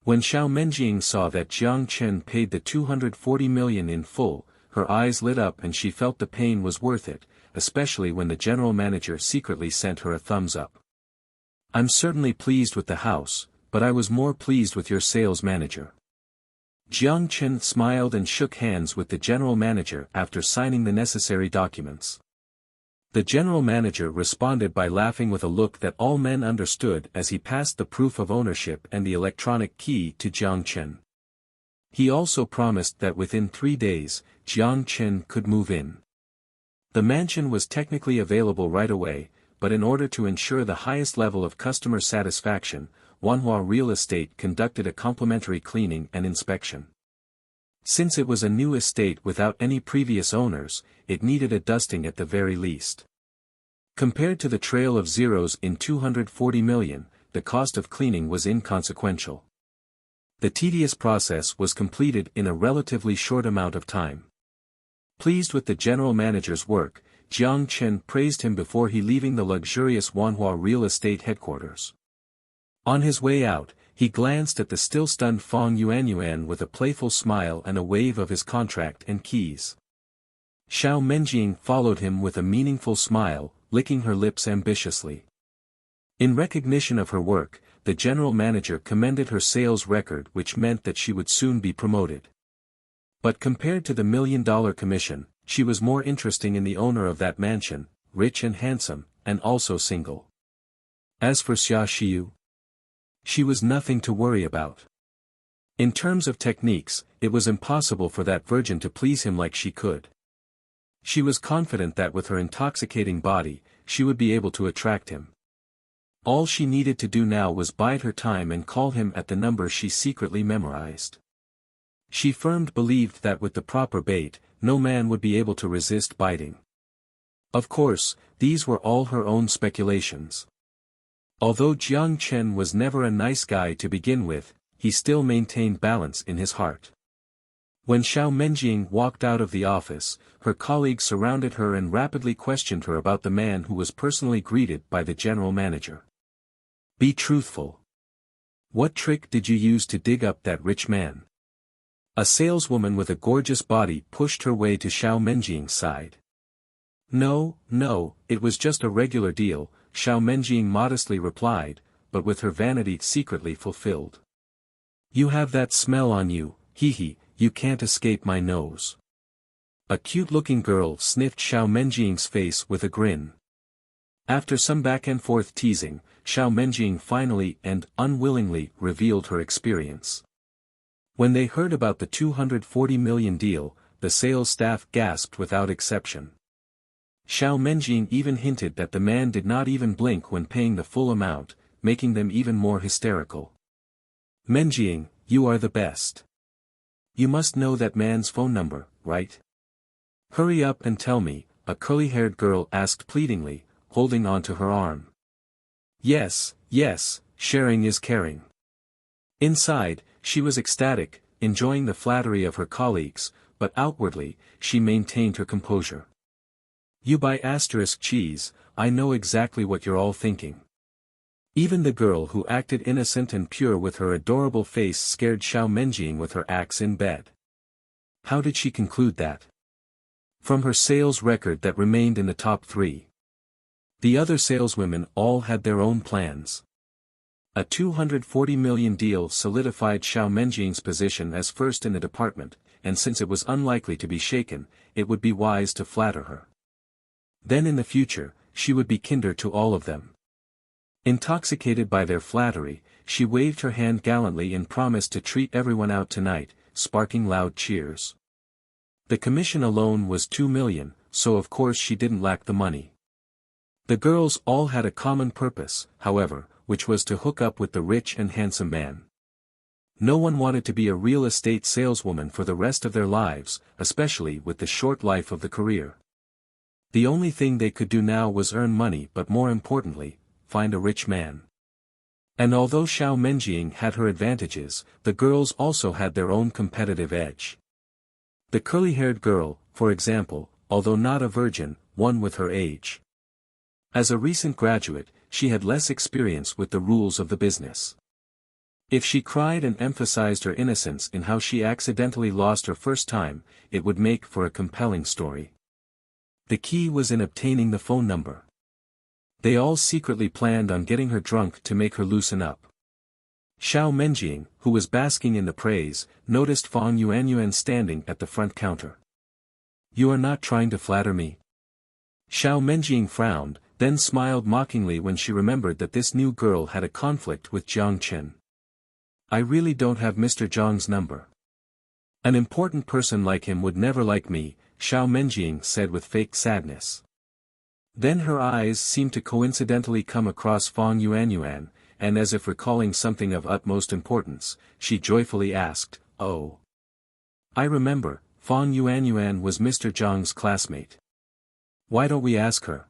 When Xiao Menjing saw that Jiang Chen paid the 240 million in full, her eyes lit up and she felt the pain was worth it, especially when the general manager secretly sent her a thumbs up. I'm certainly pleased with the house, but I was more pleased with your sales manager. Jiang Chen smiled and shook hands with the general manager after signing the necessary documents. The general manager responded by laughing with a look that all men understood as he passed the proof of ownership and the electronic key to Jiang Chen. He also promised that within 3 days, Jiang Chen could move in. The mansion was technically available right away, but in order to ensure the highest level of customer satisfaction, Wanhua Real Estate conducted a complimentary cleaning and inspection. Since it was a new estate without any previous owners, it needed a dusting at the very least. Compared to the trail of zeros in 240 million, the cost of cleaning was inconsequential. The tedious process was completed in a relatively short amount of time. Pleased with the general manager's work, Jiang Chen praised him before he leaving the luxurious Wanhua Real Estate headquarters. On his way out, he glanced at the still-stunned Fong Yuanyuan with a playful smile and a wave of his contract and keys. Xiao Menjing followed him with a meaningful smile, licking her lips ambitiously. In recognition of her work, the general manager commended her sales record, which meant that she would soon be promoted. But compared to the $1 million commission, she was more interesting in the owner of that mansion, rich and handsome, and also single. As for Xia Xiu, she was nothing to worry about. In terms of techniques, it was impossible for that virgin to please him like she could. She was confident that with her intoxicating body, she would be able to attract him. All she needed to do now was bide her time and call him at the number she secretly memorized. She firmly believed that with the proper bait, no man would be able to resist biting. Of course, these were all her own speculations. Although Jiang Chen was never a nice guy to begin with, he still maintained balance in his heart. When Xiao Menjing walked out of the office, her colleagues surrounded her and rapidly questioned her about the man who was personally greeted by the general manager. Be truthful. What trick did you use to dig up that rich man? A saleswoman with a gorgeous body pushed her way to Xiao Menjing's side. No, it was just a regular deal, Xiao Menjing modestly replied, but with her vanity secretly fulfilled. You have that smell on you, hee, you can't escape my nose. A cute-looking girl sniffed Xiao Menjing's face with a grin. After some back-and-forth teasing, Xiao Menjing finally and unwillingly revealed her experience. When they heard about the 240 million deal, the sales staff gasped without exception. Xiao Menjing even hinted that the man did not even blink when paying the full amount, making them even more hysterical. Menjing, you are the best. You must know that man's phone number, right? Hurry up and tell me, a curly-haired girl asked pleadingly, holding on to her arm. Yes, sharing is caring. Inside, she was ecstatic, enjoying the flattery of her colleagues, but outwardly, she maintained her composure. You buy cheese, I know exactly what you're all thinking. Even the girl who acted innocent and pure with her adorable face scared Xiao Menjing with her acts in bed. How did she conclude that? From her sales record that remained in the top 3. The other saleswomen all had their own plans. A 240 million deal solidified Xiao Menjing's position as first in the department, and since it was unlikely to be shaken, it would be wise to flatter her. Then in the future, she would be kinder to all of them. Intoxicated by their flattery, she waved her hand gallantly and promised to treat everyone out tonight, sparking loud cheers. The commission alone was 2 million, so of course she didn't lack the money. The girls all had a common purpose, however, which was to hook up with the rich and handsome man. No one wanted to be a real estate saleswoman for the rest of their lives, especially with the short life of the career. The only thing they could do now was earn money, but more importantly, find a rich man. And although Xiao Menjing had her advantages, the girls also had their own competitive edge. The curly-haired girl, for example, although not a virgin, won with her age. As a recent graduate, she had less experience with the rules of the business. If she cried and emphasized her innocence in how she accidentally lost her first time, it would make for a compelling story. The key was in obtaining the phone number. They all secretly planned on getting her drunk to make her loosen up. Xiao Menjing, who was basking in the praise, noticed Fang Yuanyuan standing at the front counter. "You are not trying to flatter me?" Xiao Menjing frowned, then smiled mockingly when she remembered that this new girl had a conflict with Jiang Chen. "I really don't have Mr. Zhang's number. An important person like him would never like me," Xiao Menjing said with fake sadness. Then her eyes seemed to coincidentally come across Fang Yuanyuan, and as if recalling something of utmost importance, she joyfully asked, "Oh. I remember, Fang Yuanyuan was Mr. Zhang's classmate. Why don't we ask her?"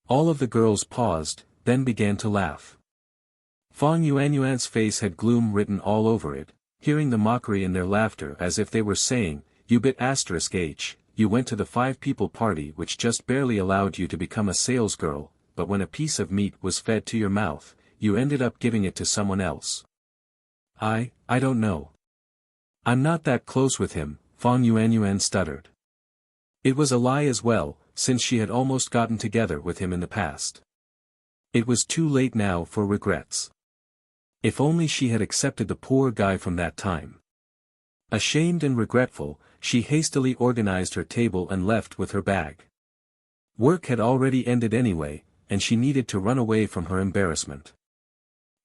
All of the girls paused, then began to laugh. Fang Yuanyuan's face had gloom written all over it, hearing the mockery in their laughter as if they were saying, "You bit *H, you went to the 5-people party which just barely allowed you to become a salesgirl, but when a piece of meat was fed to your mouth, you ended up giving it to someone else." I don't know. I'm not that close with him," Fang Yuanyuan stuttered. It was a lie as well, since she had almost gotten together with him in the past. It was too late now for regrets. If only she had accepted the poor guy from that time. Ashamed and regretful, she hastily organized her table and left with her bag. Work had already ended anyway, and she needed to run away from her embarrassment.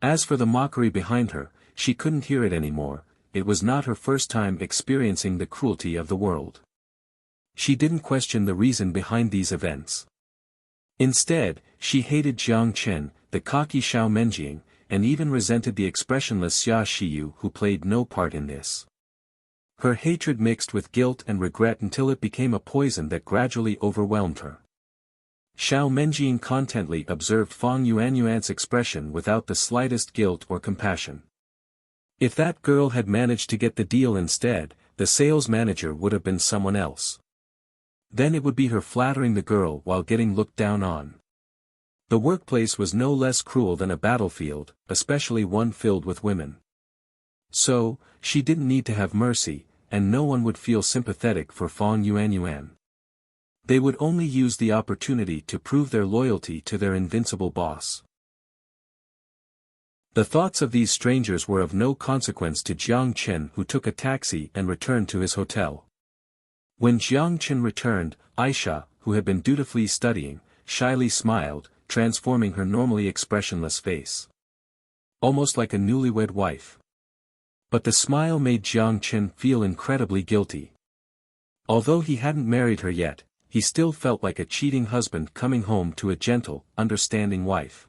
As for the mockery behind her, she couldn't hear it anymore. It was not her first time experiencing the cruelty of the world. She didn't question the reason behind these events. Instead, she hated Jiang Chen, the cocky Xiao Menjing, and even resented the expressionless Xia Shiyu who played no part in this. Her hatred mixed with guilt and regret until it became a poison that gradually overwhelmed her. Xiao Menjing contentedly observed Fang Yuanyuan's expression without the slightest guilt or compassion. If that girl had managed to get the deal instead, the sales manager would have been someone else. Then it would be her flattering the girl while getting looked down on. The workplace was no less cruel than a battlefield, especially one filled with women. So, she didn't need to have mercy, and no one would feel sympathetic for Fang Yuanyuan. They would only use the opportunity to prove their loyalty to their invincible boss. The thoughts of these strangers were of no consequence to Jiang Chen, who took a taxi and returned to his hotel. When Jiang Chen returned, Aisha, who had been dutifully studying, shyly smiled, transforming her normally expressionless face. Almost like a newlywed wife. But the smile made Jiang Chen feel incredibly guilty. Although he hadn't married her yet, he still felt like a cheating husband coming home to a gentle, understanding wife.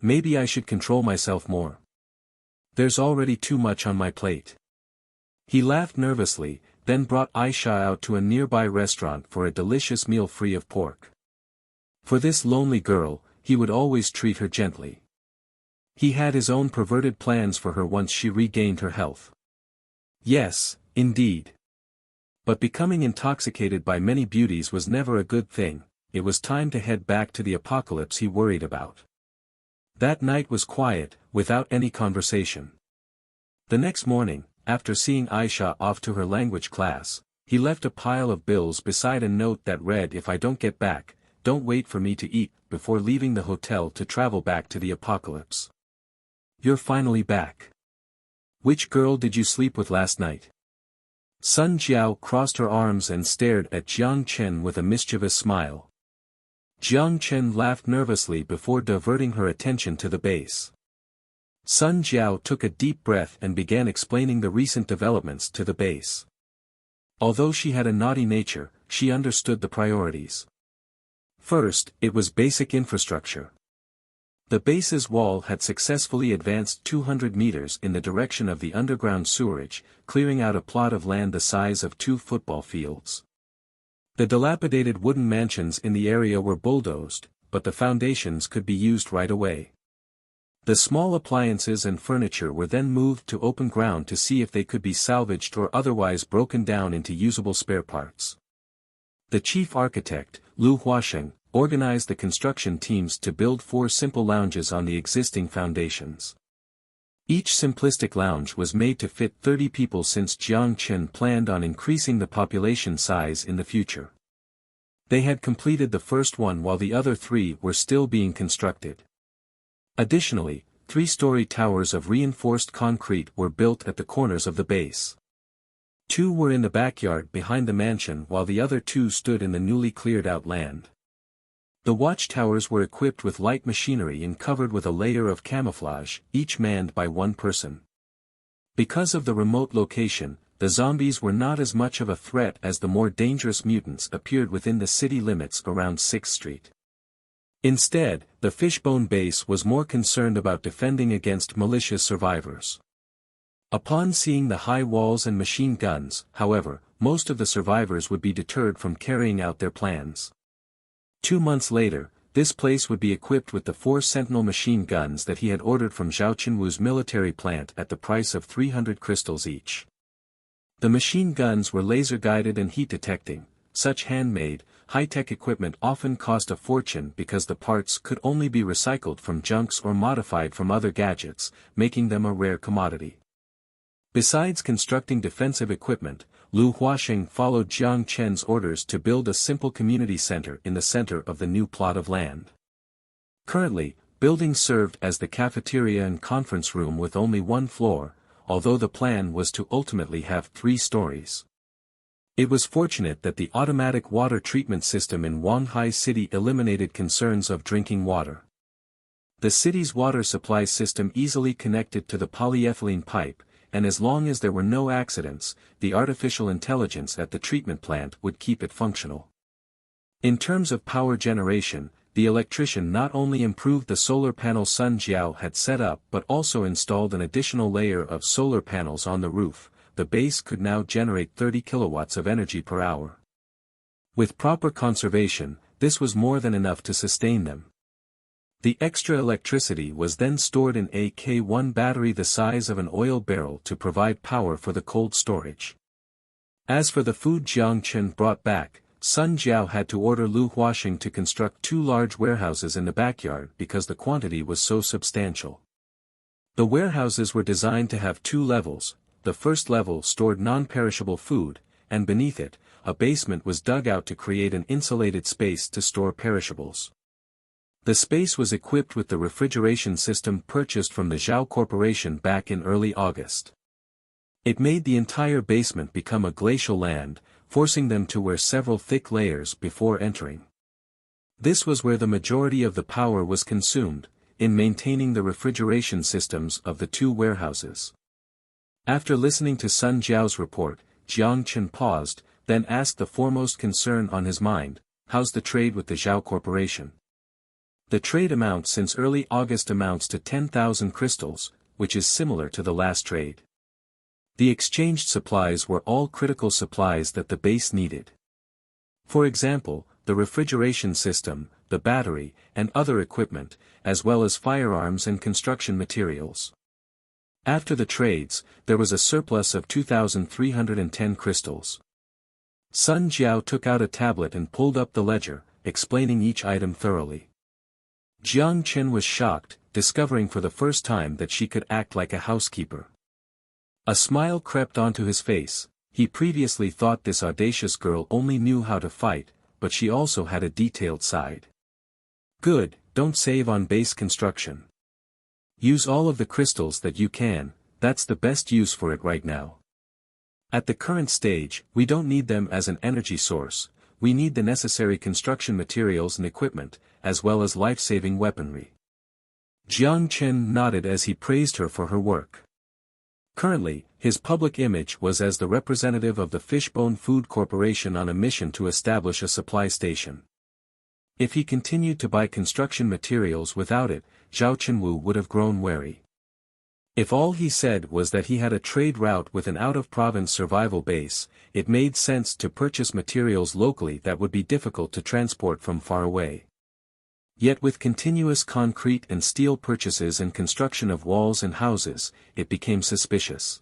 Maybe I should control myself more. There's already too much on my plate. He laughed nervously, then brought Aisha out to a nearby restaurant for a delicious meal free of pork. For this lonely girl, he would always treat her gently. He had his own perverted plans for her once she regained her health. Yes, indeed. But becoming intoxicated by many beauties was never a good thing. It was time to head back to the apocalypse he worried about. That night was quiet, without any conversation. The next morning, after seeing Aisha off to her language class, he left a pile of bills beside a note that read, "If I don't get back, don't wait for me to eat," before leaving the hotel to travel back to the apocalypse. "You're finally back. Which girl did you sleep with last night?" Sun Jiao crossed her arms and stared at Jiang Chen with a mischievous smile. Jiang Chen laughed nervously before diverting her attention to the base. Sun Jiao took a deep breath and began explaining the recent developments to the base. Although she had a naughty nature, she understood the priorities. First, it was basic infrastructure. The base's wall had successfully advanced 200 meters in the direction of the underground sewerage, clearing out a plot of land the size of 2 football fields. The dilapidated wooden mansions in the area were bulldozed, but the foundations could be used right away. The small appliances and furniture were then moved to open ground to see if they could be salvaged or otherwise broken down into usable spare parts. The chief architect, Lu Huasheng, organized the construction teams to build 4 simple lounges on the existing foundations. Each simplistic lounge was made to fit 30 people since Jiang Chen planned on increasing the population size in the future. They had completed the first one while the other 3 were still being constructed. Additionally, 3-story towers of reinforced concrete were built at the corners of the base. 2 were in the backyard behind the mansion while the other 2 stood in the newly cleared-out land. The watchtowers were equipped with light machinery and covered with a layer of camouflage, each manned by 1 person. Because of the remote location, the zombies were not as much of a threat as the more dangerous mutants appeared within the city limits around 6th Street. Instead, the Fishbone base was more concerned about defending against malicious survivors. Upon seeing the high walls and machine guns, however, most of the survivors would be deterred from carrying out their plans. 2 months later, this place would be equipped with the 4 Sentinel machine guns that he had ordered from Zhao Qinwu's military plant at the price of 300 crystals each. The machine guns were laser-guided and heat-detecting. Such handmade, high-tech equipment often cost a fortune because the parts could only be recycled from junks or modified from other gadgets, making them a rare commodity. Besides constructing defensive equipment, Lu Huaxing followed Jiang Chen's orders to build a simple community center in the center of the new plot of land. Currently, buildings served as the cafeteria and conference room with only 1 floor, although the plan was to ultimately have 3 stories. It was fortunate that the automatic water treatment system in Wanghai City eliminated concerns of drinking water. The city's water supply system easily connected to the polyethylene pipe, and as long as there were no accidents, the artificial intelligence at the treatment plant would keep it functional. In terms of power generation, the electrician not only improved the solar panel Sun Jiao had set up but also installed an additional layer of solar panels on the roof. The base could now generate 30 kilowatts of energy per hour. With proper conservation, this was more than enough to sustain them. The extra electricity was then stored in a K1 battery the size of an oil barrel to provide power for the cold storage. As for the food Jiang Chen brought back, Sun Jiao had to order Lu Huaxing to construct 2 large warehouses in the backyard because the quantity was so substantial. The warehouses were designed to have 2 levels. The first level stored non-perishable food, and beneath it, a basement was dug out to create an insulated space to store perishables. The space was equipped with the refrigeration system purchased from the Zhao Corporation back in early August. It made the entire basement become a glacial land, forcing them to wear several thick layers before entering. This was where the majority of the power was consumed, in maintaining the refrigeration systems of the 2 warehouses. After listening to Sun Jiao's report, Jiang Chen paused, then asked the foremost concern on his mind, "How's the trade with the Zhao Corporation?" The trade amount since early August amounts to 10,000 crystals, which is similar to the last trade. The exchanged supplies were all critical supplies that the base needed. For example, the refrigeration system, the battery, and other equipment, as well as firearms and construction materials. After the trades, there was a surplus of 2,310 crystals. Sun Jiao took out a tablet and pulled up the ledger, explaining each item thoroughly. Jiang Chen was shocked, discovering for the first time that she could act like a housekeeper. A smile crept onto his face. He previously thought this audacious girl only knew how to fight, but she also had a detailed side. Good, don't save on base construction. Use all of the crystals that you can, that's the best use for it right now. At the current stage, we don't need them as an energy source, we need the necessary construction materials and equipment, as well as life-saving weaponry. Jiang Chen nodded as he praised her for her work. Currently, his public image was as the representative of the Fishbone Food Corporation on a mission to establish a supply station. If he continued to buy construction materials without it, Zhao Qinwu would have grown wary. If all he said was that he had a trade route with an out-of-province survival base, it made sense to purchase materials locally that would be difficult to transport from far away. Yet with continuous concrete and steel purchases and construction of walls and houses, it became suspicious.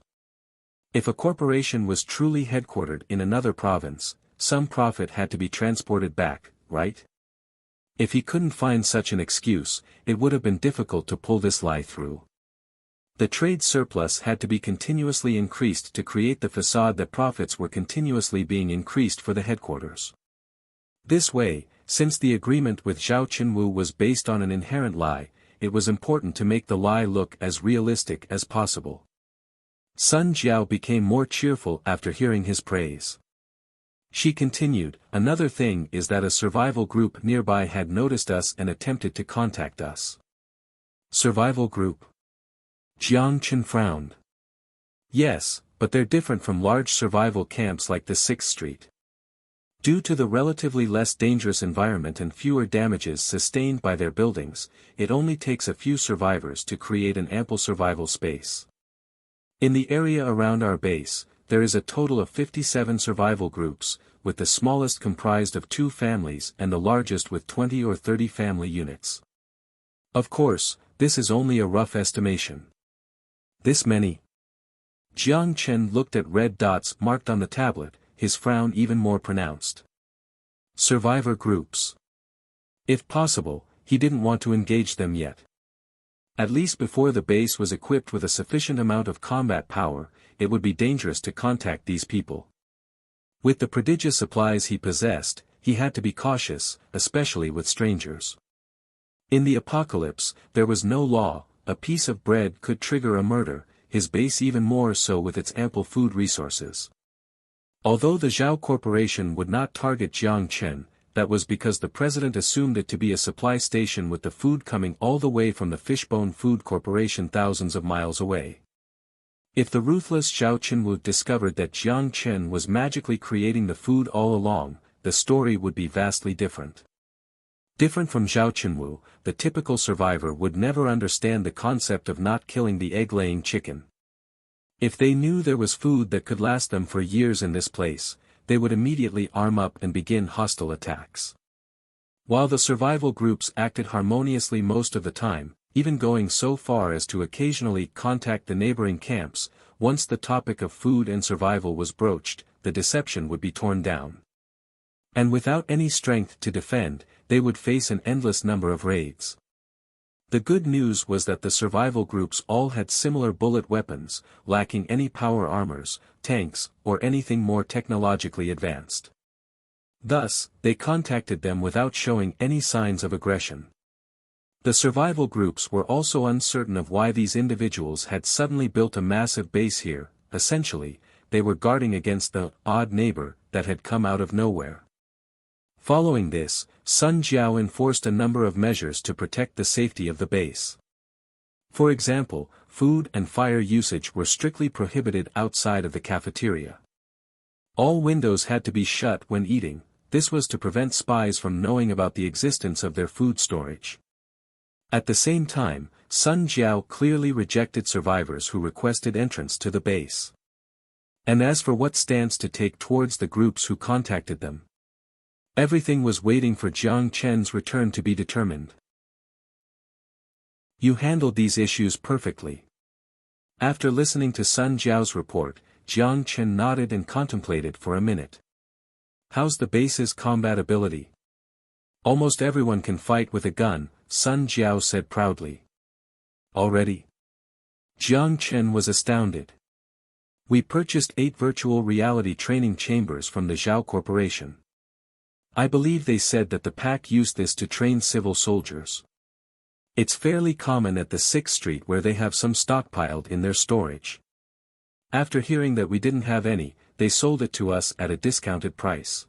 If a corporation was truly headquartered in another province, some profit had to be transported back, right? If he couldn't find such an excuse, it would have been difficult to pull this lie through. The trade surplus had to be continuously increased to create the facade that profits were continuously being increased for the headquarters. This way, since the agreement with Zhao Qinwu was based on an inherent lie, it was important to make the lie look as realistic as possible. Sun Jiao became more cheerful after hearing his praise. She continued, "Another thing is that a survival group nearby had noticed us and attempted to contact us." Survival group? Jiang Chen frowned. Yes, but they're different from large survival camps like the 6th Street. Due to the relatively less dangerous environment and fewer damages sustained by their buildings, it only takes a few survivors to create an ample survival space. In the area around our base, there is a total of 57 survival groups, with the smallest comprised of 2 families and the largest with 20 or 30 family units. Of course, this is only a rough estimation. This many? Jiang Chen looked at red dots marked on the tablet, his frown even more pronounced. Survivor groups. If possible, he didn't want to engage them yet. At least before the base was equipped with a sufficient amount of combat power, it would be dangerous to contact these people. With the prodigious supplies he possessed, he had to be cautious, especially with strangers. In the apocalypse, there was no law, a piece of bread could trigger a murder, his base even more so with its ample food resources. Although the Zhao Corporation would not target Jiang Chen, that was because the president assumed it to be a supply station with the food coming all the way from the Fishbone Food Corporation thousands of miles away. If the ruthless Zhao Qinwu discovered that Jiang Chen was magically creating the food all along, the story would be vastly different. Different from Zhao Qinwu, the typical survivor would never understand the concept of not killing the egg-laying chicken. If they knew there was food that could last them for years in this place, they would immediately arm up and begin hostile attacks. While the survival groups acted harmoniously most of the time, even going so far as to occasionally contact the neighboring camps, once the topic of food and survival was broached, the deception would be torn down. And without any strength to defend, they would face an endless number of raids. The good news was that the survival groups all had similar bullet weapons, lacking any power armors, tanks, or anything more technologically advanced. Thus, they contacted them without showing any signs of aggression. The survival groups were also uncertain of why these individuals had suddenly built a massive base here. Essentially, they were guarding against the odd neighbor that had come out of nowhere. Following this, Sun Jiao enforced a number of measures to protect the safety of the base. For example, food and fire usage were strictly prohibited outside of the cafeteria. All windows had to be shut when eating. This was to prevent spies from knowing about the existence of their food storage. At the same time, Sun Jiao clearly rejected survivors who requested entrance to the base. And as for what stance to take towards the groups who contacted them, everything was waiting for Jiang Chen's return to be determined. You handled these issues perfectly. After listening to Sun Jiao's report, Jiang Chen nodded and contemplated for a minute. How's the base's combat ability? Almost everyone can fight with a gun, Sun Jiao said proudly. Already? Jiang Chen was astounded. We purchased 8 virtual reality training chambers from the Zhao Corporation. I believe they said that the pack used this to train civil soldiers. It's fairly common at the 6th Street where they have some stockpiled in their storage. After hearing that we didn't have any, they sold it to us at a discounted price.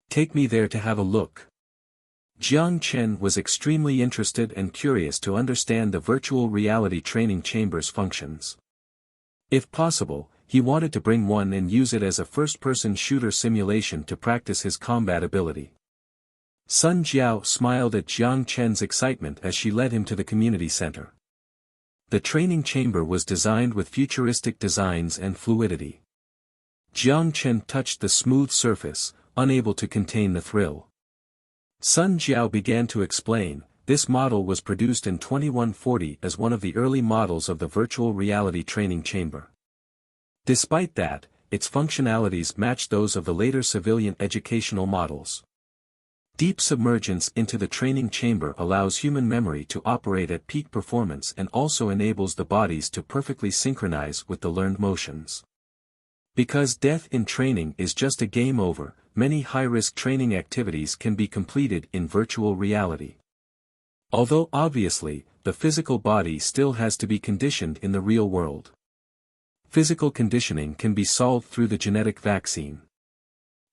Take me there to have a look. Jiang Chen was extremely interested and curious to understand the virtual reality training chamber's functions. If possible, he wanted to bring one and use it as a first-person shooter simulation to practice his combat ability. Sun Jiao smiled at Jiang Chen's excitement as she led him to the community center. The training chamber was designed with futuristic designs and fluidity. Jiang Chen touched the smooth surface, unable to contain the thrill. Sun Jiao began to explain, this model was produced in 2140 as one of the early models of the virtual reality training chamber. Despite that, its functionalities matched those of the later civilian educational models. Deep submergence into the training chamber allows human memory to operate at peak performance and also enables the bodies to perfectly synchronize with the learned motions. Because death in training is just a game over, many high-risk training activities can be completed in virtual reality. Although obviously, the physical body still has to be conditioned in the real world. Physical conditioning can be solved through the genetic vaccine.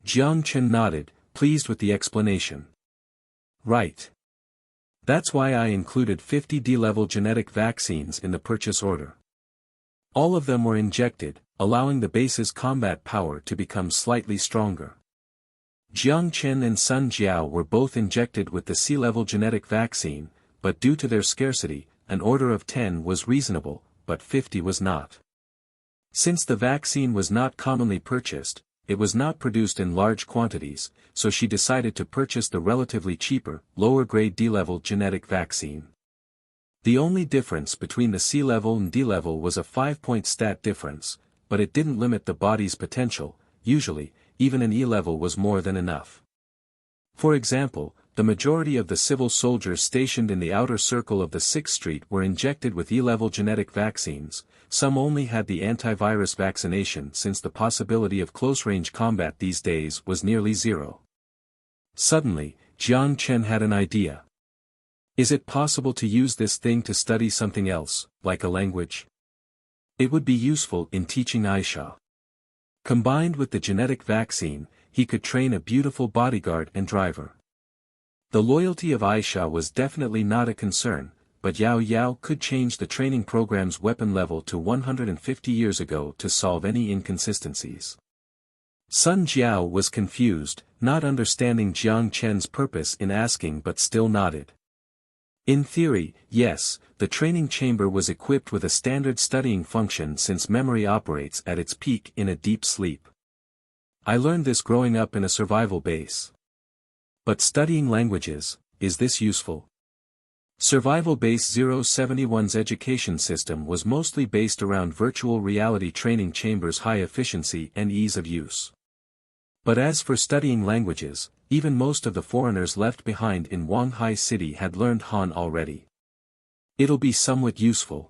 Jiang Chen nodded, pleased with the explanation. Right. That's why I included 50 D-level genetic vaccines in the purchase order. All of them were injected, allowing the base's combat power to become slightly stronger. Jiang Chen and Sun Jiao were both injected with the C-level genetic vaccine, but due to their scarcity, an order of 10 was reasonable, but 50 was not. Since the vaccine was not commonly purchased, it was not produced in large quantities, so she decided to purchase the relatively cheaper, lower-grade D-level genetic vaccine. The only difference between the C-level and D-level was a 5-point stat difference, but it didn't limit the body's potential. Usually, even an E-level was more than enough. For example, the majority of the civil soldiers stationed in the outer circle of the 6th Street were injected with E-level genetic vaccines. Some only had the antivirus vaccination since the possibility of close-range combat these days was nearly zero. Suddenly, Jiang Chen had an idea. Is it possible to use this thing to study something else, like a language? It would be useful in teaching Aisha. Combined with the genetic vaccine, he could train a beautiful bodyguard and driver. The loyalty of Aisha was definitely not a concern, but Yao Yao could change the training program's weapon level to 150 years ago to solve any inconsistencies. Sun Jiao was confused, not understanding Jiang Chen's purpose in asking but still nodded. In theory, yes, the training chamber was equipped with a standard studying function since memory operates at its peak in a deep sleep. I learned this growing up in a survival base. But studying languages, is this useful? Survival Base 071's education system was mostly based around virtual reality training chambers' high efficiency and ease of use. But as for studying languages, even most of the foreigners left behind in Wanghai City had learned Han already. It'll be somewhat useful.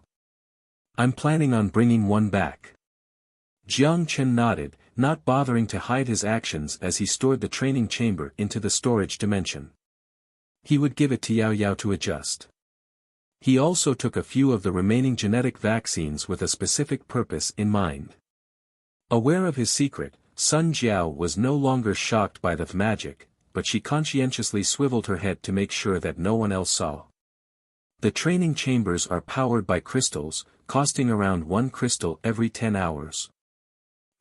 I'm planning on bringing one back. Jiang Chen nodded, not bothering to hide his actions as he stored the training chamber into the storage dimension. He would give it to Yao Yao to adjust. He also took a few of the remaining genetic vaccines with a specific purpose in mind. Aware of his secret, Sun Jiao was no longer shocked by the magic, but she conscientiously swiveled her head to make sure that no one else saw. The training chambers are powered by crystals, costing around 1 crystal every 10 hours.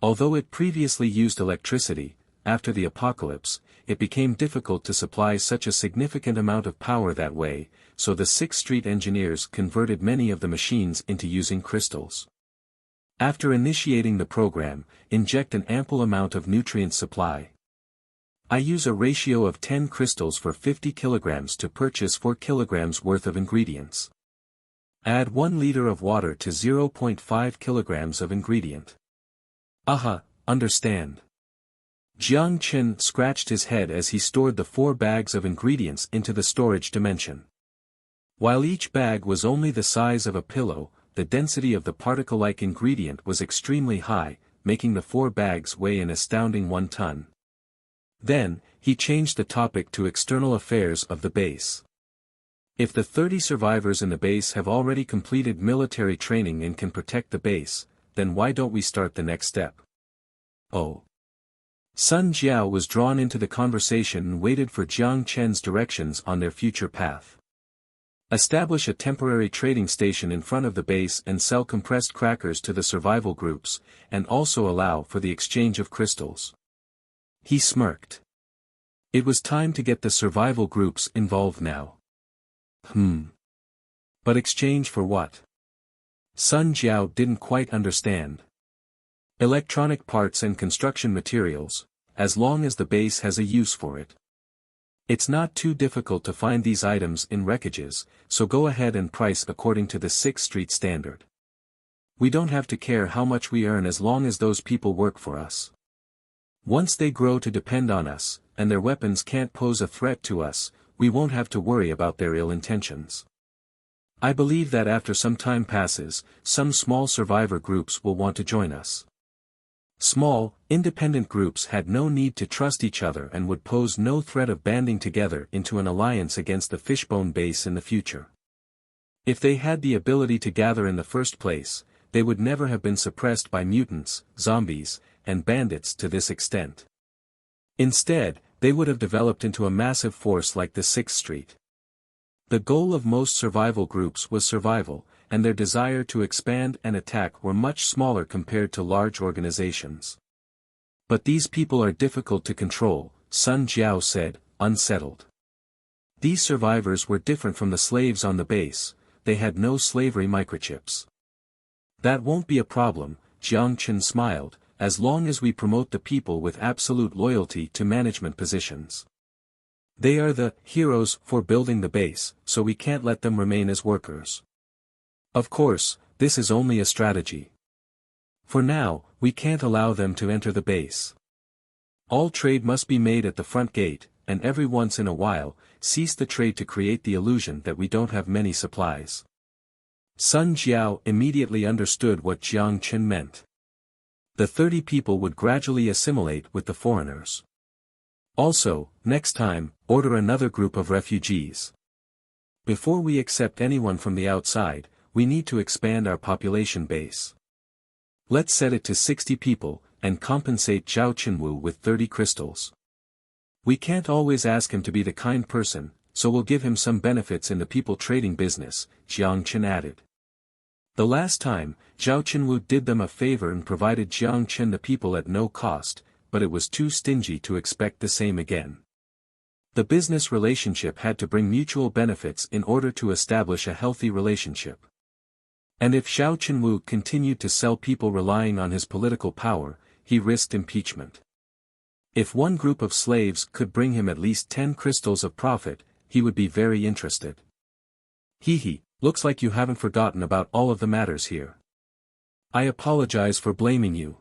Although it previously used electricity, after the apocalypse, it became difficult to supply such a significant amount of power that way, so the 6th Street engineers converted many of the machines into using crystals. After initiating the program, inject an ample amount of nutrient supply. I use a ratio of 10 crystals for 50 kilograms to purchase 4 kilograms worth of ingredients. Add 1 liter of water to 0.5 kilograms of ingredient. Aha, understand. Jiang Chen scratched his head as he stored the 4 bags of ingredients into the storage dimension. While each bag was only the size of a pillow, the density of the particle-like ingredient was extremely high, making the 4 bags weigh an astounding 1 ton. Then, he changed the topic to external affairs of the base. If the 30 survivors in the base have already completed military training and can protect the base, then why don't we start the next step? Oh. Sun Jiao was drawn into the conversation and waited for Jiang Chen's directions on their future path. Establish a temporary trading station in front of the base and sell compressed crackers to the survival groups, and also allow for the exchange of crystals. He smirked. It was time to get the survival groups involved now. But exchange for what? Sun Jiao didn't quite understand. Electronic parts and construction materials, as long as the base has a use for it. It's not too difficult to find these items in wreckages, so go ahead and price according to the 6th Street standard. We don't have to care how much we earn as long as those people work for us. Once they grow to depend on us, and their weapons can't pose a threat to us, we won't have to worry about their ill intentions. I believe that after some time passes, some small survivor groups will want to join us. Small, independent groups had no need to trust each other and would pose no threat of banding together into an alliance against the Fishbone base in the future. If they had the ability to gather in the first place, they would never have been suppressed by mutants, zombies, and bandits to this extent. Instead, they would have developed into a massive force like the Sixth Street. The goal of most survival groups was survival, and their desire to expand and attack were much smaller compared to large organizations. But these people are difficult to control, Sun Jiao said, unsettled. These survivors were different from the slaves on the base, they had no slavery microchips. That won't be a problem, Jiang Chen smiled, as long as we promote the people with absolute loyalty to management positions. They are the heroes for building the base, so we can't let them remain as workers. Of course, this is only a strategy. For now, we can't allow them to enter the base. All trade must be made at the front gate, and every once in a while, cease the trade to create the illusion that we don't have many supplies. Sun Jiao immediately understood what Jiang Chen meant. The 30 people would gradually assimilate with the foreigners. Also, next time, order another group of refugees. Before we accept anyone from the outside, we need to expand our population base. Let's set it to 60 people, and compensate Zhao Qinwu with 30 crystals. We can't always ask him to be the kind person, so we'll give him some benefits in the people trading business, Jiang Chen added. The last time, Zhao Qinwu did them a favor and provided Jiang Chen the people at no cost, but it was too stingy to expect the same again. The business relationship had to bring mutual benefits in order to establish a healthy relationship. And if Zhao Qinwu continued to sell people relying on his political power, he risked impeachment. If one group of slaves could bring him at least 10 crystals of profit, he would be very interested. Hee, looks like you haven't forgotten about all of the matters here. I apologize for blaming you.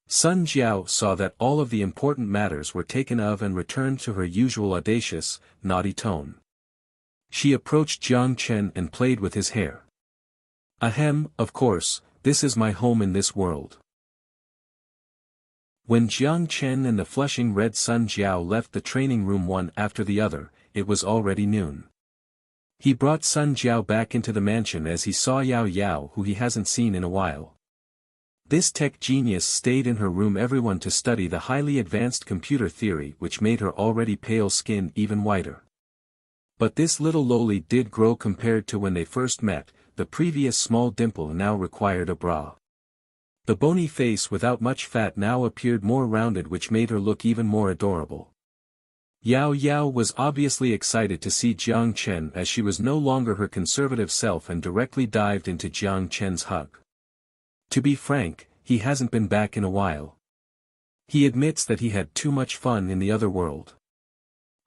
Sun Jiao saw that all of the important matters were taken of and returned to her usual audacious, naughty tone. She approached Jiang Chen and played with his hair. Ahem, of course, this is my home in this world. When Jiang Chen and the flushing red Sun Jiao left the training room one after the other, it was already noon. He brought Sun Jiao back into the mansion as he saw Yao Yao, who he hasn't seen in a while. This tech genius stayed in her room everyone to study the highly advanced computer theory which made her already pale skin even whiter. But this little loli did grow compared to when they first met, the previous small dimple now required a bra. The bony face without much fat now appeared more rounded which made her look even more adorable. Yao Yao was obviously excited to see Jiang Chen as she was no longer her conservative self and directly dived into Jiang Chen's hug. To be frank, he hasn't been back in a while. He admits that he had too much fun in the other world.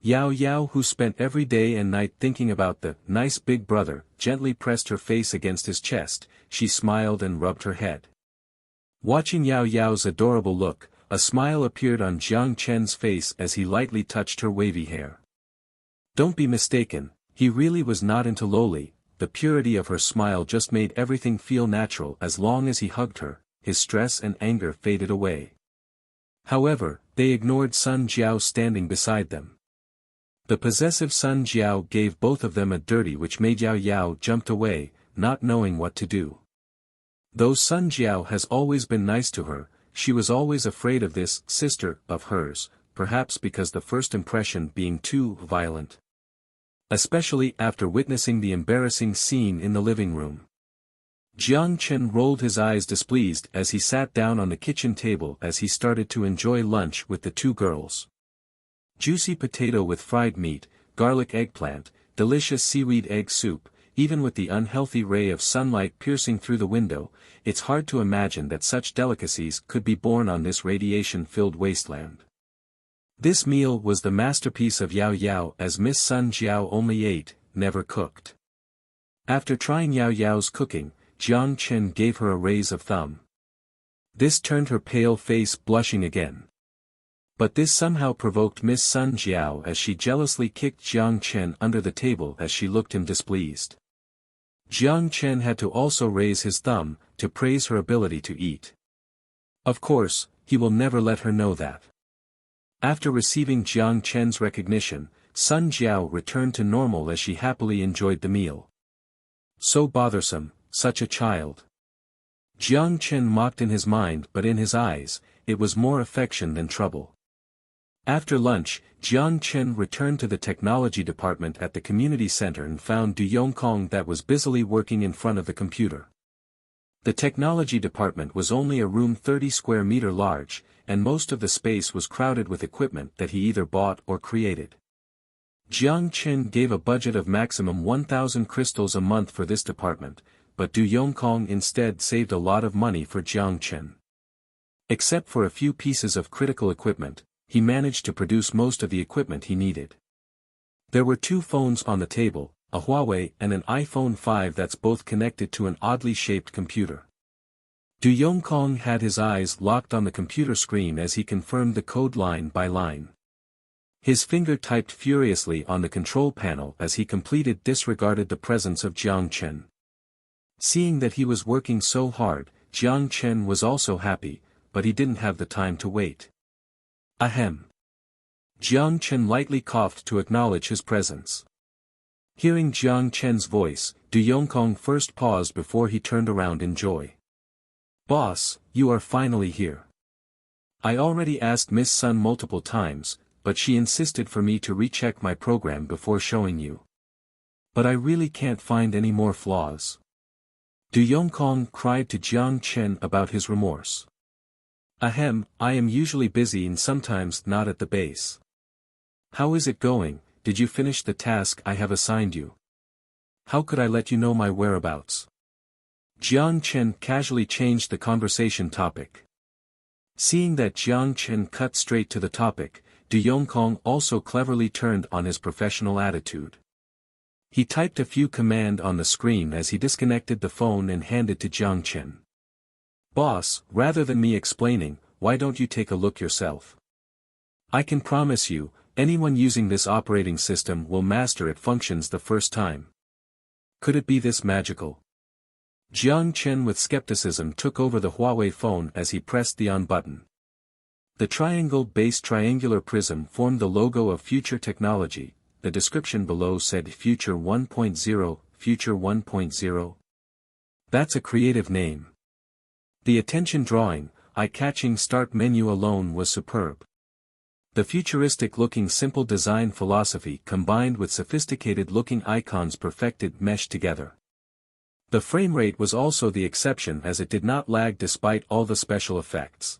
Yao Yao, who spent every day and night thinking about the nice big brother, gently pressed her face against his chest, she smiled and rubbed her head. Watching Yao Yao's adorable look, a smile appeared on Jiang Chen's face as he lightly touched her wavy hair. Don't be mistaken, he really was not into loli, the purity of her smile just made everything feel natural as long as he hugged her, his stress and anger faded away. However, they ignored Sun Jiao standing beside them. The possessive Sun Jiao gave both of them a dirty which made Yao Yao jumped away, not knowing what to do. Though Sun Jiao has always been nice to her, she was always afraid of this sister of hers, perhaps because the first impression being too violent. Especially after witnessing the embarrassing scene in the living room. Jiang Chen rolled his eyes displeased as he sat down on the kitchen table as he started to enjoy lunch with the two girls. Juicy potato with fried meat, garlic eggplant, delicious seaweed egg soup, even with the unhealthy ray of sunlight piercing through the window, it's hard to imagine that such delicacies could be born on this radiation-filled wasteland. This meal was the masterpiece of Yao Yao as Miss Sun Jiao only ate, never cooked. After trying Yao Yao's cooking, Jiang Chen gave her a raise of thumb. This turned her pale face blushing again. But this somehow provoked Miss Sun Jiao as she jealously kicked Jiang Chen under the table as she looked him displeased. Jiang Chen had to also raise his thumb, to praise her ability to eat. Of course, he will never let her know that. After receiving Jiang Chen's recognition, Sun Jiao returned to normal as she happily enjoyed the meal. So bothersome, such a child. Jiang Chen mocked in his mind, but in his eyes, it was more affection than trouble. After lunch, Jiang Chen returned to the technology department at the community center and found Du Yongkong that was busily working in front of the computer. The technology department was only a room 30 square meter large, and most of the space was crowded with equipment that he either bought or created. Jiang Chen gave a budget of maximum 1,000 crystals a month for this department, but Du Yongkong instead saved a lot of money for Jiang Chen. Except for a few pieces of critical equipment, he managed to produce most of the equipment he needed. There were two phones on the table, a Huawei and an iPhone 5 that's both connected to an oddly shaped computer. Du Yongkong had his eyes locked on the computer screen as he confirmed the code line by line. His finger typed furiously on the control panel as he disregarded the presence of Jiang Chen. Seeing that he was working so hard, Jiang Chen was also happy, but he didn't have the time to wait. Ahem. Jiang Chen lightly coughed to acknowledge his presence. Hearing Jiang Chen's voice, Du Yongkong first paused before he turned around in joy. Boss, you are finally here. I already asked Miss Sun multiple times, but she insisted for me to recheck my program before showing you. But I really can't find any more flaws. Du Yongkong cried to Jiang Chen about his remorse. Ahem, I am usually busy and sometimes not at the base. How is it going? Did you finish the task I have assigned you? How could I let you know my whereabouts? Jiang Chen casually changed the conversation topic. Seeing that Jiang Chen cut straight to the topic, Du Yongkong also cleverly turned on his professional attitude. He typed a few commands on the screen as he disconnected the phone and handed to Jiang Chen. Boss, rather than me explaining, why don't you take a look yourself? I can promise you, anyone using this operating system will master its functions the first time. Could it be this magical? Jiang Chen with skepticism took over the Huawei phone as he pressed the on button. The triangle-based triangular prism formed the logo of Future Technology. The description below said Future 1.0, Future 1.0. That's a creative name. The attention-drawing, eye-catching start menu alone was superb. The futuristic-looking simple design philosophy combined with sophisticated-looking icons perfected meshed together. The frame rate was also the exception as it did not lag despite all the special effects.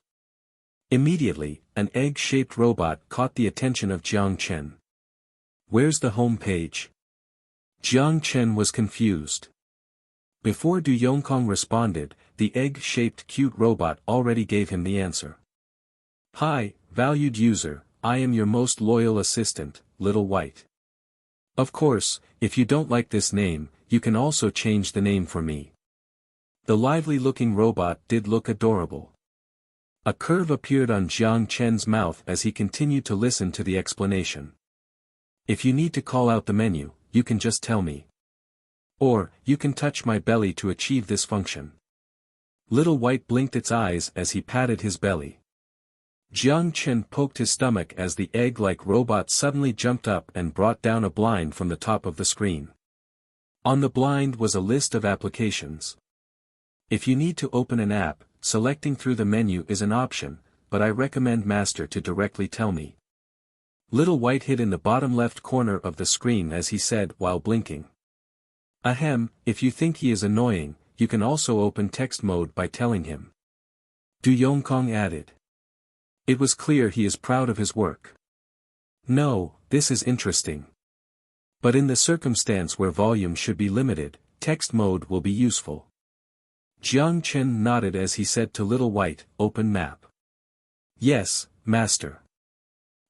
Immediately, an egg-shaped robot caught the attention of Jiang Chen. Where's the home page? Jiang Chen was confused. Before Du Yongkong responded, the egg-shaped cute robot already gave him the answer. Hi, valued user, I am your most loyal assistant, Little White. Of course, if you don't like this name, you can also change the name for me. The lively-looking robot did look adorable. A curve appeared on Jiang Chen's mouth as he continued to listen to the explanation. If you need to call out the menu, you can just tell me. Or, you can touch my belly to achieve this function. Little White blinked its eyes as he patted his belly. Jiang Chen poked his stomach as the egg-like robot suddenly jumped up and brought down a blind from the top of the screen. On the blind was a list of applications. If you need to open an app, selecting through the menu is an option, but I recommend Master to directly tell me. Little White hid in the bottom left corner of the screen as he said while blinking. Ahem, if you think he is annoying, you can also open text mode by telling him. Du Yongkong added. It was clear he is proud of his work. No, this is interesting. But in the circumstance where volume should be limited, text mode will be useful. Jiang Chen nodded as he said to Little White, open map. Yes, Master.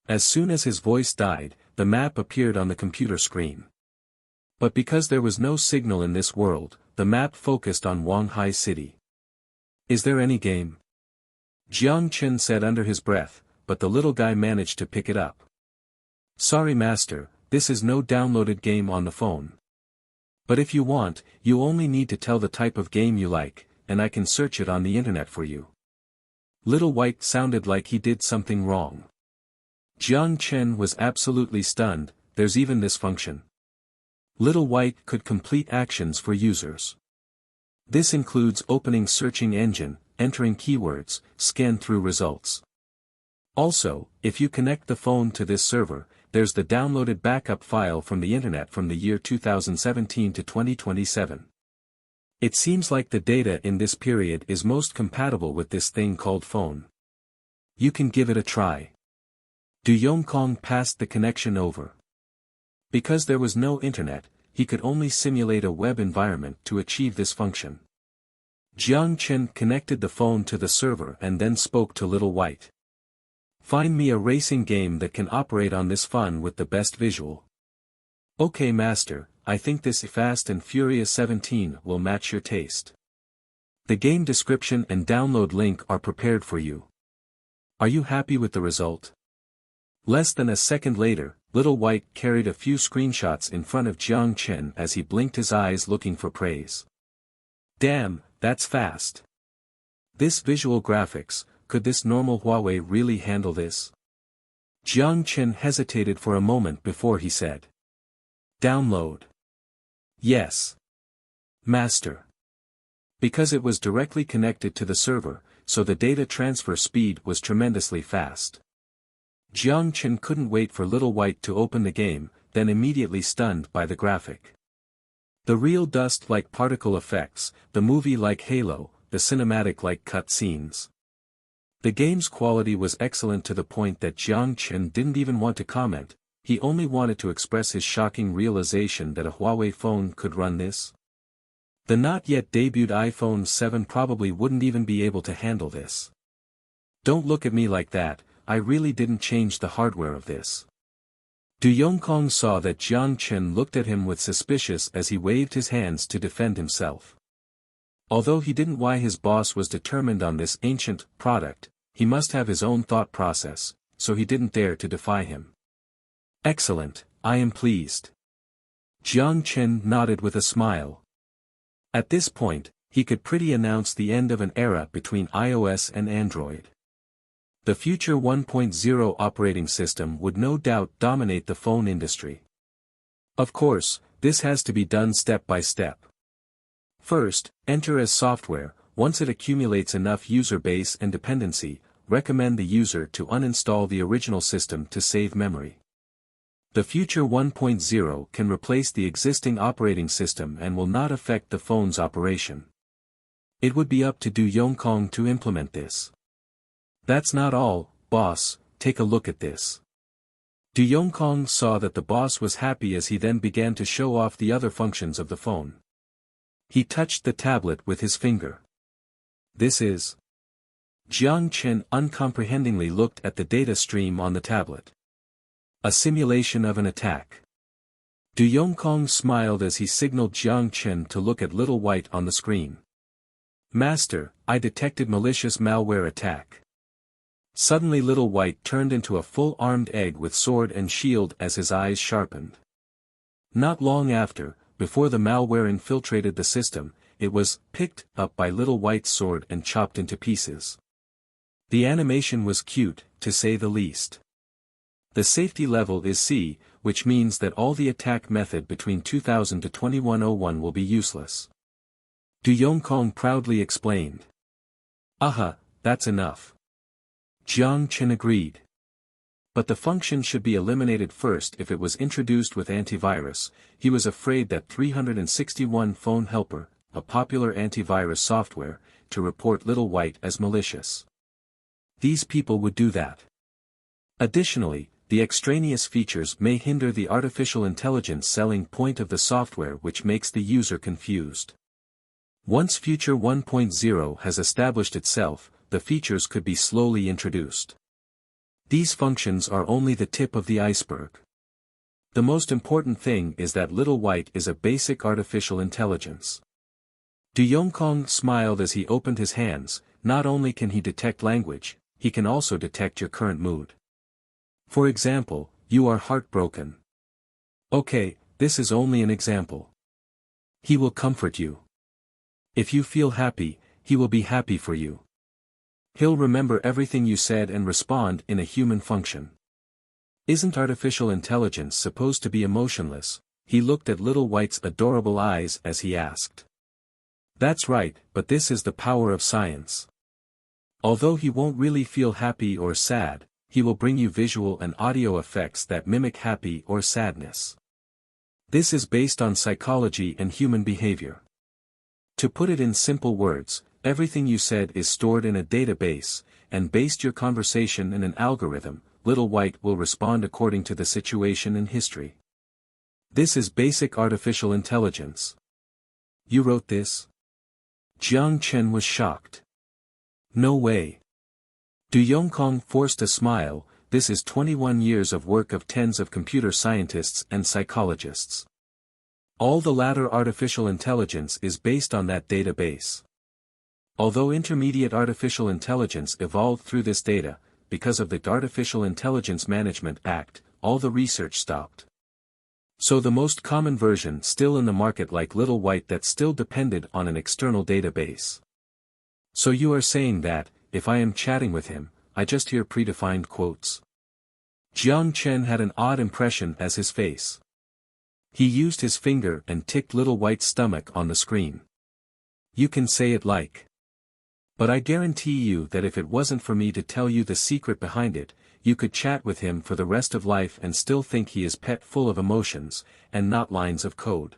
As soon as his voice died, the map appeared on the computer screen. But because there was no signal in this world, the map focused on Wanghai City. Is there any game? Jiang Chen said under his breath, but the little guy managed to pick it up. "Sorry master, this is no downloaded game on the phone. But if you want, you only need to tell the type of game you like, and I can search it on the internet for you." Little White sounded like he did something wrong. Jiang Chen was absolutely stunned. "There's even this function." Little White could complete actions for users. This includes opening searching engine, entering keywords, scan through results. Also, if you connect the phone to this server, there's the downloaded backup file from the internet from the year 2017 to 2027. It seems like the data in this period is most compatible with this thing called phone. You can give it a try. Du Yongkong passed the connection over. Because there was no internet, he could only simulate a web environment to achieve this function. Jiang Chen connected the phone to the server and then spoke to Little White. "Find me a racing game that can operate on this phone with the best visual." "Okay master, I think this Fast and Furious 17 will match your taste. The game description and download link are prepared for you. Are you happy with the result?" Less than a second later, Little White carried a few screenshots in front of Jiang Chen as he blinked his eyes looking for praise. "Damn, that's fast. This visual graphics, could this normal Huawei really handle this?" Jiang Chen hesitated for a moment before he said. "Download." "Yes. Master." Because it was directly connected to the server, so the data transfer speed was tremendously fast. Jiang Chen couldn't wait for Little White to open the game, then immediately stunned by the graphic. The real dust-like particle effects, the movie-like halo, the cinematic-like cut scenes. The game's quality was excellent to the point that Jiang Chen didn't even want to comment, he only wanted to express his shocking realization that a Huawei phone could run this. The not-yet-debuted iPhone 7 probably wouldn't even be able to handle this. "Don't look at me like that, I really didn't change the hardware of this." Du Yongkong saw that Jiang Chen looked at him with suspicious as he waved his hands to defend himself. Although he didn't why his boss was determined on this ancient product, he must have his own thought process, so he didn't dare to defy him. "Excellent, I am pleased." Jiang Chen nodded with a smile. At this point, he could pretty announce the end of an era between iOS and Android. The future 1.0 operating system would no doubt dominate the phone industry. Of course, this has to be done step by step. First, enter as software. Once it accumulates enough user base and dependency, recommend the user to uninstall the original system to save memory. The future 1.0 can replace the existing operating system and will not affect the phone's operation. It would be up to Du Yongkong to implement this. "That's not all, boss, take a look at this." Du Yongkong saw that the boss was happy as he then began to show off the other functions of the phone. He touched the tablet with his finger. "This is..." Jiang Chen uncomprehendingly looked at the data stream on the tablet. "A simulation of an attack." Du Yongkong smiled as he signaled Jiang Chen to look at Little White on the screen. "Master, I detected malicious malware attack." Suddenly Little White turned into a full-armed egg with sword and shield as his eyes sharpened. Not long after, before the malware infiltrated the system, it was picked up by Little White's sword and chopped into pieces. The animation was cute, to say the least. The safety level is C, which means that all the attack method between 2000 to 2101 will be useless. Du Yongkong proudly explained. "Aha, that's enough." Jiang Chen agreed. But the function should be eliminated first if it was introduced with antivirus. He was afraid that 361 Phone Helper, a popular antivirus software, to report Little White as malicious. These people would do that. Additionally, the extraneous features may hinder the artificial intelligence selling point of the software, which makes the user confused. Once Future 1.0 has established itself, the features could be slowly introduced. These functions are only the tip of the iceberg. The most important thing is that Little White is a basic artificial intelligence. Du Yongkong smiled as he opened his hands. Not only can he detect language, he can also detect your current mood. For example, you are heartbroken. Okay, this is only an example. He will comfort you. If you feel happy, he will be happy for you. He'll remember everything you said and respond in a human function. Isn't artificial intelligence supposed to be emotionless? He looked at Little White's adorable eyes as he asked. That's right, but this is the power of science. Although he won't really feel happy or sad, he will bring you visual and audio effects that mimic happy or sadness. This is based on psychology and human behavior. To put it in simple words, everything you said is stored in a database, and based your conversation in an algorithm, Little White will respond according to the situation and history. This is basic artificial intelligence. You wrote this? Jiang Chen was shocked. No way. Du Yongkong forced a smile. This is 21 years of work of tens of computer scientists and psychologists. All the latter artificial intelligence is based on that database. Although intermediate artificial intelligence evolved through this data, because of the Artificial Intelligence Management Act, all the research stopped. So the most common version still in the market like Little White that still depended on an external database. So you are saying that, if I am chatting with him, I just hear predefined quotes. Jiang Chen had an odd impression as his face. He used his finger and ticked Little White's stomach on the screen. You can say it like. But I guarantee you that if it wasn't for me to tell you the secret behind it, you could chat with him for the rest of life and still think he is pet full of emotions, and not lines of code.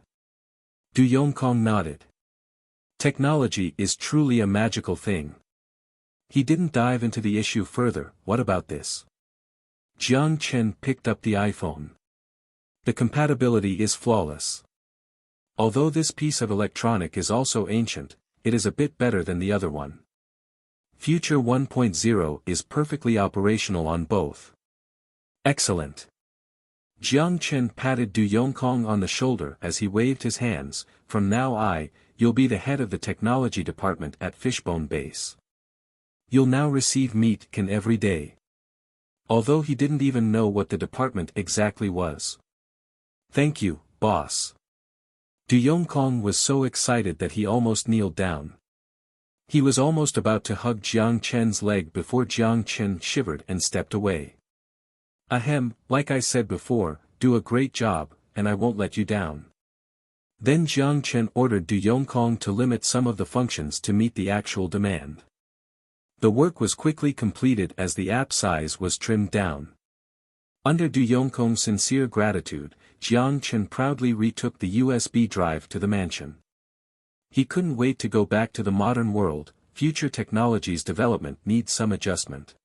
Du Yongkong nodded. Technology is truly a magical thing. He didn't dive into the issue further. What about this? Jiang Chen picked up the iPhone. The compatibility is flawless. Although this piece of electronic is also ancient, it is a bit better than the other one. Future 1.0 is perfectly operational on both. Excellent. Jiang Chen patted Du Yongkong on the shoulder as he waved his hands. From now you'll be the head of the technology department at Fishbone Base. You'll now receive meat can every day. Although he didn't even know what the department exactly was. Thank you, boss. Du Yongkong was so excited that he almost kneeled down. He was almost about to hug Jiang Chen's leg before Jiang Chen shivered and stepped away. Ahem, like I said before, do a great job, and I won't let you down. Then Jiang Chen ordered Du Yongkong to limit some of the functions to meet the actual demand. The work was quickly completed as the app size was trimmed down. Under Du Yongkong's sincere gratitude, Jiang Chen proudly retook the USB drive to the mansion. He couldn't wait to go back to the modern world. Future technology's development needs some adjustment.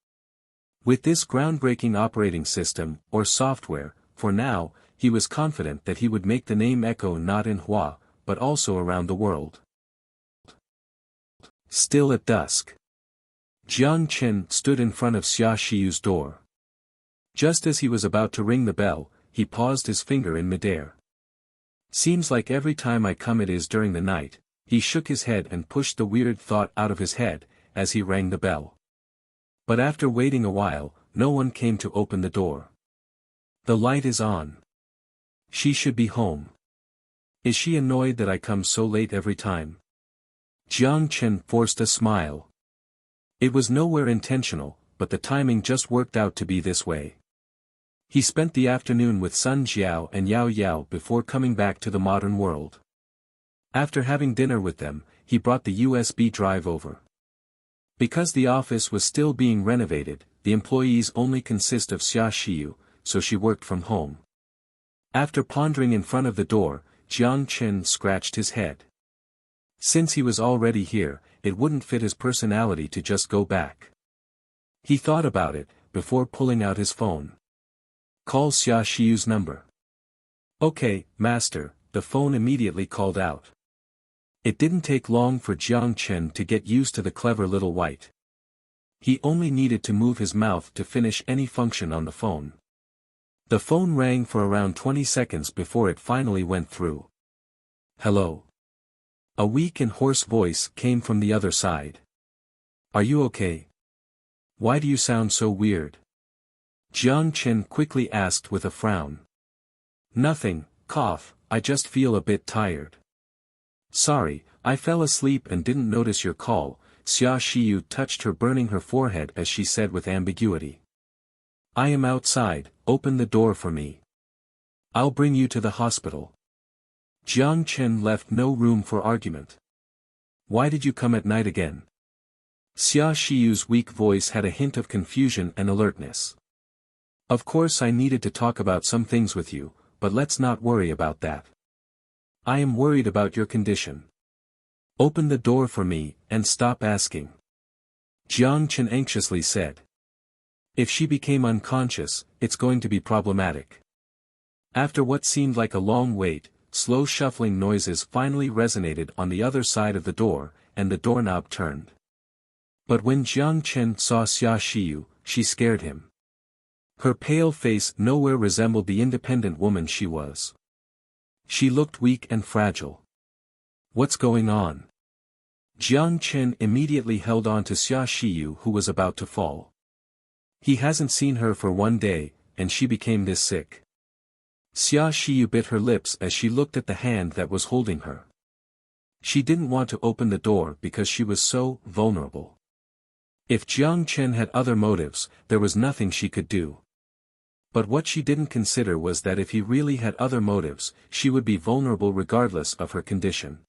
With this groundbreaking operating system, or software, for now, he was confident that he would make the name echo not in Hua, but also around the world. Still at dusk. Jiang Chen stood in front of Xia Shiyu's door. Just as he was about to ring the bell, he paused his finger in midair. Seems like every time I come it is during the night. He shook his head and pushed the weird thought out of his head, as he rang the bell. But after waiting a while, no one came to open the door. The light is on. She should be home. Is she annoyed that I come so late every time? Jiang Chen forced a smile. It was nowhere intentional, but the timing just worked out to be this way. He spent the afternoon with Sun Jiao and Yao Yao before coming back to the modern world. After having dinner with them, he brought the USB drive over. Because the office was still being renovated, the employees only consist of Xia Shiyu, so she worked from home. After pondering in front of the door, Jiang Chen scratched his head. Since he was already here, it wouldn't fit his personality to just go back. He thought about it, before pulling out his phone. Call Xia Shiyu's number. Okay, master, the phone immediately called out. It didn't take long for Jiang Chen to get used to the clever Little White. He only needed to move his mouth to finish any function on the phone. The phone rang for around 20 seconds before it finally went through. Hello. A weak and hoarse voice came from the other side. Are you okay? Why do you sound so weird? Jiang Chen quickly asked with a frown. Nothing, cough, I just feel a bit tired. Sorry, I fell asleep and didn't notice your call. Xia Shiyu touched her, burning her forehead as she said with ambiguity. I am outside, open the door for me. I'll bring you to the hospital. Jiang Chen left no room for argument. Why did you come at night again? Xia Shiyu's weak voice had a hint of confusion and alertness. Of course I needed to talk about some things with you, but let's not worry about that. I am worried about your condition. Open the door for me, and stop asking. Jiang Chen anxiously said. If she became unconscious, it's going to be problematic. After what seemed like a long wait, slow shuffling noises finally resonated on the other side of the door, and the doorknob turned. But when Jiang Chen saw Xia Shiyu, she scared him. Her pale face nowhere resembled the independent woman she was. She looked weak and fragile. What's going on? Jiang Chen immediately held on to Xia Shiyu, who was about to fall. He hasn't seen her for 1 day, and she became this sick. Xia Shiyu bit her lips as she looked at the hand that was holding her. She didn't want to open the door because she was so vulnerable. If Jiang Chen had other motives, there was nothing she could do. But what she didn't consider was that if he really had other motives, she would be vulnerable regardless of her condition.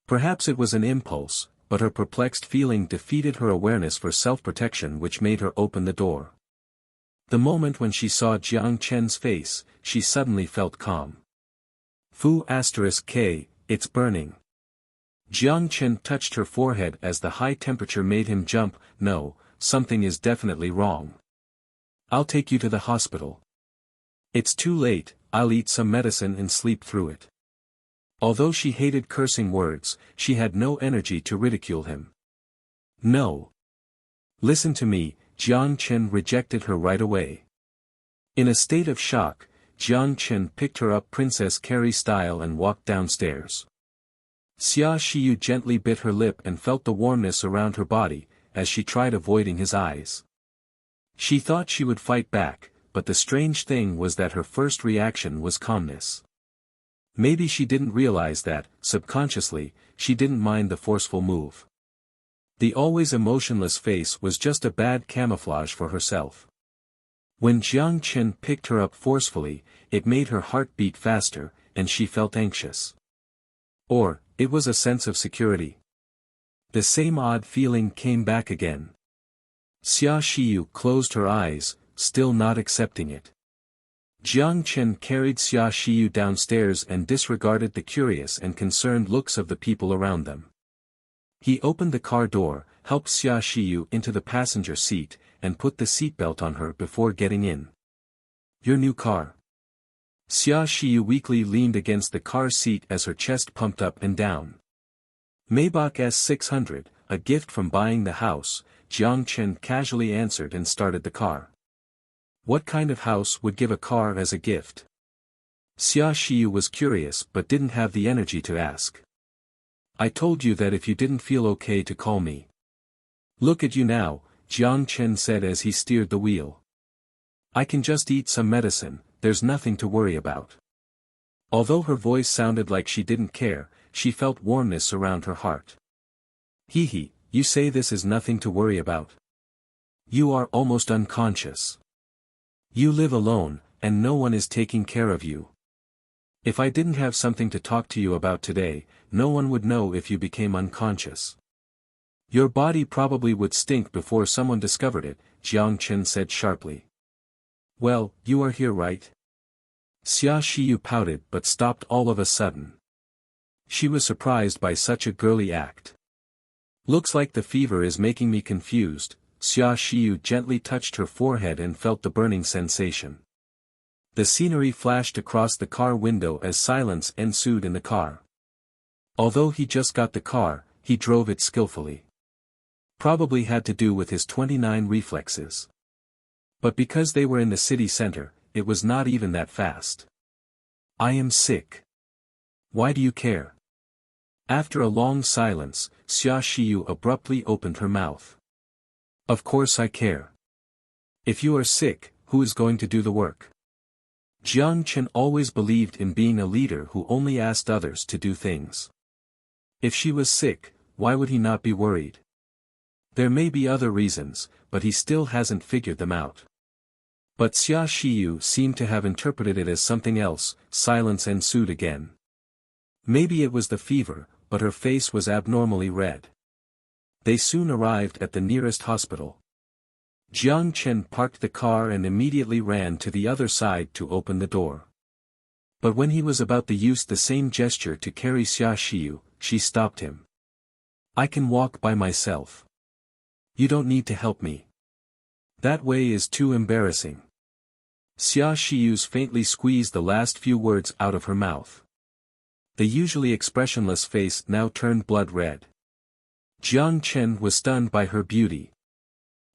Perhaps it was an impulse, but her perplexed feeling defeated her awareness for self-protection, which made her open the door. The moment when she saw Jiang Chen's face, she suddenly felt calm. Fu*K, it's burning. Jiang Chen touched her forehead as the high temperature made him jump. No, something is definitely wrong. I'll take you to the hospital. It's too late, I'll eat some medicine and sleep through it. Although she hated cursing words, she had no energy to ridicule him. No. Listen to me, Jiang Chen rejected her right away. In a state of shock, Jiang Chen picked her up Princess Carrie style and walked downstairs. Xia Shiyu gently bit her lip and felt the warmness around her body, as she tried avoiding his eyes. She thought she would fight back, but the strange thing was that her first reaction was calmness. Maybe she didn't realize that, subconsciously, she didn't mind the forceful move. The always emotionless face was just a bad camouflage for herself. When Jiang Chen picked her up forcefully, it made her heart beat faster, and she felt anxious. Or, it was a sense of security. The same odd feeling came back again. Xia Shiyu closed her eyes, still not accepting it. Jiang Chen carried Xia Shiyu downstairs and disregarded the curious and concerned looks of the people around them. He opened the car door, helped Xia Shiyu into the passenger seat, and put the seatbelt on her before getting in. Your new car. Xia Shiyu weakly leaned against the car seat as her chest pumped up and down. Maybach S600, a gift from buying the house, Jiang Chen casually answered and started the car. What kind of house would give a car as a gift? Xia Shiyu was curious but didn't have the energy to ask. I told you that if you didn't feel okay to call me. Look at you now, Jiang Chen said as he steered the wheel. I can just eat some medicine, there's nothing to worry about. Although her voice sounded like she didn't care, she felt warmness around her heart. Hee, you say this is nothing to worry about. You are almost unconscious. You live alone, and no one is taking care of you. If I didn't have something to talk to you about today, no one would know if you became unconscious. Your body probably would stink before someone discovered it, Jiang Chen said sharply. Well, you are here, right? Xia Shiyu pouted but stopped all of a sudden. She was surprised by such a girly act. Looks like the fever is making me confused. Xia Shiyu gently touched her forehead and felt the burning sensation. The scenery flashed across the car window as silence ensued in the car. Although he just got the car, he drove it skillfully. Probably had to do with his 29 reflexes. But because they were in the city center, it was not even that fast. I am sick. Why do you care? After a long silence, Xia Shiyu abruptly opened her mouth. Of course I care. If you are sick, who is going to do the work? Jiang Chen always believed in being a leader who only asked others to do things. If she was sick, why would he not be worried? There may be other reasons, but he still hasn't figured them out. But Xia Shiyu seemed to have interpreted it as something else. Silence ensued again. Maybe it was the fever, but her face was abnormally red. They soon arrived at the nearest hospital. Jiang Chen parked the car and immediately ran to the other side to open the door. But when he was about to use the same gesture to carry Xia Shiyu, she stopped him. I can walk by myself. You don't need to help me. That way is too embarrassing. Xia Shiyu's faintly squeezed the last few words out of her mouth. The usually expressionless face now turned blood red. Jiang Chen was stunned by her beauty.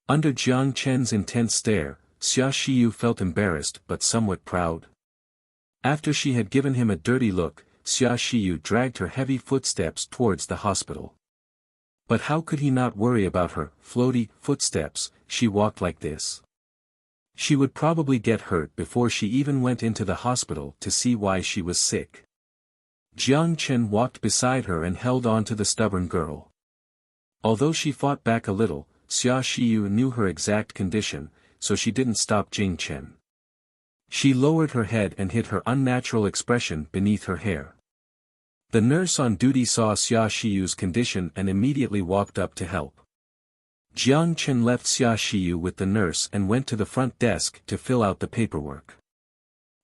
Under Jiang Chen's intense stare, Xia Shiyu felt embarrassed but somewhat proud. After she had given him a dirty look, Xia Shiyu dragged her heavy footsteps towards the hospital. But how could he not worry about her floaty footsteps? She walked like this. She would probably get hurt before she even went into the hospital to see why she was sick. Jiang Chen walked beside her and held on to the stubborn girl. Although she fought back a little, Xia Shiyu knew her exact condition, so she didn't stop Jiang Chen. She lowered her head and hid her unnatural expression beneath her hair. The nurse on duty saw Xia Shiyu's condition and immediately walked up to help. Jiang Chen left Xia Shiyu with the nurse and went to the front desk to fill out the paperwork.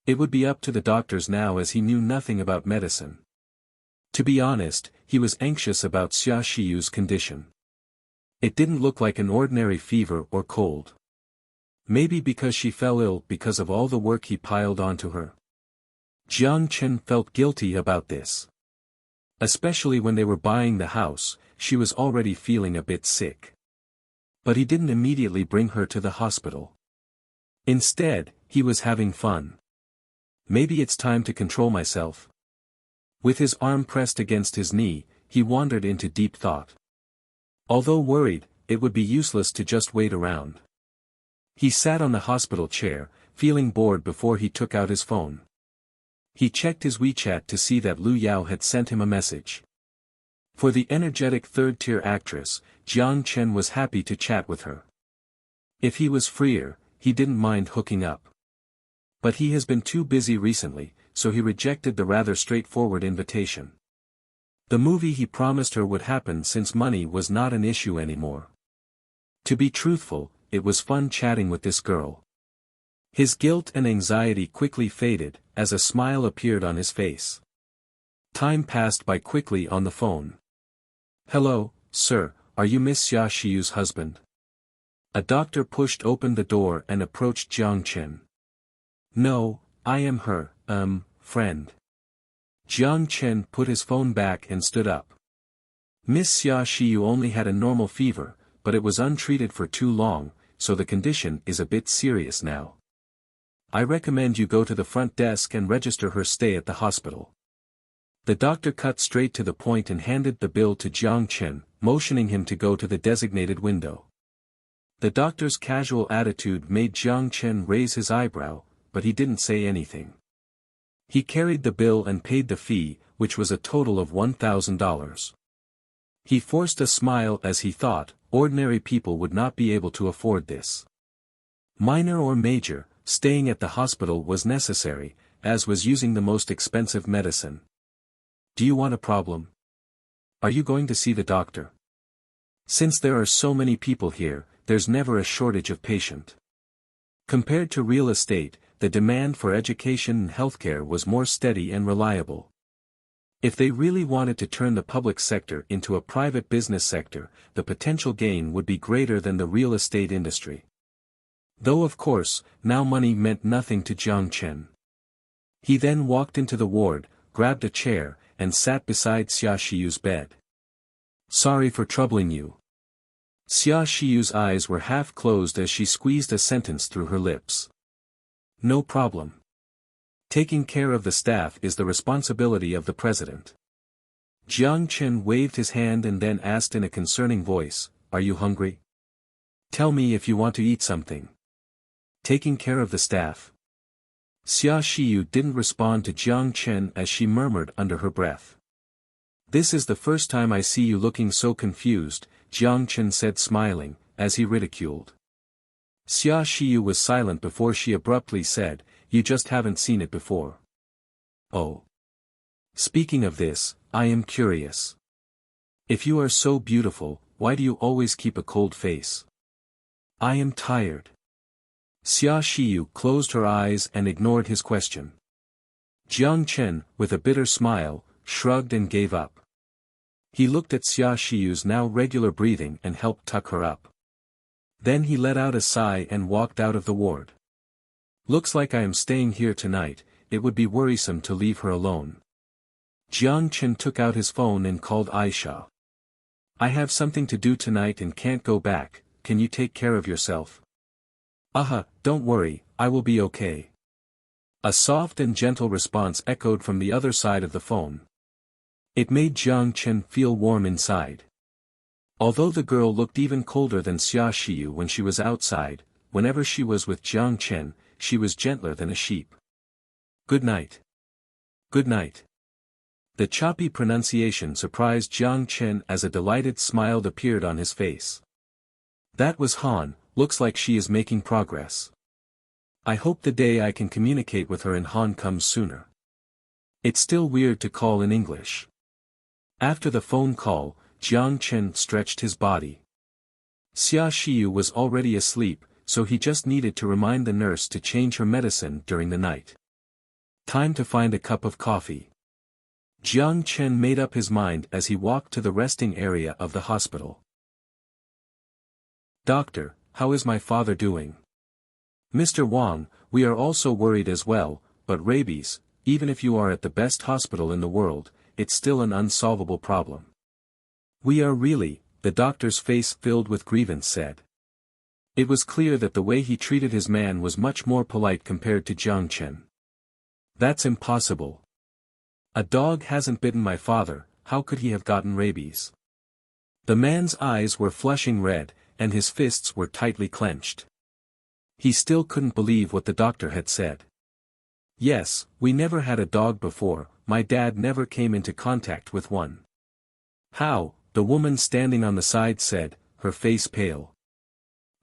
It would be up to the doctors now as he knew nothing about medicine. To be honest, he was anxious about Xia Shiyu's condition. It didn't look like an ordinary fever or cold. Maybe because she fell ill because of all the work he piled onto her. Jiang Chen felt guilty about this. Especially when they were buying the house, she was already feeling a bit sick. But he didn't immediately bring her to the hospital. Instead, he was having fun. Maybe it's time to control myself. With his arm pressed against his knee, he wandered into deep thought. Although worried, it would be useless to just wait around. He sat on the hospital chair, feeling bored before he took out his phone. He checked his WeChat to see that Lu Yao had sent him a message. For the energetic third-tier actress, Jiang Chen was happy to chat with her. If he was freer, he didn't mind hooking up. But he has been too busy recently, so he rejected the rather straightforward invitation. The movie he promised her would happen since money was not an issue anymore. To be truthful, it was fun chatting with this girl. His guilt and anxiety quickly faded, as a smile appeared on his face. Time passed by quickly on the phone. Hello, sir, are you Miss Xia Shiyu's husband? A doctor pushed open the door and approached Jiang Chen. No, I am her, friend. Jiang Chen put his phone back and stood up. Miss Xia Shiyu only had a normal fever, but it was untreated for too long, so the condition is a bit serious now. I recommend you go to the front desk and register her stay at the hospital. The doctor cut straight to the point and handed the bill to Jiang Chen, motioning him to go to the designated window. The doctor's casual attitude made Jiang Chen raise his eyebrow, but he didn't say anything. He carried the bill and paid the fee, which was a total of $1,000. He forced a smile as he thought, ordinary people would not be able to afford this. Minor or major, staying at the hospital was necessary, as was using the most expensive medicine. Do you want a problem? Are you going to see the doctor? Since there are so many people here, there's never a shortage of patient. Compared to real estate, the demand for education and healthcare was more steady and reliable. If they really wanted to turn the public sector into a private business sector, the potential gain would be greater than the real estate industry. Though of course, now money meant nothing to Jiang Chen. He then walked into the ward, grabbed a chair, and sat beside Xia Shiyu's bed. Sorry for troubling you. Xia Shiyu's eyes were half closed as she squeezed a sentence through her lips. No problem. Taking care of the staff is the responsibility of the president. Jiang Chen waved his hand and then asked in a concerning voice, Are you hungry? Tell me if you want to eat something. Taking care of the staff. Xia Shiyu didn't respond to Jiang Chen as she murmured under her breath. This is the first time I see you looking so confused, Jiang Chen said smiling, as he ridiculed. Xia Shiyu was silent before she abruptly said, you just haven't seen it before. Oh. Speaking of this, I am curious. If you are so beautiful, why do you always keep a cold face? I am tired. Xia Shiyu closed her eyes and ignored his question. Jiang Chen, with a bitter smile, shrugged and gave up. He looked at Xia Shiyu's now regular breathing and helped tuck her up. Then he let out a sigh and walked out of the ward. Looks like I am staying here tonight, it would be worrisome to leave her alone. Jiang Chen took out his phone and called Aisha. I have something to do tonight and can't go back, can you take care of yourself? Don't worry, I will be okay. A soft and gentle response echoed from the other side of the phone. It made Jiang Chen feel warm inside. Although the girl looked even colder than Xia Shiyu when she was outside, whenever she was with Jiang Chen, she was gentler than a sheep. Good night. Good night. The choppy pronunciation surprised Jiang Chen as a delighted smile appeared on his face. That was Han, looks like she is making progress. I hope the day I can communicate with her in Han comes sooner. It's still weird to call in English. After the phone call, Jiang Chen stretched his body. Xia Shiyu was already asleep, so he just needed to remind the nurse to change her medicine during the night. Time to find a cup of coffee. Jiang Chen made up his mind as he walked to the resting area of the hospital. Doctor, how is my father doing? Mr. Wang, we are also worried as well, but rabies, even if you are at the best hospital in the world, it's still an unsolvable problem. We are really, the doctor's face filled with grievance said. It was clear that the way he treated his man was much more polite compared to Jiang Chen. That's impossible. A dog hasn't bitten my father, how could he have gotten rabies? The man's eyes were flushing red, and his fists were tightly clenched. He still couldn't believe what the doctor had said. Yes, we never had a dog before, my dad never came into contact with one. How? The woman standing on the side said, her face pale.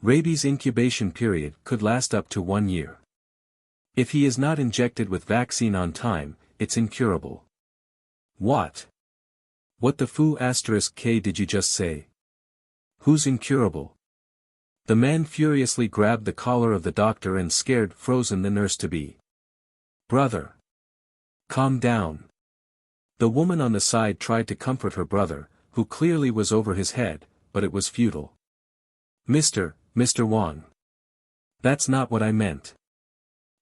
Rabies incubation period could last up to 1 year. If he is not injected with vaccine on time, it's incurable. What? What the foo *k did you just say? Who's incurable? The man furiously grabbed the collar of the doctor and scared frozen the nurse-to-be. Brother. Calm down. The woman on the side tried to comfort her brother, who clearly was over his head, but it was futile. Mr. Wang. That's not what I meant.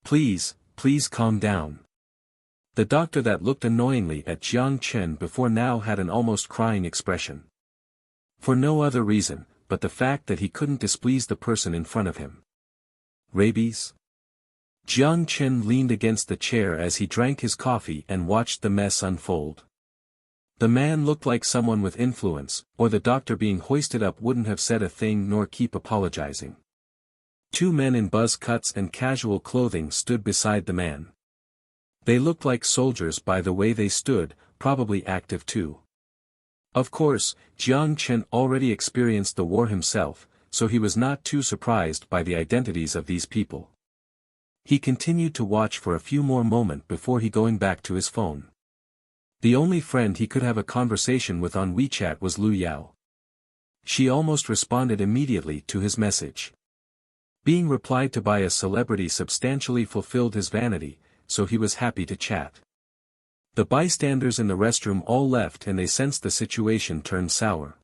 Please calm down. The doctor that looked annoyingly at Jiang Chen before now had an almost crying expression. For no other reason, but the fact that he couldn't displease the person in front of him. Rabies? Jiang Chen leaned against the chair as he drank his coffee and watched the mess unfold. The man looked like someone with influence, or the doctor being hoisted up wouldn't have said a thing nor keep apologizing. 2 men in buzz cuts and casual clothing stood beside the man. They looked like soldiers by the way they stood, probably active too. Of course, Jiang Chen already experienced the war himself, so he was not too surprised by the identities of these people. He continued to watch for a few more moments before he going back to his phone. The only friend he could have a conversation with on WeChat was Lu Yao. She almost responded immediately to his message. Being replied to by a celebrity substantially fulfilled his vanity, so he was happy to chat. The bystanders in the restroom all left and they sensed the situation turned sour.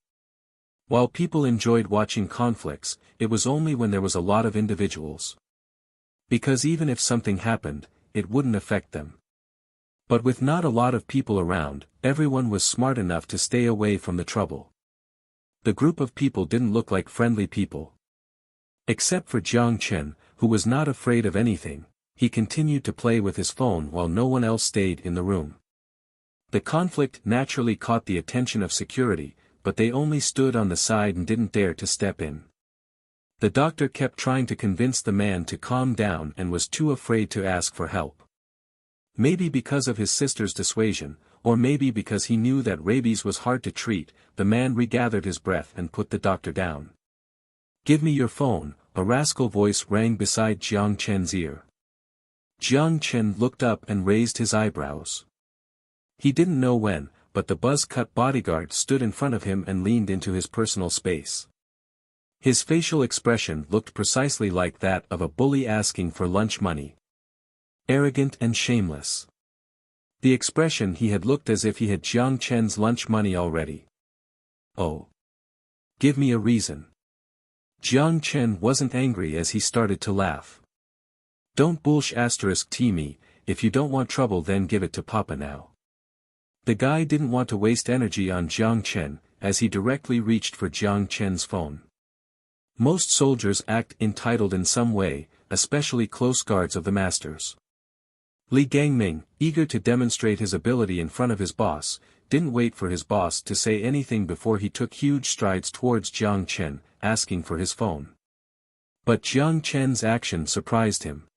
While people enjoyed watching conflicts, it was only when there was a lot of individuals. Because even if something happened, it wouldn't affect them. But with not a lot of people around, everyone was smart enough to stay away from the trouble. The group of people didn't look like friendly people. Except for Jiang Chen, who was not afraid of anything, he continued to play with his phone while no one else stayed in the room. The conflict naturally caught the attention of security, but they only stood on the side and didn't dare to step in. The doctor kept trying to convince the man to calm down and was too afraid to ask for help. Maybe because of his sister's dissuasion, or maybe because he knew that rabies was hard to treat, the man regathered his breath and put the doctor down. "Give me your phone," a rascal voice rang beside Jiang Chen's ear. Jiang Chen looked up and raised his eyebrows. He didn't know when, but the buzz-cut bodyguard stood in front of him and leaned into his personal space. His facial expression looked precisely like that of a bully asking for lunch money. Arrogant and shameless. The expression he had looked as if he had Jiang Chen's lunch money already. "Oh. Give me a reason." Jiang Chen wasn't angry as he started to laugh. "Don't bullsh*t me, if you don't want trouble then give it to Papa now." The guy didn't want to waste energy on Jiang Chen, as he directly reached for Jiang Chen's phone. Most soldiers act entitled in some way, especially close guards of the masters. Li Gangming, eager to demonstrate his ability in front of his boss, didn't wait for his boss to say anything before he took huge strides towards Jiang Chen, asking for his phone. But Jiang Chen's action surprised him.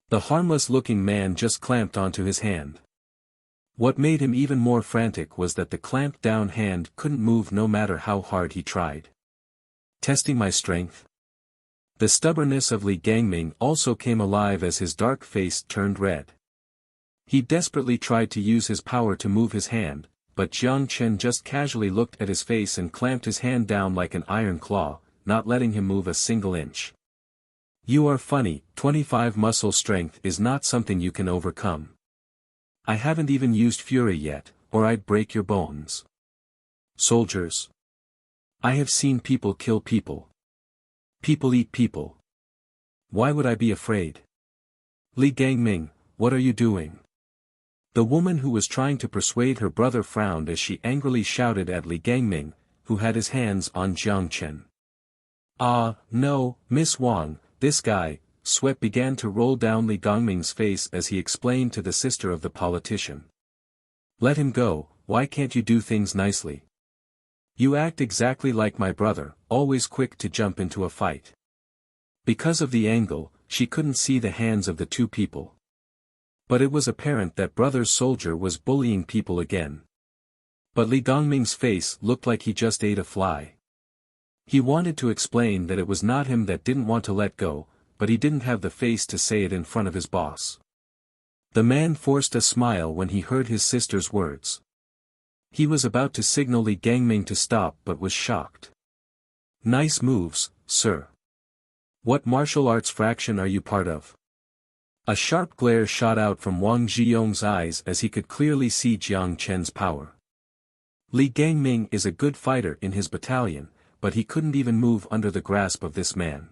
The harmless-looking man just clamped onto his hand. What made him even more frantic was that the clamped-down hand couldn't move no matter how hard he tried. Testing my strength? The stubbornness of Li Gangming also came alive as his dark face turned red. He desperately tried to use his power to move his hand, but Jiang Chen just casually looked at his face and clamped his hand down like an iron claw, not letting him move a single inch. "You are funny, 25 muscle strength is not something you can overcome. I haven't even used fury yet, or I'd break your bones. Soldiers. I have seen people kill people. People eat people. Why would I be afraid? Li Gangming, what are you doing?" The woman who was trying to persuade her brother frowned as she angrily shouted at Li Gangming, who had his hands on Jiang Chen. "Ah, no, Miss Wang, this guy." Sweat began to roll down Li Gangming's face as he explained to the sister of the politician. "Let him go, why can't you do things nicely? You act exactly like my brother, always quick to jump into a fight." Because of the angle, she couldn't see the hands of the two people. But it was apparent that brother's soldier was bullying people again. But Li Gangming's face looked like he just ate a fly. He wanted to explain that it was not him that didn't want to let go, but he didn't have the face to say it in front of his boss. The man forced a smile when he heard his sister's words. He was about to signal Li Gangming to stop but was shocked. "Nice moves, sir. What martial arts fraction are you part of?" A sharp glare shot out from Wang Zhiyong's eyes as he could clearly see Jiang Chen's power. Li Gangming is a good fighter in his battalion, but he couldn't even move under the grasp of this man.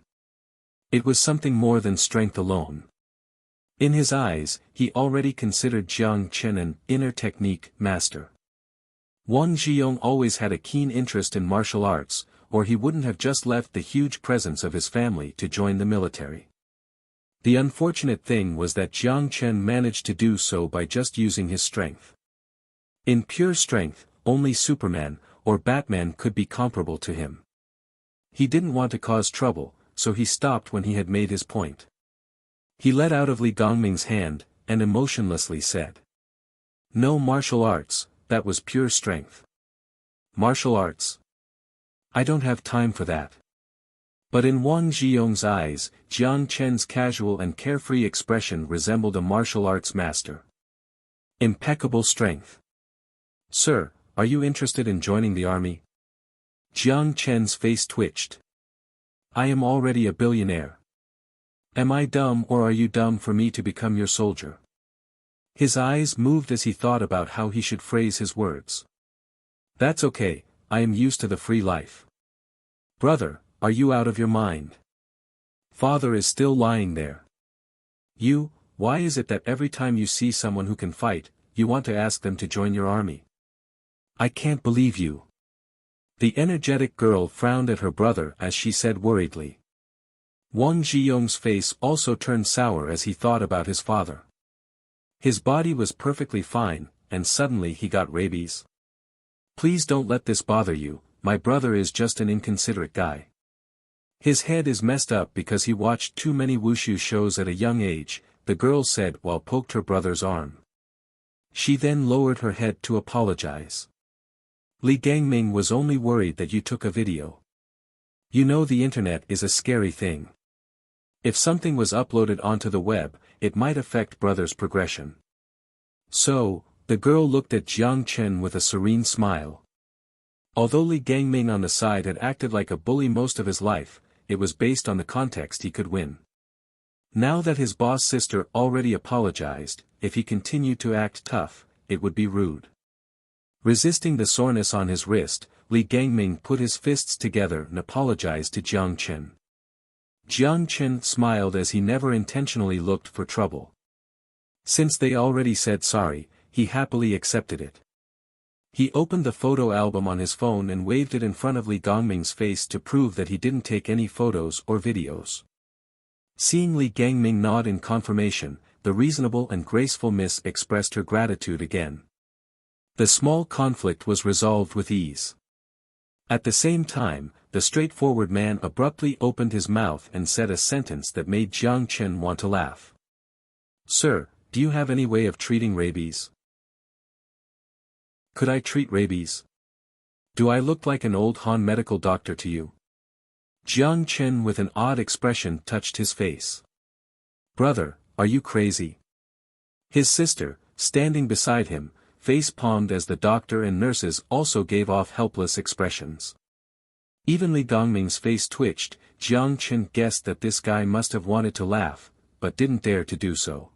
It was something more than strength alone. In his eyes, he already considered Jiang Chen an inner technique master. Wang Zhiyong always had a keen interest in martial arts, or he wouldn't have just left the huge presence of his family to join the military. The unfortunate thing was that Jiang Chen managed to do so by just using his strength. In pure strength, only Superman, or Batman could be comparable to him. He didn't want to cause trouble, so he stopped when he had made his point. He let out of Li Gangming's hand, and emotionlessly said. "No martial arts, that was pure strength." "Martial arts? I don't have time for that." But in Wang Zhiyong's eyes, Jiang Chen's casual and carefree expression resembled a martial arts master. Impeccable strength. "Sir, are you interested in joining the army?" Jiang Chen's face twitched. "I am already a billionaire. Am I dumb or are you dumb for me to become your soldier?" His eyes moved as he thought about how he should phrase his words. "That's okay, I am used to the free life." "Brother, are you out of your mind? Father is still lying there. Why is it that every time you see someone who can fight, you want to ask them to join your army? I can't believe you." The energetic girl frowned at her brother as she said worriedly. Wang Zhiyong's face also turned sour as he thought about his father. His body was perfectly fine, and suddenly he got rabies. "Please don't let this bother you, my brother is just an inconsiderate guy. His head is messed up because he watched too many wushu shows at a young age, the girl said while poked her brother's arm. She then lowered her head to apologize. Li Gangming was only worried that you took a video. You know the internet is a scary thing. If something was uploaded onto the web, it might affect brother's progression. So, the girl looked at Jiang Chen with a serene smile. Although Li Gangming on the side had acted like a bully most of his life, it was based on the context he could win. Now that his boss sister already apologized, if he continued to act tough, it would be rude. Resisting the soreness on his wrist, Li Gangming put his fists together and apologized to Jiang Chen. Jiang Chen smiled as he never intentionally looked for trouble. Since they already said sorry, he happily accepted it. He opened the photo album on his phone and waved it in front of Li Gangming's face to prove that he didn't take any photos or videos. Seeing Li Gangming nod in confirmation, the reasonable and graceful miss expressed her gratitude again. The small conflict was resolved with ease. At the same time, the straightforward man abruptly opened his mouth and said a sentence that made Jiang Chen want to laugh. "Sir, do you have any way of treating rabies?" "Could I treat rabies? Do I look like an old Han medical doctor to you?" Jiang Chen with an odd expression touched his face. "Brother, are you crazy?" His sister, standing beside him, face-palmed as the doctor and nurses also gave off helpless expressions. Even Li Gangming's face twitched. Jiang Chen guessed that this guy must have wanted to laugh, but didn't dare to do so.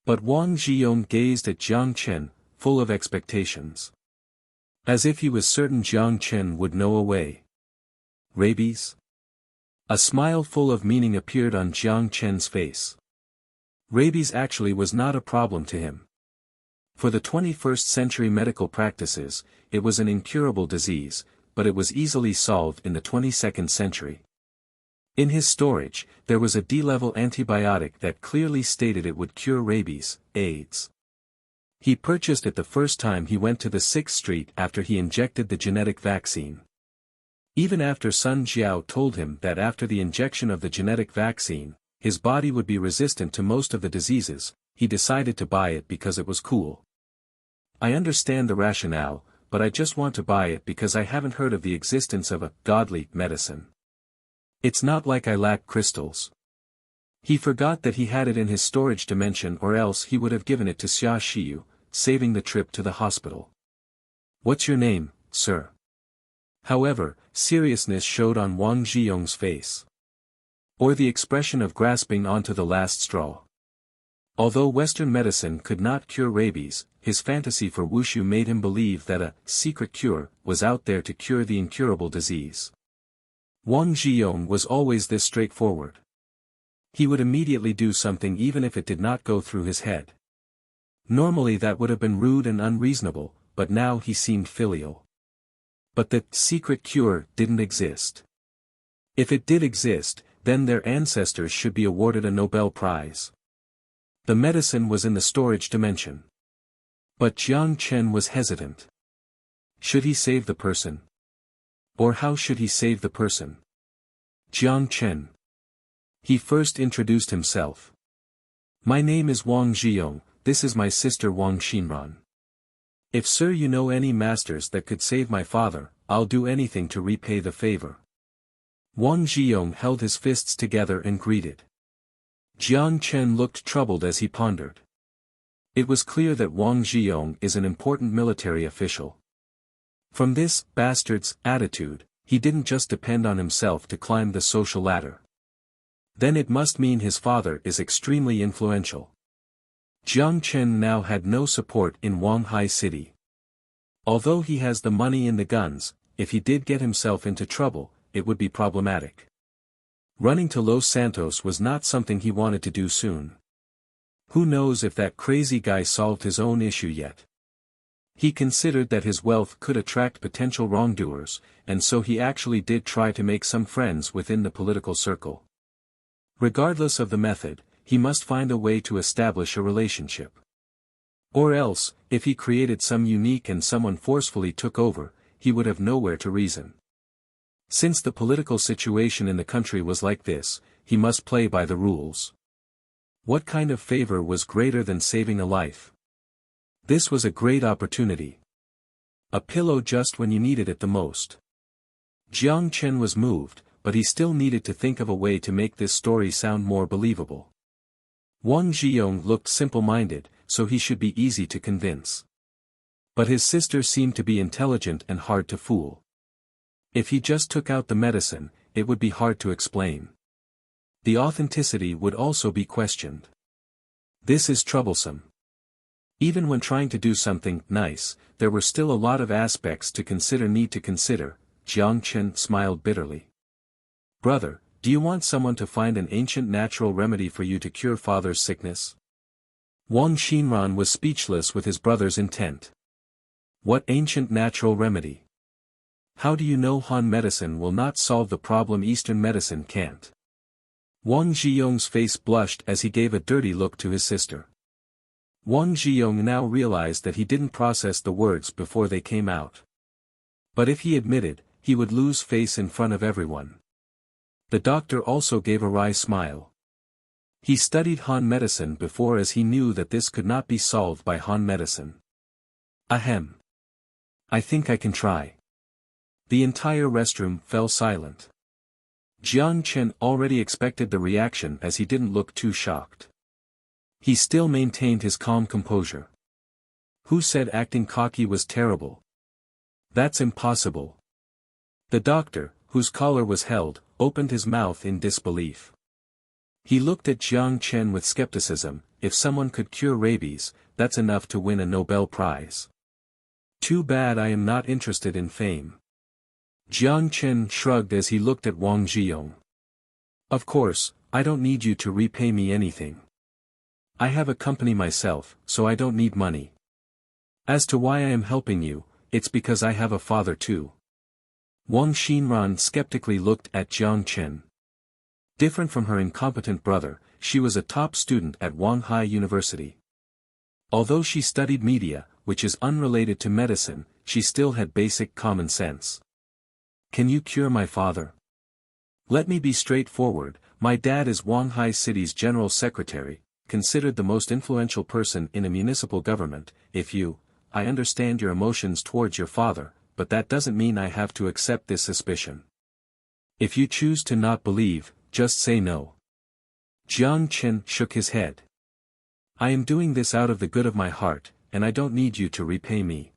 But Wang Zhiyong gazed at Jiang Chen, full of expectations. As if he was certain Jiang Chen would know a way. Rabies? A smile full of meaning appeared on Jiang Chen's face. Rabies actually was not a problem to him. For the 21st century medical practices, it was an incurable disease, but it was easily solved in the 22nd century. In his storage, there was a D-level antibiotic that clearly stated it would cure rabies, AIDS. He purchased it the first time he went to the 6th Street after he injected the genetic vaccine. Even after Sun Jiao told him that after the injection of the genetic vaccine, his body would be resistant to most of the diseases, he decided to buy it because it was cool. I understand the rationale, but I just want to buy it because I haven't heard of the existence of a godly medicine. It's not like I lack crystals. He forgot that he had it in his storage dimension, or else he would have given it to Xia Shiyu, saving the trip to the hospital. What's your name, sir? However, seriousness showed on Wang Zhiyong's face. Or the expression of grasping onto the last straw. Although Western medicine could not cure rabies, his fantasy for wushu made him believe that a secret cure was out there to cure the incurable disease. Wang Zhiyong was always this straightforward. He would immediately do something even if it did not go through his head. Normally that would have been rude and unreasonable, but now he seemed filial. But the secret cure didn't exist. If it did exist, then their ancestors should be awarded a Nobel Prize. The medicine was in the storage dimension. But Jiang Chen was hesitant. Should he save the person? Or how should he save the person? Jiang Chen. He first introduced himself. My name is Wang Zhiyong, this is my sister Wang Xinran. If sir you know any masters that could save my father, I'll do anything to repay the favor. Wang Zhiyong held his fists together and greeted. Jiang Chen looked troubled as he pondered. It was clear that Wang Zhiyong is an important military official. From this bastard's attitude, he didn't just depend on himself to climb the social ladder. Then it must mean his father is extremely influential. Jiang Chen now had no support in Wanghai City. Although he has the money and the guns, if he did get himself into trouble, it would be problematic. Running to Los Santos was not something he wanted to do soon. Who knows if that crazy guy solved his own issue yet? He considered that his wealth could attract potential wrongdoers, and so he actually did try to make some friends within the political circle. Regardless of the method, he must find a way to establish a relationship. Or else, if he created some unique and someone forcefully took over, he would have nowhere to reason. Since the political situation in the country was like this, he must play by the rules. What kind of favor was greater than saving a life? This was a great opportunity. A pillow just when you needed it the most. Jiang Chen was moved, but he still needed to think of a way to make this story sound more believable. Wang Zhiyong looked simple-minded, so he should be easy to convince. But his sister seemed to be intelligent and hard to fool. If he just took out the medicine, it would be hard to explain. The authenticity would also be questioned. This is troublesome. Even when trying to do something nice, there were still a lot of aspects to consider. Jiang Chen smiled bitterly. Brother, do you want someone to find an ancient natural remedy for you to cure father's sickness? Wang Xinran was speechless with his brother's intent. What ancient natural remedy? How do you know Han medicine will not solve the problem Eastern medicine can't? Wang Zhiyong's face blushed as he gave a dirty look to his sister. Wang Zhiyong now realized that he didn't process the words before they came out. But if he admitted, he would lose face in front of everyone. The doctor also gave a wry smile. He studied Han medicine before, as he knew that this could not be solved by Han medicine. Ahem. I think I can try. The entire restroom fell silent. Jiang Chen already expected the reaction as he didn't look too shocked. He still maintained his calm composure. Who said acting cocky was terrible? That's impossible. The doctor, whose collar was held, opened his mouth in disbelief. He looked at Jiang Chen with skepticism. If someone could cure rabies, that's enough to win a Nobel Prize. Too bad I am not interested in fame. Jiang Chen shrugged as he looked at Wang Zhiyong. Of course, I don't need you to repay me anything. I have a company myself, so I don't need money. As to why I am helping you, it's because I have a father too. Wang Xinran skeptically looked at Jiang Chen. Different from her incompetent brother, she was a top student at Wanghai University. Although she studied media, which is unrelated to medicine, she still had basic common sense. Can you cure my father? Let me be straightforward, my dad is Wanghai City's general secretary, considered the most influential person in a municipal government. I understand your emotions towards your father, but that doesn't mean I have to accept this suspicion. If you choose to not believe, just say no. Jiang Chen shook his head. I am doing this out of the good of my heart, and I don't need you to repay me.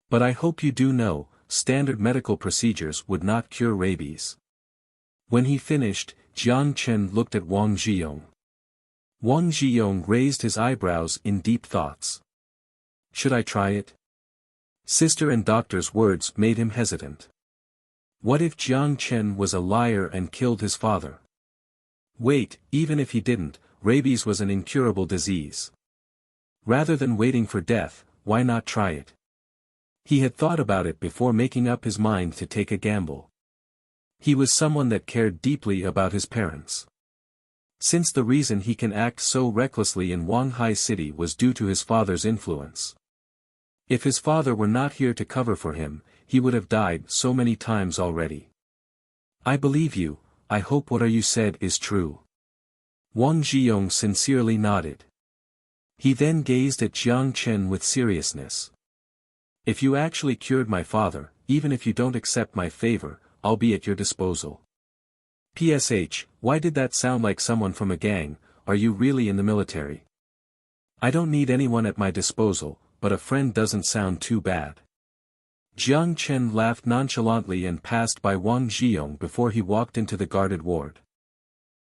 But I hope you do know, standard medical procedures would not cure rabies. When he finished, Jiang Chen looked at Wang Zhiyong. Wang Zhiyong raised his eyebrows in deep thoughts. Should I try it? Sister and doctor's words made him hesitant. What if Jiang Chen was a liar and killed his father? Wait, even if he didn't, rabies was an incurable disease. Rather than waiting for death, why not try it? He had thought about it before making up his mind to take a gamble. He was someone that cared deeply about his parents. Since the reason he can act so recklessly in Wanghai City was due to his father's influence. If his father were not here to cover for him, he would have died so many times already. I believe you, I hope what you said is true. Wang Zhiyong sincerely nodded. He then gazed at Jiang Chen with seriousness. If you actually cured my father, even if you don't accept my favor, I'll be at your disposal. PSH, why did that sound like someone from a gang? Are you really in the military? I don't need anyone at my disposal, but a friend doesn't sound too bad. Jiang Chen laughed nonchalantly and passed by Wang Zhiyong before he walked into the guarded ward.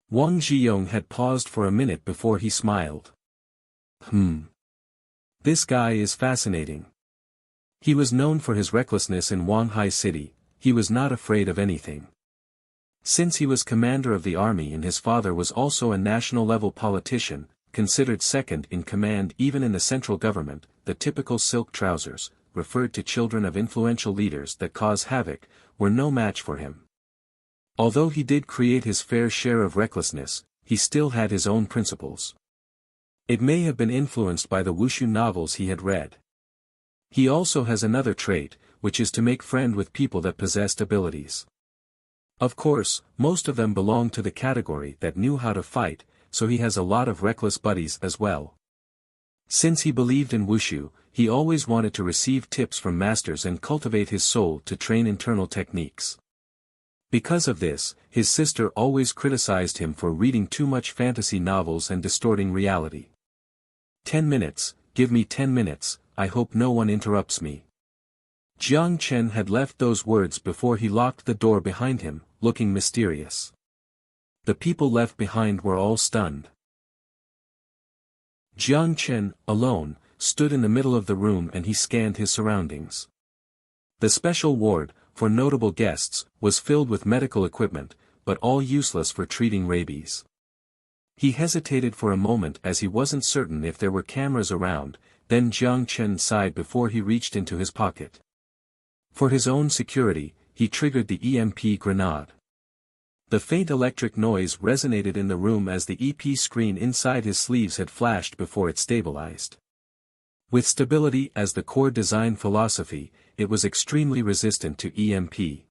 Wang Zhiyong had paused for a minute before he smiled. This guy is fascinating. He was known for his recklessness in Wanghai City. He was not afraid of anything. Since he was commander of the army and his father was also a national-level politician, considered second in command even in the central government, the typical silk trousers, referred to children of influential leaders that cause havoc, were no match for him. Although he did create his fair share of recklessness, he still had his own principles. It may have been influenced by the wushu novels he had read. He also has another trait, which is to make friend with people that possessed abilities. Of course, most of them belong to the category that knew how to fight, so he has a lot of reckless buddies as well. Since he believed in wushu, he always wanted to receive tips from masters and cultivate his soul to train internal techniques. Because of this, his sister always criticized him for reading too much fantasy novels and distorting reality. 10 minutes, give me 10 minutes, I hope no one interrupts me. Jiang Chen had left those words before he locked the door behind him, looking mysterious. The people left behind were all stunned. Jiang Chen, alone, stood in the middle of the room and he scanned his surroundings. The special ward, for notable guests, was filled with medical equipment, but all useless for treating rabies. He hesitated for a moment as he wasn't certain if there were cameras around, then Jiang Chen sighed before he reached into his pocket. For his own security, he triggered the EMP grenade. The faint electric noise resonated in the room as the EP screen inside his sleeves had flashed before it stabilized. With stability as the core design philosophy, it was extremely resistant to EMP.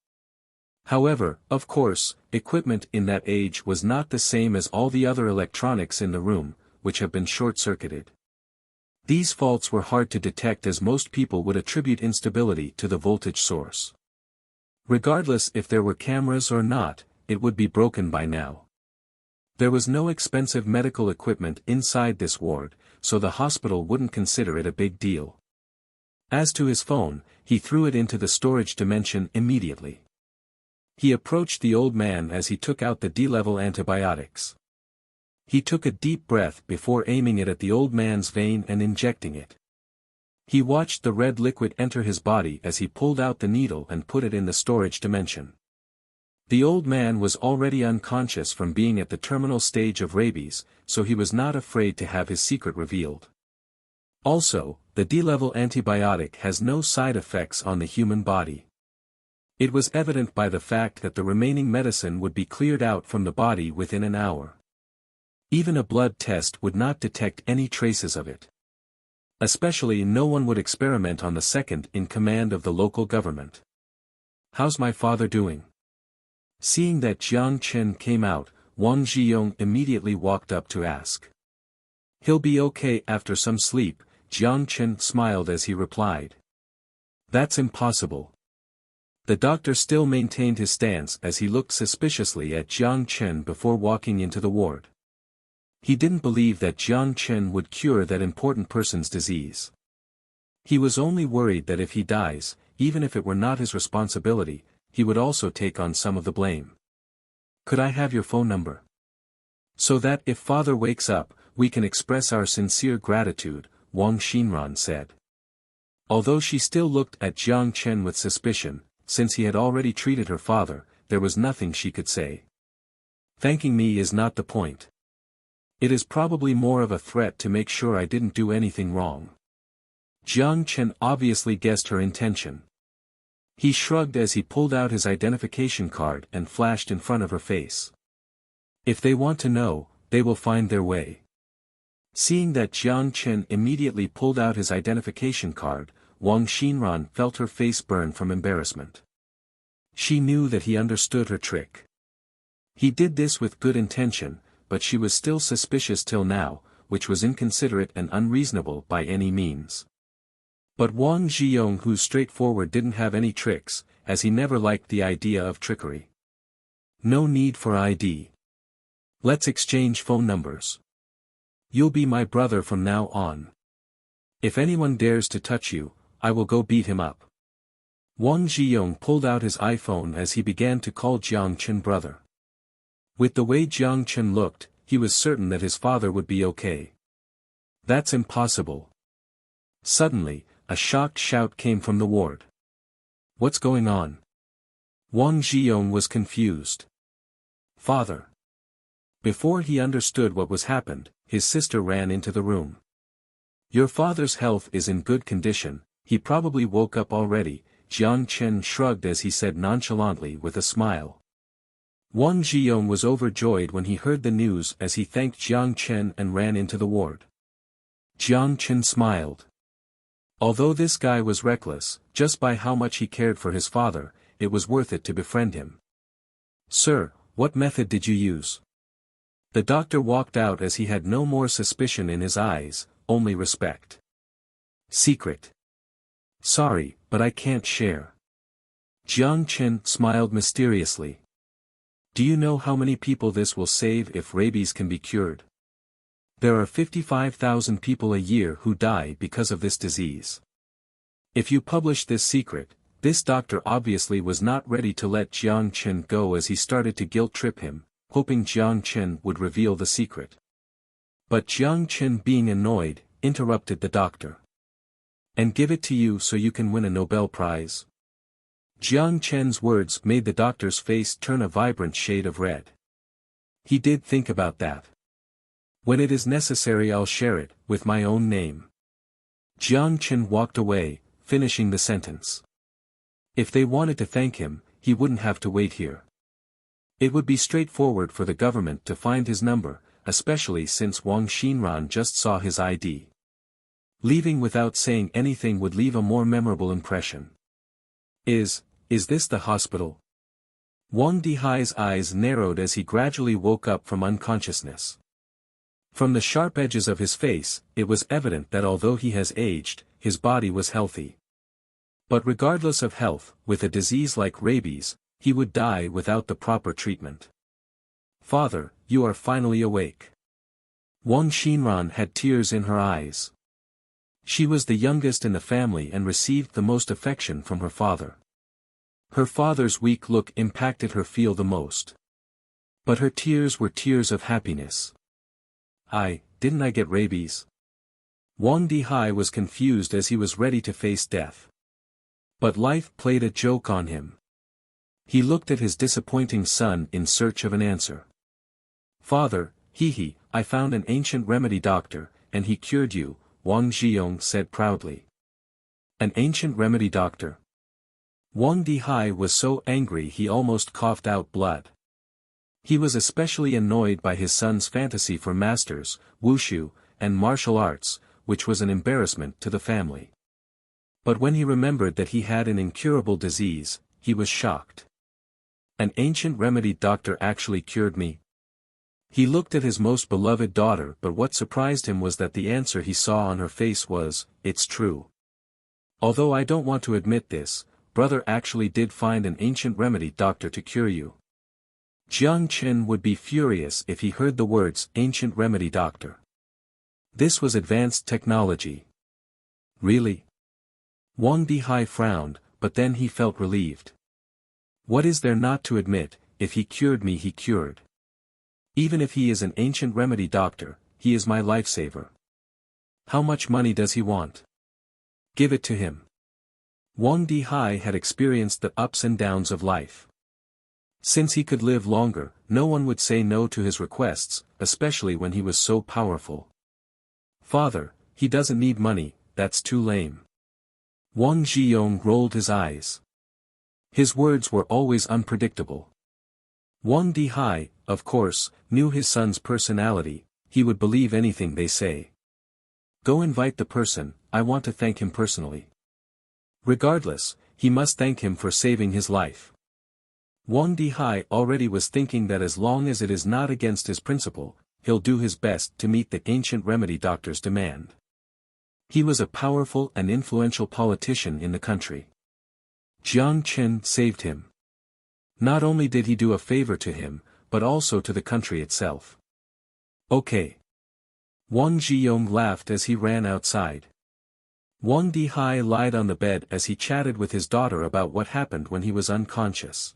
However, of course, equipment in that age was not the same as all the other electronics in the room, which have been short-circuited. These faults were hard to detect as most people would attribute instability to the voltage source. Regardless if there were cameras or not, it would be broken by now. There was no expensive medical equipment inside this ward, so the hospital wouldn't consider it a big deal. As to his phone, he threw it into the storage dimension immediately. He approached the old man as he took out the D-level antibiotics. He took a deep breath before aiming it at the old man's vein and injecting it. He watched the red liquid enter his body as he pulled out the needle and put it in the storage dimension. The old man was already unconscious from being at the terminal stage of rabies, so he was not afraid to have his secret revealed. Also, the D-level antibiotic has no side effects on the human body. It was evident by the fact that the remaining medicine would be cleared out from the body within an hour. Even a blood test would not detect any traces of it. Especially no one would experiment on the second in command of the local government. "How's my father doing?" Seeing that Jiang Chen came out, Wang Zhiyong immediately walked up to ask. "He'll be okay after some sleep," Jiang Chen smiled as he replied. "That's impossible." The doctor still maintained his stance as he looked suspiciously at Jiang Chen before walking into the ward. He didn't believe that Jiang Chen would cure that important person's disease. He was only worried that if he dies, even if it were not his responsibility, he would also take on some of the blame. "Could I have your phone number? So that if father wakes up, we can express our sincere gratitude," Wang Xinran said. Although she still looked at Jiang Chen with suspicion, since he had already treated her father, there was nothing she could say. "Thanking me is not the point. It is probably more of a threat to make sure I didn't do anything wrong." Jiang Chen obviously guessed her intention. He shrugged as he pulled out his identification card and flashed in front of her face. "If they want to know, they will find their way." Seeing that Jiang Chen immediately pulled out his identification card, Wang Xinran felt her face burn from embarrassment. She knew that he understood her trick. He did this with good intention, but she was still suspicious till now, which was inconsiderate and unreasonable by any means. But Wang Zhiyong, who's straightforward, didn't have any tricks, as he never liked the idea of trickery. "No need for ID. Let's exchange phone numbers. You'll be my brother from now on. If anyone dares to touch you, I will go beat him up." Wang Zhiyong pulled out his iPhone as he began to call Jiang Chen brother. With the way Jiang Chen looked, he was certain that his father would be okay. "That's impossible." Suddenly, a shocked shout came from the ward. "What's going on?" Wang Zhiyong was confused. "Father." Before he understood what was happened, his sister ran into the room. "Your father's health is in good condition, he probably woke up already," Jiang Chen shrugged as he said nonchalantly with a smile. Wang Zhiyong was overjoyed when he heard the news as he thanked Jiang Chen and ran into the ward. Jiang Chen smiled. Although this guy was reckless, just by how much he cared for his father, it was worth it to befriend him. Sir, what method did you use? The doctor walked out as he had no more suspicion in his eyes, only respect. Secret. Sorry, but I can't share. Jiang Chen smiled mysteriously. Do you know how many people this will save if rabies can be cured? There are 55,000 people a year who die because of this disease. If you publish this secret, this doctor obviously was not ready to let Jiang Chen go as he started to guilt-trip him, hoping Jiang Chen would reveal the secret. But Jiang Chen, being annoyed, interrupted the doctor. And give it to you so you can win a Nobel Prize? Jiang Chen's words made the doctor's face turn a vibrant shade of red. He did think about that. When it is necessary I'll share it, with my own name. Jiang Chen walked away, finishing the sentence. If they wanted to thank him, he wouldn't have to wait here. It would be straightforward for the government to find his number, especially since Wang Xinran just saw his ID. Leaving without saying anything would leave a more memorable impression. Is this the hospital? Wang Dihai's eyes narrowed as he gradually woke up from unconsciousness. From the sharp edges of his face, it was evident that although he has aged, his body was healthy. But regardless of health, with a disease like rabies, he would die without the proper treatment. Father, you are finally awake. Wang Xinran had tears in her eyes. She was the youngest in the family and received the most affection from her father. Her father's weak look impacted her feel the most. But her tears were tears of happiness. Didn't I get rabies? Wang Dihai was confused as he was ready to face death. But life played a joke on him. He looked at his disappointing son in search of an answer. Father, I found an ancient remedy doctor, and he cured you, Wang Zhiyong said proudly. An ancient remedy doctor? Wang Dihai was so angry he almost coughed out blood. He was especially annoyed by his son's fantasy for masters, wushu, and martial arts, which was an embarrassment to the family. But when he remembered that he had an incurable disease, he was shocked. An ancient remedy doctor actually cured me? He looked at his most beloved daughter, but what surprised him was that the answer he saw on her face was, "It's true. Although I don't want to admit this, brother actually did find an ancient remedy doctor to cure you." Jiang Chen would be furious if he heard the words ancient remedy doctor. This was advanced technology. Really? Wang Dihai frowned, but then he felt relieved. What is there not to admit? If he cured me, he cured. Even if he is an ancient remedy doctor, he is my lifesaver. How much money does he want? Give it to him. Wang Dihai had experienced the ups and downs of life. Since he could live longer, no one would say no to his requests, especially when he was so powerful. Father, he doesn't need money, that's too lame. Wang Zhiyong rolled his eyes. His words were always unpredictable. Wang Dihai, of course, knew his son's personality, he would believe anything they say. Go invite the person, I want to thank him personally. Regardless, he must thank him for saving his life. Wang Dihai already was thinking that as long as it is not against his principle, he'll do his best to meet the ancient remedy doctor's demand. He was a powerful and influential politician in the country. Jiang Chen saved him. Not only did he do a favor to him, but also to the country itself. Okay. Wang Zhiyong laughed as he ran outside. Wang Dihai lied on the bed as he chatted with his daughter about what happened when he was unconscious.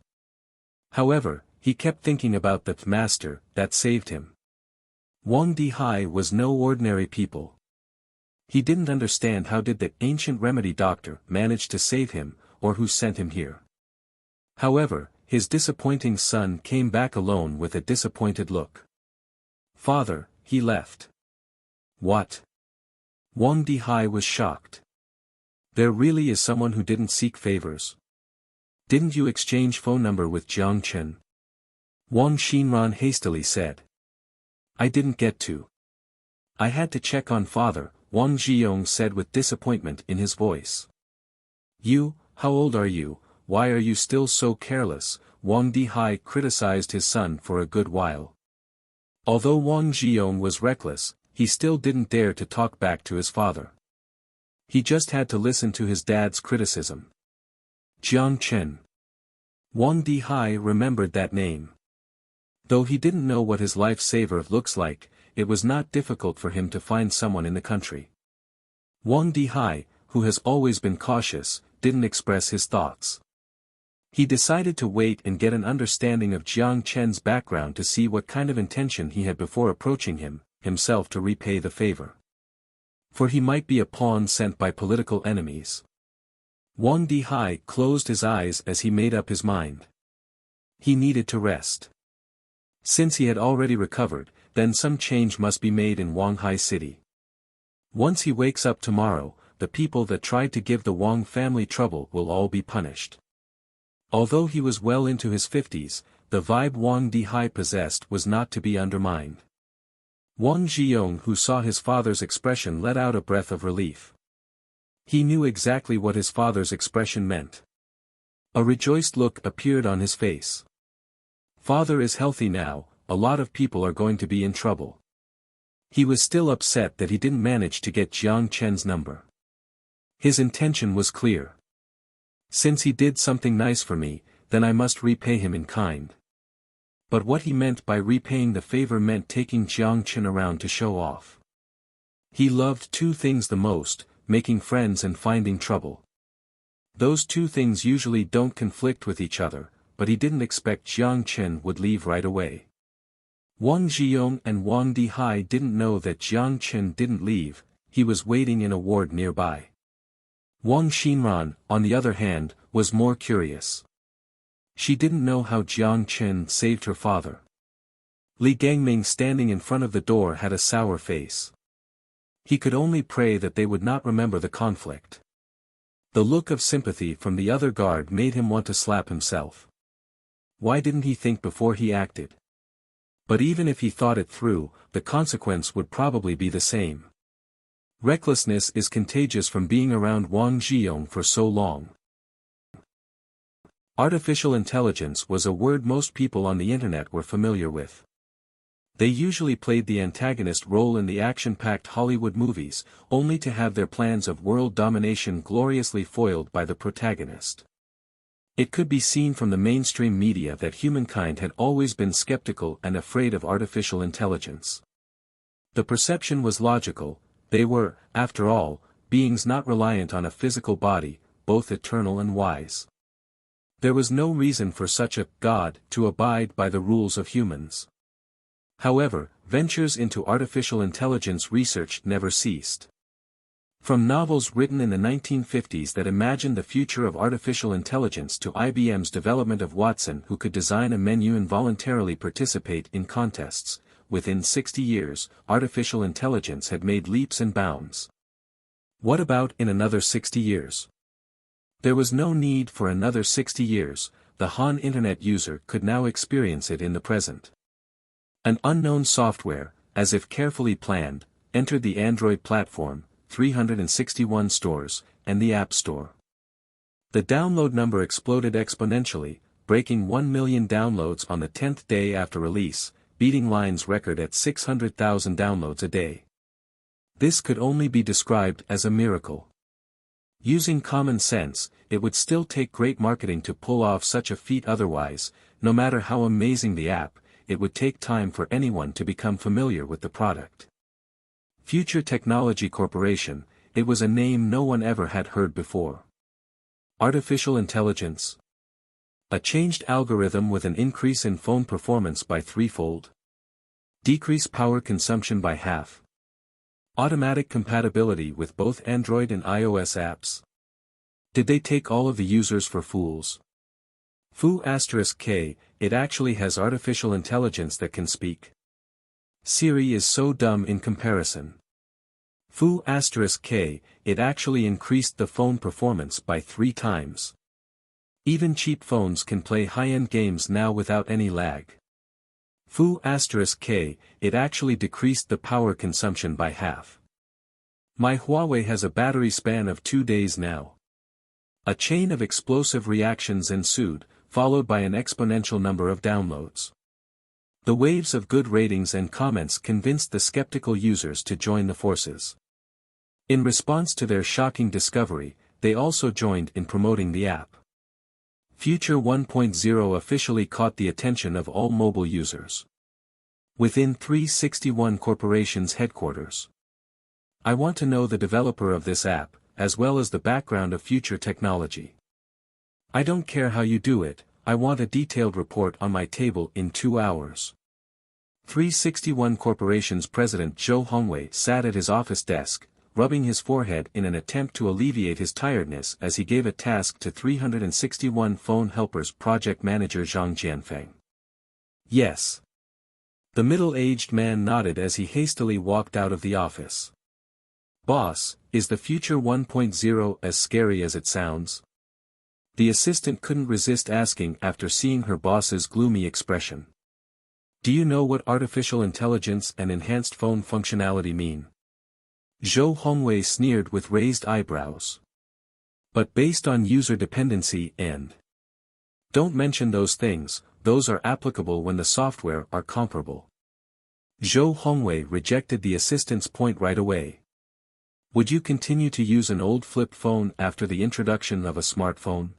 However, he kept thinking about the master that saved him. Wang Dihai was no ordinary people. He didn't understand how did the ancient remedy doctor manage to save him, or who sent him here. However, his disappointing son came back alone with a disappointed look. Father, he left. What? Wang Dihai was shocked. There really is someone who didn't seek favors. Didn't you exchange phone number with Jiang Chen? Wang Xinran hastily said. I didn't get to. I had to check on father, Wang Zhiyong said with disappointment in his voice. You, how old are you, why are you still so careless? Wang Dihai criticized his son for a good while. Although Wang Zhiyong was reckless, he still didn't dare to talk back to his father. He just had to listen to his dad's criticism. Jiang Chen. Wang Dihai remembered that name. Though he didn't know what his lifesaver looks like, it was not difficult for him to find someone in the country. Wang Dihai, who has always been cautious, didn't express his thoughts. He decided to wait and get an understanding of Jiang Chen's background to see what kind of intention he had before approaching himself to repay the favor. For he might be a pawn sent by political enemies. Wang Dihai closed his eyes as he made up his mind. He needed to rest. Since he had already recovered, then some change must be made in Wanghai City. Once he wakes up tomorrow, the people that tried to give the Wang family trouble will all be punished. Although he was well into his 50s, the vibe Wang Dihai possessed was not to be undermined. Wang Zhiyong, who saw his father's expression, let out a breath of relief. He knew exactly what his father's expression meant. A rejoiced look appeared on his face. Father is healthy now, a lot of people are going to be in trouble. He was still upset that he didn't manage to get Jiang Chen's number. His intention was clear. Since he did something nice for me, then I must repay him in kind. But what he meant by repaying the favor meant taking Jiang Chen around to show off. He loved two things the most, making friends and finding trouble. Those two things usually don't conflict with each other, but he didn't expect Jiang Chen would leave right away. Wang Zhiyong and Wang Dihai didn't know that Jiang Chen didn't leave, he was waiting in a ward nearby. Wang Xinran, on the other hand, was more curious. She didn't know how Jiang Chen saved her father. Li Gangming standing in front of the door had a sour face. He could only pray that they would not remember the conflict. The look of sympathy from the other guard made him want to slap himself. Why didn't he think before he acted? But even if he thought it through, the consequence would probably be the same. Recklessness is contagious from being around Wang Zhiyong for so long. Artificial intelligence was a word most people on the internet were familiar with. They usually played the antagonist role in the action-packed Hollywood movies, only to have their plans of world domination gloriously foiled by the protagonist. It could be seen from the mainstream media that humankind had always been skeptical and afraid of artificial intelligence. The perception was logical. They were, after all, beings not reliant on a physical body, both eternal and wise. There was no reason for such a God to abide by the rules of humans. However, ventures into artificial intelligence research never ceased. From novels written in the 1950s that imagined the future of artificial intelligence to IBM's development of Watson, who could design a menu and voluntarily participate in contests, within 60 years, artificial intelligence had made leaps and bounds. What about in another 60 years? There was no need for another 60 years, the Han Internet user could now experience it in the present. An unknown software, as if carefully planned, entered the Android platform, 361 stores, and the App Store. The download number exploded exponentially, breaking 1 million downloads on the 10th day after release, beating Line's record at 600,000 downloads a day. This could only be described as a miracle. Using common sense, it would still take great marketing to pull off such a feat. Otherwise, no matter how amazing the app, it would take time for anyone to become familiar with the product. Future Technology Corporation, it was a name no one ever had heard before. Artificial intelligence. A changed algorithm with an increase in phone performance by threefold. Decrease power consumption by half. Automatic compatibility with both Android and iOS apps. Did they take all of the users for fools? Fu*k, it actually has artificial intelligence that can speak. Siri is so dumb in comparison. Fu*k, it actually increased the phone performance by 3 times. Even cheap phones can play high-end games now without any lag. Fu*k, it actually decreased the power consumption by half. My Huawei has a battery span of 2 days now. A chain of explosive reactions ensued, followed by an exponential number of downloads. The waves of good ratings and comments convinced the skeptical users to join the forces. In response to their shocking discovery, they also joined in promoting the app. Future 1.0 officially caught the attention of all mobile users. Within 361 Corporation's headquarters. I want to know the developer of this app, as well as the background of Future technology. I don't care how you do it, I want a detailed report on my table in 2 hours. 361 Corporation's president Zhou Hongwei sat at his office desk, rubbing his forehead in an attempt to alleviate his tiredness as he gave a task to 361 Phone Helper's project manager Jiang Chen. Yes. The middle-aged man nodded as he hastily walked out of the office. Boss, is the Future 1.0 as scary as it sounds? The assistant couldn't resist asking after seeing her boss's gloomy expression. Do you know what artificial intelligence and enhanced phone functionality mean? Zhou Hongwei sneered with raised eyebrows. But based on user dependency and... Don't mention those things, those are applicable when the software are comparable. Zhou Hongwei rejected the assistant's point right away. Would you continue to use an old flip phone after the introduction of a smartphone?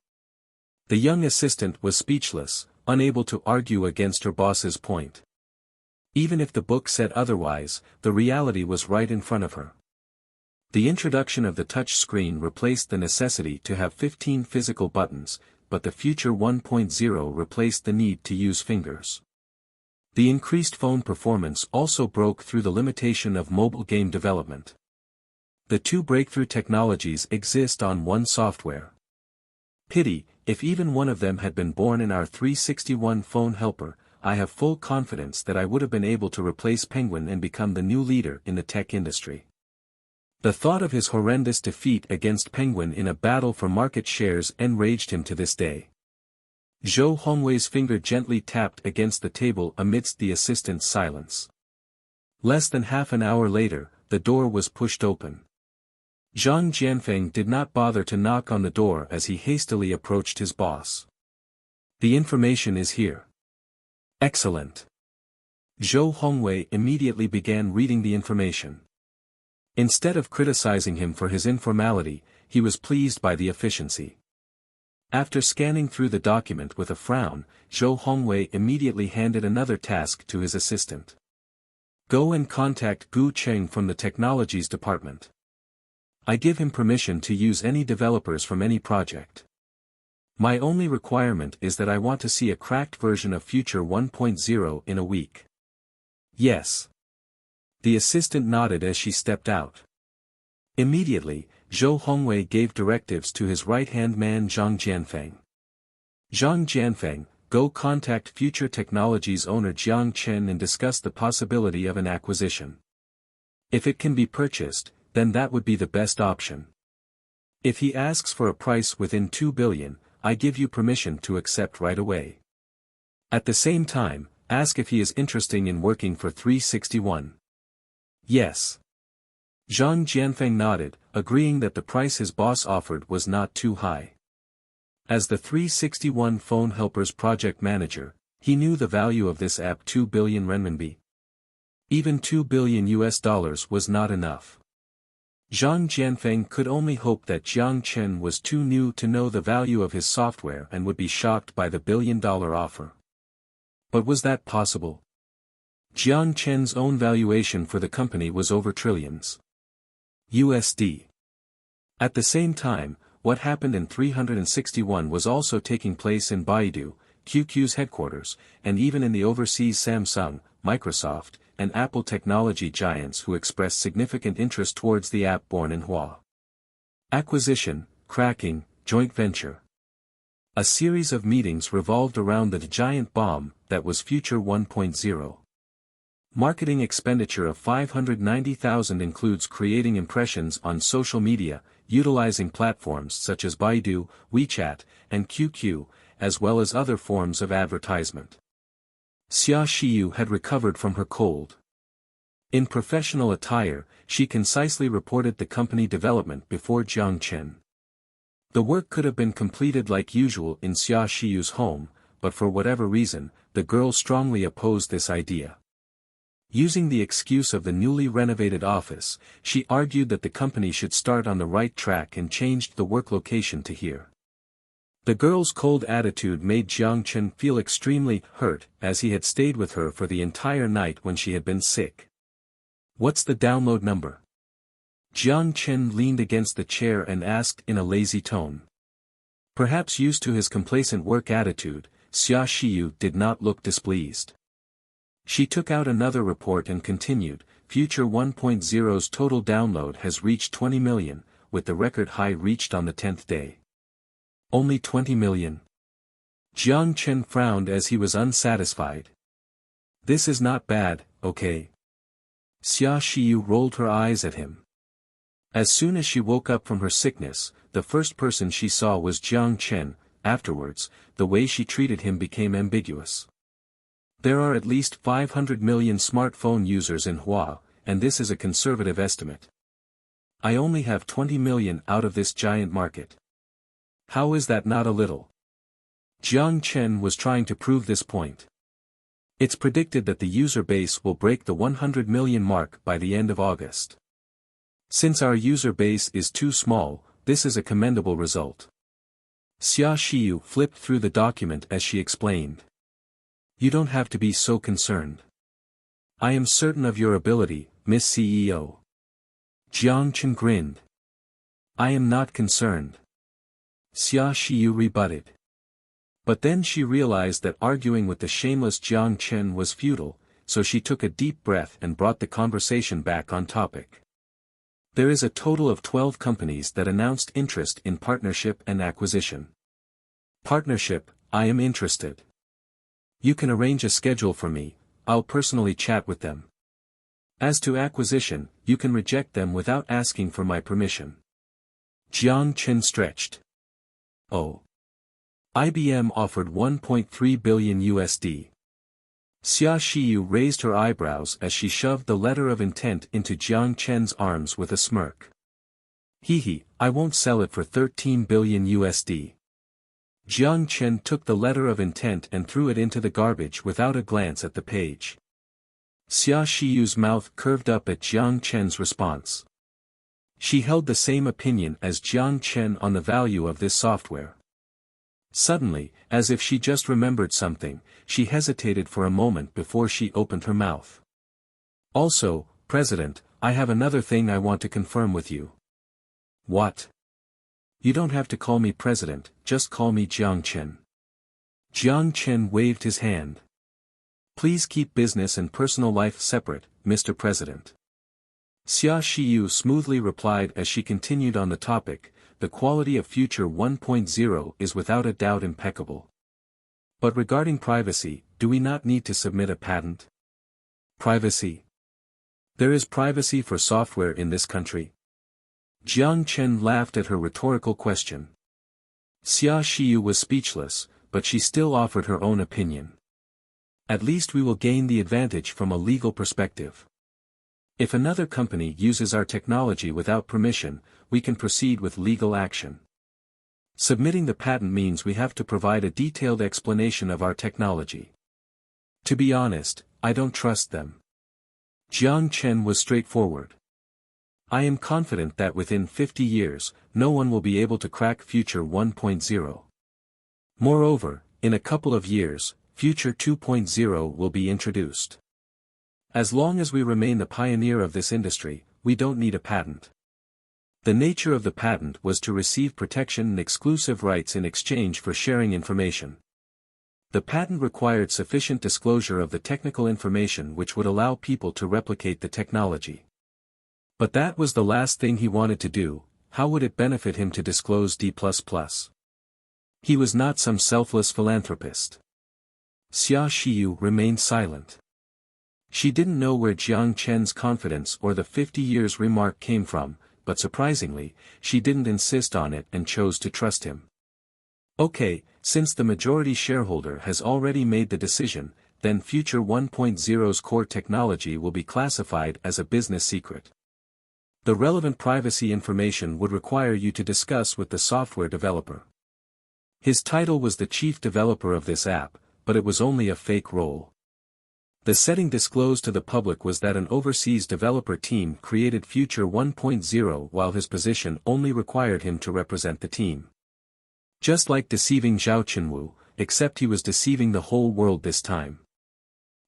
The young assistant was speechless, unable to argue against her boss's point. Even if the book said otherwise, the reality was right in front of her. The introduction of the touch screen replaced the necessity to have 15 physical buttons, but the Future 1.0 replaced the need to use fingers. The increased phone performance also broke through the limitation of mobile game development. The two breakthrough technologies exist on one software. Pity, if even one of them had been born in our 361 Phone Helper, I have full confidence that I would have been able to replace Penguin and become the new leader in the tech industry. The thought of his horrendous defeat against Penguin in a battle for market shares enraged him to this day. Zhou Hongwei's finger gently tapped against the table amidst the assistant's silence. Less than half an hour later, the door was pushed open. Jiang Chen did not bother to knock on the door as he hastily approached his boss. The information is here. Excellent. Zhou Hongwei immediately began reading the information. Instead of criticizing him for his informality, he was pleased by the efficiency. After scanning through the document with a frown, Zhou Hongwei immediately handed another task to his assistant. Go and contact Gu Cheng from the Technologies Department. I give him permission to use any developers from any project. My only requirement is that I want to see a cracked version of Future 1.0 in a week. Yes. The assistant nodded as she stepped out. Immediately, Zhou Hongwei gave directives to his right-hand man Zhang Jianfeng. Zhang Jianfeng, go contact Future Technologies owner Jiang Chen and discuss the possibility of an acquisition. If it can be purchased, then that would be the best option. If he asks for a price within 2 billion, I give you permission to accept right away. At the same time, ask if he is interested in working for 361. Yes. Zhang Jianfeng nodded, agreeing that the price his boss offered was not too high. As the 361 Phone Helper's project manager, he knew the value of this app: 2 billion renminbi. Even $2 billion was not enough. Zhang Jianfeng could only hope that Jiang Chen was too new to know the value of his software and would be shocked by the billion-dollar offer. But was that possible? Jiang Chen's own valuation for the company was over trillions USD. At the same time, what happened in 361 was also taking place in Baidu, QQ's headquarters, and even in the overseas Samsung, Microsoft, and Apple technology giants who expressed significant interest towards the app born in Hua. Acquisition, cracking, joint venture. A series of meetings revolved around the giant bomb that was Future 1.0. Marketing expenditure of 590,000 includes creating impressions on social media, utilizing platforms such as Baidu, WeChat, and QQ, as well as other forms of advertisement. Xia Xiyu had recovered from her cold. In professional attire, she concisely reported the company development before Jiang Chen. The work could have been completed like usual in Xia Shiyu's home, but for whatever reason, the girl strongly opposed this idea. Using the excuse of the newly renovated office, she argued that the company should start on the right track and changed the work location to here. The girl's cold attitude made Jiang Chen feel extremely hurt, as he had stayed with her for the entire night when she had been sick. "What's the download number?" Jiang Chen leaned against the chair and asked in a lazy tone. Perhaps used to his complacent work attitude, Xia Shiyu did not look displeased. She took out another report and continued, Future 1.0's total download has reached 20 million, with the record high reached on the 10th day. Only 20 million? Jiang Chen frowned as he was unsatisfied. This is not bad, okay? Xia Shiyu rolled her eyes at him. As soon as she woke up from her sickness, the first person she saw was Jiang Chen. Afterwards, the way she treated him became ambiguous. There are at least 500 million smartphone users in Hua, and this is a conservative estimate. I only have 20 million out of this giant market. How is that not a little? Jiang Chen was trying to prove this point. It's predicted that the user base will break the 100 million mark by the end of August. Since our user base is too small, this is a commendable result. Xia Shiyu flipped through the document as she explained. You don't have to be so concerned. I am certain of your ability, Miss CEO. Jiang Chen grinned. I am not concerned. Xia Shiyu rebutted. But then she realized that arguing with the shameless Jiang Chen was futile, so she took a deep breath and brought the conversation back on topic. There is a total of 12 companies that announced interest in partnership and acquisition. Partnership, I am interested. You can arrange a schedule for me, I'll personally chat with them. As to acquisition, you can reject them without asking for my permission. Jiang Chen stretched. Oh. IBM offered 1.3 billion USD. Xia Shiyu raised her eyebrows as she shoved the letter of intent into Jiang Chen's arms with a smirk. Hehe, I won't sell it for 13 billion USD. Jiang Chen took the letter of intent and threw it into the garbage without a glance at the page. Xia Shiyu's mouth curved up at Jiang Chen's response. She held the same opinion as Jiang Chen on the value of this software. Suddenly, as if she just remembered something, she hesitated for a moment before she opened her mouth. Also, President, I have another thing I want to confirm with you. What? You don't have to call me President, just call me Jiang Chen. Jiang Chen waved his hand. Please keep business and personal life separate, Mr. President. Xia Shiyu smoothly replied as she continued on the topic, the quality of Future 1.0 is without a doubt impeccable. But regarding privacy, do we not need to submit a patent? Privacy? There is privacy for software in this country? Jiang Chen laughed at her rhetorical question. Xia Shiyu was speechless, but she still offered her own opinion. At least we will gain the advantage from a legal perspective. If another company uses our technology without permission, we can proceed with legal action. Submitting the patent means we have to provide a detailed explanation of our technology. To be honest, I don't trust them. Jiang Chen was straightforward. I am confident that within 50 years, no one will be able to crack Future 1.0. Moreover, in a couple of years, Future 2.0 will be introduced. As long as we remain the pioneer of this industry, we don't need a patent. The nature of the patent was to receive protection and exclusive rights in exchange for sharing information. The patent required sufficient disclosure of the technical information which would allow people to replicate the technology. But that was the last thing he wanted to do. How would it benefit him to disclose D++? He was not some selfless philanthropist. Xia Shiyu remained silent. She didn't know where Jiang Chen's confidence or the 50 years remark came from, but surprisingly, she didn't insist on it and chose to trust him. Okay, since the majority shareholder has already made the decision, then Future 1.0's core technology will be classified as a business secret. The relevant privacy information would require you to discuss with the software developer. His title was the chief developer of this app, but it was only a fake role. The setting disclosed to the public was that an overseas developer team created Future 1.0 while his position only required him to represent the team. Just like deceiving Zhao Chenwu, except he was deceiving the whole world this time.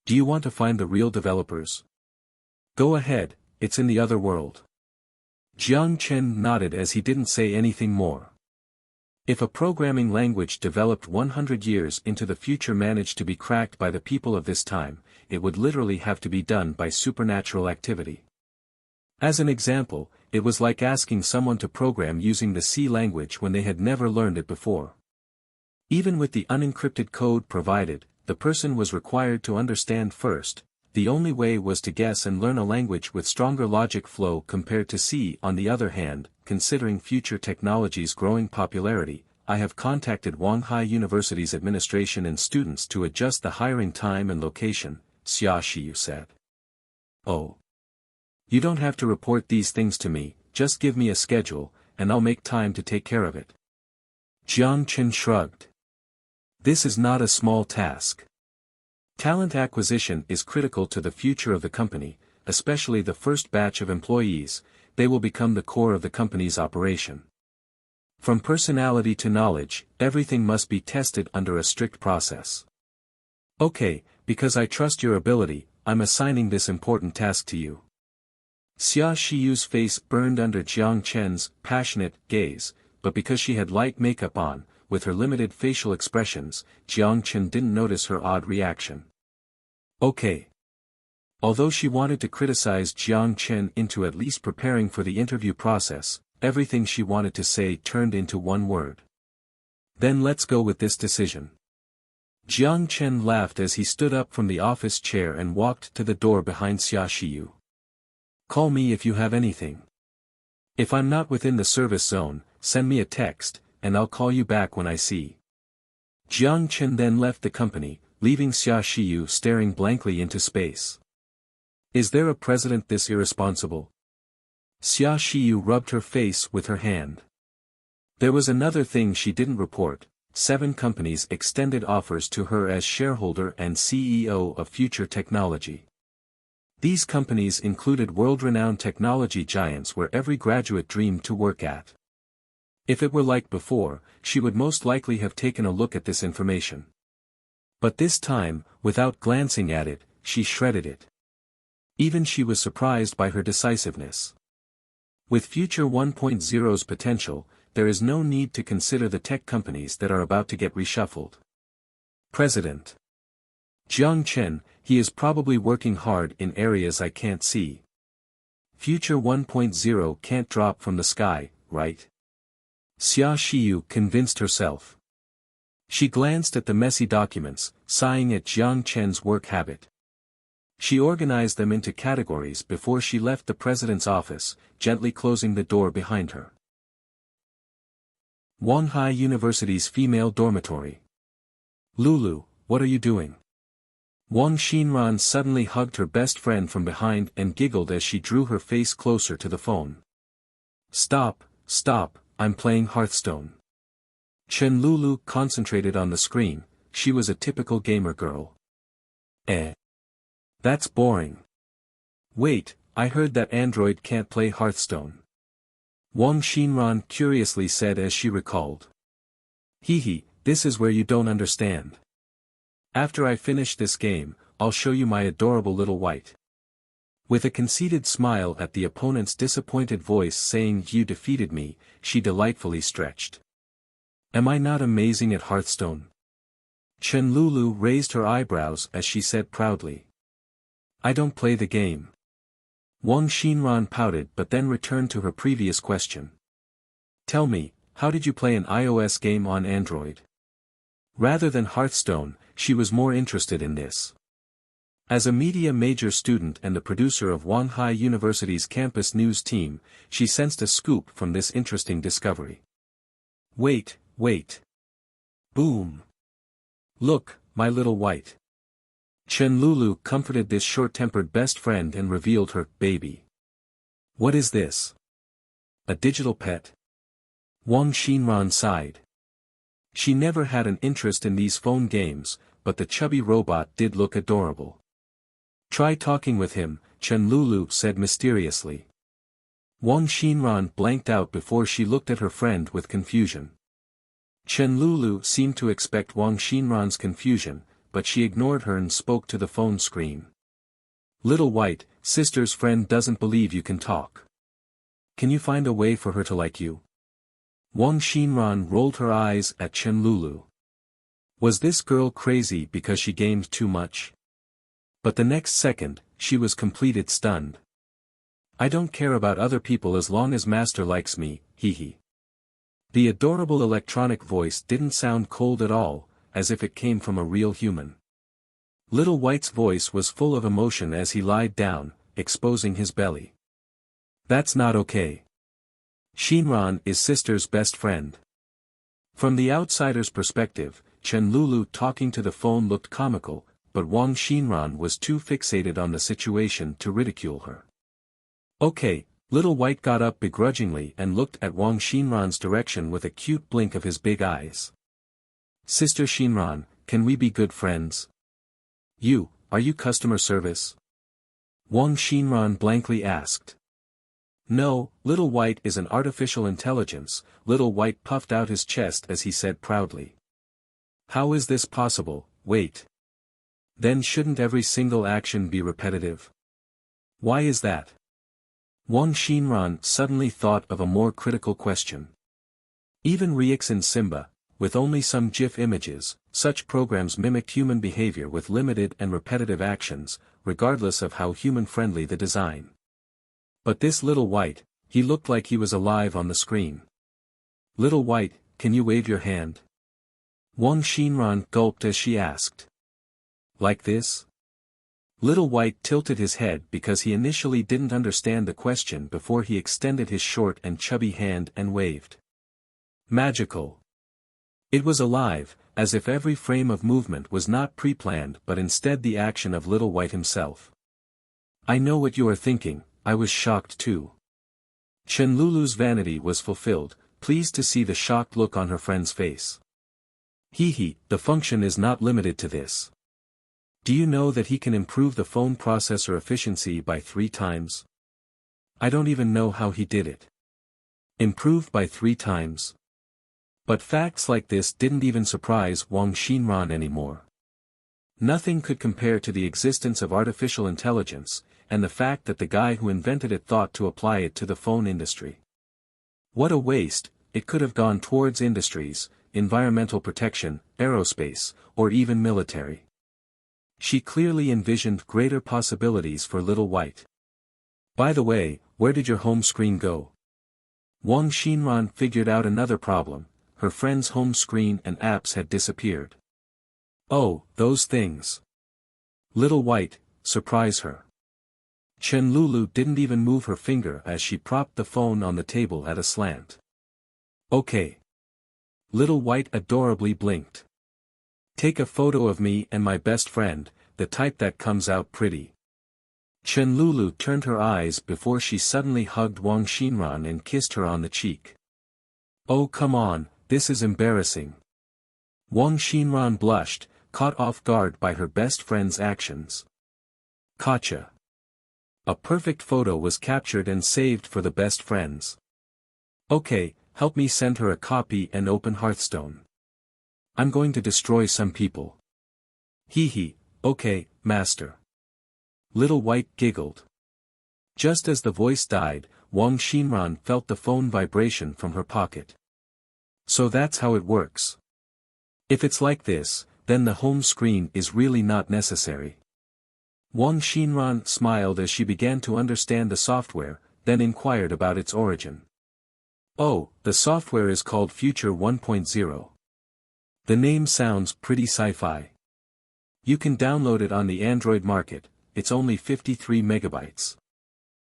Do you want to find the real developers? Go ahead, it's in the other world. Jiang Chen nodded as he didn't say anything more. If a programming language developed 100 years into the future managed to be cracked by the people of this time, it would literally have to be done by supernatural activity. As an example, it was like asking someone to program using the C language when they had never learned it before. Even with the unencrypted code provided, the person was required to understand first. The only way was to guess and learn a language with stronger logic flow compared to C. On the other hand, considering future technology's growing popularity, I have contacted Wanghai University's administration and students to adjust the hiring time and location, Xia Shiyu said. Oh. You don't have to report these things to me, just give me a schedule, and I'll make time to take care of it. Jiang Chen shrugged. This is not a small task. Talent acquisition is critical to the future of the company, especially the first batch of employees. They will become the core of the company's operation. From personality to knowledge, everything must be tested under a strict process. Okay, because I trust your ability, I'm assigning this important task to you. Xia Shiyu's face burned under Jiang Chen's passionate gaze, but because she had light makeup on, with her limited facial expressions, Jiang Chen didn't notice her odd reaction. Okay. Although she wanted to criticize Jiang Chen into at least preparing for the interview process, everything she wanted to say turned into one word. Then let's go with this decision. Jiang Chen laughed as he stood up from the office chair and walked to the door behind Xia Shiyu. Call me if you have anything. If I'm not within the service zone, send me a text, and I'll call you back when I see. Jiang Chen then left the company, leaving Xia Shiyu staring blankly into space. Is there a president this irresponsible? Xia Shiyu rubbed her face with her hand. There was another thing she didn't report. 7 companies extended offers to her as shareholder and CEO of Future Technology. These companies included world-renowned technology giants where every graduate dreamed to work at. If it were like before, she would most likely have taken a look at this information. But this time, without glancing at it, she shredded it. Even she was surprised by her decisiveness. With Future 1.0's potential, there is no need to consider the tech companies that are about to get reshuffled. President Jiang Chen, he is probably working hard in areas I can't see. Future 1.0 can't drop from the sky, right? Xia Shiyu convinced herself. She glanced at the messy documents, sighing at Jiang Chen's work habit. She organized them into categories before she left the president's office, gently closing the door behind her. Wanghai University's female dormitory. Lulu, what are you doing? Wang Xinran suddenly hugged her best friend from behind and giggled as she drew her face closer to the phone. Stop, I'm playing Hearthstone. Chen Lulu concentrated on the screen. She was a typical gamer girl. That's boring. Wait, I heard that Android can't play Hearthstone. Wang Xinran curiously said as she recalled. Hee, this is where you don't understand. After I finish this game, I'll show you my adorable little white. With a conceited smile at the opponent's disappointed voice saying you defeated me, she delightfully stretched. Am I not amazing at Hearthstone? Chen Lulu raised her eyebrows as she said proudly. I don't play the game. Wang Xinran pouted but then returned to her previous question. Tell me, how did you play an iOS game on Android? Rather than Hearthstone, she was more interested in this. As a media major student and the producer of Wanghai University's campus news team, she sensed a scoop from this interesting discovery. Wait. Boom. Look, my little white. Chen Lulu comforted this short-tempered best friend and revealed her baby. What is this? A digital pet? Wang Xinran sighed. She never had an interest in these phone games, but the chubby robot did look adorable. Try talking with him, Chen Lulu said mysteriously. Wang Xinran blanked out before she looked at her friend with confusion. Chen Lulu seemed to expect Wang Xinran's confusion, but she ignored her and spoke to the phone screen. Little White, sister's friend doesn't believe you can talk. Can you find a way for her to like you? Wang Xinran rolled her eyes at Chen Lulu. Was this girl crazy because she gamed too much? But the next second, she was completely stunned. I don't care about other people as long as Master likes me, hee. The adorable electronic voice didn't sound cold at all, as if it came from a real human. Little White's voice was full of emotion as he lied down, exposing his belly. That's not okay. Xinran is sister's best friend. From the outsider's perspective, Chen Lulu talking to the phone looked comical, but Wang Xinran was too fixated on the situation to ridicule her. Okay, Little White got up begrudgingly and looked at Wang Xinran's direction with a cute blink of his big eyes. Sister Xinran, can we be good friends? Are you customer service? Wang Xinran blankly asked. No, Little White is an artificial intelligence, Little White puffed out his chest as he said proudly. How is this possible? Wait. Then shouldn't every single action be repetitive? Why is that? Wang Xinran suddenly thought of a more critical question. Even Ryux and Simba, with only some GIF images, such programs mimicked human behavior with limited and repetitive actions, regardless of how human-friendly the design. But this Little White, he looked like he was alive on the screen. Little White, can you wave your hand? Wang Xinran gulped as she asked. Like this? Little White tilted his head because he initially didn't understand the question before he extended his short and chubby hand and waved. Magical. It was alive, as if every frame of movement was not pre-planned but instead the action of Little White himself. I know what you are thinking, I was shocked too. Chen Lulu's vanity was fulfilled, pleased to see the shocked look on her friend's face. Hee, the function is not limited to this. Do you know that he can improve the phone processor efficiency by 3 times? I don't even know how he did it. Improved by 3 times. But facts like this didn't even surprise Wang Xinran anymore. Nothing could compare to the existence of artificial intelligence, and the fact that the guy who invented it thought to apply it to the phone industry. What a waste, it could have gone towards industries, environmental protection, aerospace, or even military. She clearly envisioned greater possibilities for Little White. By the way, where did your home screen go? Wang Xinran figured out another problem, her friend's home screen and apps had disappeared. Oh, those things. Little White, surprise her. Chen Lulu didn't even move her finger as she propped the phone on the table at a slant. Okay. Little White adorably blinked. Take a photo of me and my best friend, the type that comes out pretty. Chen Lulu turned her eyes before she suddenly hugged Wang Xinran and kissed her on the cheek. Oh come on, this is embarrassing. Wang Xinran blushed, caught off guard by her best friend's actions. Gotcha. A perfect photo was captured and saved for the best friends. Okay, help me send her a copy and open Hearthstone. I'm going to destroy some people. Hee, okay, master. Little White giggled. Just as the voice died, Wang Xinran felt the phone vibration from her pocket. So that's how it works. If it's like this, then the home screen is really not necessary. Wang Xinran smiled as she began to understand the software, then inquired about its origin. Oh, the software is called Future 1.0. The name sounds pretty sci-fi. You can download it on the Android market, it's only 53 megabytes.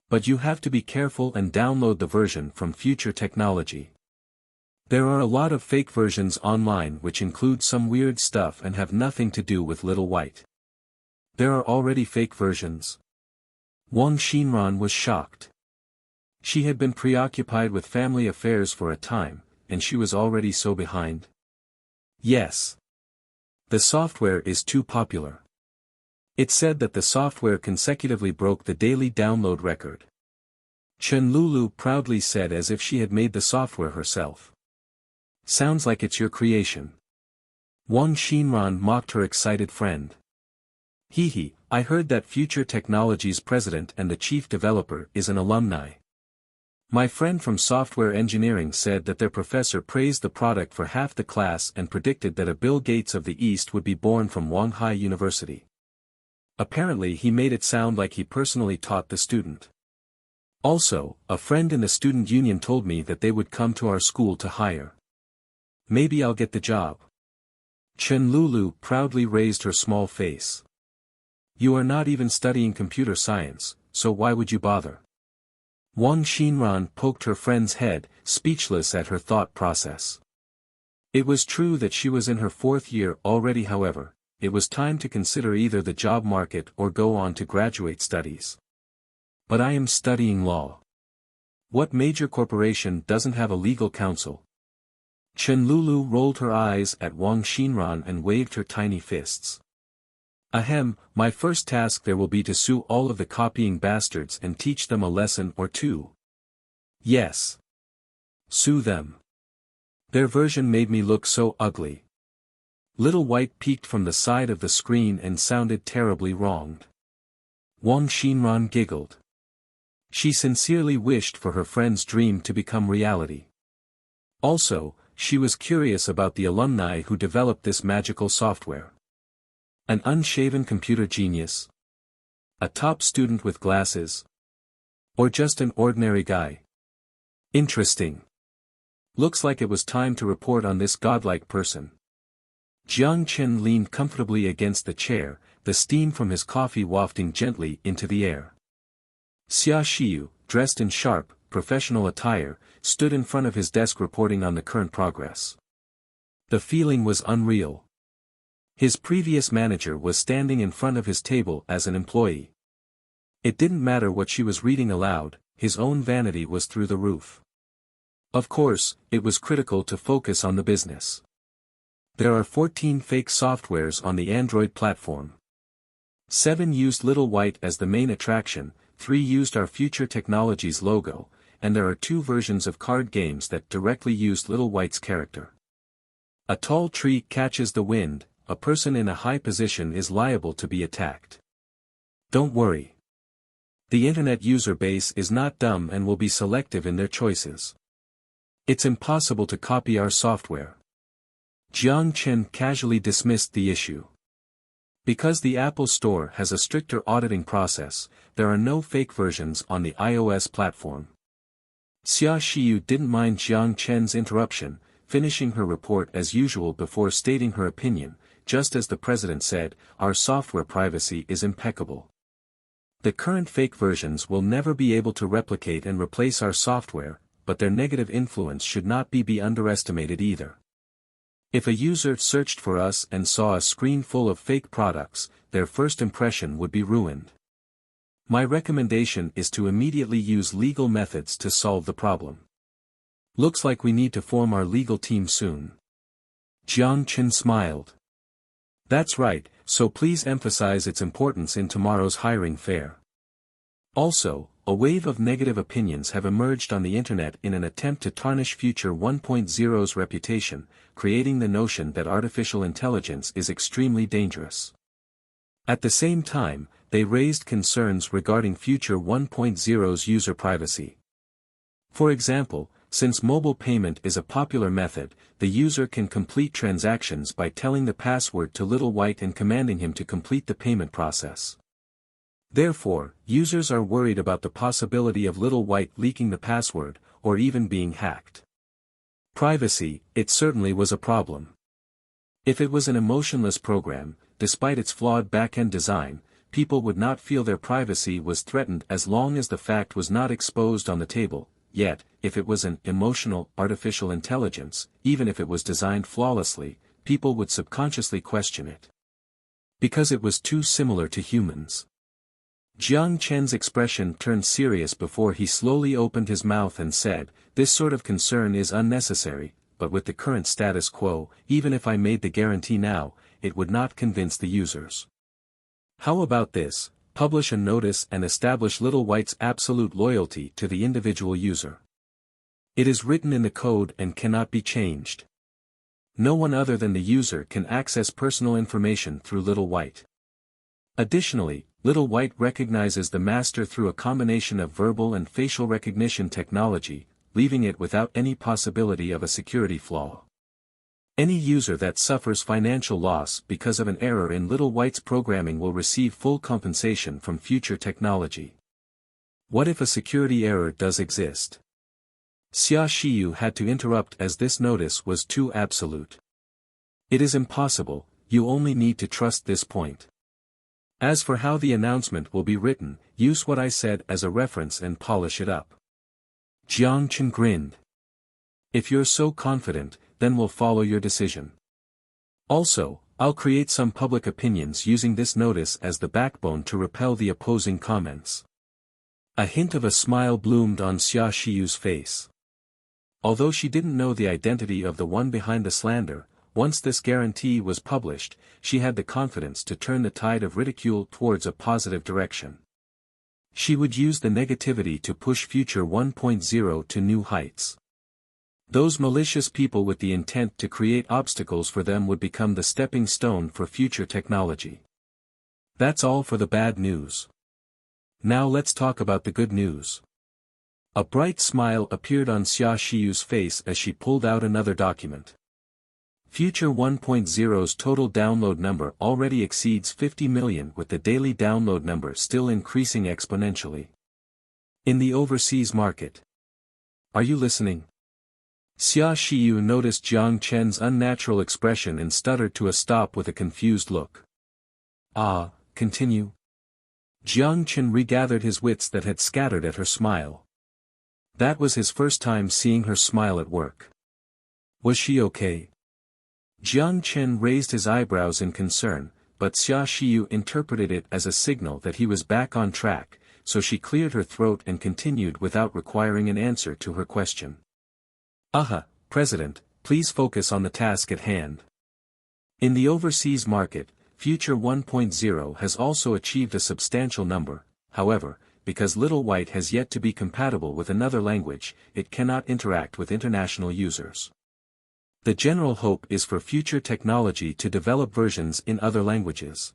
But you have to be careful and download the version from Future Technology. There are a lot of fake versions online which include some weird stuff and have nothing to do with Little White. There are already fake versions. Wang Xinran was shocked. She had been preoccupied with family affairs for a time, and she was already so behind. Yes. The software is too popular. It said that the software consecutively broke the daily download record. Chen Lulu proudly said as if she had made the software herself. Sounds like it's your creation. Wang Xinran mocked her excited friend. Hee, I heard that Future Technologies president and the chief developer is an alumni. My friend from software engineering said that their professor praised the product for half the class and predicted that a Bill Gates of the East would be born from Wanghai University. Apparently he made it sound like he personally taught the student. Also, a friend in the student union told me that they would come to our school to hire. Maybe I'll get the job. Chen Lulu proudly raised her small face. You are not even studying computer science, so why would you bother? Wang Xinran poked her friend's head, speechless at her thought process. It was true that she was in her 4th year already. However, it was time to consider either the job market or go on to graduate studies. But I am studying law. What major corporation doesn't have a legal counsel? Chen Lulu rolled her eyes at Wang Xinran and waved her tiny fists. Ahem, my first task there will be to sue all of the copying bastards and teach them a lesson or two. Yes. Sue them. Their version made me look so ugly. Little White peeked from the side of the screen and sounded terribly wronged. Wang Xinran giggled. She sincerely wished for her friend's dream to become reality. Also, she was curious about the alumni who developed this magical software. An unshaven computer genius? A top student with glasses? Or just an ordinary guy? Interesting. Looks like it was time to report on this godlike person. Jiang Chen leaned comfortably against the chair, the steam from his coffee wafting gently into the air. Xia Xiu, dressed in sharp, professional attire, stood in front of his desk reporting on the current progress. The feeling was unreal. His previous manager was standing in front of his table as an employee. It didn't matter what she was reading aloud, his own vanity was through the roof. Of course, it was critical to focus on the business. There are 14 fake softwares on the Android platform. 7 used Little White as the main attraction, 3 used our Future Technologies logo, and there are 2 versions of card games that directly used Little White's character. A tall tree catches the wind, a person in a high position is liable to be attacked. Don't worry. The internet user base is not dumb and will be selective in their choices. It's impossible to copy our software. Jiang Chen casually dismissed the issue. Because the Apple Store has a stricter auditing process, there are no fake versions on the iOS platform. Xia Xiu didn't mind Jiang Chen's interruption, finishing her report as usual before stating her opinion. Just as the president said, our software privacy is impeccable. The current fake versions will never be able to replicate and replace our software, but their negative influence should not be underestimated either. If a user searched for us and saw a screen full of fake products, their first impression would be ruined. My recommendation is to immediately use legal methods to solve the problem. Looks like we need to form our legal team soon. Jiang Chen smiled. That's right, so please emphasize its importance in tomorrow's hiring fair. Also, a wave of negative opinions have emerged on the internet in an attempt to tarnish Future 1.0's reputation, creating the notion that artificial intelligence is extremely dangerous. At the same time, they raised concerns regarding Future 1.0's user privacy. For example, since mobile payment is a popular method, the user can complete transactions by telling the password to Little White and commanding him to complete the payment process. Therefore, users are worried about the possibility of Little White leaking the password, or even being hacked. Privacy, it certainly was a problem. If it was an emotionless program, despite its flawed back-end design, people would not feel their privacy was threatened as long as the fact was not exposed on the table. Yet, if it was an emotional, artificial intelligence, even if it was designed flawlessly, people would subconsciously question it. Because it was too similar to humans. Jiang Chen's expression turned serious before he slowly opened his mouth and said, "This sort of concern is unnecessary, but with the current status quo, even if I made the guarantee now, it would not convince the users. How about this? Publish a notice and establish Little White's absolute loyalty to the individual user. It is written in the code and cannot be changed. No one other than the user can access personal information through Little White. Additionally, Little White recognizes the master through a combination of verbal and facial recognition technology, leaving it without any possibility of a security flaw. Any user that suffers financial loss because of an error in Little White's programming will receive full compensation from future technology. What if a security error does exist? Xia Shiyu had to interrupt as this notice was too absolute. It is impossible, you only need to trust this point. As for how the announcement will be written, use what I said as a reference and polish it up. Jiang Chen grinned. If you're so confident, then we'll follow your decision. Also, I'll create some public opinions using this notice as the backbone to repel the opposing comments. A hint of a smile bloomed on Xia Shiyu's face. Although she didn't know the identity of the one behind the slander, once this guarantee was published, she had the confidence to turn the tide of ridicule towards a positive direction. She would use the negativity to push Future 1.0 to new heights. Those malicious people with the intent to create obstacles for them would become the stepping stone for future technology. That's all for the bad news. Now let's talk about the good news. A bright smile appeared on Xia Shiyu's face as she pulled out another document. Future 1.0's total download number already exceeds 50 million, with the daily download number still increasing exponentially. In the overseas market. Are you listening? Xia Shiyu noticed Jiang Chen's unnatural expression and stuttered to a stop with a confused look. Continue. Jiang Chen regathered his wits that had scattered at her smile. That was his first time seeing her smile at work. Was she okay? Jiang Chen raised his eyebrows in concern, but Xia Shiyu interpreted it as a signal that he was back on track, so she cleared her throat and continued without requiring an answer to her question. President, please focus on the task at hand. In the overseas market, Future 1.0 has also achieved a substantial number, however, because Little White has yet to be compatible with another language, it cannot interact with international users. The general hope is for future technology to develop versions in other languages.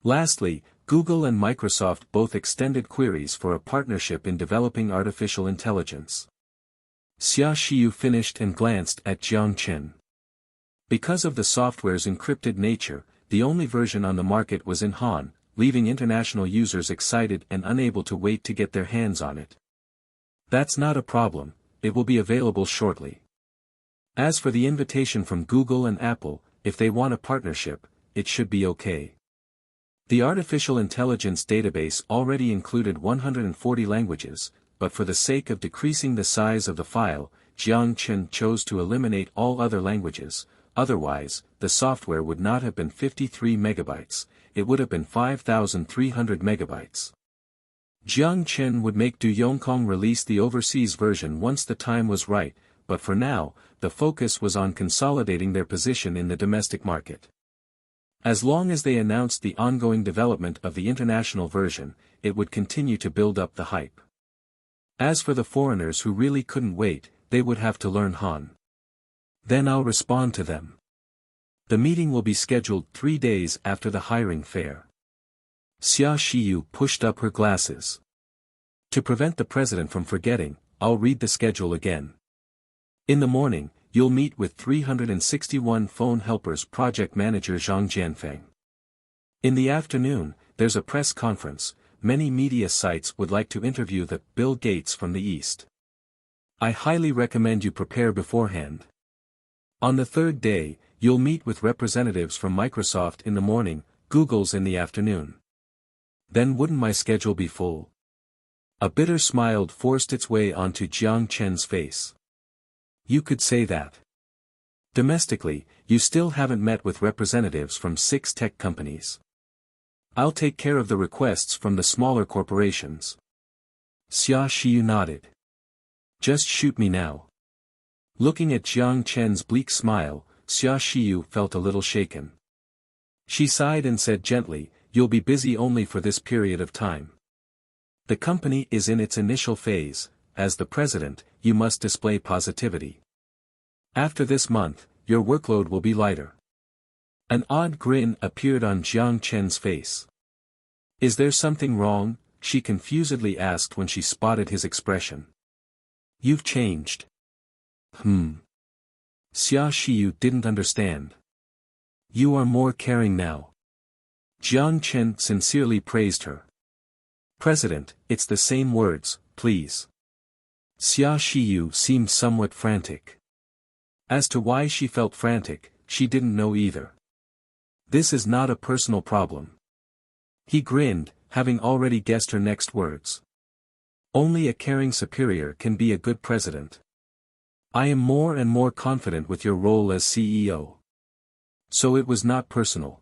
Lastly, Google and Microsoft both extended queries for a partnership in developing artificial intelligence. Xia Shiyu finished and glanced at Jiang Chen. Because of the software's encrypted nature, the only version on the market was in Han, leaving international users excited and unable to wait to get their hands on it. That's not a problem, it will be available shortly. As for the invitation from Google and Apple, if they want a partnership, it should be okay. The artificial intelligence database already included 140 languages, but for the sake of decreasing the size of the file, Jiang Chen chose to eliminate all other languages. Otherwise, the software would not have been 53 megabytes, it would have been 5,300 megabytes. Jiang Chen would make Du Yongkong release the overseas version once the time was right, but for now, the focus was on consolidating their position in the domestic market. As long as they announced the ongoing development of the international version, it would continue to build up the hype. As for the foreigners who really couldn't wait, they would have to learn Han. Then I'll respond to them. The meeting will be scheduled 3 days after the hiring fair. Xia Shiyu pushed up her glasses. To prevent the president from forgetting, I'll read the schedule again. In the morning, you'll meet with 361 phone helpers project manager Zhang Jianfeng. In the afternoon, there's a press conference. Many media sites would like to interview the Bill Gates from the East. I highly recommend you prepare beforehand. On the third day, you'll meet with representatives from Microsoft in the morning, Google's in the afternoon. Then wouldn't my schedule be full? A bitter smile forced its way onto Jiang Chen's face. You could say that. Domestically, you still haven't met with representatives from 6 tech companies. I'll take care of the requests from the smaller corporations. Xia Xiu nodded. Just shoot me now. Looking at Jiang Chen's bleak smile, Xia Xiu felt a little shaken. She sighed and said gently, "You'll be busy only for this period of time. The company is in its initial phase. As the president, you must display positivity. After this month, your workload will be lighter." An odd grin appeared on Jiang Chen's face. "Is there something wrong?" she confusedly asked when she spotted his expression. "You've changed." Xia Xiu didn't understand. "You are more caring now." Jiang Chen sincerely praised her. "President, it's the same words, please." Xia Xiu seemed somewhat frantic. As to why she felt frantic, she didn't know either. "This is not a personal problem." He grinned, having already guessed her next words. "Only a caring superior can be a good president. I am more and more confident with your role as CEO." So it was not personal.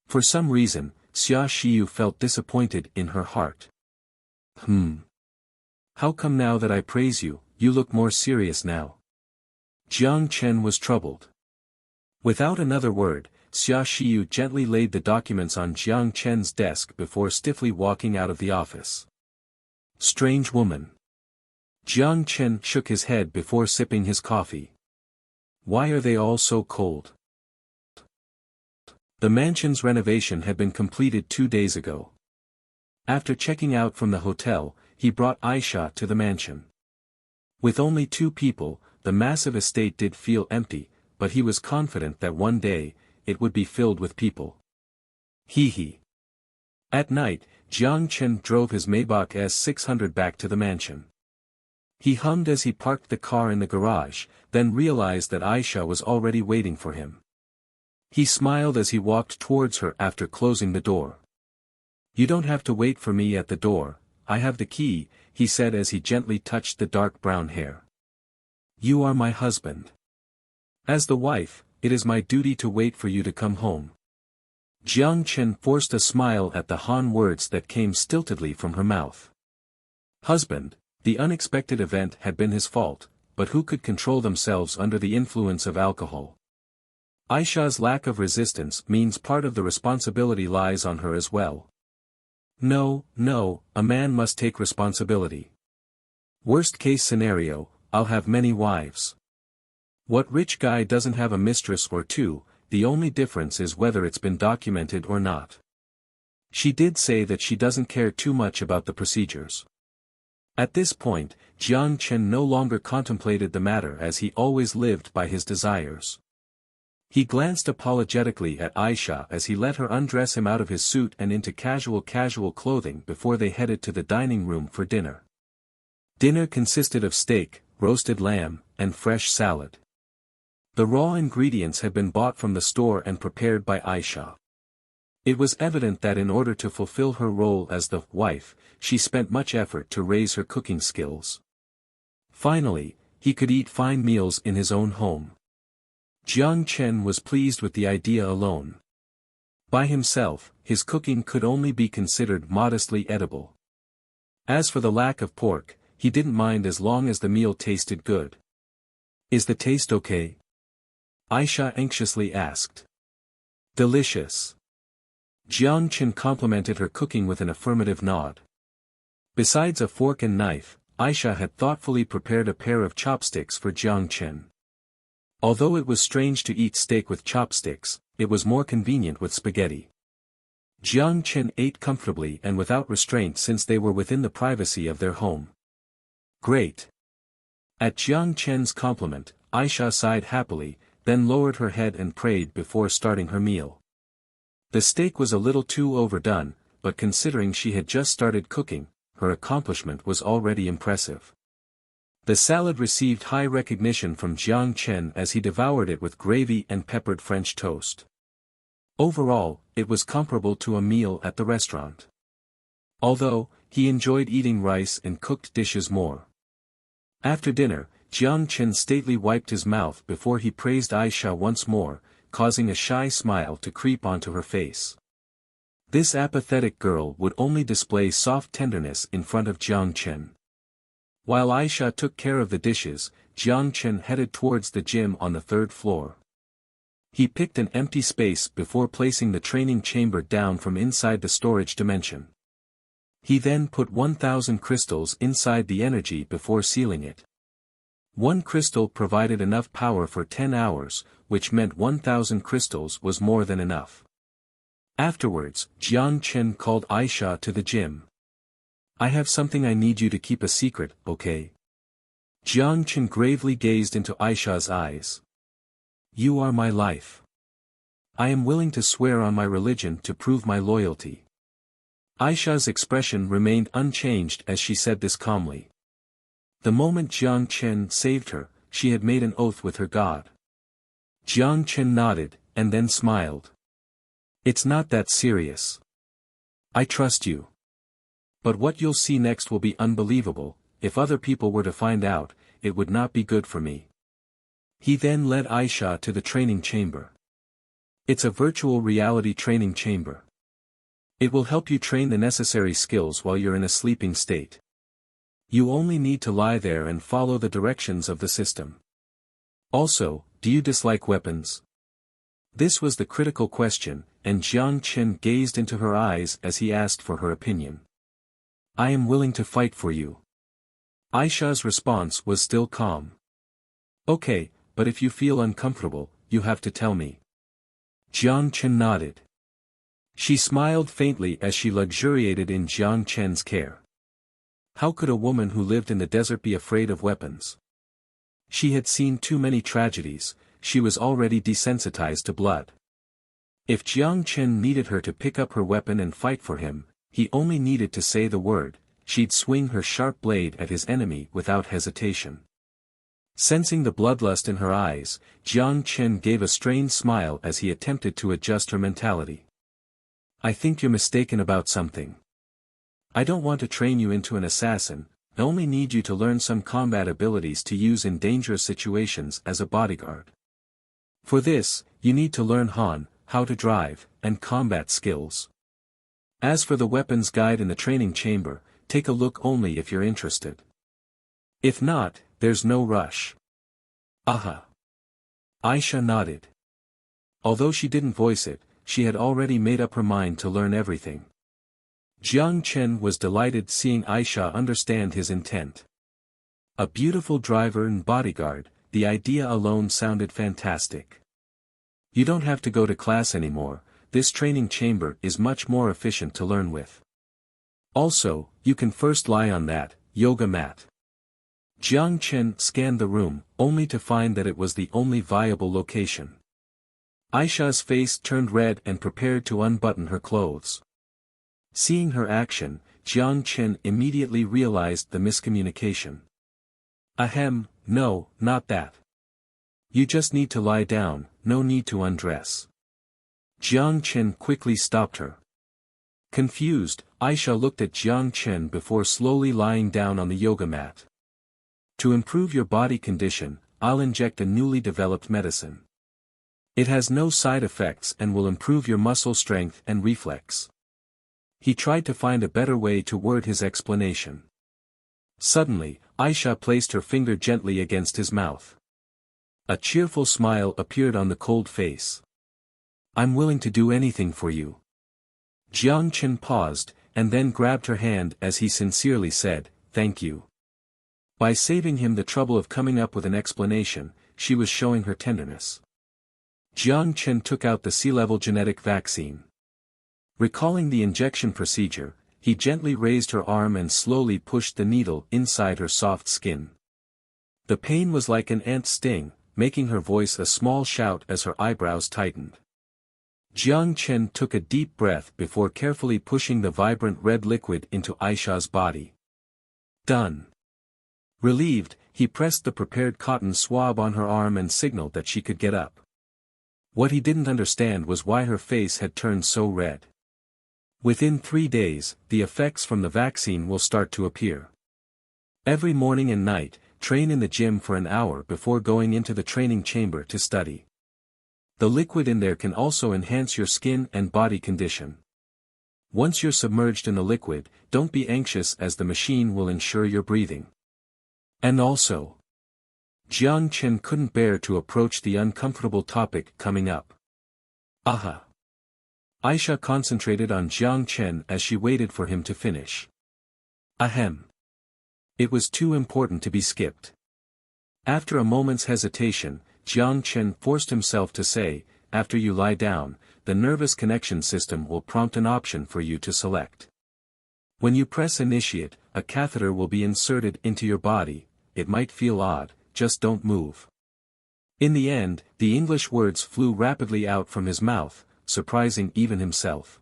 For some reason, Xia Xiu felt disappointed in her heart. How come now that I praise you, you look more serious now?" Jiang Chen was troubled. Without another word, Xia Xiu gently laid the documents on Jiang Chen's desk before stiffly walking out of the office. Strange woman. Jiang Chen shook his head before sipping his coffee. Why are they all so cold? The mansion's renovation had been completed 2 days ago. After checking out from the hotel, he brought Aisha to the mansion. With only 2 people, the massive estate did feel empty, but he was confident that one day, it would be filled with people. Hee. At night, Jiang Chen drove his Maybach S600 back to the mansion. He hummed as he parked the car in the garage, then realized that Aisha was already waiting for him. He smiled as he walked towards her after closing the door. "You don't have to wait for me at the door, I have the key," he said as he gently touched the dark brown hair. "You are my husband. As the wife, it is my duty to wait for you to come home." Jiang Chen forced a smile at the Han words that came stiltedly from her mouth. Husband, the unexpected event had been his fault, but who could control themselves under the influence of alcohol? Aisha's lack of resistance means part of the responsibility lies on her as well. No, a man must take responsibility. Worst case scenario, I'll have many wives. What rich guy doesn't have a mistress or 2, the only difference is whether it's been documented or not. She did say that she doesn't care too much about the procedures. At this point, Jiang Chen no longer contemplated the matter as he always lived by his desires. He glanced apologetically at Aisha as he let her undress him out of his suit and into casual clothing before they headed to the dining room for dinner. Dinner consisted of steak, roasted lamb, and fresh salad. The raw ingredients had been bought from the store and prepared by Aisha. It was evident that in order to fulfill her role as the wife, she spent much effort to raise her cooking skills. Finally, he could eat fine meals in his own home. Jiang Chen was pleased with the idea alone. By himself, his cooking could only be considered modestly edible. As for the lack of pork, he didn't mind as long as the meal tasted good. "Is the taste okay?" Aisha anxiously asked. "Delicious." Jiang Chen complimented her cooking with an affirmative nod. Besides a fork and knife, Aisha had thoughtfully prepared a pair of chopsticks for Jiang Chen. Although it was strange to eat steak with chopsticks, it was more convenient with spaghetti. Jiang Chen ate comfortably and without restraint since they were within the privacy of their home. Great. At Jiang Chen's compliment, Aisha sighed happily, then lowered her head and prayed before starting her meal. The steak was a little too overdone, but considering she had just started cooking, her accomplishment was already impressive. The salad received high recognition from Jiang Chen as he devoured it with gravy and peppered French toast. Overall, it was comparable to a meal at the restaurant. Although, he enjoyed eating rice and cooked dishes more. After dinner, Jiang Chen stately wiped his mouth before he praised Aisha once more, causing a shy smile to creep onto her face. This apathetic girl would only display soft tenderness in front of Jiang Chen. While Aisha took care of the dishes, Jiang Chen headed towards the gym on the third floor. He picked an empty space before placing the training chamber down from inside the storage dimension. He then put 1,000 crystals inside the energy before sealing it. One crystal provided enough power for 10 hours, which meant 1,000 crystals was more than enough. Afterwards, Jiang Chen called Aisha to the gym. "I have something I need you to keep a secret, okay?" Jiang Chen gravely gazed into Aisha's eyes. "You are my life. I am willing to swear on my religion to prove my loyalty." Aisha's expression remained unchanged as she said this calmly. The moment Jiang Chen saved her, she had made an oath with her God. Jiang Chen nodded, and then smiled. "It's not that serious. I trust you. But what you'll see next will be unbelievable. If other people were to find out, it would not be good for me." He then led Aisha to the training chamber. It's a virtual reality training chamber. It will help you train the necessary skills while you're in a sleeping state. You only need to lie there and follow the directions of the system. Also, do you dislike weapons? This was the critical question, and Jiang Chen gazed into her eyes as he asked for her opinion. "I am willing to fight for you." Aisha's response was still calm. "Okay, but if you feel uncomfortable, you have to tell me." Jiang Chen nodded. She smiled faintly as she luxuriated in Jiang Chen's care. How could a woman who lived in the desert be afraid of weapons? She had seen too many tragedies, she was already desensitized to blood. If Jiang Chen needed her to pick up her weapon and fight for him, he only needed to say the word, she'd swing her sharp blade at his enemy without hesitation. Sensing the bloodlust in her eyes, Jiang Chen gave a strained smile as he attempted to adjust her mentality. "I think you're mistaken about something. I don't want to train you into an assassin, I only need you to learn some combat abilities to use in dangerous situations as a bodyguard. For this, you need to learn Han, how to drive, and combat skills. As for the weapons guide in the training chamber, take a look only if you're interested. If not, there's no rush." "Aha." Aisha nodded. Although she didn't voice it, she had already made up her mind to learn everything. Jiang Chen was delighted seeing Aisha understand his intent. A beautiful driver and bodyguard, the idea alone sounded fantastic. You don't have to go to class anymore, this training chamber is much more efficient to learn with. Also, you can first lie on that yoga mat. Jiang Chen scanned the room, only to find that it was the only viable location. Aisha's face turned red and prepared to unbutton her clothes. Seeing her action, Jiang Chen immediately realized the miscommunication. "Ahem, no, not that. You just need to lie down, no need to undress." Jiang Chen quickly stopped her. Confused, Aisha looked at Jiang Chen before slowly lying down on the yoga mat. "To improve your body condition, I'll inject a newly developed medicine. It has no side effects and will improve your muscle strength and reflex." He tried to find a better way to word his explanation. Suddenly, Aisha placed her finger gently against his mouth. A cheerful smile appeared on the cold face. "I'm willing to do anything for you." Jiang Chen paused, and then grabbed her hand as he sincerely said, "Thank you." By saving him the trouble of coming up with an explanation, she was showing her tenderness. Jiang Chen took out the sea-level genetic vaccine. Recalling the injection procedure, he gently raised her arm and slowly pushed the needle inside her soft skin. The pain was like an ant's sting, making her voice a small shout as her eyebrows tightened. Jiang Chen took a deep breath before carefully pushing the vibrant red liquid into Aisha's body. Done. Relieved, he pressed the prepared cotton swab on her arm and signaled that she could get up. What he didn't understand was why her face had turned so red. Within 3 days, the effects from the vaccine will start to appear. Every morning and night, train in the gym for an hour before going into the training chamber to study. The liquid in there can also enhance your skin and body condition. Once you're submerged in the liquid, don't be anxious as the machine will ensure your breathing. And also, Jiang Chen couldn't bear to approach the uncomfortable topic coming up. Aha! Aisha concentrated on Jiang Chen as she waited for him to finish. Ahem. It was too important to be skipped. After a moment's hesitation, Jiang Chen forced himself to say, after you lie down, the nervous connection system will prompt an option for you to select. When you press initiate, a catheter will be inserted into your body. It might feel odd, just don't move. In the end, the English words flew rapidly out from his mouth, surprising even himself.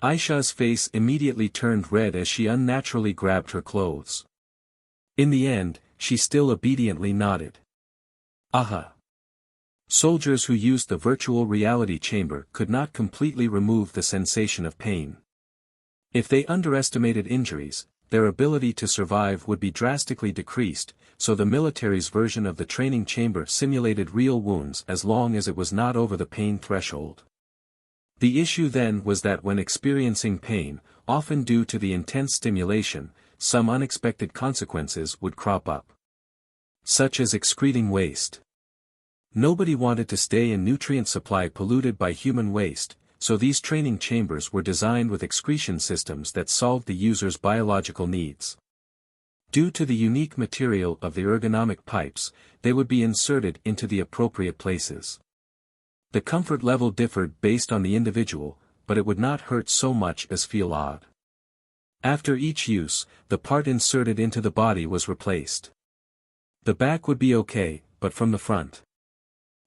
Aisha's face immediately turned red as she unnaturally grabbed her clothes. In the end, she still obediently nodded. Aha! Soldiers who used the virtual reality chamber could not completely remove the sensation of pain. If they underestimated injuries, their ability to survive would be drastically decreased, so the military's version of the training chamber simulated real wounds as long as it was not over the pain threshold. The issue then was that when experiencing pain, often due to the intense stimulation, some unexpected consequences would crop up. Such as excreting waste. Nobody wanted to stay in nutrient supply polluted by human waste, so these training chambers were designed with excretion systems that solved the user's biological needs. Due to the unique material of the ergonomic pipes, they would be inserted into the appropriate places. The comfort level differed based on the individual, but it would not hurt so much as feel odd. After each use, the part inserted into the body was replaced. The back would be okay, but from the front.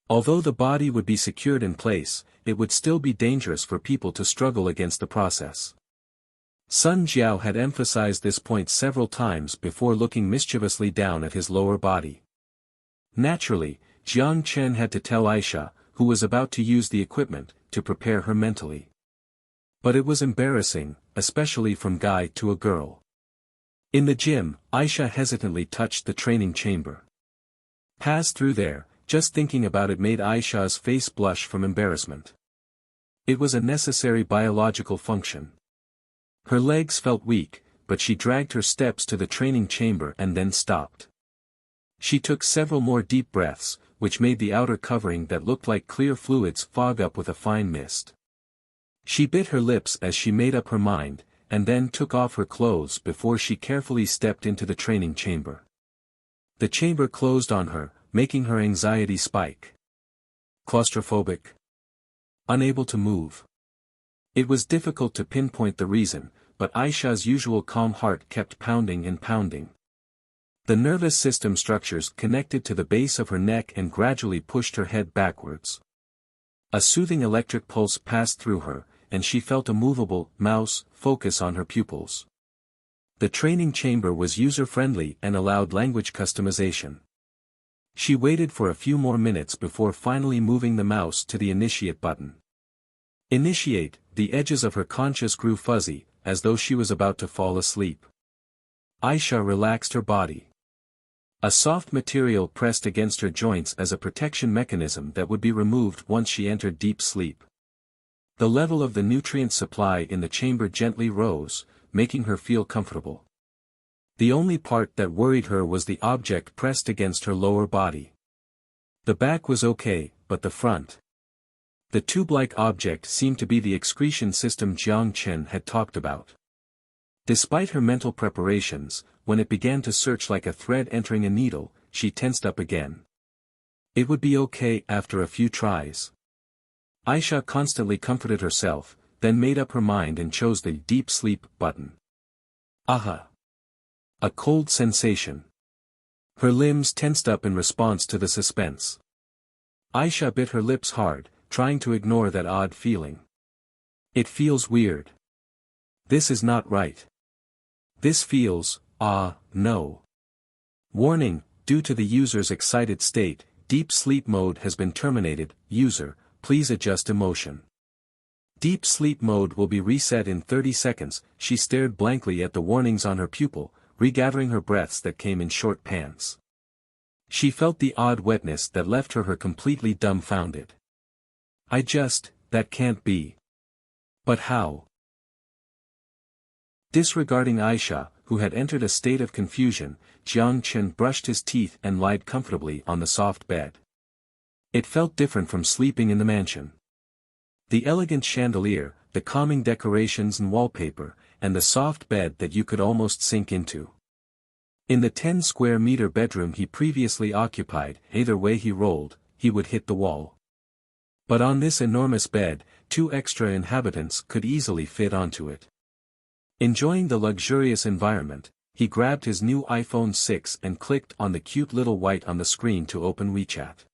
Although the body would be secured in place, it would still be dangerous for people to struggle against the process. Sun Jiao had emphasized this point several times before looking mischievously down at his lower body. Naturally, Jiang Chen had to tell Aisha, who was about to use the equipment, to prepare her mentally. But it was embarrassing, especially from guy to a girl. In the gym, Aisha hesitantly touched the training chamber. Pass through there, just thinking about it made Aisha's face blush from embarrassment. It was a necessary biological function. Her legs felt weak, but she dragged her steps to the training chamber and then stopped. She took several more deep breaths, which made the outer covering that looked like clear fluids fog up with a fine mist. She bit her lips as she made up her mind, and then took off her clothes before she carefully stepped into the training chamber. The chamber closed on her, making her anxiety spike. Claustrophobic. Unable to move. It was difficult to pinpoint the reason, but Aisha's usual calm heart kept pounding and pounding. The nervous system structures connected to the base of her neck and gradually pushed her head backwards. A soothing electric pulse passed through her, and she felt a movable mouse focus on her pupils. The training chamber was user-friendly and allowed language customization. She waited for a few more minutes before finally moving the mouse to the initiate button. Initiate, the edges of her conscience grew fuzzy, as though she was about to fall asleep. Aisha relaxed her body. A soft material pressed against her joints as a protection mechanism that would be removed once she entered deep sleep. The level of the nutrient supply in the chamber gently rose, making her feel comfortable. The only part that worried her was the object pressed against her lower body. The back was okay, but the front. The tube-like object seemed to be the excretion system Jiang Chen had talked about. Despite her mental preparations, when it began to search like a thread entering a needle, she tensed up again. It would be okay after a few tries. Aisha constantly comforted herself, then made up her mind and chose the deep sleep button. Aha! A cold sensation. Her limbs tensed up in response to the suspense. Aisha bit her lips hard, trying to ignore that odd feeling. It feels weird. This is not right. This feels, no. Warning, due to the user's excited state, deep sleep mode has been terminated. User, please adjust emotion. Deep sleep mode will be reset in 30 seconds. She stared blankly at the warnings on her pupil, regathering her breaths that came in short pants. She felt the odd wetness that left her completely dumbfounded. That can't be. But how? Disregarding Aisha, who had entered a state of confusion, Jiang Chen brushed his teeth and lied comfortably on the soft bed. It felt different from sleeping in the mansion. The elegant chandelier, the calming decorations and wallpaper, and the soft bed that you could almost sink into. In the 10-square-meter bedroom he previously occupied, either way he rolled, he would hit the wall. But on this enormous bed, 2 extra inhabitants could easily fit onto it. Enjoying the luxurious environment, he grabbed his new iPhone 6 and clicked on the cute little white on the screen to open WeChat.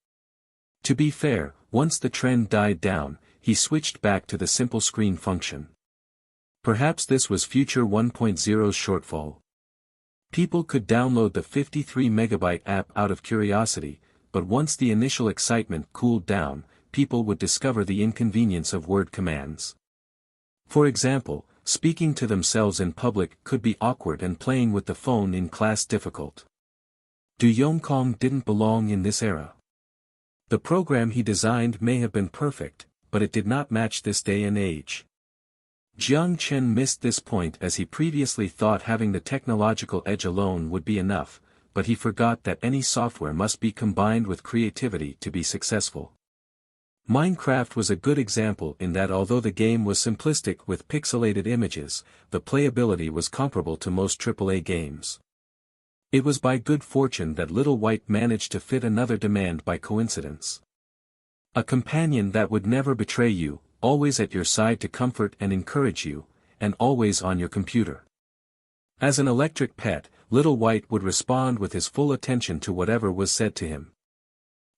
To be fair, once the trend died down, he switched back to the simple screen function. Perhaps this was Future 1.0's shortfall. People could download the 53-megabyte app out of curiosity, but once the initial excitement cooled down, people would discover the inconvenience of word commands. For example, speaking to themselves in public could be awkward and playing with the phone in class difficult. Du Yongkong didn't belong in this era. The program he designed may have been perfect, but it did not match this day and age. Jiang Chen missed this point as he previously thought having the technological edge alone would be enough, but he forgot that any software must be combined with creativity to be successful. Minecraft was a good example in that although the game was simplistic with pixelated images, the playability was comparable to most AAA games. It was by good fortune that Little White managed to fit another demand by coincidence. A companion that would never betray you, always at your side to comfort and encourage you, and always on your computer. As an electric pet, Little White would respond with his full attention to whatever was said to him.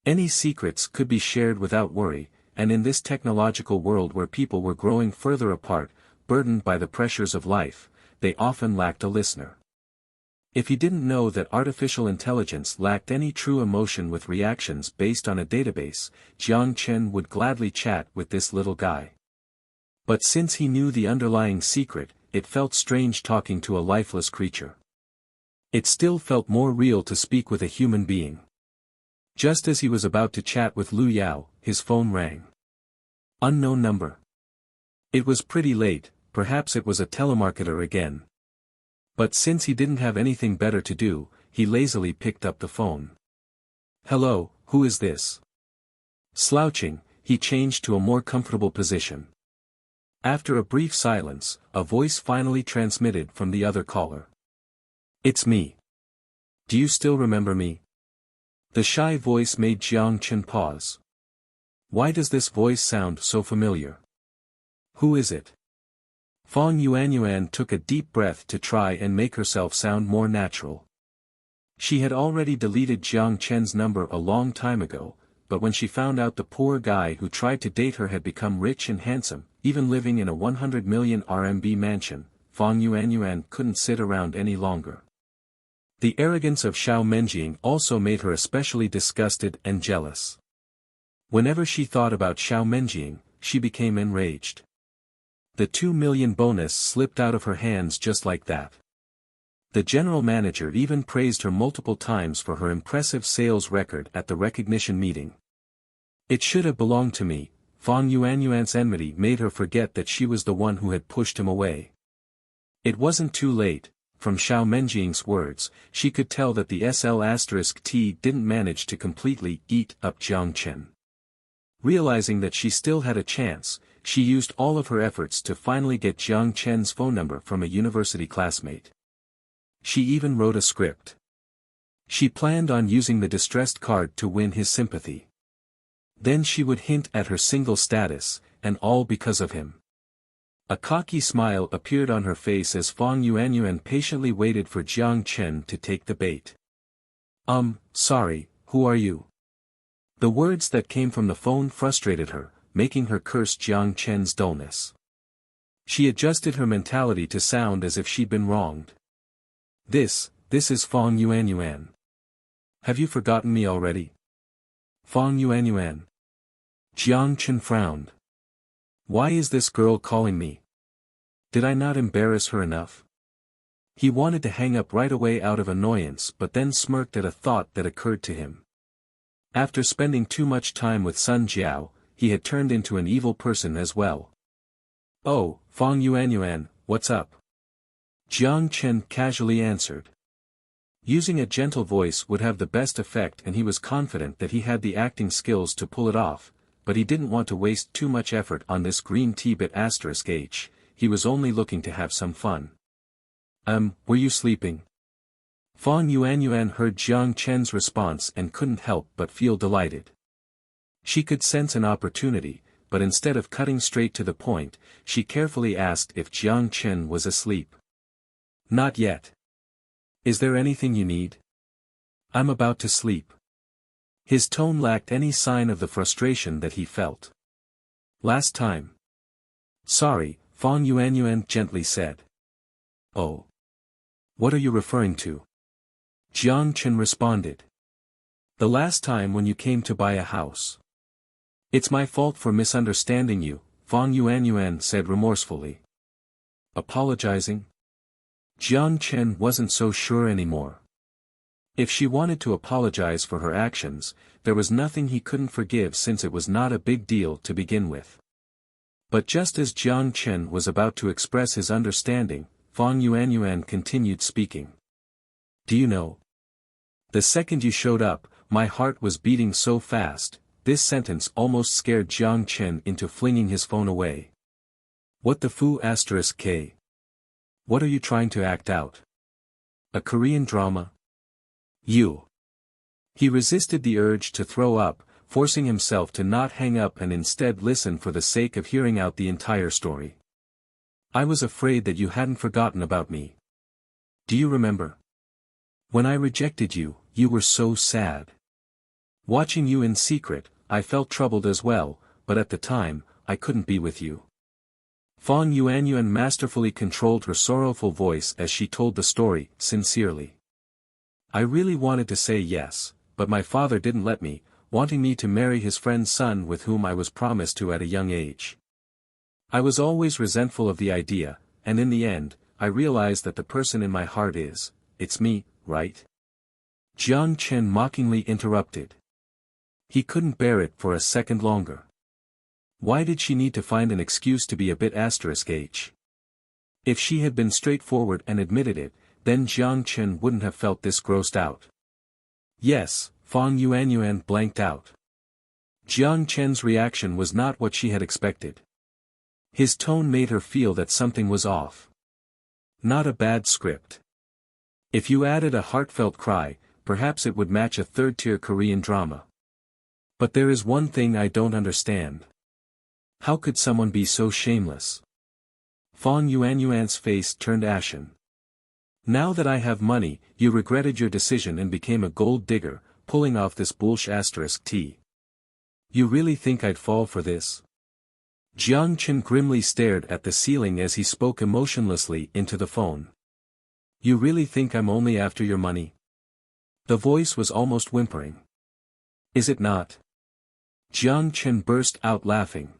Any secrets could be shared without worry, and in this technological world where people were growing further apart, burdened by the pressures of life, they often lacked a listener. If he didn't know that artificial intelligence lacked any true emotion with reactions based on a database, Jiang Chen would gladly chat with this little guy. But since he knew the underlying secret, it felt strange talking to a lifeless creature. It still felt more real to speak with a human being. Just as he was about to chat with Lu Yao, his phone rang. Unknown number. It was pretty late, perhaps it was a telemarketer again. But since he didn't have anything better to do, he lazily picked up the phone. Hello, who is this? Slouching, he changed to a more comfortable position. After a brief silence, a voice finally transmitted from the other caller. It's me. Do you still remember me? The shy voice made Jiang Chen pause. Why does this voice sound so familiar? Who is it? Fong Yuanyuan took a deep breath to try and make herself sound more natural. She had already deleted Jiang Chen's number a long time ago, but when she found out the poor guy who tried to date her had become rich and handsome, even living in a 100 million RMB mansion, Fong Yuanyuan couldn't sit around any longer. The arrogance of Xiao Menjing also made her especially disgusted and jealous. Whenever she thought about Xiao Menjing, she became enraged. The 2 million bonus slipped out of her hands just like that. The general manager even praised her multiple times for her impressive sales record at the recognition meeting. It should have belonged to me. Fong Yuanyuan's enmity made her forget that she was the one who had pushed him away. It wasn't too late. From Xiao Menjing's words, she could tell that the SL*T didn't manage to completely eat up Jiang Chen. Realizing that she still had a chance, she used all of her efforts to finally get Jiang Chen's phone number from a university classmate. She even wrote a script. She planned on using the distressed card to win his sympathy. Then she would hint at her single status, and all because of him. A cocky smile appeared on her face as Fong Yuanyuan patiently waited for Jiang Chen to take the bait. Sorry, who are you? The words that came from the phone frustrated her, making her curse Jiang Chen's dullness. She adjusted her mentality to sound as if she'd been wronged. This is Fong Yuanyuan. Have you forgotten me already? Fong Yuanyuan. Jiang Chen frowned. Why is this girl calling me? Did I not embarrass her enough? He wanted to hang up right away out of annoyance but then smirked at a thought that occurred to him. After spending too much time with Sun Jiao, he had turned into an evil person as well. Oh, Fong Yuanyuan, what's up? Jiang Chen casually answered. Using a gentle voice would have the best effect, and he was confident that he had the acting skills to pull it off, but he didn't want to waste too much effort on this green tea bit *H, he was only looking to have some fun. Were you sleeping? Fang Yuanyuan heard Jiang Chen's response and couldn't help but feel delighted. She could sense an opportunity, but instead of cutting straight to the point, she carefully asked if Jiang Chen was asleep. Not yet. Is there anything you need? I'm about to sleep. His tone lacked any sign of the frustration that he felt. Last time. Sorry, Fang Yuanyuan gently said. Oh. What are you referring to? Jiang Chen responded. The last time when you came to buy a house. It's my fault for misunderstanding you, Fang Yuanyuan said remorsefully. Apologizing? Jiang Chen wasn't so sure anymore. If she wanted to apologize for her actions, there was nothing he couldn't forgive since it was not a big deal to begin with. But just as Jiang Chen was about to express his understanding, Fang Yuanyuan continued speaking. Do you know? The second you showed up, my heart was beating so fast. This sentence almost scared Jiang Chen into flinging his phone away. What the foo *K? What are you trying to act out? A Korean drama? You. He resisted the urge to throw up, forcing himself to not hang up and instead listen for the sake of hearing out the entire story. I was afraid that you hadn't forgotten about me. Do you remember? When I rejected you, you were so sad. Watching you in secret, I felt troubled as well, but at the time, I couldn't be with you. Fang Yuanyuan masterfully controlled her sorrowful voice as she told the story, sincerely. I really wanted to say yes, but my father didn't let me, wanting me to marry his friend's son with whom I was promised to at a young age. I was always resentful of the idea, and in the end, I realized that the person in my heart it's me, right? Jiang Chen mockingly interrupted. He couldn't bear it for a second longer. Why did she need to find an excuse to be a bit *H? If she had been straightforward and admitted it, then Jiang Chen wouldn't have felt this grossed out. Yes, Fang Yuanyuan blanked out. Jiang Chen's reaction was not what she had expected. His tone made her feel that something was off. Not a bad script. If you added a heartfelt cry, perhaps it would match a third-tier Korean drama. But there is one thing I don't understand. How could someone be so shameless? Fang Yuanyuan's face turned ashen. Now that I have money, you regretted your decision and became a gold digger, pulling off this bullsh*. You really think I'd fall for this? Jiang Chen grimly stared at the ceiling as he spoke emotionlessly into the phone. You really think I'm only after your money? The voice was almost whimpering. Is it not? Jiang Chen burst out laughing.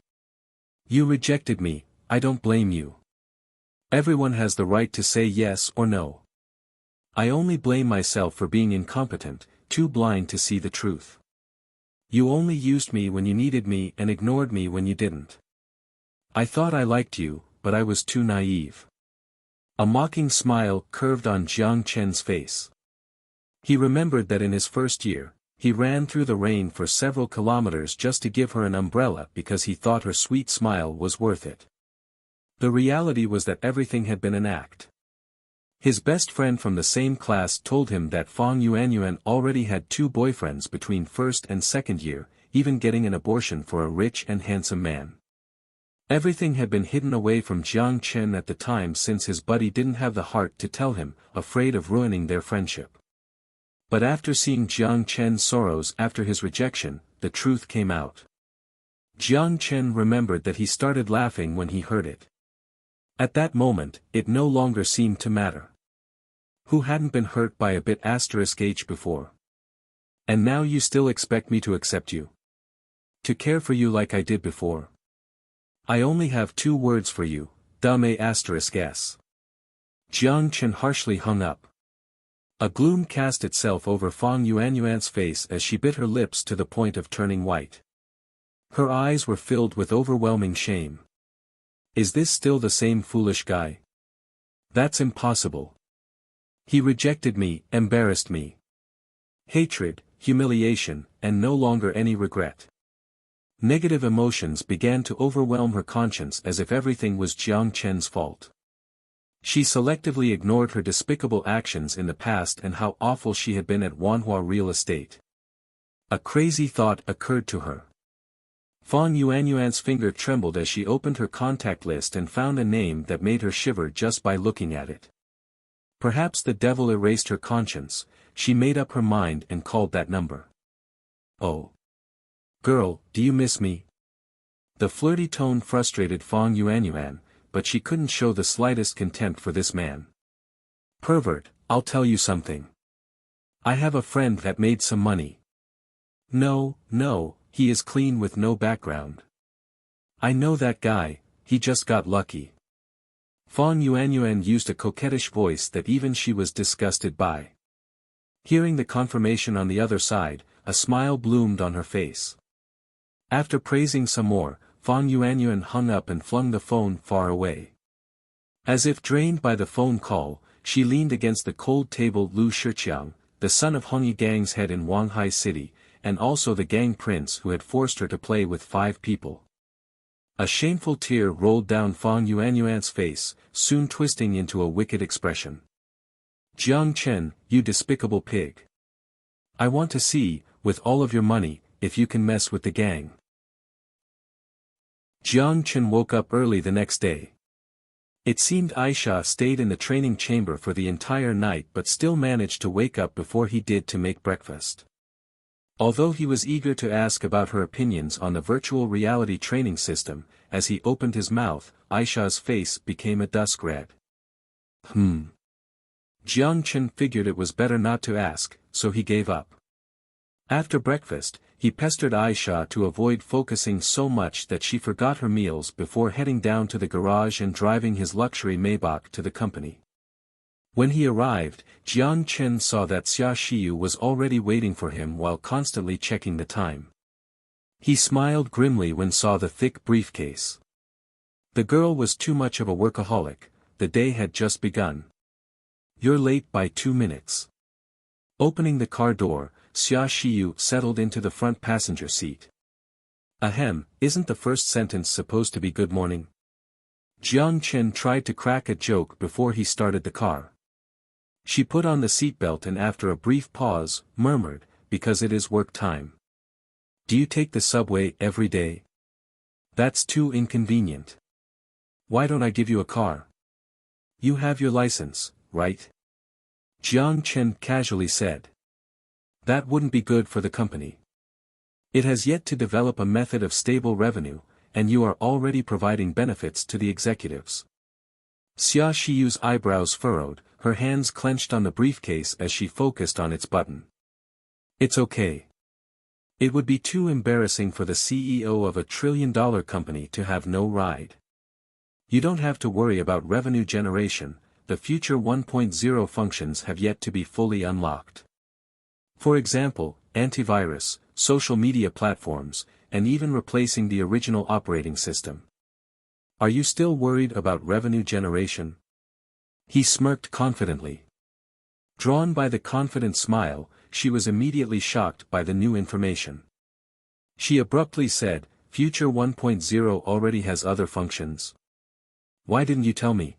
You rejected me, I don't blame you. Everyone has the right to say yes or no. I only blame myself for being incompetent, too blind to see the truth. You only used me when you needed me and ignored me when you didn't. I thought I liked you, but I was too naive. A mocking smile curved on Jiang Chen's face. He remembered that in his first year, he ran through the rain for several kilometers just to give her an umbrella because he thought her sweet smile was worth it. The reality was that everything had been an act. His best friend from the same class told him that Fang Yuanyuan already had 2 boyfriends between first and second year, even getting an abortion for a rich and handsome man. Everything had been hidden away from Jiang Chen at the time since his buddy didn't have the heart to tell him, afraid of ruining their friendship. But after seeing Jiang Chen's sorrows after his rejection, the truth came out. Jiang Chen remembered that he started laughing when he heard it. At that moment, it no longer seemed to matter. Who hadn't been hurt by a bit *H before? And now you still expect me to accept you? To care for you like I did before? I only have 2 words for you, dumb *s. Jiang Chen harshly hung up. A gloom cast itself over Fang Yuanyuan's face as she bit her lips to the point of turning white. Her eyes were filled with overwhelming shame. Is this still the same foolish guy? That's impossible. He rejected me, embarrassed me. Hatred, humiliation, and no longer any regret. Negative emotions began to overwhelm her conscience as if everything was Jiang Chen's fault. She selectively ignored her despicable actions in the past and how awful she had been at Wanhua Real Estate. A crazy thought occurred to her. Fang Yuanyuan's finger trembled as she opened her contact list and found a name that made her shiver just by looking at it. Perhaps the devil erased her conscience. She made up her mind and called that number. "Oh. Girl, do you miss me?" The flirty tone frustrated Fang Yuanyuan, but she couldn't show the slightest contempt for this man. "Pervert, I'll tell you something. I have a friend that made some money." No, he is clean with no background. "I know that guy, he just got lucky." Fang Yuanyuan used a coquettish voice that even she was disgusted by. Hearing the confirmation on the other side, a smile bloomed on her face. After praising some more, Fang Yuanyuan hung up and flung the phone far away. As if drained by the phone call, she leaned against the cold table. Lu Shiqiang, the son of Hongyi gang's head in Wanghai City, and also the gang prince who had forced her to play with 5 people. A shameful tear rolled down Fang Yuanyuan's face, soon twisting into a wicked expression. "Jiang Chen, you despicable pig. I want to see, with all of your money, if you can mess with the gang." Jiang Chen woke up early the next day. It seemed Aisha stayed in the training chamber for the entire night but still managed to wake up before he did to make breakfast. Although he was eager to ask about her opinions on the virtual reality training system, as he opened his mouth, Aisha's face became a dusk red. Jiang Chen figured it was better not to ask, so he gave up. After breakfast, he pestered Aisha to avoid focusing so much that she forgot her meals before heading down to the garage and driving his luxury Maybach to the company. When he arrived, Jiang Chen saw that Xia Xiyu was already waiting for him while constantly checking the time. He smiled grimly when saw the thick briefcase. The girl was too much of a workaholic, the day had just begun. "You're late by 2 minutes." Opening the car door, Xia Xiyu settled into the front passenger seat. "Ahem, isn't the first sentence supposed to be good morning?" Jiang Chen tried to crack a joke before he started the car. She put on the seatbelt and after a brief pause, murmured, "Because it is work time." "Do you take the subway every day?" "That's too inconvenient." "Why don't I give you a car?" "You have your license, right?" Jiang Chen casually said. "That wouldn't be good for the company. It has yet to develop a method of stable revenue, and you are already providing benefits to the executives." Xia Shiyu's eyebrows furrowed, her hands clenched on the briefcase as she focused on its button. "It's okay. It would be too embarrassing for the CEO of a trillion-dollar company to have no ride. You don't have to worry about revenue generation, the future 1.0 functions have yet to be fully unlocked. For example, antivirus, social media platforms, and even replacing the original operating system. Are you still worried about revenue generation?" He smirked confidently. Drawn by the confident smile, she was immediately shocked by the new information. She abruptly said, "Future 1.0 already has other functions. Why didn't you tell me?"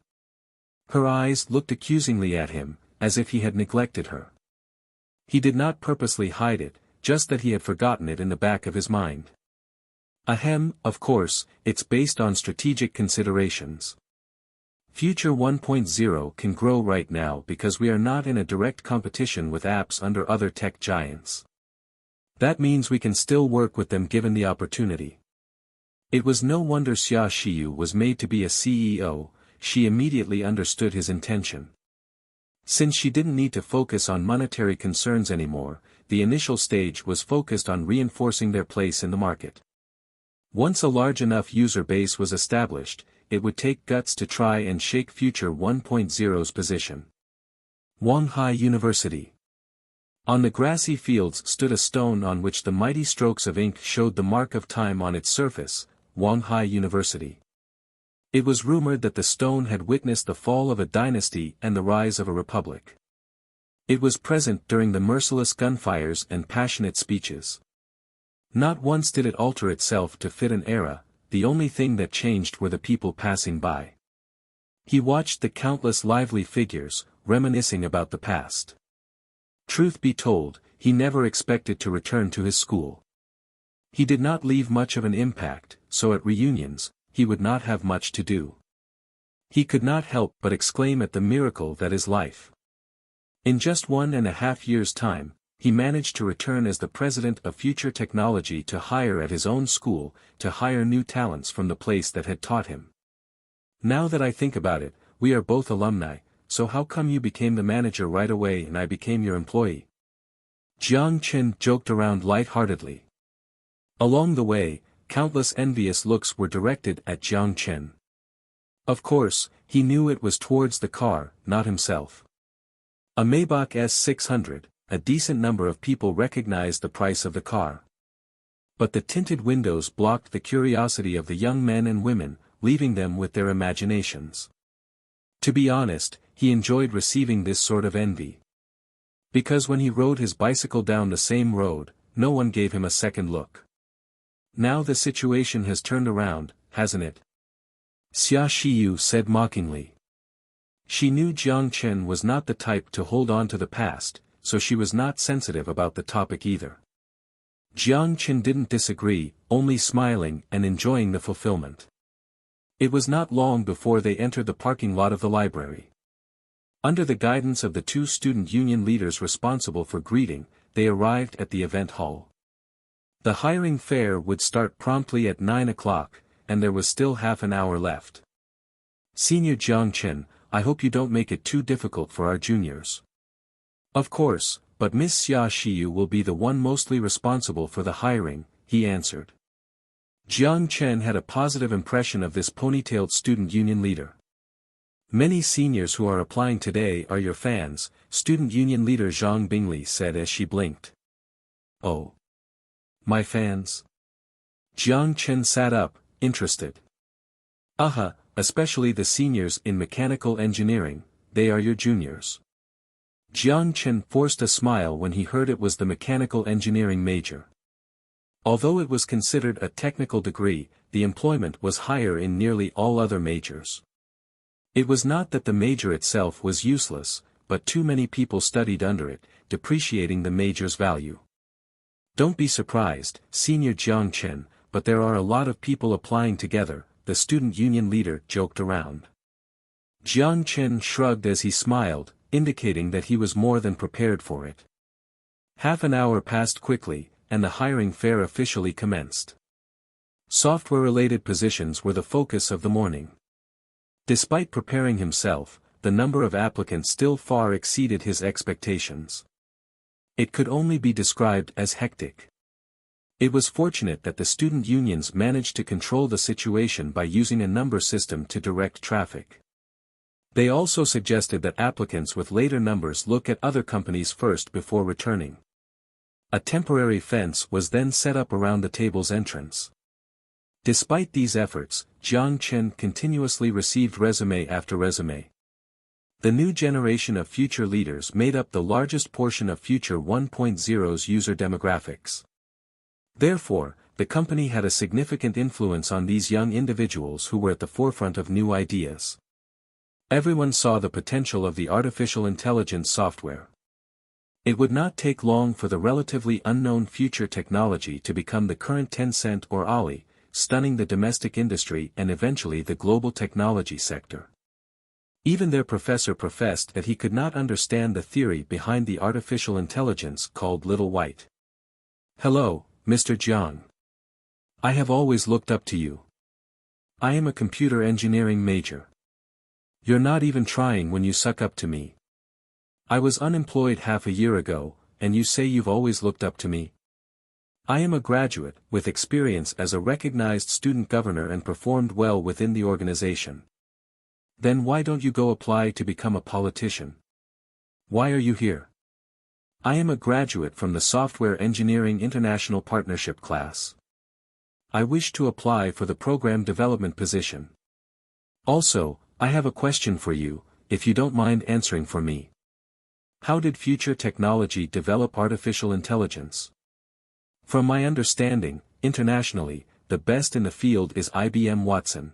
Her eyes looked accusingly at him, as if he had neglected her. He did not purposely hide it, just that he had forgotten it in the back of his mind. "Ahem, of course, it's based on strategic considerations. Future 1.0 can grow right now because we are not in a direct competition with apps under other tech giants. That means we can still work with them given the opportunity." It was no wonder Xia Xiyu was made to be a CEO, she immediately understood his intention. Since she didn't need to focus on monetary concerns anymore, the initial stage was focused on reinforcing their place in the market. Once a large enough user base was established, it would take guts to try and shake Future 1.0's position. Wanghai University. On the grassy fields stood a stone on which the mighty strokes of ink showed the mark of time on its surface, Wanghai University. It was rumored that the stone had witnessed the fall of a dynasty and the rise of a republic. It was present during the merciless gunfires and passionate speeches. Not once did it alter itself to fit an era, the only thing that changed were the people passing by. He watched the countless lively figures, reminiscing about the past. Truth be told, he never expected to return to his school. He did not leave much of an impact, so at reunions, he would not have much to do. He could not help but exclaim at the miracle that is life. In just 1.5 years' time, he managed to return as the president of future technology to hire at his own school, to hire new talents from the place that had taught him. Now that I think about it, we are both alumni, so how come you became the manager right away and I became your employee? Jiang Chen joked around light-heartedly. Along the way, countless envious looks were directed at Jiang Chen. Of course, he knew it was towards the car, not himself. A Maybach S600, a decent number of people recognized the price of the car. But the tinted windows blocked the curiosity of the young men and women, leaving them with their imaginations. To be honest, he enjoyed receiving this sort of envy. Because when he rode his bicycle down the same road, no one gave him a second look. Now the situation has turned around, hasn't it? Xia Xiyu said mockingly. She knew Jiang Chen was not the type to hold on to the past, so she was not sensitive about the topic either. Jiang Chen didn't disagree, only smiling and enjoying the fulfillment. It was not long before they entered the parking lot of the library. Under the guidance of the two student union leaders responsible for greeting, they arrived at the event hall. The hiring fair would start promptly at 9 o'clock, and there was still half an hour left. Senior Jiang Chen, I hope you don't make it too difficult for our juniors. Of course, but Miss Xia Xiyu will be the one mostly responsible for the hiring, he answered. Jiang Chen had a positive impression of this ponytailed student union leader. Many seniors who are applying today are your fans, student union leader Zhang Bingli said as she blinked. Oh. My fans? Jiang Chen sat up, interested. Especially the seniors in mechanical engineering, they are your juniors. Jiang Chen forced a smile when he heard it was the mechanical engineering major. Although it was considered a technical degree, the employment was higher in nearly all other majors. It was not that the major itself was useless, but too many people studied under it, depreciating the major's value. Don't be surprised, Senior Jiang Chen, but there are a lot of people applying together, the student union leader joked around. Jiang Chen shrugged as he smiled, indicating that he was more than prepared for it. Half an hour passed quickly, and the hiring fair officially commenced. Software-related positions were the focus of the morning. Despite preparing himself, the number of applicants still far exceeded his expectations. It could only be described as hectic. It was fortunate that the student unions managed to control the situation by using a number system to direct traffic. They also suggested that applicants with later numbers look at other companies first before returning. A temporary fence was then set up around the table's entrance. Despite these efforts, Jiang Chen continuously received resume after resume. The new generation of future leaders made up the largest portion of Future 1.0's user demographics. Therefore, the company had a significant influence on these young individuals who were at the forefront of new ideas. Everyone saw the potential of the artificial intelligence software. It would not take long for the relatively unknown future technology to become the current Tencent or Ali, stunning the domestic industry and eventually the global technology sector. Even their professor professed that he could not understand the theory behind the artificial intelligence called Little White. Hello, Mr. Jiang. I have always looked up to you. I am a computer engineering major. You're not even trying when you suck up to me. I was unemployed half a year ago, and you say you've always looked up to me? I am a graduate, with experience as a recognized student governor and performed well within the organization. Then why don't you go apply to become a politician? Why are you here? I am a graduate from the Software Engineering International Partnership class. I wish to apply for the program development position. Also, I have a question for you, if you don't mind answering for me. How did future technology develop artificial intelligence? From my understanding, internationally, the best in the field is IBM Watson.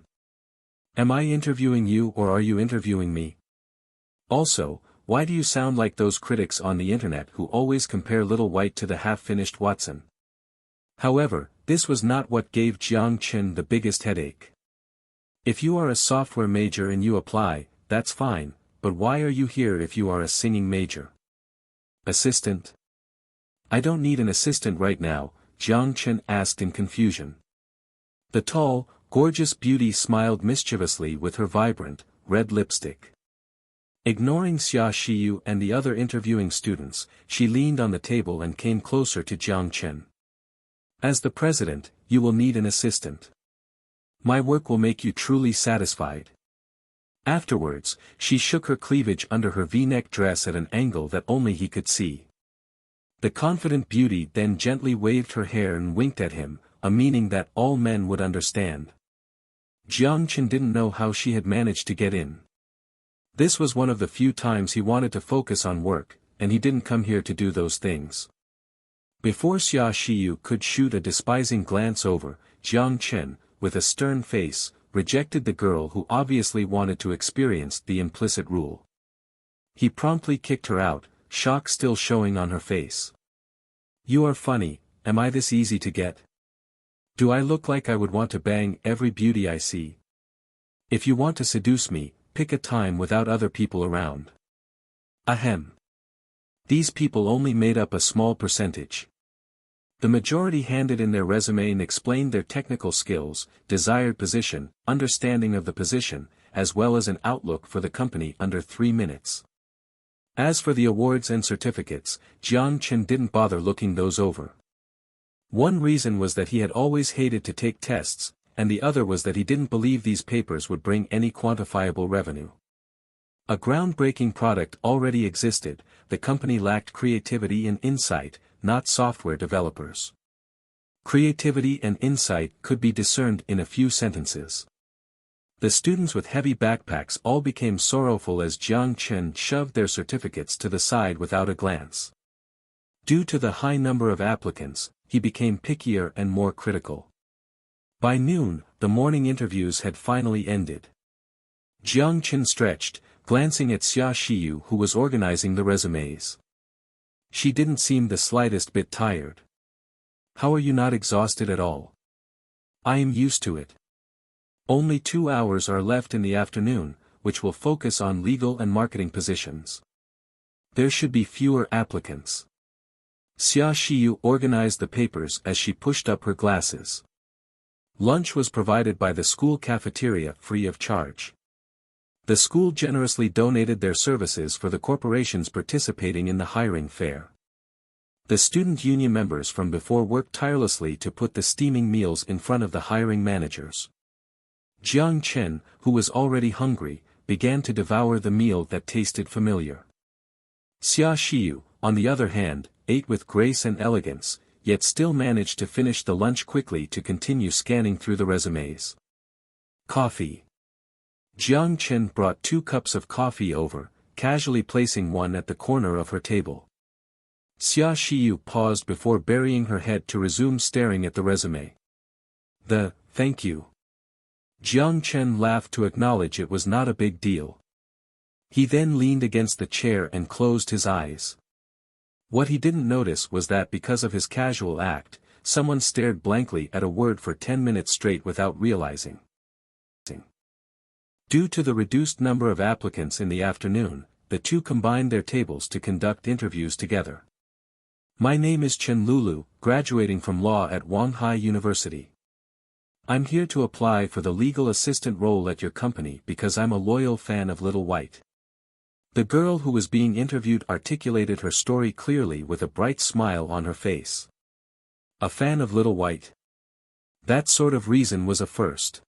Am I interviewing you or are you interviewing me? Also, why do you sound like those critics on the internet who always compare Little White to the half-finished Watson? However, this was not what gave Jiang Chen the biggest headache. If you are a software major and you apply, that's fine, but why are you here if you are a singing major? Assistant? I don't need an assistant right now, Jiang Chen asked in confusion. The tall, gorgeous beauty smiled mischievously with her vibrant, red lipstick. Ignoring Xia Xiyu and the other interviewing students, she leaned on the table and came closer to Jiang Chen. As the president, you will need an assistant. My work will make you truly satisfied. Afterwards, she shook her cleavage under her V-neck dress at an angle that only he could see. The confident beauty then gently waved her hair and winked at him, a meaning that all men would understand. Jiang Chen didn't know how she had managed to get in. This was one of the few times he wanted to focus on work, and he didn't come here to do those things. Before Xia Xiyu could shoot a despising glance over, Jiang Chen, with a stern face, rejected the girl who obviously wanted to experience the implicit rule. He promptly kicked her out, shock still showing on her face. You are funny, am I this easy to get? Do I look like I would want to bang every beauty I see? If you want to seduce me, pick a time without other people around. Ahem. These people only made up a small percentage. The majority handed in their resume and explained their technical skills, desired position, understanding of the position, as well as an outlook for the company under 3 minutes. As for the awards and certificates, Jiang Chen didn't bother looking those over. One reason was that he had always hated to take tests, and the other was that he didn't believe these papers would bring any quantifiable revenue. A groundbreaking product already existed, the company lacked creativity and insight, not software developers. Creativity and insight could be discerned in a few sentences. The students with heavy backpacks all became sorrowful as Jiang Chen shoved their certificates to the side without a glance. Due to the high number of applicants, he became pickier and more critical. By noon, the morning interviews had finally ended. Jiang Chen stretched, glancing at Xia Xiyu who was organizing the resumes. She didn't seem the slightest bit tired. How are you not exhausted at all? I am used to it. Only 2 hours are left in the afternoon, which will focus on legal and marketing positions. There should be fewer applicants. Xia Xiyu organized the papers as she pushed up her glasses. Lunch was provided by the school cafeteria free of charge. The school generously donated their services for the corporations participating in the hiring fair. The student union members from before worked tirelessly to put the steaming meals in front of the hiring managers. Jiang Chen, who was already hungry, began to devour the meal that tasted familiar. Xia Xiyu, on the other hand, ate with grace and elegance, yet still managed to finish the lunch quickly to continue scanning through the resumes. Coffee. Jiang Chen brought 2 cups of coffee over, casually placing one at the corner of her table. Xia Xiyu paused before burying her head to resume staring at the resume. Thank you. Jiang Chen laughed to acknowledge it was not a big deal. He then leaned against the chair and closed his eyes. What he didn't notice was that because of his casual act, someone stared blankly at a word for 10 minutes straight without realizing. Due to the reduced number of applicants in the afternoon, the two combined their tables to conduct interviews together. My name is Chen Lulu, graduating from law at Wanghai University. I'm here to apply for the legal assistant role at your company because I'm a loyal fan of Little White. The girl who was being interviewed articulated her story clearly with a bright smile on her face. A fan of Little White? That sort of reason was a first.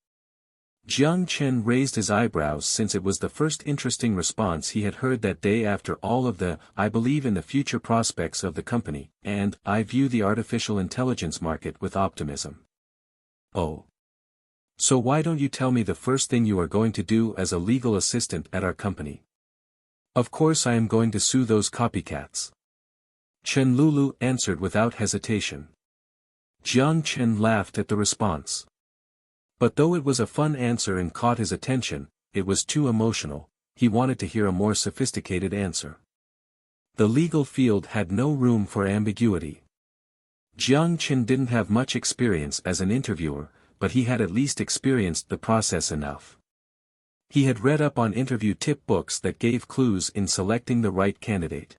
Jiang Chen raised his eyebrows since it was the first interesting response he had heard that day after all of the, I believe in the future prospects of the company, and, I view the artificial intelligence market with optimism. Oh. So why don't you tell me the first thing you are going to do as a legal assistant at our company? Of course I am going to sue those copycats. Chen Lulu answered without hesitation. Jiang Chen laughed at the response. But though it was a fun answer and caught his attention, it was too emotional. He wanted to hear a more sophisticated answer. The legal field had no room for ambiguity. Jiang Chen didn't have much experience as an interviewer, but he had at least experienced the process enough. He had read up on interview tip books that gave clues in selecting the right candidate.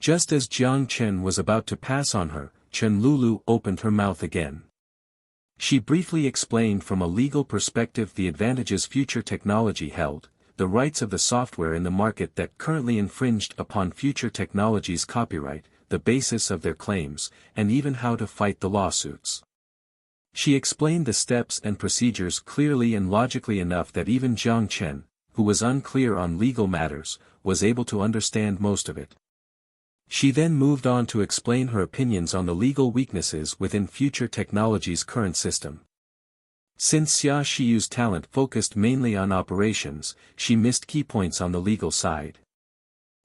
Just as Jiang Chen was about to pass on her, Chen Lulu opened her mouth again. She briefly explained from a legal perspective the advantages future technology held, the rights of the software in the market that currently infringed upon future technology's copyright, the basis of their claims, and even how to fight the lawsuits. She explained the steps and procedures clearly and logically enough that even Jiang Chen, who was unclear on legal matters, was able to understand most of it. She then moved on to explain her opinions on the legal weaknesses within future technology's current system. Since Xia Shiyu's talent focused mainly on operations, she missed key points on the legal side.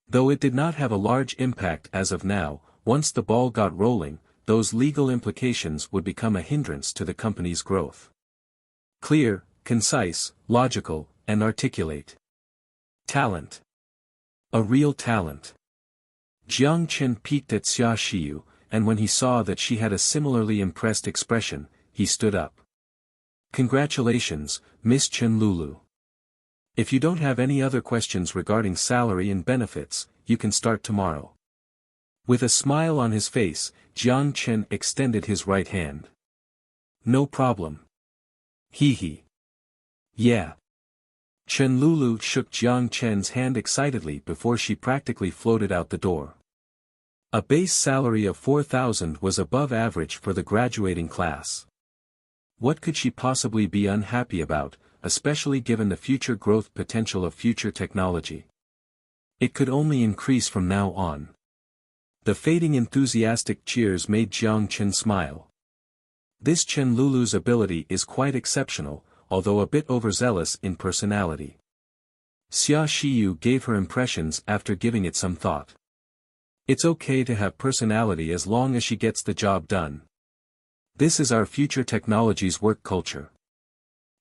Though it did not have a large impact as of now, once the ball got rolling, those legal implications would become a hindrance to the company's growth. Clear, concise, logical, and articulate. Talent. A real talent. Jiang Chen peeked at Xia Shiyu, and when he saw that she had a similarly impressed expression, he stood up. Congratulations, Miss Chen Lulu. If you don't have any other questions regarding salary and benefits, you can start tomorrow. With a smile on his face, Jiang Chen extended his right hand. No problem. Hee. Yeah. Chen Lulu shook Jiang Chen's hand excitedly before she practically floated out the door. A base salary of 4,000 was above average for the graduating class. What could she possibly be unhappy about, especially given the future growth potential of future technology? It could only increase from now on. The fading enthusiastic cheers made Jiang Chen smile. This Chen Lulu's ability is quite exceptional, although a bit overzealous in personality. Xia Shiyu gave her impressions after giving it some thought. It's okay to have personality as long as she gets the job done. This is our future technology's work culture.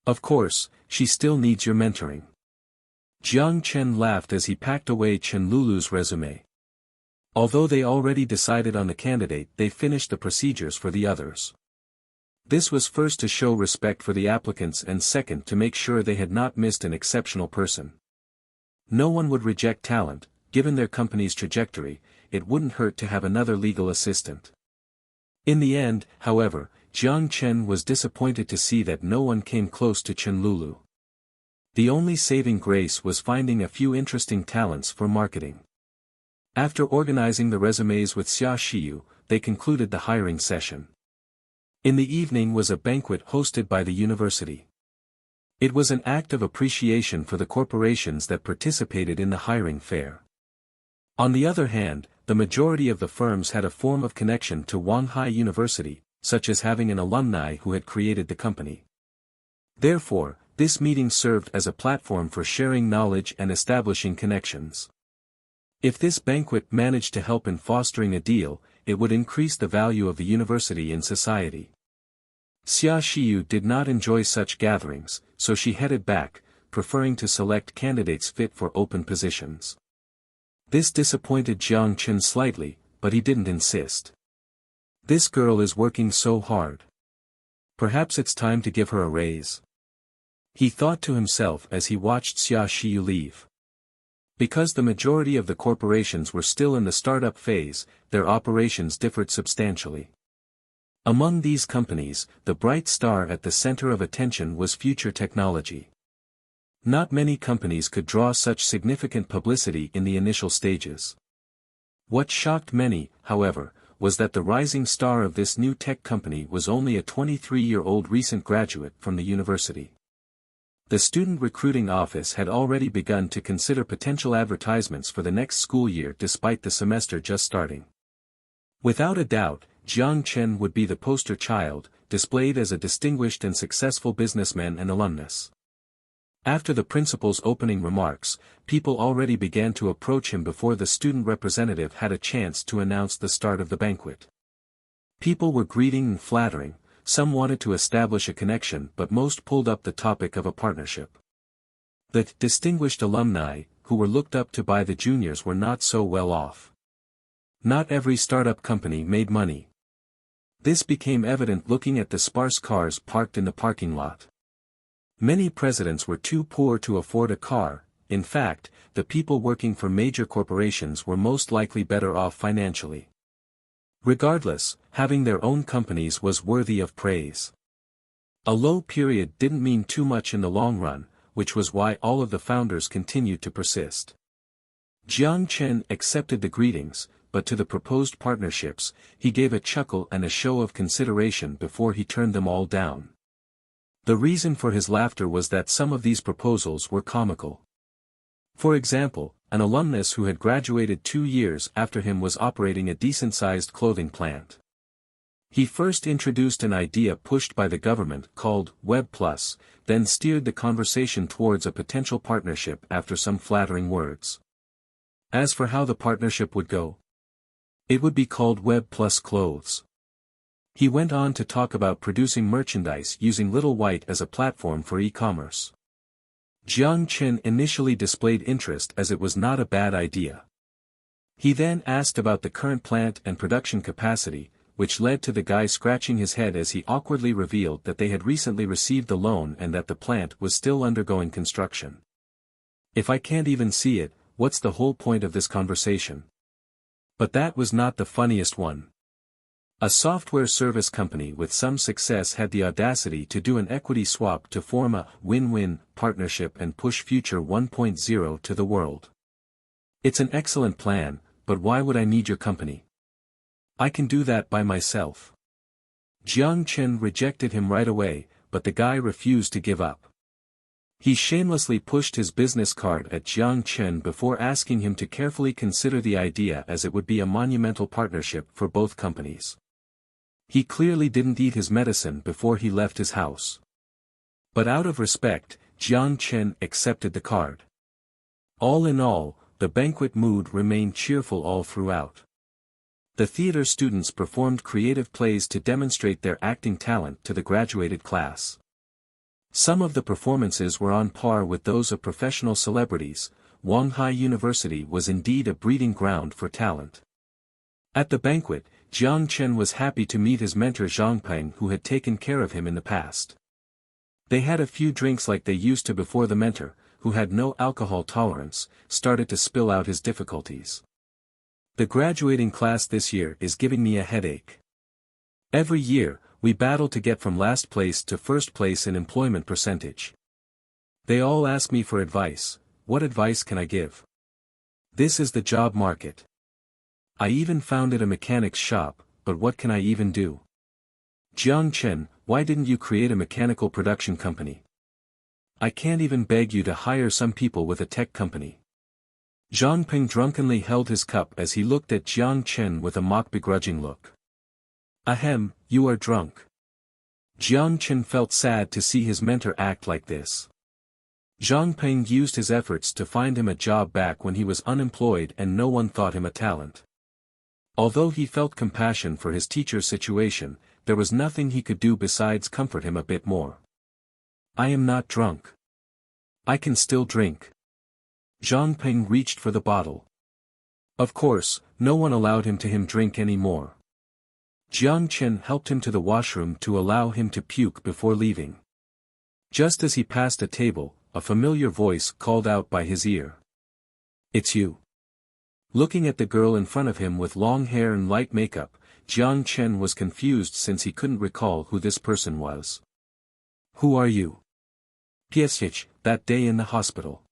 Of course, she still needs your mentoring. Jiang Chen laughed as he packed away Chen Lulu's resume. Although they already decided on the candidate, they finished the procedures for the others. This was first to show respect for the applicants and second to make sure they had not missed an exceptional person. No one would reject talent, given their company's trajectory. It wouldn't hurt to have another legal assistant. In the end, however, Jiang Chen was disappointed to see that no one came close to Chen Lulu. The only saving grace was finding a few interesting talents for marketing. After organizing the resumes with Xia Shiyu, they concluded the hiring session. In the evening was a banquet hosted by the university. It was an act of appreciation for the corporations that participated in the hiring fair. On the other hand, the majority of the firms had a form of connection to Wanhai University, such as having an alumni who had created the company. Therefore, this meeting served as a platform for sharing knowledge and establishing connections. If this banquet managed to help in fostering a deal, it would increase the value of the university in society. Xia Shiyu did not enjoy such gatherings, so she headed back, preferring to select candidates fit for open positions. This disappointed Jiang Chen slightly, but he didn't insist. This girl is working so hard. Perhaps it's time to give her a raise. He thought to himself as he watched Xia Shiyu leave. Because the majority of the corporations were still in the startup phase, their operations differed substantially. Among these companies, the bright star at the center of attention was future technology. Not many companies could draw such significant publicity in the initial stages. What shocked many, however, was that the rising star of this new tech company was only a 23-year-old recent graduate from the university. The student recruiting office had already begun to consider potential advertisements for the next school year despite the semester just starting. Without a doubt, Jiang Chen would be the poster child, displayed as a distinguished and successful businessman and alumnus. After the principal's opening remarks, people already began to approach him before the student representative had a chance to announce the start of the banquet. People were greeting and flattering, some wanted to establish a connection but most pulled up the topic of a partnership. The distinguished alumni, who were looked up to by the juniors, were not so well off. Not every startup company made money. This became evident looking at the sparse cars parked in the parking lot. Many presidents were too poor to afford a car. In fact, the people working for major corporations were most likely better off financially. Regardless, having their own companies was worthy of praise. A low period didn't mean too much in the long run, which was why all of the founders continued to persist. Jiang Chen accepted the greetings, but to the proposed partnerships, he gave a chuckle and a show of consideration before he turned them all down. The reason for his laughter was that some of these proposals were comical. For example, an alumnus who had graduated 2 years after him was operating a decent-sized clothing plant. He first introduced an idea pushed by the government called Web+, then steered the conversation towards a potential partnership after some flattering words. As for how the partnership would go, it would be called Web+ Clothes. He went on to talk about producing merchandise using Little White as a platform for e-commerce. Jiang Chen initially displayed interest as it was not a bad idea. He then asked about the current plant and production capacity, which led to the guy scratching his head as he awkwardly revealed that they had recently received the loan and that the plant was still undergoing construction. If I can't even see it, what's the whole point of this conversation? But that was not the funniest one. A software service company with some success had the audacity to do an equity swap to form a win-win partnership and push Future 1.0 to the world. It's an excellent plan, but why would I need your company? I can do that by myself. Jiang Chen rejected him right away, but the guy refused to give up. He shamelessly pushed his business card at Jiang Chen before asking him to carefully consider the idea as it would be a monumental partnership for both companies. He clearly didn't eat his medicine before he left his house. But out of respect, Jiang Chen accepted the card. All in all, the banquet mood remained cheerful all throughout. The theater students performed creative plays to demonstrate their acting talent to the graduated class. Some of the performances were on par with those of professional celebrities. Wanghai University was indeed a breeding ground for talent. At the banquet, Jiang Chen was happy to meet his mentor Zhangpeng, who had taken care of him in the past. They had a few drinks like they used to before the mentor, who had no alcohol tolerance, started to spill out his difficulties. The graduating class this year is giving me a headache. Every year, we battle to get from last place to first place in employment percentage. They all ask me for advice. What advice can I give? This is the job market. I even founded a mechanic's shop, but what can I even do? Jiang Chen, why didn't you create a mechanical production company? I can't even beg you to hire some people with a tech company. Zhangping drunkenly held his cup as he looked at Jiang Chen with a mock begrudging look. Ahem, you are drunk. Jiang Chen felt sad to see his mentor act like this. Zhangping used his efforts to find him a job back when he was unemployed and no one thought him a talent. Although he felt compassion for his teacher's situation, there was nothing he could do besides comfort him a bit more. I am not drunk. I can still drink. Zhangping reached for the bottle. Of course, no one allowed him to drink any more. Jiang Chen helped him to the washroom to allow him to puke before leaving. Just as he passed a table, a familiar voice called out by his ear. It's you. Looking at the girl in front of him with long hair and light makeup, Jiang Chen was confused since he couldn't recall who this person was. Who are you? PSH, that day in the hospital.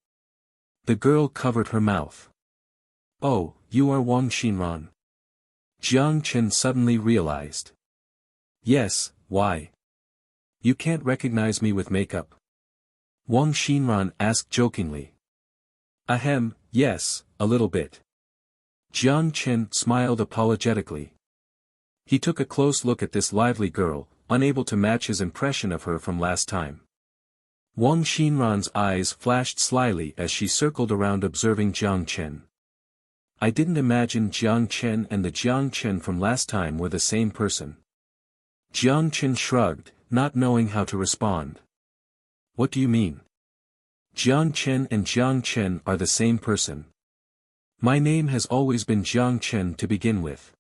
The girl covered her mouth. Oh, you are Wang Xinran. Jiang Chen suddenly realized. Yes, why? You can't recognize me with makeup? Wang Xinran asked jokingly. Ahem, yes, a little bit. Jiang Chen smiled apologetically. He took a close look at this lively girl, unable to match his impression of her from last time. Wang Xinran's eyes flashed slyly as she circled around observing Jiang Chen. I didn't imagine Jiang Chen and the Jiang Chen from last time were the same person. Jiang Chen shrugged, not knowing how to respond. What do you mean? Jiang Chen and Jiang Chen are the same person. My name has always been Jiang Chen to begin with.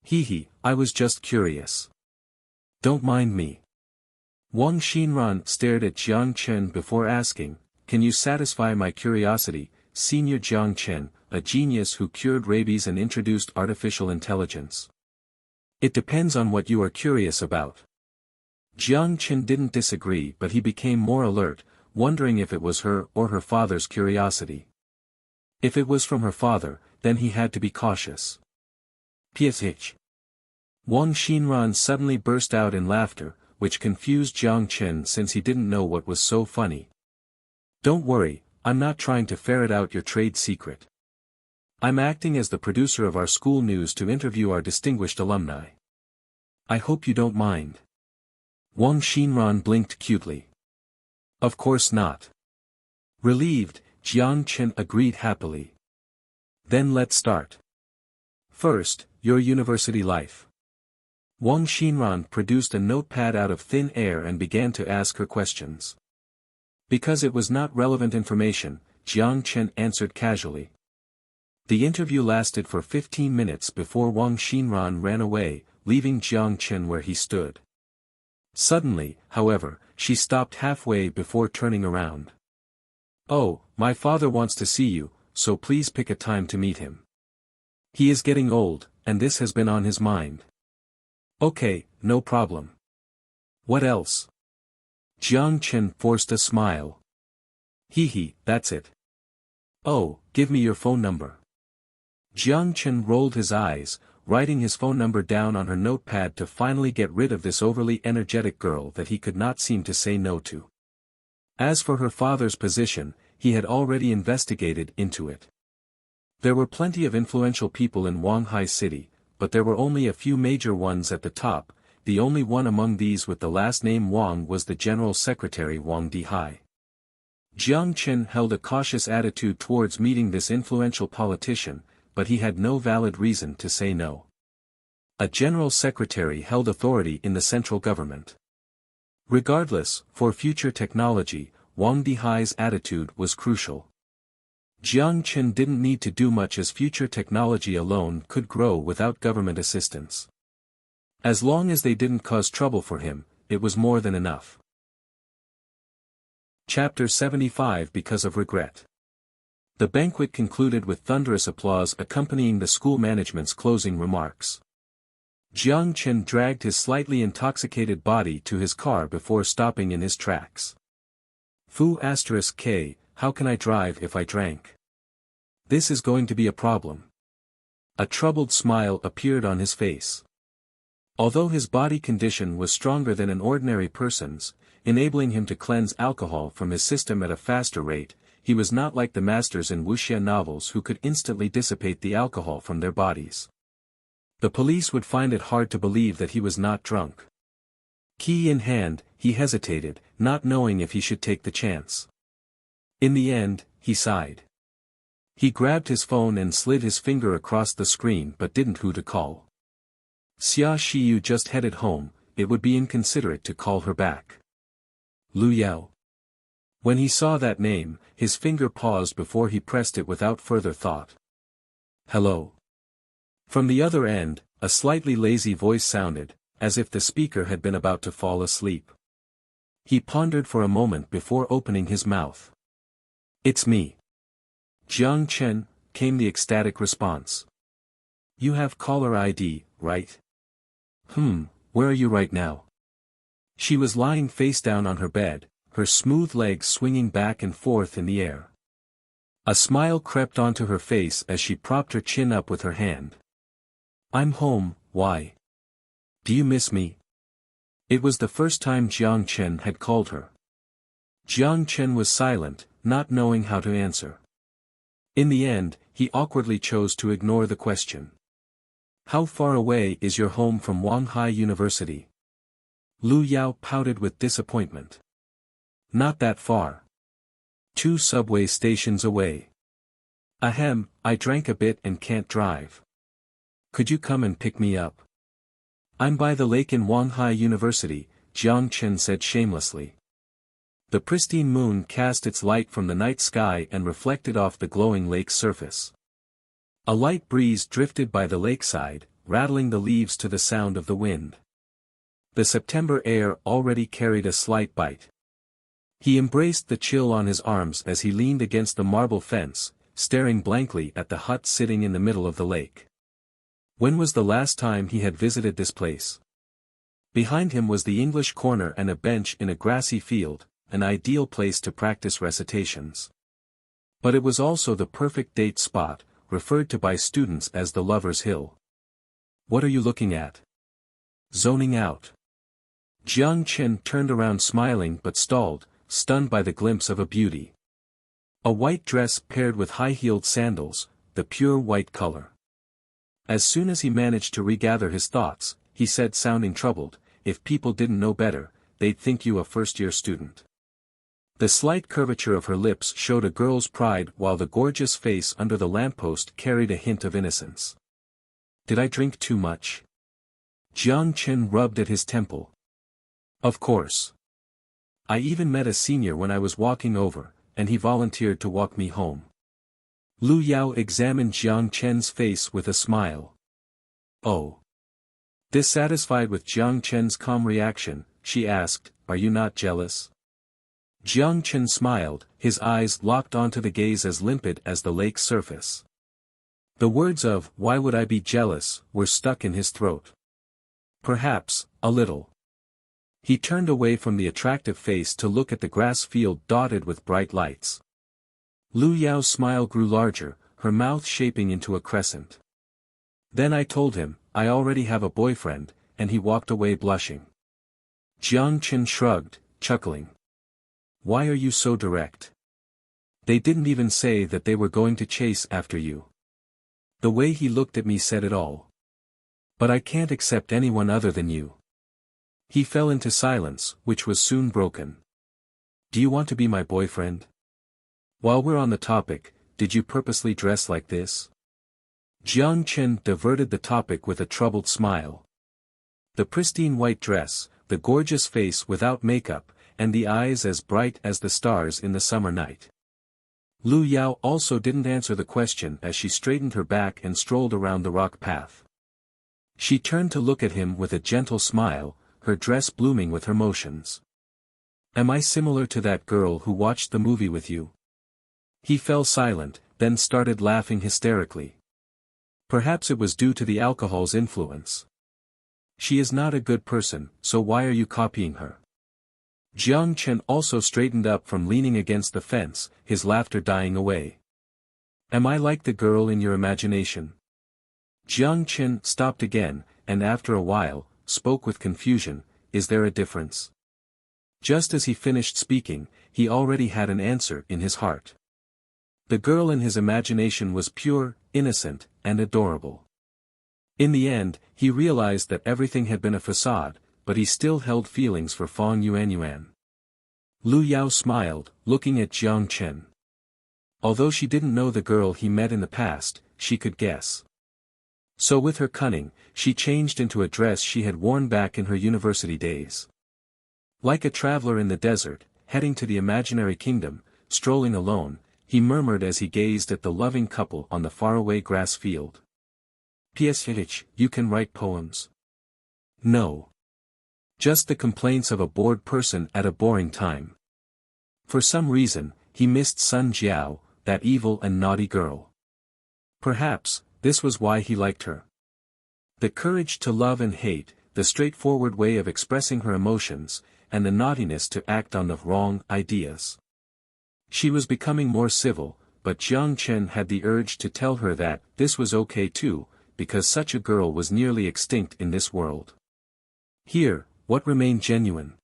Hee, I was just curious. Don't mind me. Wang Xinran stared at Jiang Chen before asking, can you satisfy my curiosity, Senior Jiang Chen, a genius who cured rabies and introduced artificial intelligence? It depends on what you are curious about. Jiang Chen didn't disagree, but he became more alert, wondering if it was her or her father's curiosity. If it was from her father, then he had to be cautious. Psh. Wang Xinran suddenly burst out in laughter, which confused Jiang Chen since he didn't know what was so funny. Don't worry, I'm not trying to ferret out your trade secret. I'm acting as the producer of our school news to interview our distinguished alumni. I hope you don't mind. Wang Xinran blinked cutely. Of course not. Relieved, Jiang Chen agreed happily. Then let's start. First, your university life. Wang Xinran produced a notepad out of thin air and began to ask her questions. Because it was not relevant information, Jiang Chen answered casually. The interview lasted for 15 minutes before Wang Xinran ran away, leaving Jiang Chen where he stood. Suddenly, however, she stopped halfway before turning around. Oh, my father wants to see you, so please pick a time to meet him. He is getting old, and this has been on his mind. Okay, no problem. What else? Jiang Chen forced a smile. Hee, that's it. Oh, give me your phone number. Jiang Chen rolled his eyes, writing his phone number down on her notepad to finally get rid of this overly energetic girl that he could not seem to say no to. As for her father's position, he had already investigated into it. There were plenty of influential people in Wanghai City, but there were only a few major ones at the top. The only one among these with the last name Wang was the General Secretary Wang Dihai. Jiang Chen held a cautious attitude towards meeting this influential politician, but he had no valid reason to say no. A General Secretary held authority in the central government. Regardless, for future technology, Wang Dihai's attitude was crucial. Jiang Chen didn't need to do much as future technology alone could grow without government assistance. As long as they didn't cause trouble for him, it was more than enough. Chapter 75 Because of Regret. The banquet concluded with thunderous applause accompanying the school management's closing remarks. Jiang Chen dragged his slightly intoxicated body to his car before stopping in his tracks. Fu*K, how can I drive if I drank? This is going to be a problem. A troubled smile appeared on his face. Although his body condition was stronger than an ordinary person's, enabling him to cleanse alcohol from his system at a faster rate, he was not like the masters in wuxia novels who could instantly dissipate the alcohol from their bodies. The police would find it hard to believe that he was not drunk. Key in hand, he hesitated, not knowing if he should take the chance. In the end, he sighed. He grabbed his phone and slid his finger across the screen but didn't who to call. Xia Xiyu just headed home, it would be inconsiderate to call her back. Lu Yao. When he saw that name, his finger paused before he pressed it without further thought. Hello. From the other end, a slightly lazy voice sounded, as if the speaker had been about to fall asleep. He pondered for a moment before opening his mouth. It's me. Jiang Chen, came the ecstatic response. You have caller ID, right? Where are you right now? She was lying face down on her bed, her smooth legs swinging back and forth in the air. A smile crept onto her face as she propped her chin up with her hand. I'm home, why? Do you miss me? It was the first time Jiang Chen had called her. Jiang Chen was silent, not knowing how to answer. In the end, he awkwardly chose to ignore the question. How far away is your home from Wanghai University? Lu Yao pouted with disappointment. Not that far. 2 subway stations away. Ahem, I drank a bit and can't drive. Could you come and pick me up? I'm by the lake in Wanghai University, Jiang Chen said shamelessly. The pristine moon cast its light from the night sky and reflected off the glowing lake's surface. A light breeze drifted by the lakeside, rattling the leaves to the sound of the wind. The September air already carried a slight bite. He embraced the chill on his arms as he leaned against the marble fence, staring blankly at the hut sitting in the middle of the lake. When was the last time he had visited this place? Behind him was the English corner and a bench in a grassy field, an ideal place to practice recitations. But it was also the perfect date spot, referred to by students as the Lover's Hill. What are you looking at? Zoning out. Jiang Chen turned around smiling but stalled, stunned by the glimpse of a beauty. A white dress paired with high-heeled sandals, the pure white color. As soon as he managed to regather his thoughts, he said sounding troubled, if people didn't know better, they'd think you a first-year student. The slight curvature of her lips showed a girl's pride while the gorgeous face under the lamppost carried a hint of innocence. Did I drink too much? Jiang Chen rubbed at his temple. Of course. I even met a senior when I was walking over, and he volunteered to walk me home. Lu Yao examined Jiang Chen's face with a smile. Oh. Dissatisfied with Jiang Chen's calm reaction, she asked, are you not jealous? Jiang Chen smiled, his eyes locked onto the gaze as limpid as the lake's surface. The words of, why would I be jealous, were stuck in his throat. Perhaps, a little. He turned away from the attractive face to look at the grass field dotted with bright lights. Lu Yao's smile grew larger, her mouth shaping into a crescent. Then I told him, I already have a boyfriend, and he walked away blushing. Jiang Chen shrugged, chuckling. Why are you so direct? They didn't even say that they were going to chase after you. The way he looked at me said it all. But I can't accept anyone other than you. He fell into silence, which was soon broken. Do you want to be my boyfriend? While we're on the topic, did you purposely dress like this? Jiang Chen diverted the topic with a troubled smile. The pristine white dress, the gorgeous face without makeup, and the eyes as bright as the stars in the summer night. Lu Yao also didn't answer the question as she straightened her back and strolled around the rock path. She turned to look at him with a gentle smile, her dress blooming with her motions. Am I similar to that girl who watched the movie with you? He fell silent, then started laughing hysterically. Perhaps it was due to the alcohol's influence. She is not a good person, so why are you copying her? Jiang Chen also straightened up from leaning against the fence, his laughter dying away. Am I like the girl in your imagination? Jiang Chen stopped again, and after a while, spoke with confusion, is there a difference? Just as he finished speaking, he already had an answer in his heart. The girl in his imagination was pure, innocent, and adorable. In the end, he realized that everything had been a facade, but he still held feelings for Fang Yuanyuan. Lu Yao smiled, looking at Jiang Chen. Although she didn't know the girl he met in the past, she could guess. So with her cunning, she changed into a dress she had worn back in her university days. Like a traveler in the desert, heading to the imaginary kingdom, strolling alone, he murmured as he gazed at the loving couple on the faraway grass field. P.S. You can write poems? No. Just the complaints of a bored person at a boring time. For some reason, he missed Sun Jiao, that evil and naughty girl. Perhaps, this was why he liked her. The courage to love and hate, the straightforward way of expressing her emotions, and the naughtiness to act on the wrong ideas. She was becoming more civil, but Jiang Chen had the urge to tell her that this was okay too, because such a girl was nearly extinct in this world. Here, what remained genuine?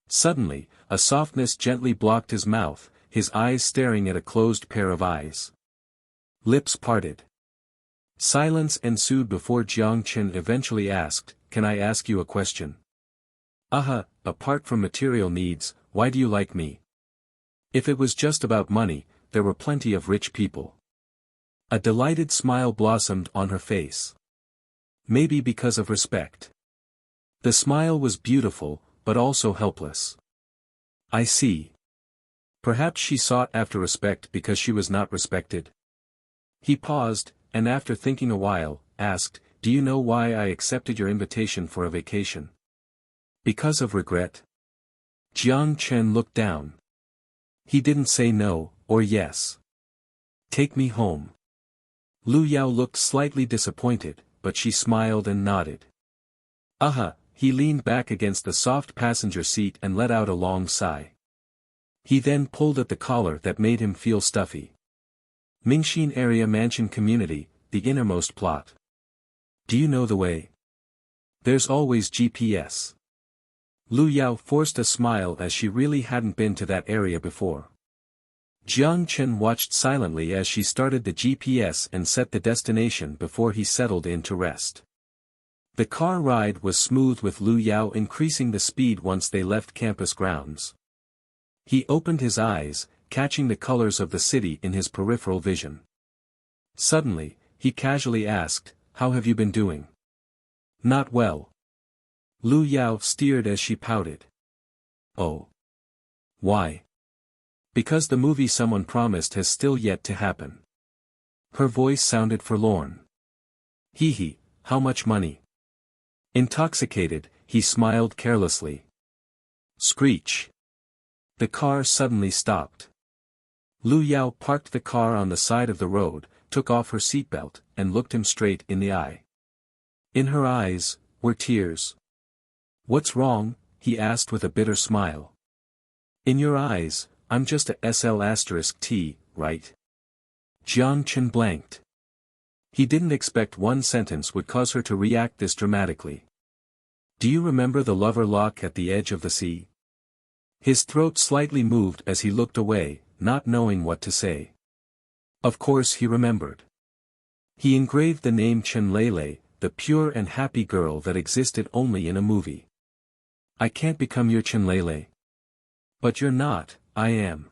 Suddenly, a softness gently blocked his mouth, his eyes staring at a closed pair of eyes. Lips parted. Silence ensued before Jiang Chen eventually asked, can I ask you a question? Apart from material needs, why do you like me? If it was just about money, there were plenty of rich people. A delighted smile blossomed on her face. Maybe because of respect. The smile was beautiful, but also helpless. I see. Perhaps she sought after respect because she was not respected. He paused, and after thinking a while, asked, "Do you know why I accepted your invitation for a vacation?" Because of regret? Jiang Chen looked down. He didn't say no, or yes. Take me home. Lu Yao looked slightly disappointed, but she smiled and nodded. He leaned back against the soft passenger seat and let out a long sigh. He then pulled at the collar that made him feel stuffy. Mingxin Area Mansion Community, the innermost plot. Do you know the way? There's always GPS. Lu Yao forced a smile as she really hadn't been to that area before. Jiang Chen watched silently as she started the GPS and set the destination before he settled in to rest. The car ride was smooth with Lu Yao increasing the speed once they left campus grounds. He opened his eyes, catching the colors of the city in his peripheral vision. Suddenly, he casually asked, "How have you been doing?" "Not well." Lu Yao steered as she pouted. "Oh. Why?" "Because the movie someone promised has still yet to happen." Her voice sounded forlorn. "Hee, how much money?" Intoxicated, he smiled carelessly. Screech. The car suddenly stopped. Lu Yao parked the car on the side of the road, took off her seatbelt, and looked him straight in the eye. In her eyes were tears. "What's wrong?" he asked with a bitter smile. "In your eyes, I'm just a SL*T, right?" Jiang Chen blanked. He didn't expect one sentence would cause her to react this dramatically. "Do you remember the lover lock at the edge of the sea?" His throat slightly moved as he looked away, not knowing what to say. Of course he remembered. He engraved the name Chen Lele, the pure and happy girl that existed only in a movie. "I can't become your Chen Lele." "But you're not, I am."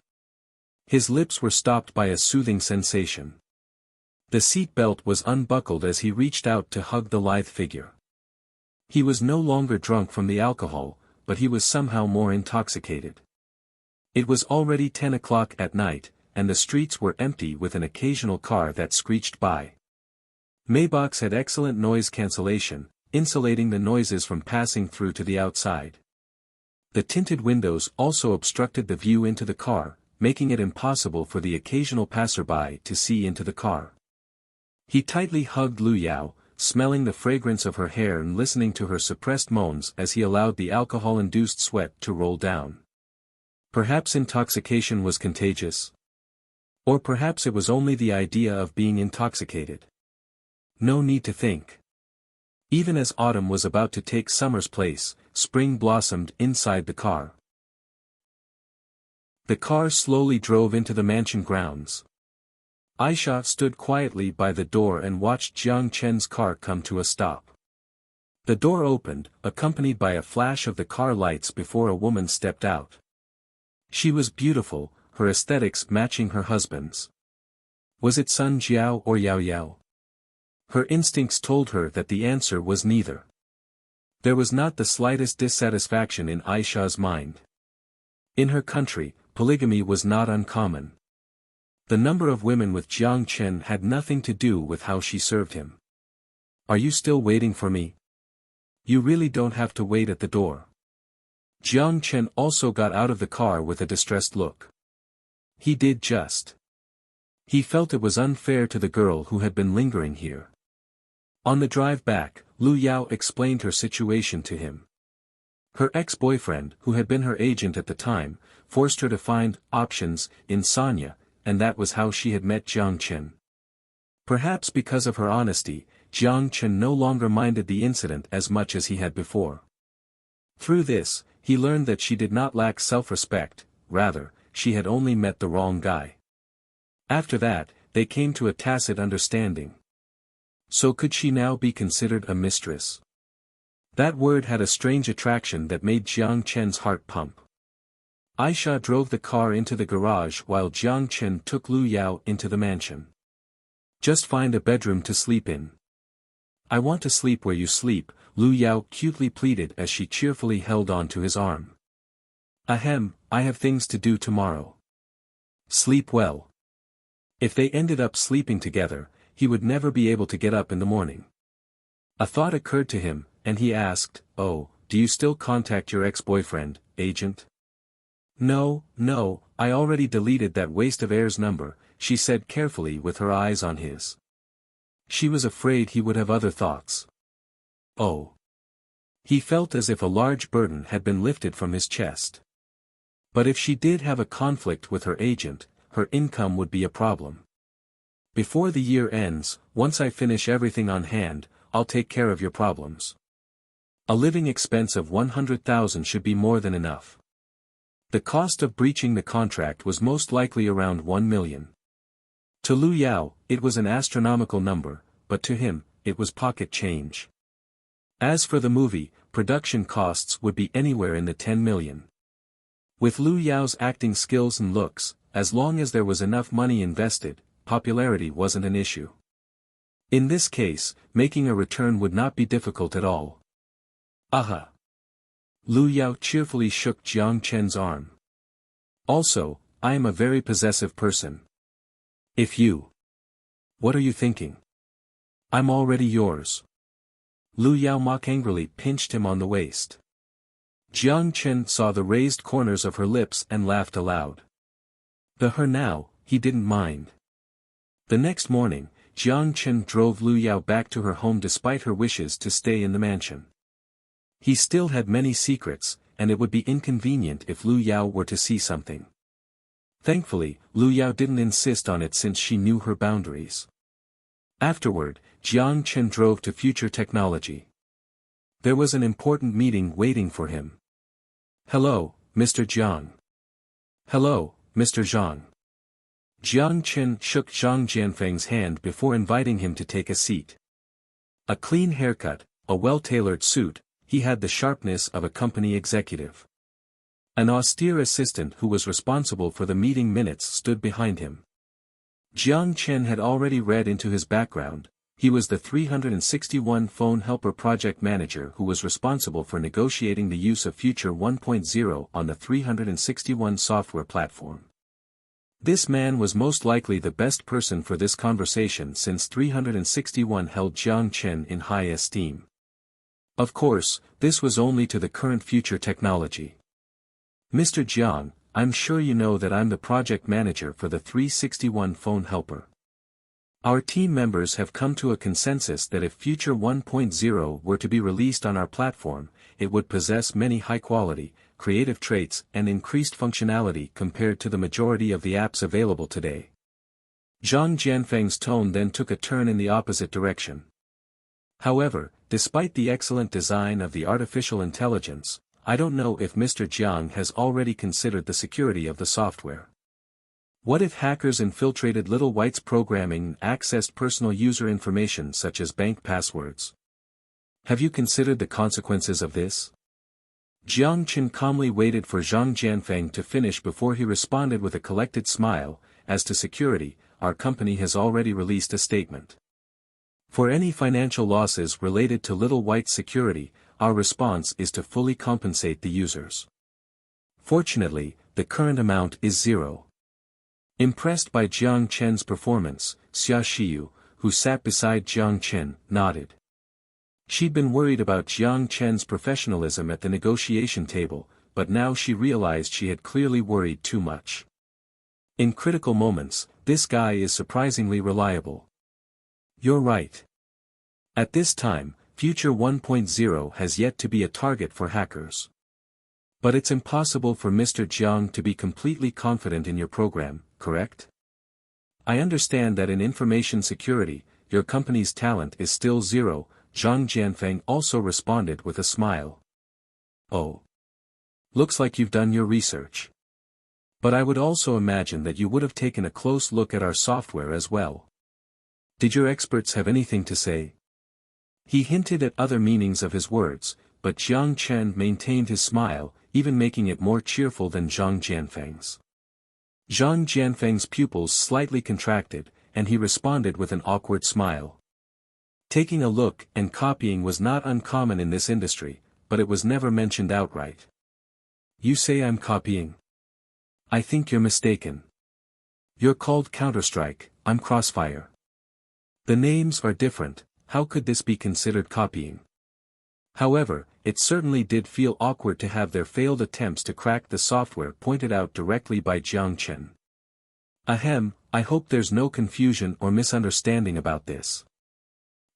His lips were stopped by a soothing sensation. The seat belt was unbuckled as he reached out to hug the lithe figure. He was no longer drunk from the alcohol, but he was somehow more intoxicated. It was already 10 o'clock at night, and the streets were empty with an occasional car that screeched by. Maybach's had excellent noise cancellation, insulating the noises from passing through to the outside. The tinted windows also obstructed the view into the car, making it impossible for the occasional passerby to see into the car. He tightly hugged Lu Yao, smelling the fragrance of her hair and listening to her suppressed moans as he allowed the alcohol-induced sweat to roll down. Perhaps intoxication was contagious. Or perhaps it was only the idea of being intoxicated. No need to think. Even as autumn was about to take summer's place, spring blossomed inside the car. The car slowly drove into the mansion grounds. Aisha stood quietly by the door and watched Jiang Chen's car come to a stop. The door opened, accompanied by a flash of the car lights before a woman stepped out. She was beautiful, her aesthetics matching her husband's. Was it Sun Jiao or Yao Yao? Her instincts told her that the answer was neither. There was not the slightest dissatisfaction in Aisha's mind. In her country, polygamy was not uncommon. The number of women with Jiang Chen had nothing to do with how she served him. "Are you still waiting for me?" "You really don't have to wait at the door." Jiang Chen also got out of the car with a distressed look. He did just. He felt it was unfair to the girl who had been lingering here. On the drive back, Lu Yao explained her situation to him. Her ex-boyfriend, who had been her agent at the time, forced her to find options in Sanya, and that was how she had met Jiang Chen. Perhaps because of her honesty, Jiang Chen no longer minded the incident as much as he had before. Through this, he learned that she did not lack self-respect, rather, she had only met the wrong guy. After that, they came to a tacit understanding. So could she now be considered a mistress? That word had a strange attraction that made Jiang Chen's heart pump. Aisha drove the car into the garage while Jiang Chen took Lu Yao into the mansion. Just find a bedroom to sleep in. I want to sleep where you sleep, Lu Yao cutely pleaded as she cheerfully held on to his arm. Ahem, I have things to do tomorrow. Sleep well. If they ended up sleeping together, he would never be able to get up in the morning. A thought occurred to him, and he asked, "Oh, do you still contact your ex-boyfriend, Agent?" No, I already deleted that waste of air's number," she said carefully with her eyes on his. She was afraid he would have other thoughts. Oh. He felt as if a large burden had been lifted from his chest. But if she did have a conflict with her agent, her income would be a problem. Before the year ends, once I finish everything on hand, I'll take care of your problems. A living expense of 100,000 should be more than enough. The cost of breaching the contract was most likely around 1 million. To Lu Yao, it was an astronomical number, but to him, it was pocket change. As for the movie, production costs would be anywhere in the 10 million. With Lu Yao's acting skills and looks, as long as there was enough money invested, popularity wasn't an issue. In this case, making a return would not be difficult at all. Aha! Lu Yao cheerfully shook Jiang Chen's arm. Also, I am a very possessive person. If you... What are you thinking? I'm already yours. Lu Yao mock angrily pinched him on the waist. Jiang Chen saw the raised corners of her lips and laughed aloud. The her now, he didn't mind. The next morning, Jiang Chen drove Lu Yao back to her home despite her wishes to stay in the mansion. He still had many secrets, and it would be inconvenient if Lu Yao were to see something. Thankfully, Lu Yao didn't insist on it since she knew her boundaries. Afterward, Jiang Chen drove to Future Technology. There was an important meeting waiting for him. Hello, Mr. Jiang. Hello, Mr. Zhang. Jiang Chen shook Zhang Jianfeng's hand before inviting him to take a seat. A clean haircut, a well-tailored suit, he had the sharpness of a company executive. An austere assistant who was responsible for the meeting minutes stood behind him. Jiang Chen had already read into his background. He was the 361 phone helper project manager who was responsible for negotiating the use of Future 1.0 on the 361 software platform. This man was most likely the best person for this conversation since 361 held Jiang Chen in high esteem. Of course, this was only to the current Future Technology. Mr. Jiang, I'm sure you know that I'm the project manager for the 361 phone helper. Our team members have come to a consensus that if Future 1.0 were to be released on our platform, it would possess many high-quality, creative traits and increased functionality compared to the majority of the apps available today. Zhang Jianfeng's tone then took a turn in the opposite direction. However, despite the excellent design of the artificial intelligence, I don't know if Mr. Jiang has already considered the security of the software. What if hackers infiltrated Little White's programming and accessed personal user information such as bank passwords? Have you considered the consequences of this? Jiang Chen calmly waited for Zhang Jianfeng to finish before he responded with a collected smile. As to security, our company has already released a statement. For any financial losses related to Little White's security, our response is to fully compensate the users. Fortunately, the current amount is 0. Impressed by Jiang Chen's performance, Xia Xiyu, who sat beside Jiang Chen, nodded. She'd been worried about Jiang Chen's professionalism at the negotiation table, but now she realized she had clearly worried too much. In critical moments, this guy is surprisingly reliable. You're right. At this time, Future 1.0 has yet to be a target for hackers. But it's impossible for Mr. Jiang to be completely confident in your program, correct? I understand that in information security, your company's talent is still 0, Zhang Jianfeng also responded with a smile. Oh. Looks like you've done your research. But I would also imagine that you would have taken a close look at our software as well. Did your experts have anything to say? He hinted at other meanings of his words, but Jiang Chen maintained his smile, even making it more cheerful than Zhang Jianfeng's. Zhang Jianfeng's pupils slightly contracted, and he responded with an awkward smile. Taking a look and copying was not uncommon in this industry, but it was never mentioned outright. You say I'm copying? I think you're mistaken. You're called Counter-Strike, I'm Crossfire. The names are different, how could this be considered copying? However, it certainly did feel awkward to have their failed attempts to crack the software pointed out directly by Jiang Chen. Ahem, I hope there's no confusion or misunderstanding about this.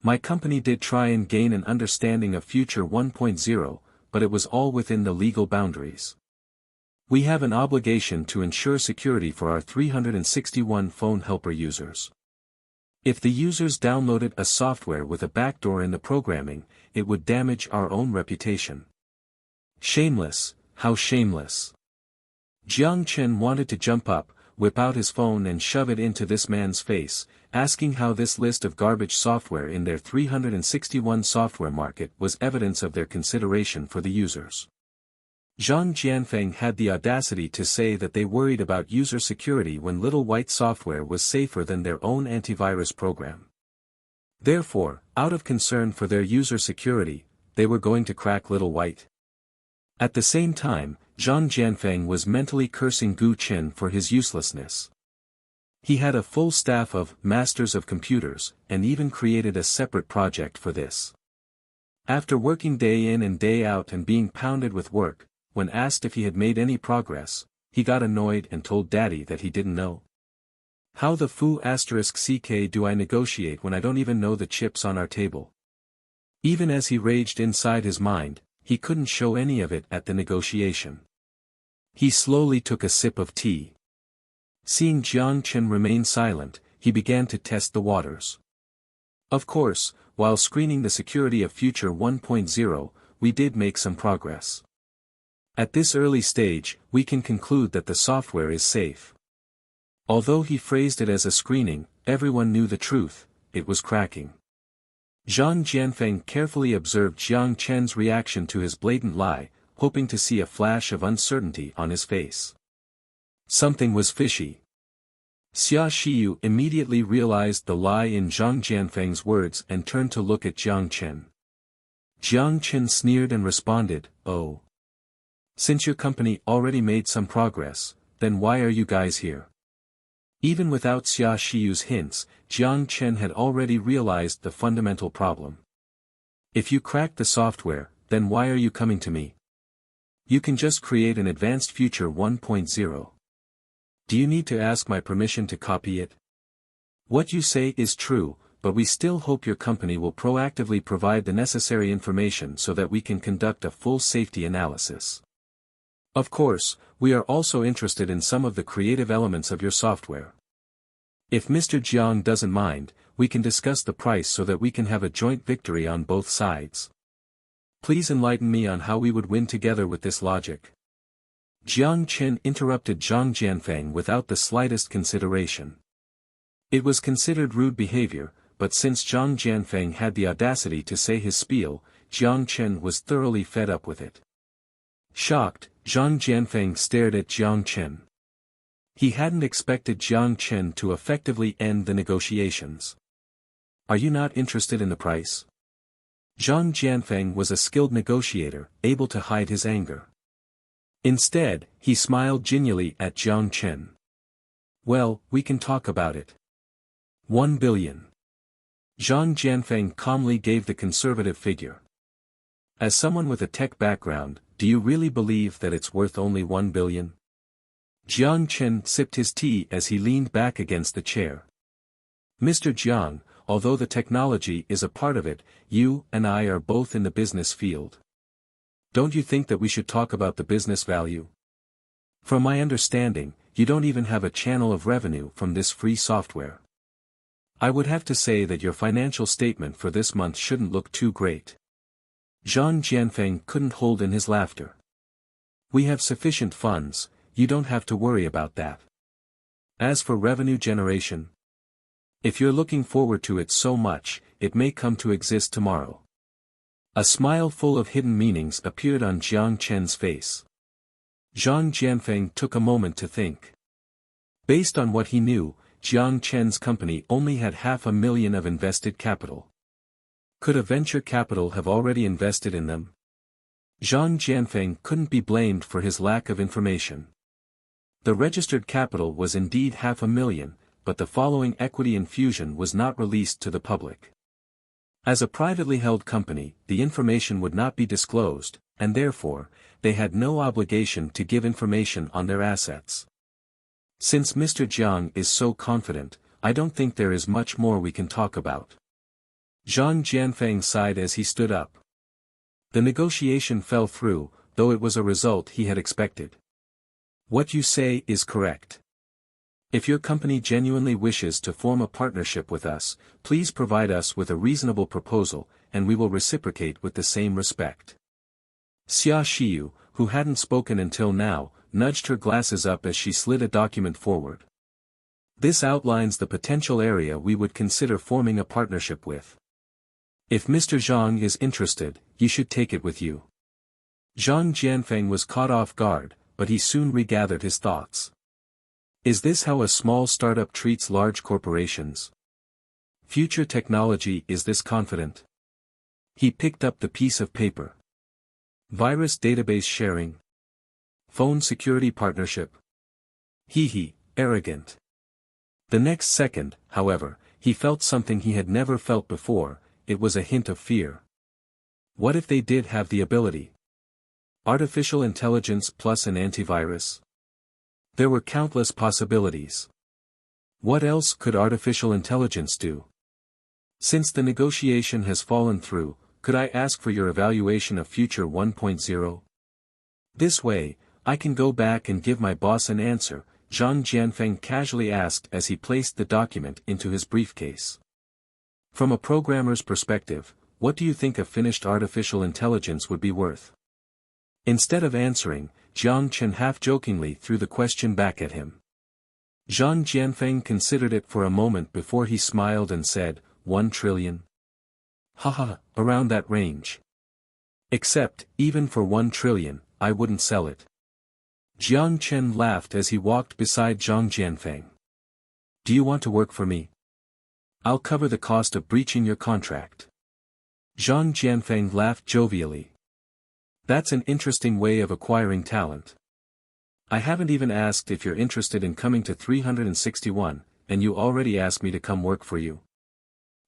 My company did try and gain an understanding of Future 1.0, but it was all within the legal boundaries. We have an obligation to ensure security for our 361 phone helper users. If the users downloaded a software with a backdoor in the programming, it would damage our own reputation. Shameless, how shameless. Jiang Chen wanted to jump up, whip out his phone and shove it into this man's face, asking how this list of garbage software in their 361 software market was evidence of their consideration for the users. Zhang Jianfeng had the audacity to say that they worried about user security when Little White software was safer than their own antivirus program. Therefore, out of concern for their user security, they were going to crack Little White. At the same time, Zhang Jianfeng was mentally cursing Gu Chen for his uselessness. He had a full staff of masters of computers, and even created a separate project for this. After working day in and day out and being pounded with work, when asked if he had made any progress, he got annoyed and told Daddy that he didn't know. How the foo *ck do I negotiate when I don't even know the chips on our table? Even as he raged inside his mind, he couldn't show any of it at the negotiation. He slowly took a sip of tea. Seeing Jiang Chen remain silent, he began to test the waters. Of course, while screening the security of Future 1.0, we did make some progress. At this early stage, we can conclude that the software is safe. Although he phrased it as a screening, everyone knew the truth, it was cracking. Zhang Jianfeng carefully observed Jiang Chen's reaction to his blatant lie, hoping to see a flash of uncertainty on his face. Something was fishy. Xia Xiyu immediately realized the lie in Zhang Jianfeng's words and turned to look at Jiang Chen. Jiang Chen sneered and responded, "Oh. Since your company already made some progress, then why are you guys here?" Even without Xia Xiyu's hints, Jiang Chen had already realized the fundamental problem. If you cracked the software, then why are you coming to me? You can just create an advanced Future 1.0. Do you need to ask my permission to copy it? What you say is true, but we still hope your company will proactively provide the necessary information so that we can conduct a full safety analysis. Of course, we are also interested in some of the creative elements of your software. If Mr. Jiang doesn't mind, we can discuss the price so that we can have a joint victory on both sides. Please enlighten me on how we would win together with this logic. Jiang Chen interrupted Zhang Jianfeng without the slightest consideration. It was considered rude behavior, but since Zhang Jianfeng had the audacity to say his spiel, Jiang Chen was thoroughly fed up with it. Shocked, Zhang Jianfeng stared at Jiang Chen. He hadn't expected Jiang Chen to effectively end the negotiations. Are you not interested in the price? Zhang Jianfeng was a skilled negotiator, able to hide his anger. Instead, he smiled genially at Jiang Chen. Well, we can talk about it. 1 billion. Zhang Jianfeng calmly gave the conservative figure. As someone with a tech background, do you really believe that it's worth only 1 billion? Jiang Chen sipped his tea as he leaned back against the chair. Mr. Jiang, although the technology is a part of it, you and I are both in the business field. Don't you think that we should talk about the business value? From my understanding, you don't even have a channel of revenue from this free software. I would have to say that your financial statement for this month shouldn't look too great. Zhang Jianfeng couldn't hold in his laughter. We have sufficient funds, you don't have to worry about that. As for revenue generation, if you're looking forward to it so much, it may come to exist tomorrow. A smile full of hidden meanings appeared on Jiang Chen's face. Zhang Jianfeng took a moment to think. Based on what he knew, Jiang Chen's company only had 500,000 of invested capital. Could a venture capital have already invested in them? Zhang Jianfeng couldn't be blamed for his lack of information. The registered capital was indeed 500,000, but the following equity infusion was not released to the public. As a privately held company, the information would not be disclosed, and therefore, they had no obligation to give information on their assets. Since Mr. Jiang is so confident, I don't think there is much more we can talk about. Zhang Jianfeng sighed as he stood up. The negotiation fell through, though it was a result he had expected. What you say is correct. If your company genuinely wishes to form a partnership with us, please provide us with a reasonable proposal, and we will reciprocate with the same respect. Xia Xiyu, who hadn't spoken until now, nudged her glasses up as she slid a document forward. This outlines the potential area we would consider forming a partnership with. If Mr. Zhang is interested, you should take it with you. Zhang Jianfeng was caught off guard, but he soon regathered his thoughts. Is this how a small startup treats large corporations? Future technology is this confident? He picked up the piece of paper. Virus database sharing. Phone security partnership. Arrogant. The next second, however, he felt something he had never felt before. It was a hint of fear. What if they did have the ability? Artificial intelligence plus an antivirus? There were countless possibilities. What else could artificial intelligence do? Since the negotiation has fallen through, could I ask for your evaluation of Future 1.0? This way, I can go back and give my boss an answer, Zhang Jianfeng casually asked as he placed the document into his briefcase. From a programmer's perspective, what do you think a finished artificial intelligence would be worth? Instead of answering, Jiang Chen half-jokingly threw the question back at him. Zhang Jianfeng considered it for a moment before he smiled and said, 1 trillion. Haha, around that range. Except, even for 1 trillion, I wouldn't sell it. Jiang Chen laughed as he walked beside Zhang Jianfeng. Do you want to work for me? I'll cover the cost of breaching your contract. Zhang Jianfeng laughed jovially. That's an interesting way of acquiring talent. I haven't even asked if you're interested in coming to 361, and you already asked me to come work for you.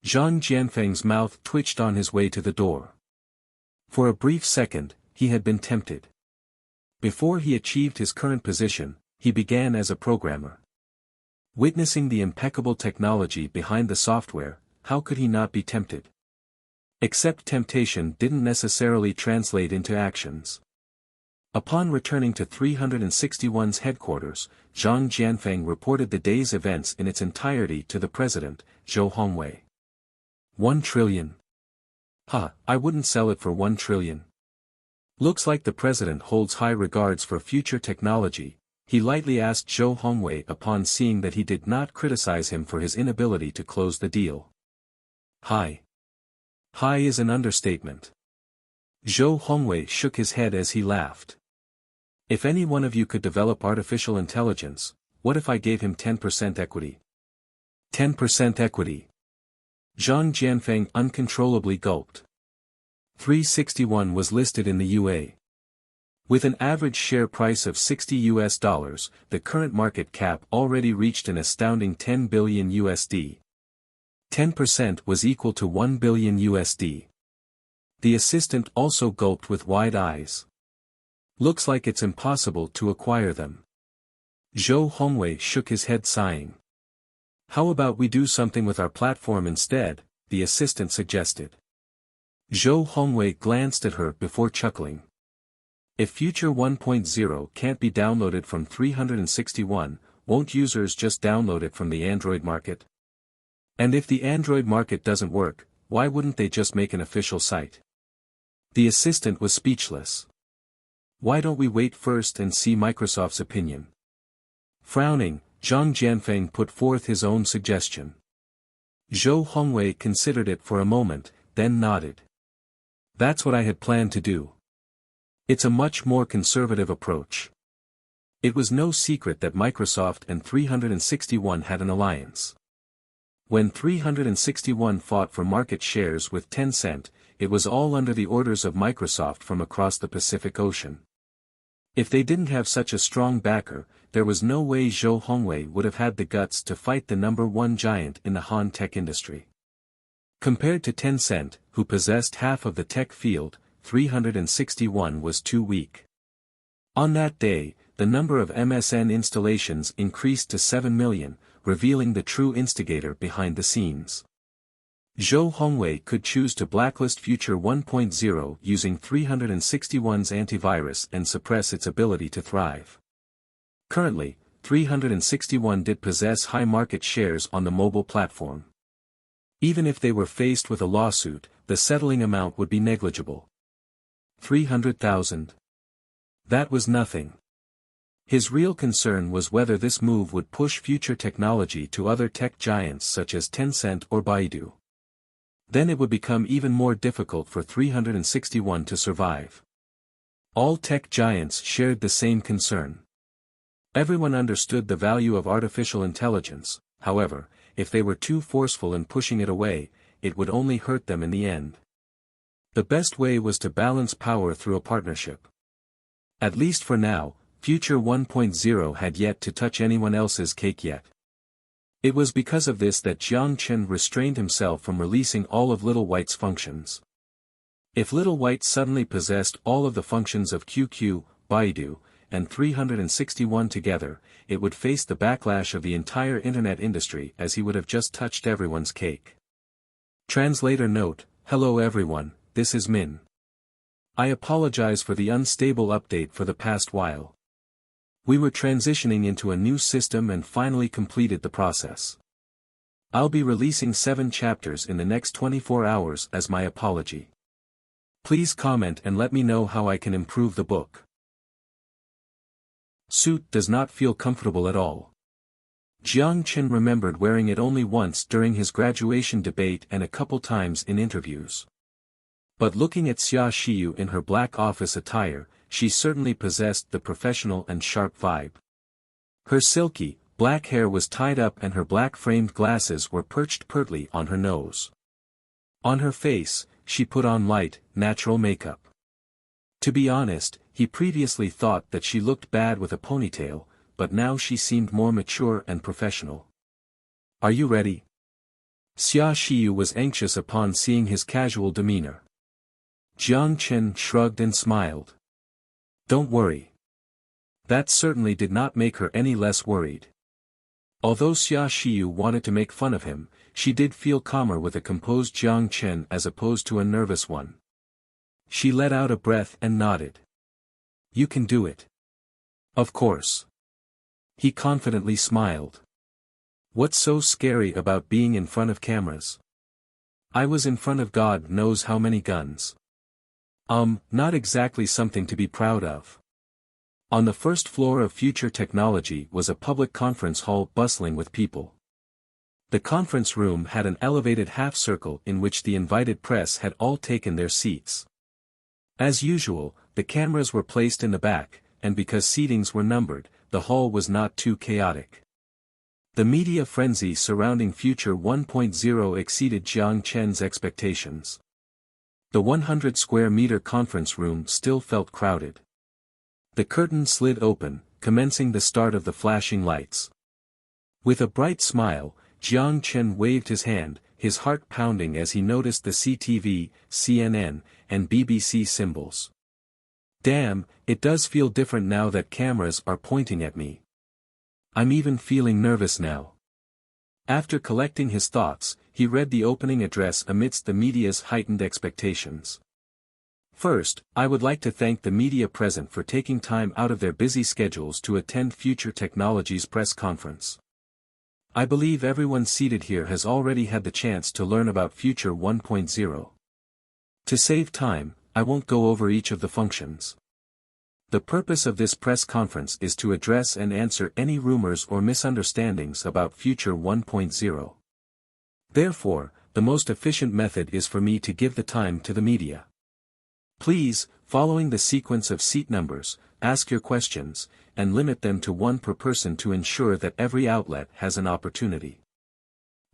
Zhang Jianfeng's mouth twitched on his way to the door. For a brief second, he had been tempted. Before he achieved his current position, he began as a programmer. Witnessing the impeccable technology behind the software, how could he not be tempted? Except temptation didn't necessarily translate into actions. Upon returning to 361's headquarters, Zhang Jianfeng reported the day's events in its entirety to the president, Zhou Hongwei. 1 trillion. I wouldn't sell it for 1 trillion. Looks like the president holds high regards for future technology, he lightly asked Zhou Hongwei upon seeing that he did not criticize him for his inability to close the deal. High. High is an understatement. Zhou Hongwei shook his head as he laughed. If any one of you could develop artificial intelligence, what if I gave him 10% equity? 10% equity. Zhang Jianfeng uncontrollably gulped. 361 was listed in the UA. With an average share price of $60, the current market cap already reached an astounding $10 billion. 10% was equal to $1 billion. The assistant also gulped with wide eyes. Looks like it's impossible to acquire them. Zhou Hongwei shook his head sighing. How about we do something with our platform instead, the assistant suggested. Zhou Hongwei glanced at her before chuckling. If Future 1.0 can't be downloaded from 361, won't users just download it from the Android market? And if the Android market doesn't work, why wouldn't they just make an official site? The assistant was speechless. Why don't we wait first and see Microsoft's opinion? Frowning, Zhang Jianfeng put forth his own suggestion. Zhou Hongwei considered it for a moment, then nodded. That's what I had planned to do. It's a much more conservative approach. It was no secret that Microsoft and 361 had an alliance. When 361 fought for market shares with Tencent, it was all under the orders of Microsoft from across the Pacific Ocean. If they didn't have such a strong backer, there was no way Zhou Hongwei would have had the guts to fight the #1 giant in the Han tech industry. Compared to Tencent, who possessed half of the tech field, 361 was too weak. On that day, the number of MSN installations increased to 7 million, revealing the true instigator behind the scenes. Zhou Hongwei could choose to blacklist Future 1.0 using 361's antivirus and suppress its ability to thrive. Currently, 361 did possess high market shares on the mobile platform. Even if they were faced with a lawsuit, the settling amount would be negligible. 300,000. That was nothing. His real concern was whether this move would push Future technology to other tech giants such as Tencent or Baidu. Then it would become even more difficult for 361 to survive. All tech giants shared the same concern. Everyone understood the value of artificial intelligence, however, if they were too forceful in pushing it away, it would only hurt them in the end. The best way was to balance power through a partnership. At least for now, Future 1.0 had yet to touch anyone else's cake yet. It was because of this that Jiang Chen restrained himself from releasing all of Little White's functions. If Little White suddenly possessed all of the functions of QQ, Baidu, and 361 together, it would face the backlash of the entire internet industry as he would have just touched everyone's cake. Translator note: Hello everyone, this is Min. I apologize for the unstable update for the past while. We were transitioning into a new system and finally completed the process. I'll be releasing 7 chapters in the next 24 hours as my apology. Please comment and let me know how I can improve the book. Suit does not feel comfortable at all. Jiang Chen remembered wearing it only once during his graduation debate and a couple times in interviews. But looking at Xia Xiyu in her black office attire, she certainly possessed the professional and sharp vibe. Her silky, black hair was tied up and her black-framed glasses were perched pertly on her nose. On her face, she put on light, natural makeup. To be honest, he previously thought that she looked bad with a ponytail, but now she seemed more mature and professional. Are you ready? Xia Xiyu was anxious upon seeing his casual demeanor. Jiang Chen shrugged and smiled. Don't worry. That certainly did not make her any less worried. Although Xia Xiyu wanted to make fun of him, she did feel calmer with a composed Jiang Chen as opposed to a nervous one. She let out a breath and nodded. You can do it. Of course. He confidently smiled. What's so scary about being in front of cameras? I was in front of God knows how many guns. Not exactly something to be proud of. On the first floor of Future Technology was a public conference hall bustling with people. The conference room had an elevated half-circle in which the invited press had all taken their seats. As usual, the cameras were placed in the back, and because seatings were numbered, the hall was not too chaotic. The media frenzy surrounding Future 1.0 exceeded Jiang Chen's expectations. The 100-square-meter conference room still felt crowded. The curtain slid open, commencing the start of the flashing lights. With a bright smile, Jiang Chen waved his hand, his heart pounding as he noticed the CTV, CNN, and BBC symbols. Damn, it does feel different now that cameras are pointing at me. I'm even feeling nervous now. After collecting his thoughts, he read the opening address amidst the media's heightened expectations. First, I would like to thank the media present for taking time out of their busy schedules to attend Future Technology's press conference. I believe everyone seated here has already had the chance to learn about Future 1.0. To save time, I won't go over each of the functions. The purpose of this press conference is to address and answer any rumors or misunderstandings about Future 1.0. Therefore, the most efficient method is for me to give the time to the media. Please, following the sequence of seat numbers, ask your questions, and limit them to one per person to ensure that every outlet has an opportunity.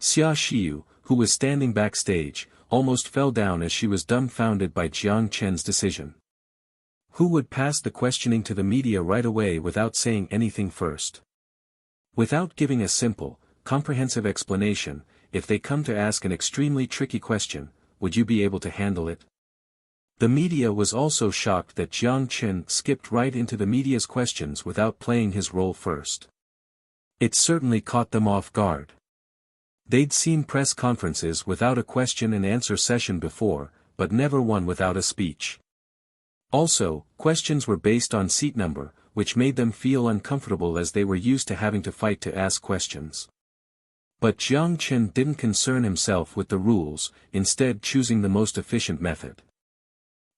Xia Xiu, who was standing backstage, almost fell down as she was dumbfounded by Jiang Chen's decision. Who would pass the questioning to the media right away without saying anything first? Without giving a simple, comprehensive explanation, if they come to ask an extremely tricky question, would you be able to handle it? The media was also shocked that Jiang Chen skipped right into the media's questions without playing his role first. It certainly caught them off guard. They'd seen press conferences without a question and answer session before, but never one without a speech. Also, questions were based on seat number, which made them feel uncomfortable as they were used to having to fight to ask questions. But Jiang Chen didn't concern himself with the rules, instead choosing the most efficient method.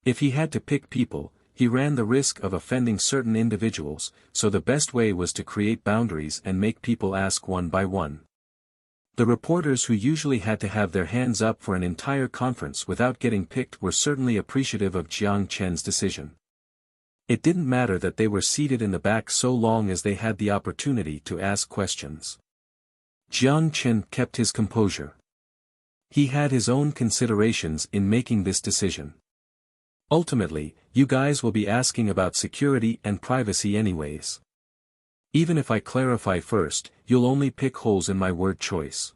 If he had to pick people, he ran the risk of offending certain individuals, so the best way was to create boundaries and make people ask one by one. The reporters who usually had to have their hands up for an entire conference without getting picked were certainly appreciative of Jiang Chen's decision. It didn't matter that they were seated in the back so long as they had the opportunity to ask questions. Jiang Chen kept his composure. He had his own considerations in making this decision. Ultimately, you guys will be asking about security and privacy anyways. Even if I clarify first, you'll only pick holes in my word choice.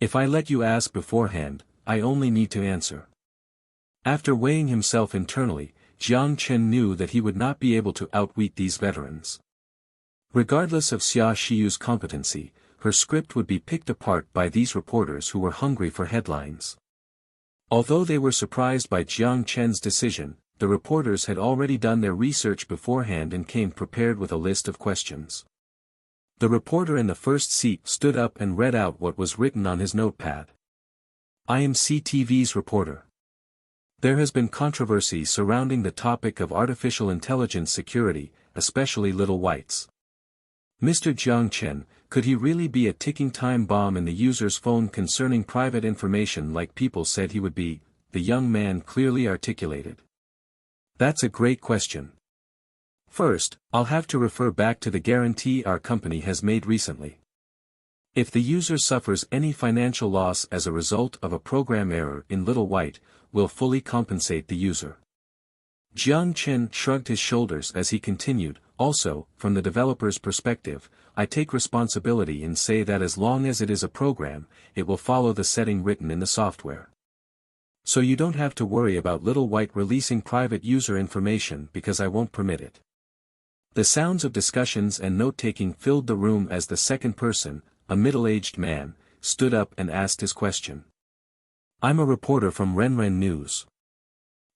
If I let you ask beforehand, I only need to answer. After weighing himself internally, Jiang Chen knew that he would not be able to outwit these veterans. Regardless of Xia Xiu's competency, her script would be picked apart by these reporters who were hungry for headlines. Although they were surprised by Jiang Chen's decision, the reporters had already done their research beforehand and came prepared with a list of questions. The reporter in the first seat stood up and read out what was written on his notepad. I am CTV's reporter. There has been controversy surrounding the topic of artificial intelligence security, especially little whites. Mr. Jiang Chen, could he really be a ticking time bomb in the user's phone concerning private information like people said he would be? The young man clearly articulated. That's a great question. First, I'll have to refer back to the guarantee our company has made recently. If the user suffers any financial loss as a result of a program error in Little White, we'll fully compensate the user. Jiang Chen shrugged his shoulders as he continued, also, from the developer's perspective, I take responsibility and say that as long as it is a program, it will follow the setting written in the software. So you don't have to worry about Little White releasing private user information because I won't permit it. The sounds of discussions and note-taking filled the room as the second person, a middle-aged man, stood up and asked his question. I'm a reporter from Renren News.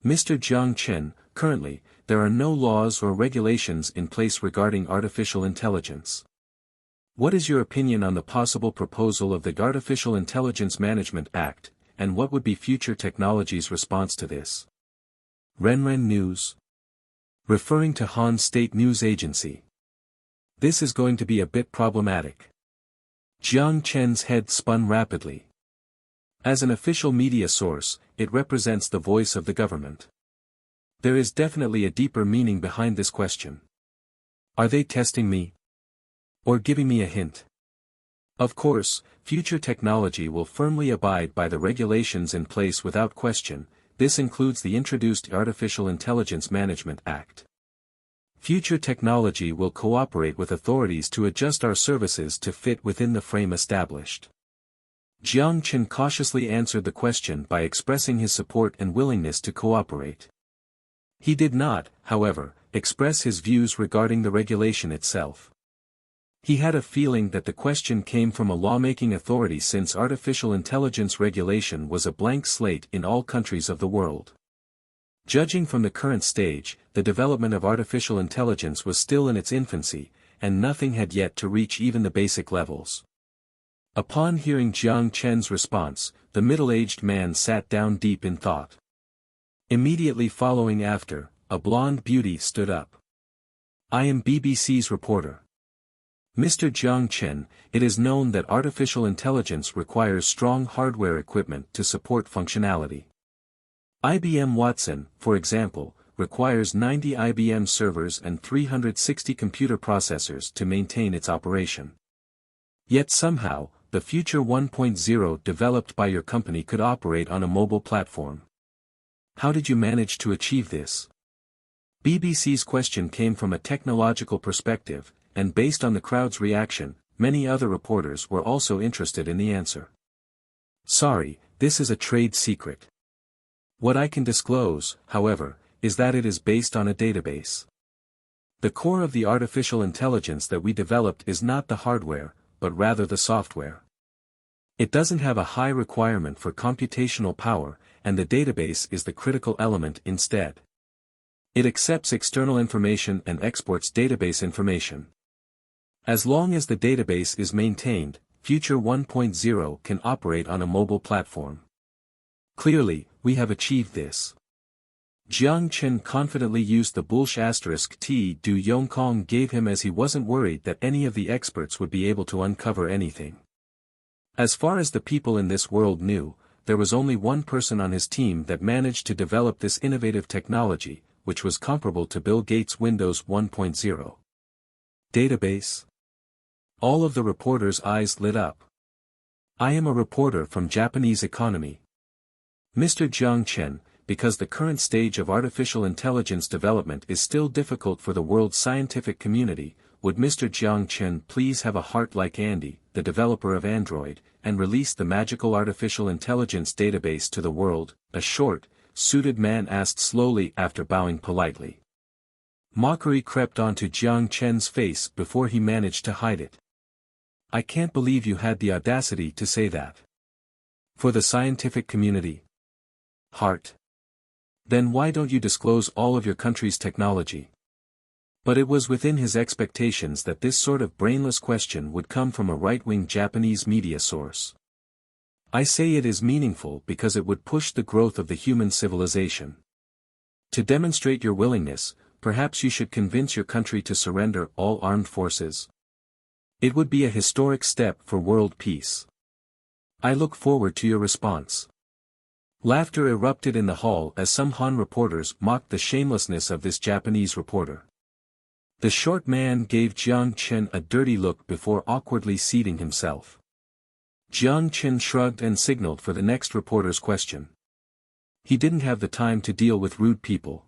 Mr. Jiang Chen, currently, there are no laws or regulations in place regarding artificial intelligence. What is your opinion on the possible proposal of the Artificial Intelligence Management Act, and what would be future technology's response to this? Renren News. Referring to Han State News Agency. This is going to be a bit problematic. Jiang Chen's head spun rapidly. As an official media source, it represents the voice of the government. There is definitely a deeper meaning behind this question. Are they testing me? Or giving me a hint? Of course, future technology will firmly abide by the regulations in place without question. This includes the introduced Artificial Intelligence Management Act. Future technology will cooperate with authorities to adjust our services to fit within the frame established. Jiang Chen cautiously answered the question by expressing his support and willingness to cooperate. He did not, however, express his views regarding the regulation itself. He had a feeling that the question came from a lawmaking authority since artificial intelligence regulation was a blank slate in all countries of the world. Judging from the current stage, the development of artificial intelligence was still in its infancy, and nothing had yet to reach even the basic levels. Upon hearing Jiang Chen's response, the middle-aged man sat down deep in thought. Immediately following after, a blonde beauty stood up. I am BBC's reporter. Mr. Jiang Chen, it is known that artificial intelligence requires strong hardware equipment to support functionality. IBM Watson, for example, requires 90 IBM servers and 360 computer processors to maintain its operation. Yet somehow, the Future 1.0 developed by your company could operate on a mobile platform. How did you manage to achieve this? BBC's question came from a technological perspective, and based on the crowd's reaction, many other reporters were also interested in the answer. Sorry, this is a trade secret. What I can disclose, however, is that it is based on a database. The core of the artificial intelligence that we developed is not the hardware, but rather the software. It doesn't have a high requirement for computational power, and the database is the critical element instead. It accepts external information and exports database information. As long as the database is maintained, Future 1.0 can operate on a mobile platform. Clearly, we have achieved this. Jiang Chen confidently used the **T Du Yongkong gave him as he wasn't worried that any of the experts would be able to uncover anything. As far as the people in this world knew, there was only one person on his team that managed to develop this innovative technology, which was comparable to Bill Gates' Windows 1.0. Database? All of the reporters' eyes lit up. I am a reporter from Japanese Economy. Mr. Jiang Chen, because the current stage of artificial intelligence development is still difficult for the world's scientific community, would Mr. Jiang Chen please have a heart like Andy, the developer of Android, and release the magical artificial intelligence database to the world? A short, suited man asked slowly after bowing politely. Mockery crept onto Jiang Chen's face before he managed to hide it. I can't believe you had the audacity to say that. For the scientific community? Heart. Then why don't you disclose all of your country's technology? But it was within his expectations that this sort of brainless question would come from a right-wing Japanese media source. I say it is meaningful because it would push the growth of the human civilization. To demonstrate your willingness, perhaps you should convince your country to surrender all armed forces. It would be a historic step for world peace. I look forward to your response. Laughter erupted in the hall as some Han reporters mocked the shamelessness of this Japanese reporter. The short man gave Jiang Chen a dirty look before awkwardly seating himself. Jiang Chen shrugged and signaled for the next reporter's question. He didn't have the time to deal with rude people.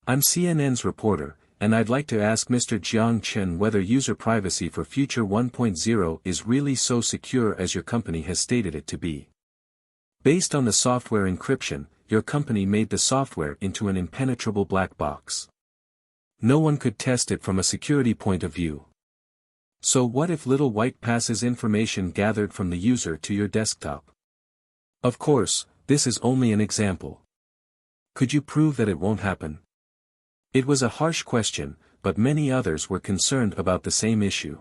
I'm CNN's reporter, and I'd like to ask Mr. Jiang Chen whether user privacy for Future 1.0 is really so secure as your company has stated it to be. Based on the software encryption, your company made the software into an impenetrable black box. No one could test it from a security point of view. So what if Little White passes information gathered from the user to your desktop? Of course, this is only an example. Could you prove that it won't happen? It was a harsh question, but many others were concerned about the same issue.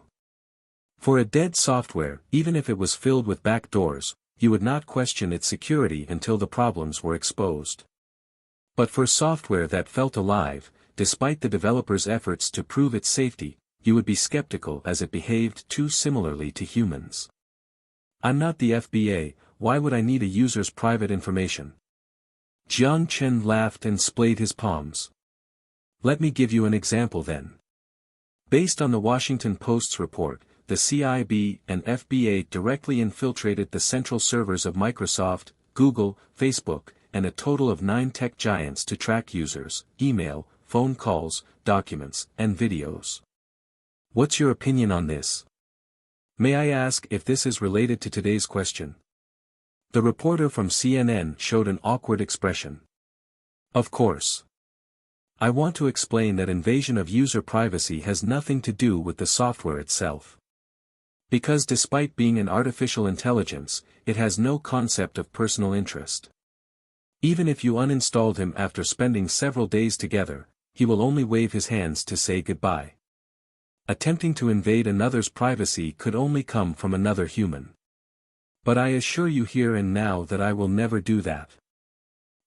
For a dead software, even if it was filled with backdoors, you would not question its security until the problems were exposed. But for software that felt alive, despite the developer's efforts to prove its safety, you would be skeptical as it behaved too similarly to humans. I'm not the FBA, why would I need a user's private information? Jiang Chen laughed and splayed his palms. Let me give you an example then. Based on the Washington Post's report, the CIB and FBA directly infiltrated the central servers of Microsoft, Google, Facebook, and a total of 9 tech giants to track users, email, phone calls, documents, and videos. What's your opinion on this? May I ask if this is related to today's question? The reporter from CNN showed an awkward expression. Of course. I want to explain that invasion of user privacy has nothing to do with the software itself. Because despite being an artificial intelligence, it has no concept of personal interest. Even if you uninstalled him after spending several days together, he will only wave his hands to say goodbye. Attempting to invade another's privacy could only come from another human. But I assure you here and now that I will never do that.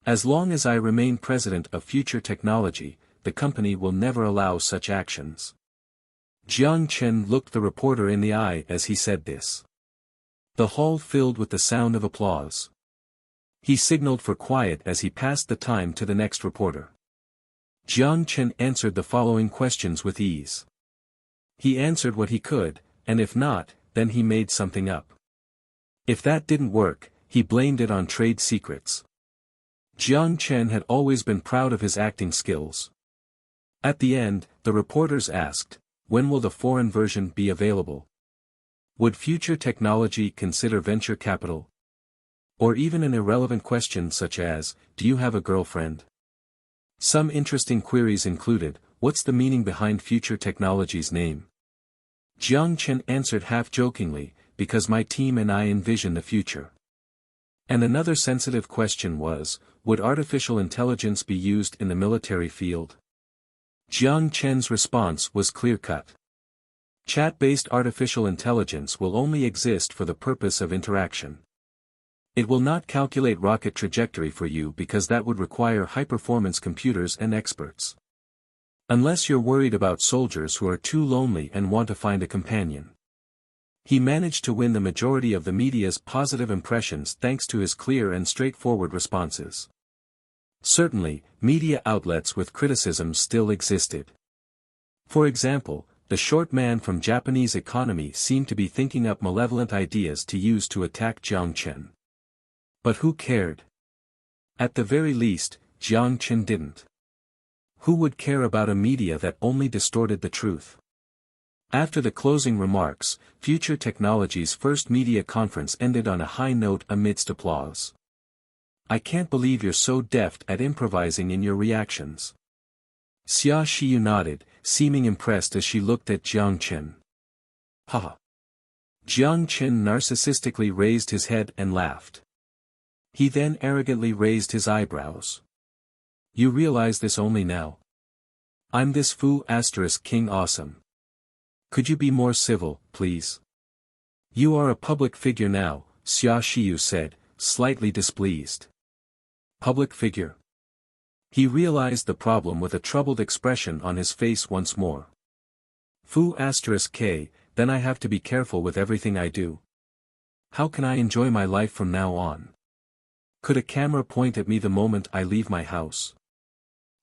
As long as I remain president of Future Technology, the company will never allow such actions. Jiang Chen looked the reporter in the eye as he said this. The hall filled with the sound of applause. He signaled for quiet as he passed the time to the next reporter. Jiang Chen answered the following questions with ease. He answered what he could, and if not, then he made something up. If that didn't work, he blamed it on trade secrets. Jiang Chen had always been proud of his acting skills. At the end, the reporters asked, when will the foreign version be available? Would future technology consider venture capital? Or even an irrelevant question such as, do you have a girlfriend? Some interesting queries included, what's the meaning behind future technology's name? Jiang Chen answered half-jokingly, because my team and I envision the future. And another sensitive question was, would artificial intelligence be used in the military field? Jiang Chen's response was clear-cut. Chat-based artificial intelligence will only exist for the purpose of interaction. It will not calculate rocket trajectory for you because that would require high-performance computers and experts. Unless you're worried about soldiers who are too lonely and want to find a companion. He managed to win the majority of the media's positive impressions thanks to his clear and straightforward responses. Certainly, media outlets with criticisms still existed. For example, the short man from Japanese economy seemed to be thinking up malevolent ideas to use to attack Jiang Chen. But who cared? At the very least, Jiang Chen didn't. Who would care about a media that only distorted the truth? After the closing remarks, Future Technology's first media conference ended on a high note amidst applause. I can't believe you're so deft at improvising in your reactions. Xia Xiyu nodded, seeming impressed as she looked at Jiang Chen. Haha. Jiang Chen narcissistically raised his head and laughed. He then arrogantly raised his eyebrows. You realize this only now? I'm this Fu * King Awesome. Could you be more civil, please? You are a public figure now, Xia Xiyu said, slightly displeased. Public figure? He realized the problem with a troubled expression on his face once more. Fu * K, then I have to be careful with everything I do. How can I enjoy my life from now on? Could a camera point at me the moment I leave my house?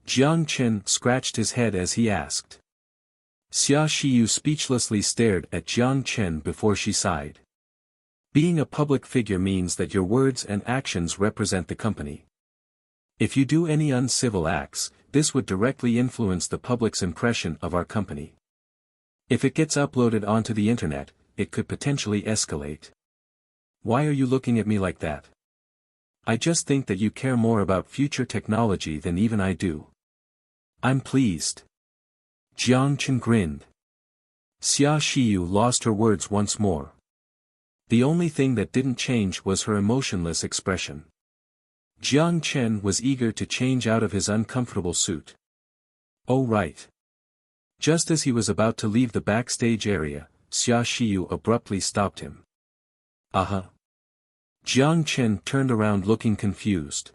Jiang Chen scratched his head as he asked. Xia Xiyu speechlessly stared at Jiang Chen before she sighed. Being a public figure means that your words and actions represent the company. If you do any uncivil acts, this would directly influence the public's impression of our company. If it gets uploaded onto the internet, it could potentially escalate. Why are you looking at me like that? I just think that you care more about future technology than even I do. I'm pleased. Jiang Chen grinned. Xia Xiyu lost her words once more. The only thing that didn't change was her emotionless expression. Jiang Chen was eager to change out of his uncomfortable suit. Oh right. Just as he was about to leave the backstage area, Xia Xiyu abruptly stopped him. Jiang Chen turned around looking confused.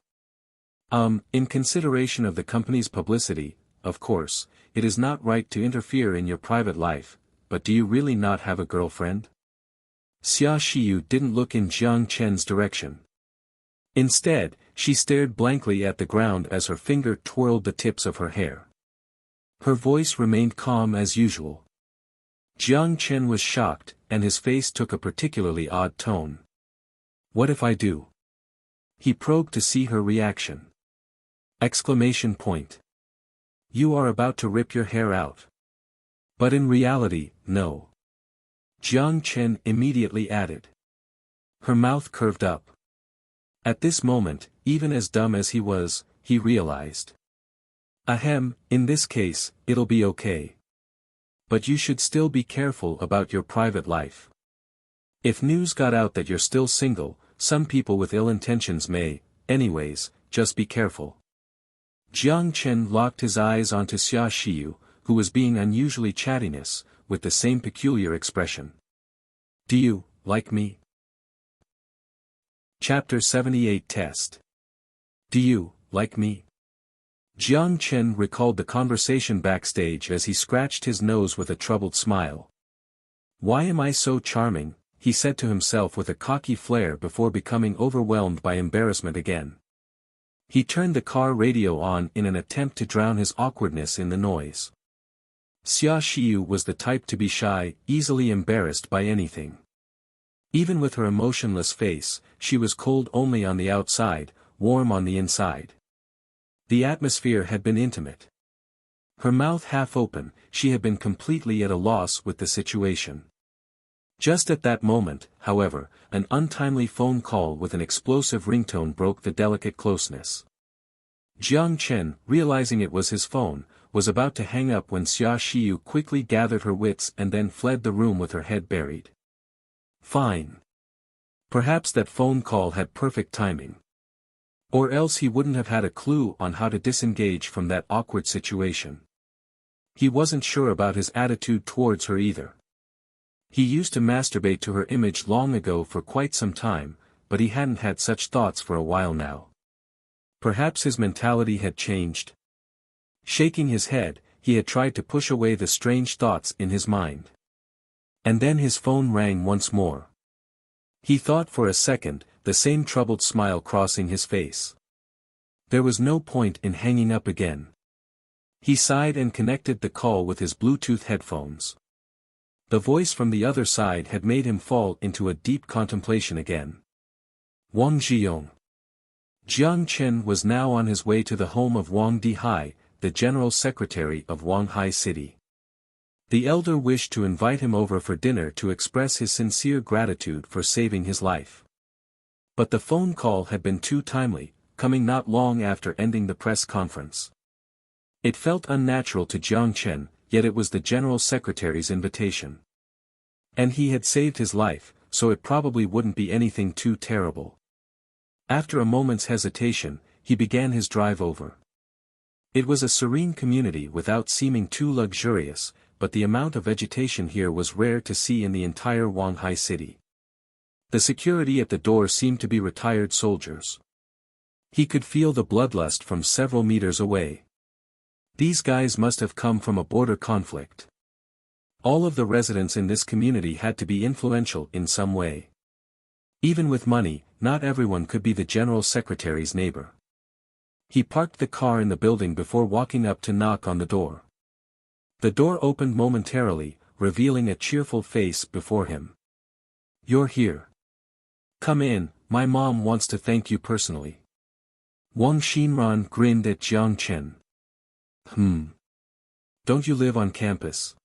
In consideration of the company's publicity, of course, it is not right to interfere in your private life, but do you really not have a girlfriend? Xia Xiyu didn't look in Jiang Chen's direction. Instead, she stared blankly at the ground as her finger twirled the tips of her hair. Her voice remained calm as usual. Jiang Chen was shocked, and his face took a particularly odd tone. What if I do? He probed to see her reaction. Exclamation point. You are about to rip your hair out. But in reality, no. Jiang Chen immediately added. Her mouth curved up. At this moment, even as dumb as he was, he realized. Ahem, in this case, it'll be okay. But you should still be careful about your private life. If news got out that you're still single, some people with ill intentions may, anyways, just be careful. Jiang Chen locked his eyes onto Xia Xiyu, who was being unusually chattiness, with the same peculiar expression. Do you like me? Chapter 78 Test. Do you like me? Jiang Chen recalled the conversation backstage as he scratched his nose with a troubled smile. Why am I so charming, he said to himself with a cocky flair before becoming overwhelmed by embarrassment again. He turned the car radio on in an attempt to drown his awkwardness in the noise. Xia Xiu was the type to be shy, easily embarrassed by anything. Even with her emotionless face, she was cold only on the outside, warm on the inside. The atmosphere had been intimate. Her mouth half open, she had been completely at a loss with the situation. Just at that moment, however, an untimely phone call with an explosive ringtone broke the delicate closeness. Jiang Chen, realizing it was his phone, was about to hang up when Xia Xiu quickly gathered her wits and then fled the room with her head buried. Fine. Perhaps that phone call had perfect timing. Or else he wouldn't have had a clue on how to disengage from that awkward situation. He wasn't sure about his attitude towards her either. He used to masturbate to her image long ago for quite some time, but he hadn't had such thoughts for a while now. Perhaps his mentality had changed. Shaking his head, he had tried to push away the strange thoughts in his mind. And then his phone rang once more. He thought for a second, the same troubled smile crossing his face. There was no point in hanging up again. He sighed and connected the call with his Bluetooth headphones. The voice from the other side had made him fall into a deep contemplation again. Wang Zhiyong. Jiang Chen was now on his way to the home of Wang Dihai, the general secretary of Wanghai City. The elder wished to invite him over for dinner to express his sincere gratitude for saving his life. But the phone call had been too timely, coming not long after ending the press conference. It felt unnatural to Jiang Chen, yet it was the general secretary's invitation. And he had saved his life, so it probably wouldn't be anything too terrible. After a moment's hesitation, he began his drive over. It was a serene community without seeming too luxurious, but the amount of vegetation here was rare to see in the entire Wanghai city. The security at the door seemed to be retired soldiers. He could feel the bloodlust from several meters away. These guys must have come from a border conflict. All of the residents in this community had to be influential in some way. Even with money, not everyone could be the general secretary's neighbor. He parked the car in the building before walking up to knock on the door. The door opened momentarily, revealing a cheerful face before him. "You're here. Come in, my mom wants to thank you personally." Wang Xinran grinned at Jiang Chen. Don't you live on campus?"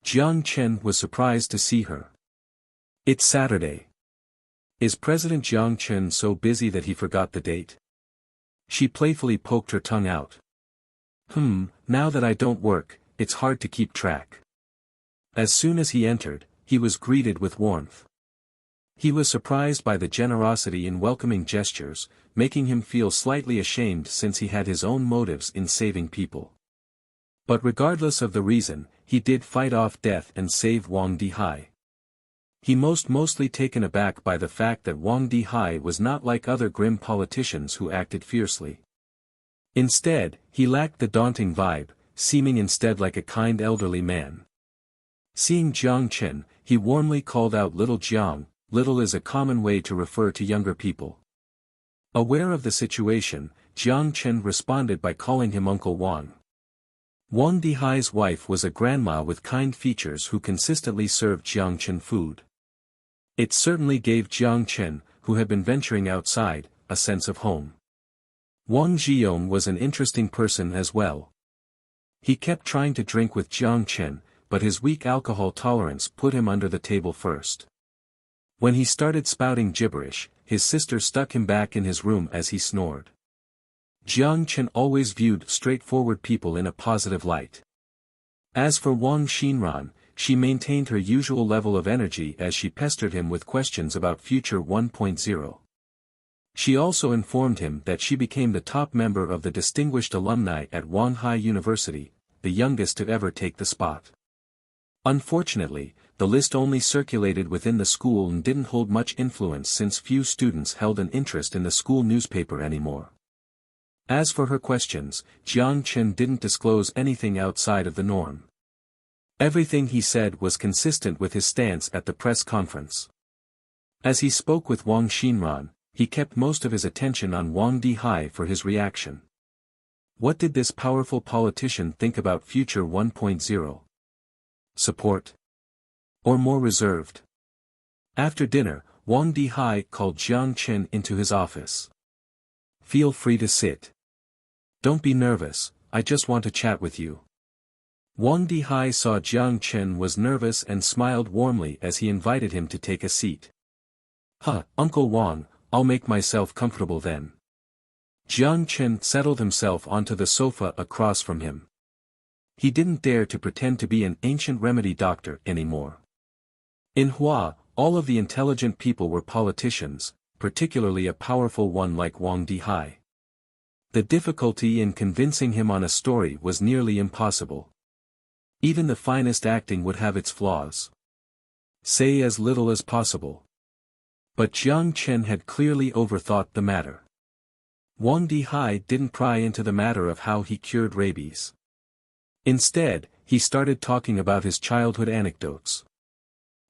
Jiang Chen was surprised to see her. "It's Saturday. Is President Jiang Chen so busy that he forgot the date?" She playfully poked her tongue out. Now that I don't work, it's hard to keep track." As soon as he entered, he was greeted with warmth. He was surprised by the generosity in welcoming gestures, making him feel slightly ashamed since he had his own motives in saving people. But regardless of the reason, he did fight off death and save Wang Dihai. He mostly taken aback by the fact that Wang Dihai was not like other grim politicians who acted fiercely. Instead, he lacked the daunting vibe, seeming instead like a kind elderly man. Seeing Jiang Chen, he warmly called out "Little Jiang." Little is a common way to refer to younger people. Aware of the situation, Jiang Chen responded by calling him Uncle Wang. Wang Dihai's wife was a grandma with kind features who consistently served Jiang Chen food. It certainly gave Jiang Chen, who had been venturing outside, a sense of home. Wang Zhiyong was an interesting person as well. He kept trying to drink with Jiang Chen, but his weak alcohol tolerance put him under the table first. When he started spouting gibberish, his sister stuck him back in his room as he snored. Jiang Chen always viewed straightforward people in a positive light. As for Wang Xinran, she maintained her usual level of energy as she pestered him with questions about Future 1.0. She also informed him that she became the top member of the distinguished alumni at Wanghai University, the youngest to ever take the spot. Unfortunately, the list only circulated within the school and didn't hold much influence since few students held an interest in the school newspaper anymore. As for her questions, Jiang Chen didn't disclose anything outside of the norm. Everything he said was consistent with his stance at the press conference. As he spoke with Wang Xinran, he kept most of his attention on Wang Dihai for his reaction. What did this powerful politician think about Future 1.0? Support? Or more reserved? After dinner, Wang Dihai called Jiang Chen into his office. Feel free to sit. Don't be nervous, I just want to chat with you. Wang Dihai saw Jiang Chen was nervous and smiled warmly as he invited him to take a seat. Uncle Wang, I'll make myself comfortable then. Jiang Chen settled himself onto the sofa across from him. He didn't dare to pretend to be an ancient remedy doctor anymore. In Hua, all of the intelligent people were politicians, particularly a powerful one like Wang Dihai. The difficulty in convincing him on a story was nearly impossible. Even the finest acting would have its flaws. Say as little as possible. But Jiang Chen had clearly overthought the matter. Wang Dihai didn't pry into the matter of how he cured rabies. Instead, he started talking about his childhood anecdotes.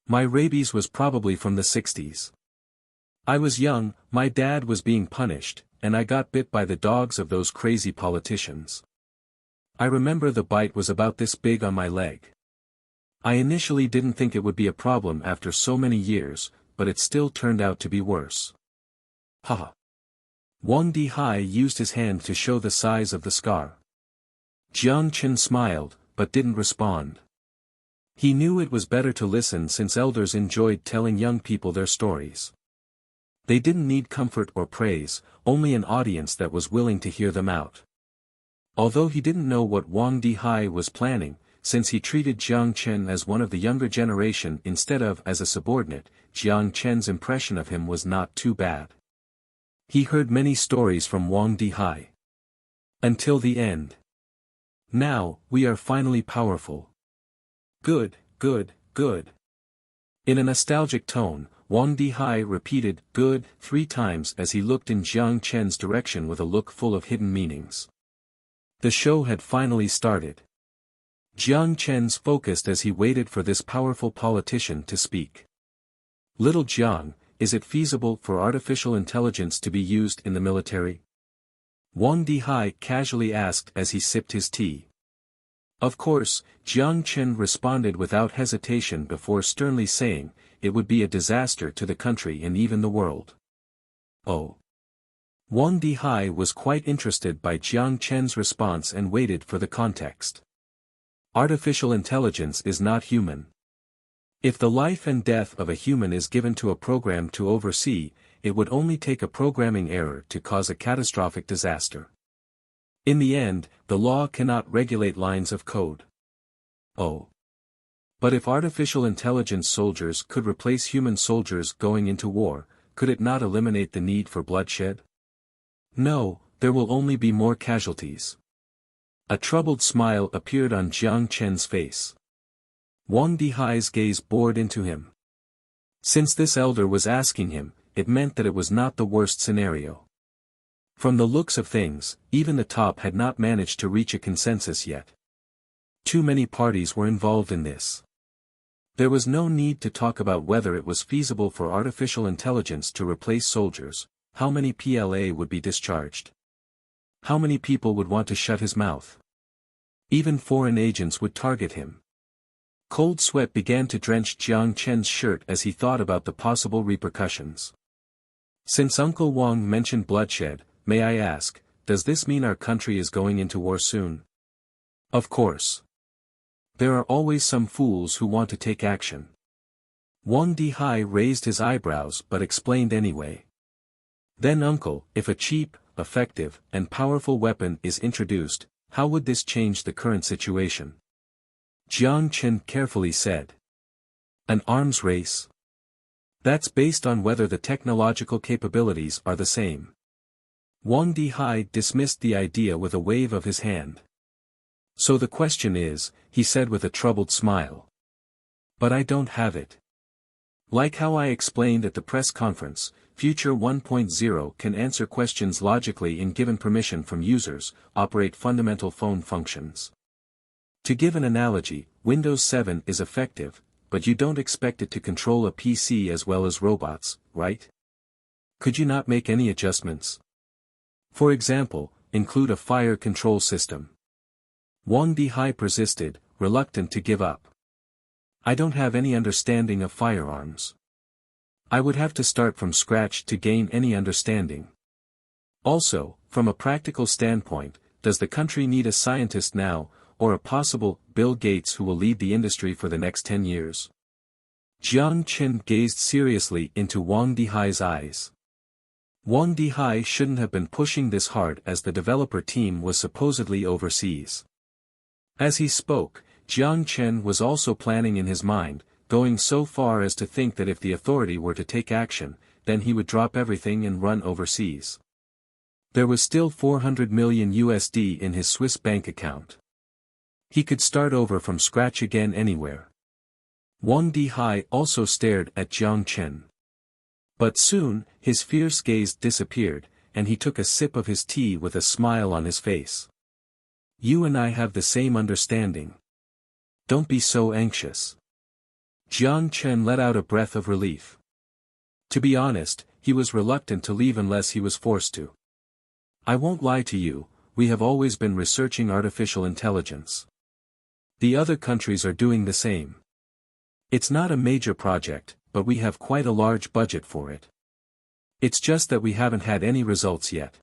My rabies was probably from the 60s. I was young, my dad was being punished, and I got bit by the dogs of those crazy politicians. I remember the bite was about this big on my leg. I initially didn't think it would be a problem after so many years, but it still turned out to be worse. Haha. Wang Dihai used his hand to show the size of the scar. Jiang Chen smiled, but didn't respond. He knew it was better to listen since elders enjoyed telling young people their stories. They didn't need comfort or praise, only an audience that was willing to hear them out. Although he didn't know what Wang Dihai was planning, since he treated Jiang Chen as one of the younger generation instead of as a subordinate, Jiang Chen's impression of him was not too bad. He heard many stories from Wang Dihai. Until the end. Now, we are finally powerful. Good, good, good. In a nostalgic tone, Wang Dihai repeated good 3 times as he looked in Jiang Chen's direction with a look full of hidden meanings. The show had finally started. Jiang Chen's focused as he waited for this powerful politician to speak. Little Jiang, is it feasible for artificial intelligence to be used in the military? Wang Dihai casually asked as he sipped his tea. Of course, Jiang Chen responded without hesitation before sternly saying, it would be a disaster to the country and even the world. Oh. Wang Dihai was quite interested by Jiang Chen's response and waited for the context. Artificial intelligence is not human. If the life and death of a human is given to a program to oversee, it would only take a programming error to cause a catastrophic disaster. In the end, the law cannot regulate lines of code. Oh. But if artificial intelligence soldiers could replace human soldiers going into war, could it not eliminate the need for bloodshed? No, there will only be more casualties. A troubled smile appeared on Jiang Chen's face. Wang Dihai's gaze bored into him. Since this elder was asking him, it meant that it was not the worst scenario. From the looks of things, even the top had not managed to reach a consensus yet. Too many parties were involved in this. There was no need to talk about whether it was feasible for artificial intelligence to replace soldiers, how many PLA would be discharged. How many people would want to shut his mouth? Even foreign agents would target him. Cold sweat began to drench Jiang Chen's shirt as he thought about the possible repercussions. Since Uncle Wang mentioned bloodshed, may I ask, does this mean our country is going into war soon? Of course. There are always some fools who want to take action. Wang Dihai raised his eyebrows but explained anyway. Then uncle, if a cheap, effective, and powerful weapon is introduced, how would this change the current situation? Jiang Chen carefully said. An arms race? That's based on whether the technological capabilities are the same. Wang Dihai dismissed the idea with a wave of his hand. So the question is, he said with a troubled smile. But I don't have it. Like how I explained at the press conference, Future 1.0 can answer questions logically and given permission from users, operate fundamental phone functions. To give an analogy, Windows 7 is effective, but you don't expect it to control a PC as well as robots, right? Could you not make any adjustments? For example, include a fire control system. Wang Dihai persisted, reluctant to give up. I don't have any understanding of firearms. I would have to start from scratch to gain any understanding. Also, from a practical standpoint, does the country need a scientist now, or a possible Bill Gates who will lead the industry for the next 10 years? Jiang Chen gazed seriously into Wang Dihai's eyes. Wang Dihai shouldn't have been pushing this hard as the developer team was supposedly overseas. As he spoke, Jiang Chen was also planning in his mind, going so far as to think that if the authority were to take action, then he would drop everything and run overseas. There was still 400 million USD in his Swiss bank account. He could start over from scratch again anywhere. Wang Dihai also stared at Jiang Chen. But soon, his fierce gaze disappeared, and he took a sip of his tea with a smile on his face. You and I have the same understanding. Don't be so anxious. Jiang Chen let out a breath of relief. To be honest, he was reluctant to leave unless he was forced to. I won't lie to you, we have always been researching artificial intelligence. The other countries are doing the same. It's not a major project, but we have quite a large budget for it. It's just that we haven't had any results yet.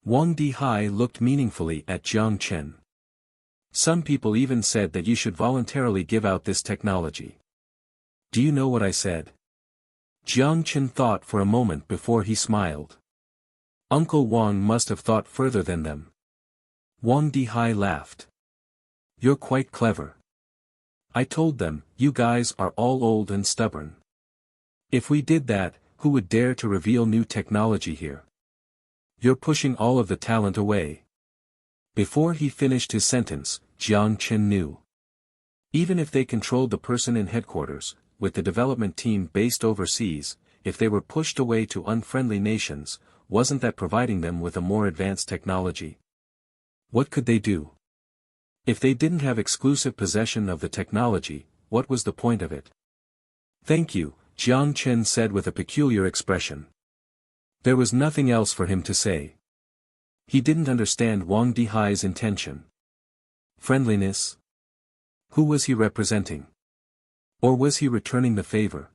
Wang Dihai looked meaningfully at Jiang Chen. Some people even said that you should voluntarily give out this technology. Do you know what I said? Jiang Chen thought for a moment before he smiled. Uncle Wang must have thought further than them. Wang Dihai laughed. You're quite clever. I told them, you guys are all old and stubborn. If we did that, who would dare to reveal new technology here? You're pushing all of the talent away. Before he finished his sentence, Jiang Chen knew. Even if they controlled the person in headquarters, with the development team based overseas, if they were pushed away to unfriendly nations, wasn't that providing them with a more advanced technology? What could they do? If they didn't have exclusive possession of the technology, what was the point of it? Thank you, Jiang Chen said with a peculiar expression. There was nothing else for him to say. He didn't understand Wang Dihai's intention. Friendliness? Who was he representing? Or was he returning the favor?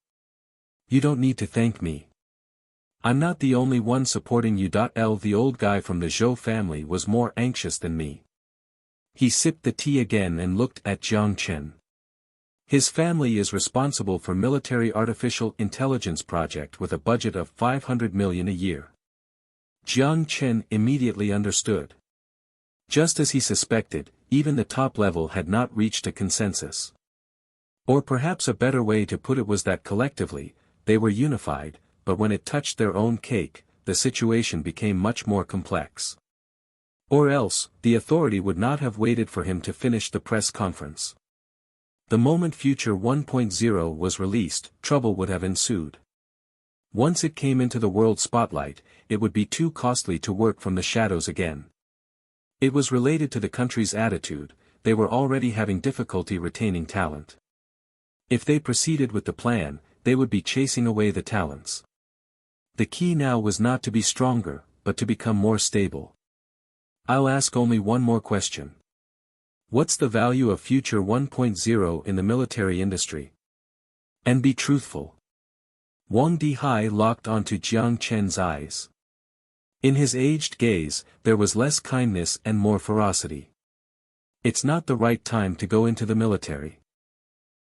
You don't need to thank me. I'm not the only one supporting you. The old guy from the Zhou family was more anxious than me. He sipped the tea again and looked at Jiang Chen. His family is responsible for military artificial intelligence project with a budget of 500 million a year. Jiang Chen immediately understood. Just as he suspected, even the top level had not reached a consensus. Or perhaps a better way to put it was that collectively, they were unified, but when it touched their own cake, the situation became much more complex. Or else, the authority would not have waited for him to finish the press conference. The moment Future 1.0 was released, trouble would have ensued. Once it came into the world spotlight, it would be too costly to work from the shadows again. It was related to the country's attitude, they were already having difficulty retaining talent. If they proceeded with the plan, they would be chasing away the talents. The key now was not to be stronger, but to become more stable. I'll ask only one more question. What's the value of Future 1.0 in the military industry? And be truthful. Wang Dihai locked onto Jiang Chen's eyes. In his aged gaze, there was less kindness and more ferocity. It's not the right time to go into the military.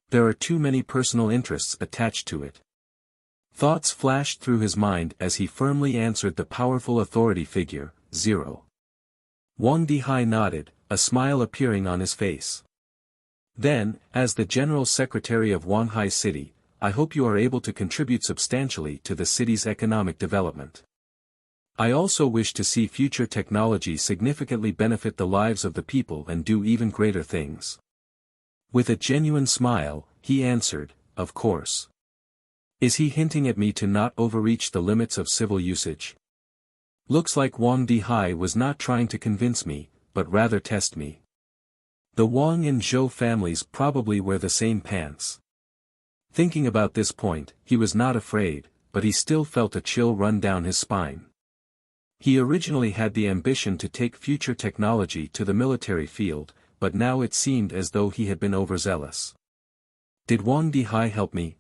There are too many personal interests attached to it. Thoughts flashed through his mind as he firmly answered the powerful authority figure, 0. Wang Dihai nodded, a smile appearing on his face. Then, as the General Secretary of Wanhai City, I hope you are able to contribute substantially to the city's economic development. I also wish to see future technology significantly benefit the lives of the people and do even greater things. With a genuine smile, he answered, of course. Is he hinting at me to not overreach the limits of civil usage? Looks like Wang Dihai was not trying to convince me, but rather test me. The Wang and Zhou families probably wear the same pants. Thinking about this point, he was not afraid, but he still felt a chill run down his spine. He originally had the ambition to take future technology to the military field, but now it seemed as though he had been overzealous. Did Wang Dihai help me?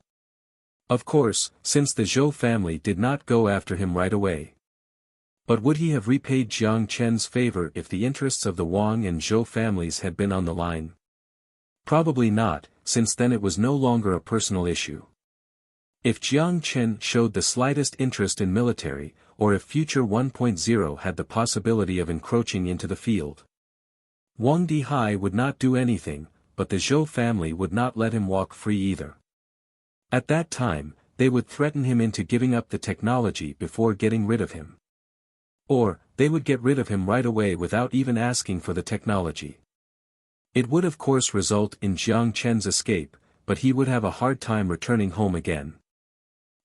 Of course, since the Zhou family did not go after him right away. But would he have repaid Jiang Chen's favor if the interests of the Wang and Zhou families had been on the line? Probably not, since then it was no longer a personal issue. If Jiang Chen showed the slightest interest in military, or if Future 1.0 had the possibility of encroaching into the field, Wang Dihai would not do anything, but the Zhou family would not let him walk free either. At that time, they would threaten him into giving up the technology before getting rid of him. Or, they would get rid of him right away without even asking for the technology. It would of course result in Jiang Chen's escape, but he would have a hard time returning home again.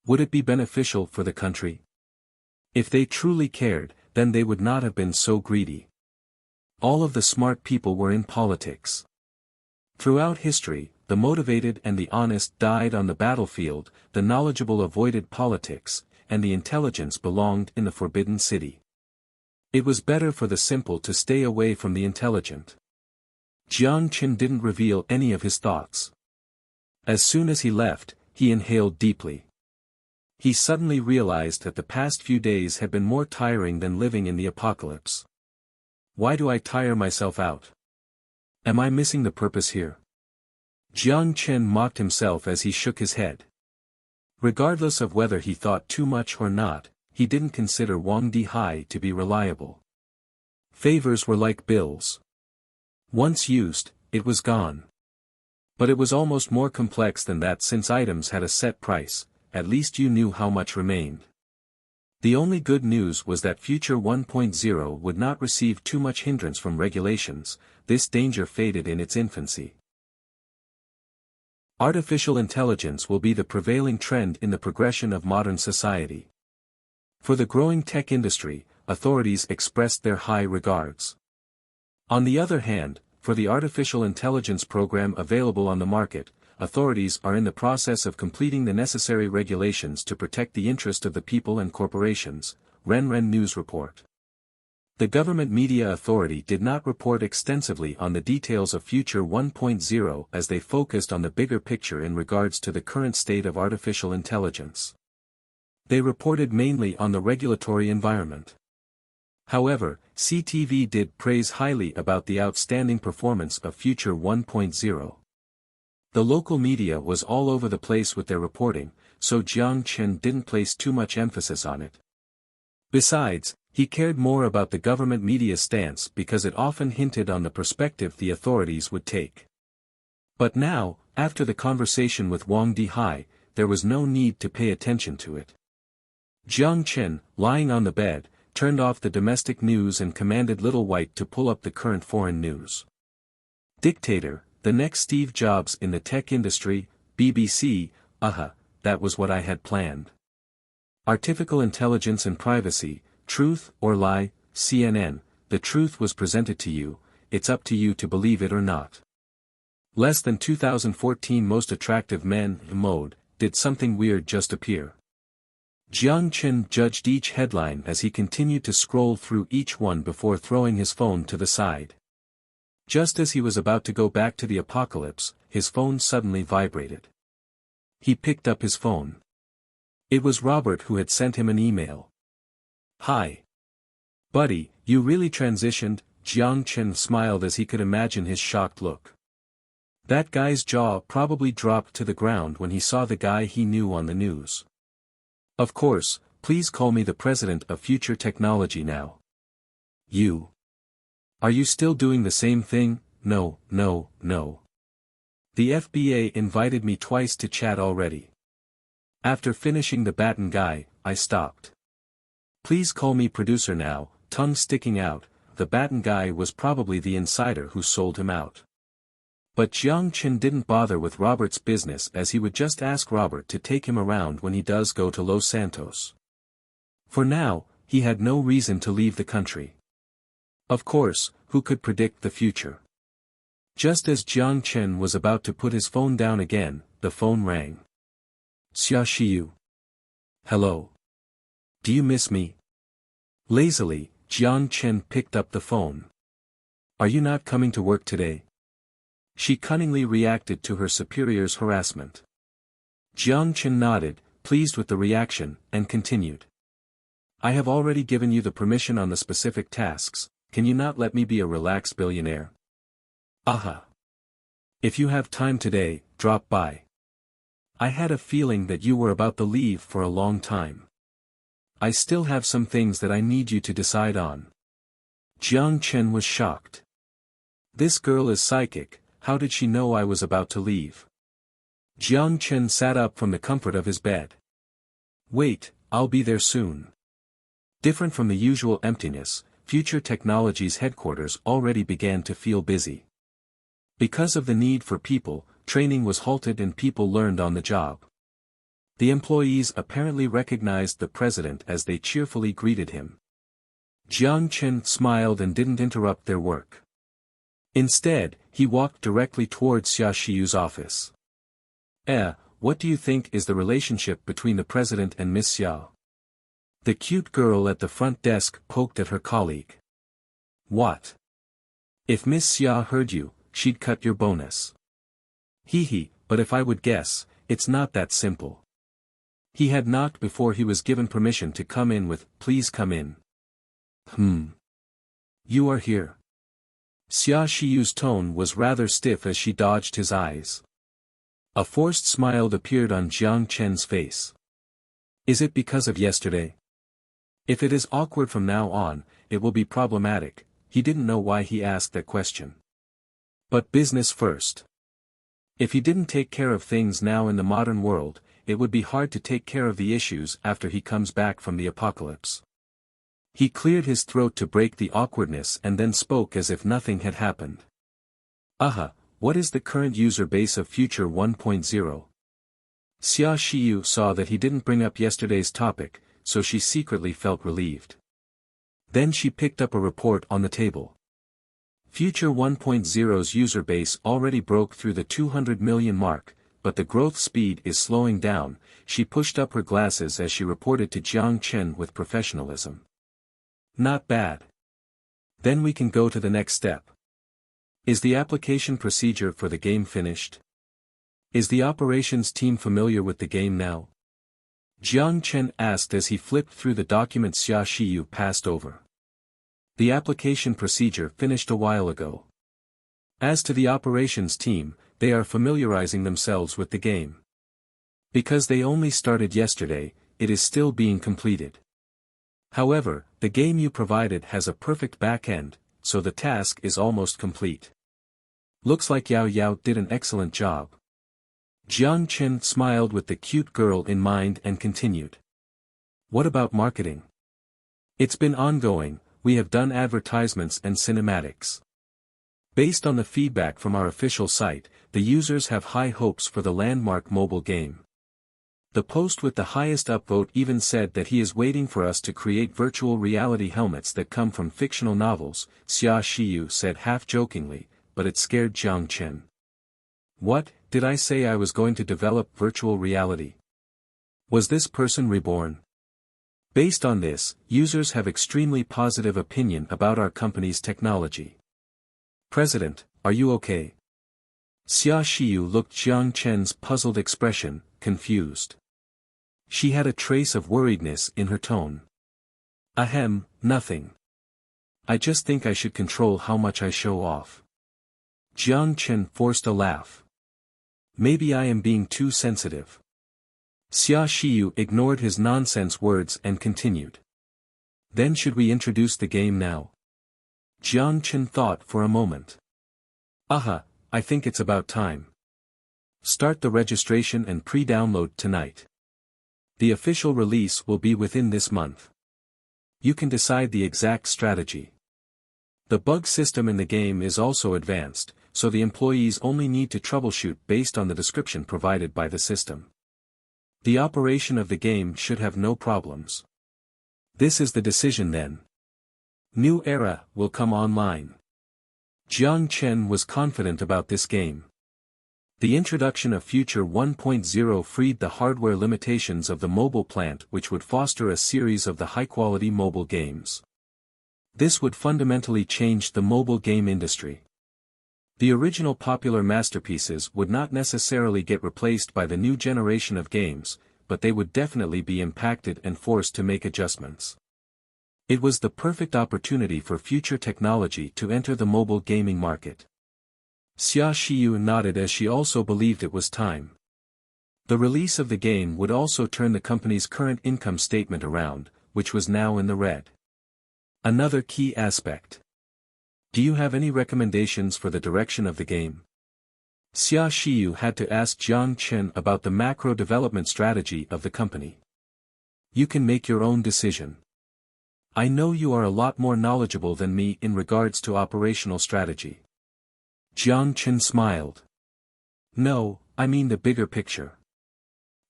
Would it be beneficial for the country? If they truly cared, then they would not have been so greedy. All of the smart people were in politics. Throughout history, the motivated and the honest died on the battlefield, the knowledgeable avoided politics, and the intelligence belonged in the forbidden city. It was better for the simple to stay away from the intelligent. Jiang Chen didn't reveal any of his thoughts. As soon as he left, he inhaled deeply. He suddenly realized that the past few days had been more tiring than living in the apocalypse. Why do I tire myself out? Am I missing the purpose here? Jiang Chen mocked himself as he shook his head. Regardless of whether he thought too much or not, he didn't consider Wang Dihai to be reliable. Favors were like bills. Once used, it was gone. But it was almost more complex than that since items had a set price, at least you knew how much remained. The only good news was that Future 1.0 would not receive too much hindrance from regulations. This danger faded in its infancy. Artificial intelligence will be the prevailing trend in the progression of modern society. For the growing tech industry, authorities expressed their high regards. On the other hand, for the artificial intelligence program available on the market, authorities are in the process of completing the necessary regulations to protect the interest of the people and corporations, Renren News report. The government media authority did not report extensively on the details of Future 1.0 as they focused on the bigger picture in regards to the current state of artificial intelligence. They reported mainly on the regulatory environment. However, CTV did praise highly about the outstanding performance of Future 1.0. The local media was all over the place with their reporting, so Jiang Chen didn't place too much emphasis on it. Besides, he cared more about the government media stance because it often hinted on the perspective the authorities would take. But now, after the conversation with Wang Dihai, there was no need to pay attention to it. Jiang Chen, lying on the bed, turned off the domestic news and commanded Little White to pull up the current foreign news. Dictator, the next Steve Jobs in the tech industry, BBC, that was what I had planned. Artificial intelligence and privacy, truth or lie, CNN, the truth was presented to you, it's up to you to believe it or not. Less than 2014 most attractive men, mode, did something weird just appear. Jiang Chen judged each headline as he continued to scroll through each one before throwing his phone to the side. Just as he was about to go back to the apocalypse, his phone suddenly vibrated. He picked up his phone. It was Robert who had sent him an email. Hi. Buddy, you really transitioned, Jiang Chen smiled as he could imagine his shocked look. That guy's jaw probably dropped to the ground when he saw the guy he knew on the news. Of course, please call me the president of future technology now. You. Are you still doing the same thing? No. The FBA invited me twice to chat already. After finishing the Baton guy, I stopped. Please call me producer now, tongue sticking out, the Baton guy was probably the insider who sold him out. But Jiang Chen didn't bother with Robert's business as he would just ask Robert to take him around when he does go to Los Santos. For now, he had no reason to leave the country. Of course, who could predict the future? Just as Jiang Chen was about to put his phone down again, the phone rang. Xia Shiyu. Hello. Do you miss me? Lazily, Jiang Chen picked up the phone. Are you not coming to work today? She cunningly reacted to her superior's harassment. Jiang Chen nodded, pleased with the reaction, and continued. I have already given you the permission on the specific tasks, can you not let me be a relaxed billionaire? Aha. If you have time today, drop by. I had a feeling that you were about to leave for a long time. I still have some things that I need you to decide on. Jiang Chen was shocked. This girl is psychic, how did she know I was about to leave? Jiang Chen sat up from the comfort of his bed. Wait, I'll be there soon. Different from the usual emptiness, Future Technologies headquarters already began to feel busy. Because of the need for people, training was halted and people learned on the job. The employees apparently recognized the president as they cheerfully greeted him. Jiang Chen smiled and didn't interrupt their work. Instead, he walked directly towards Xia Shiyu's office. What do you think is the relationship between the president and Miss Xia? The cute girl at the front desk poked at her colleague. What? If Miss Xia heard you, she'd cut your bonus. But if I would guess, it's not that simple. He had knocked before he was given permission to come in with, please come in. You are here. Xia Shiyu's tone was rather stiff as she dodged his eyes. A forced smile appeared on Jiang Chen's face. Is it because of yesterday? If it is awkward from now on, it will be problematic. He didn't know why he asked that question. But business first. If he didn't take care of things now in the modern world, it would be hard to take care of the issues after he comes back from the apocalypse. He cleared his throat to break the awkwardness and then spoke as if nothing had happened. What is the current user base of Future 1.0? Xia Shiyu saw that he didn't bring up yesterday's topic, so she secretly felt relieved. Then she picked up a report on the table. Future 1.0's user base already broke through the 200 million mark, but the growth speed is slowing down. She pushed up her glasses as she reported to Jiang Chen with professionalism. Not bad. Then we can go to the next step. Is the application procedure for the game finished? Is the operations team familiar with the game now? Jiang Chen asked as he flipped through the documents Xia Shiyu passed over. The application procedure finished a while ago. As to the operations team, they are familiarizing themselves with the game. Because they only started yesterday, it is still being completed. However, the game you provided has a perfect back-end, so the task is almost complete. Looks like Yao Yao did an excellent job. Jiang Chen smiled with the cute girl in mind and continued. What about marketing? It's been ongoing, we have done advertisements and cinematics. Based on the feedback from our official site, the users have high hopes for the landmark mobile game. The post with the highest upvote even said that he is waiting for us to create virtual reality helmets that come from fictional novels, Xia Shiyu said half-jokingly, but it scared Jiang Chen. What, did I say I was going to develop virtual reality? Was this person reborn? Based on this, users have extremely positive opinion about our company's technology. President, are you okay? Xia Shiyu looked Jiang Chen's puzzled expression, confused. She had a trace of worriedness in her tone. Nothing. I just think I should control how much I show off. Jiang Chen forced a laugh. Maybe I am being too sensitive. Xia Shiyu ignored his nonsense words and continued. Then should we introduce the game now? Jiang Chen thought for a moment. I think it's about time. Start the registration and pre-download tonight. The official release will be within this month. You can decide the exact strategy. The bug system in the game is also advanced, so the employees only need to troubleshoot based on the description provided by the system. The operation of the game should have no problems. This is the decision then. New era will come online. Jiang Chen was confident about this game. The introduction of Future 1.0 freed the hardware limitations of the mobile plant, which would foster a series of the high-quality mobile games. This would fundamentally change the mobile game industry. The original popular masterpieces would not necessarily get replaced by the new generation of games, but they would definitely be impacted and forced to make adjustments. It was the perfect opportunity for future technology to enter the mobile gaming market. Xia Xiyu nodded as she also believed it was time. The release of the game would also turn the company's current income statement around, which was now in the red. Another key aspect. Do you have any recommendations for the direction of the game? Xia Xiyu had to ask Jiang Chen about the macro development strategy of the company. You can make your own decision. I know you are a lot more knowledgeable than me in regards to operational strategy. Jiang Chen smiled. No, I mean the bigger picture.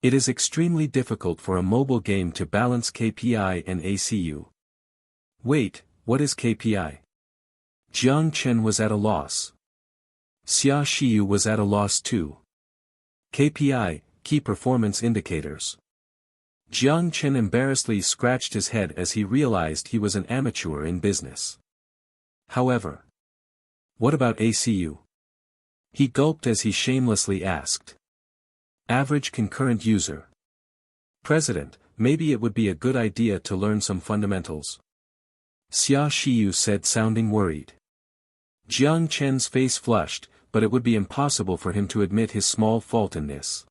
It is extremely difficult for a mobile game to balance KPI and ACU. Wait, what is KPI? Jiang Chen was at a loss. Xia Xiyu was at a loss too. KPI, Key Performance Indicators. Jiang Chen embarrassedly scratched his head as he realized he was an amateur in business. However, what about ACU? He gulped as he shamelessly asked. Average concurrent user. President, maybe it would be a good idea to learn some fundamentals. Xia Xiyu said, sounding worried. Jiang Chen's face flushed, but it would be impossible for him to admit his small fault in this.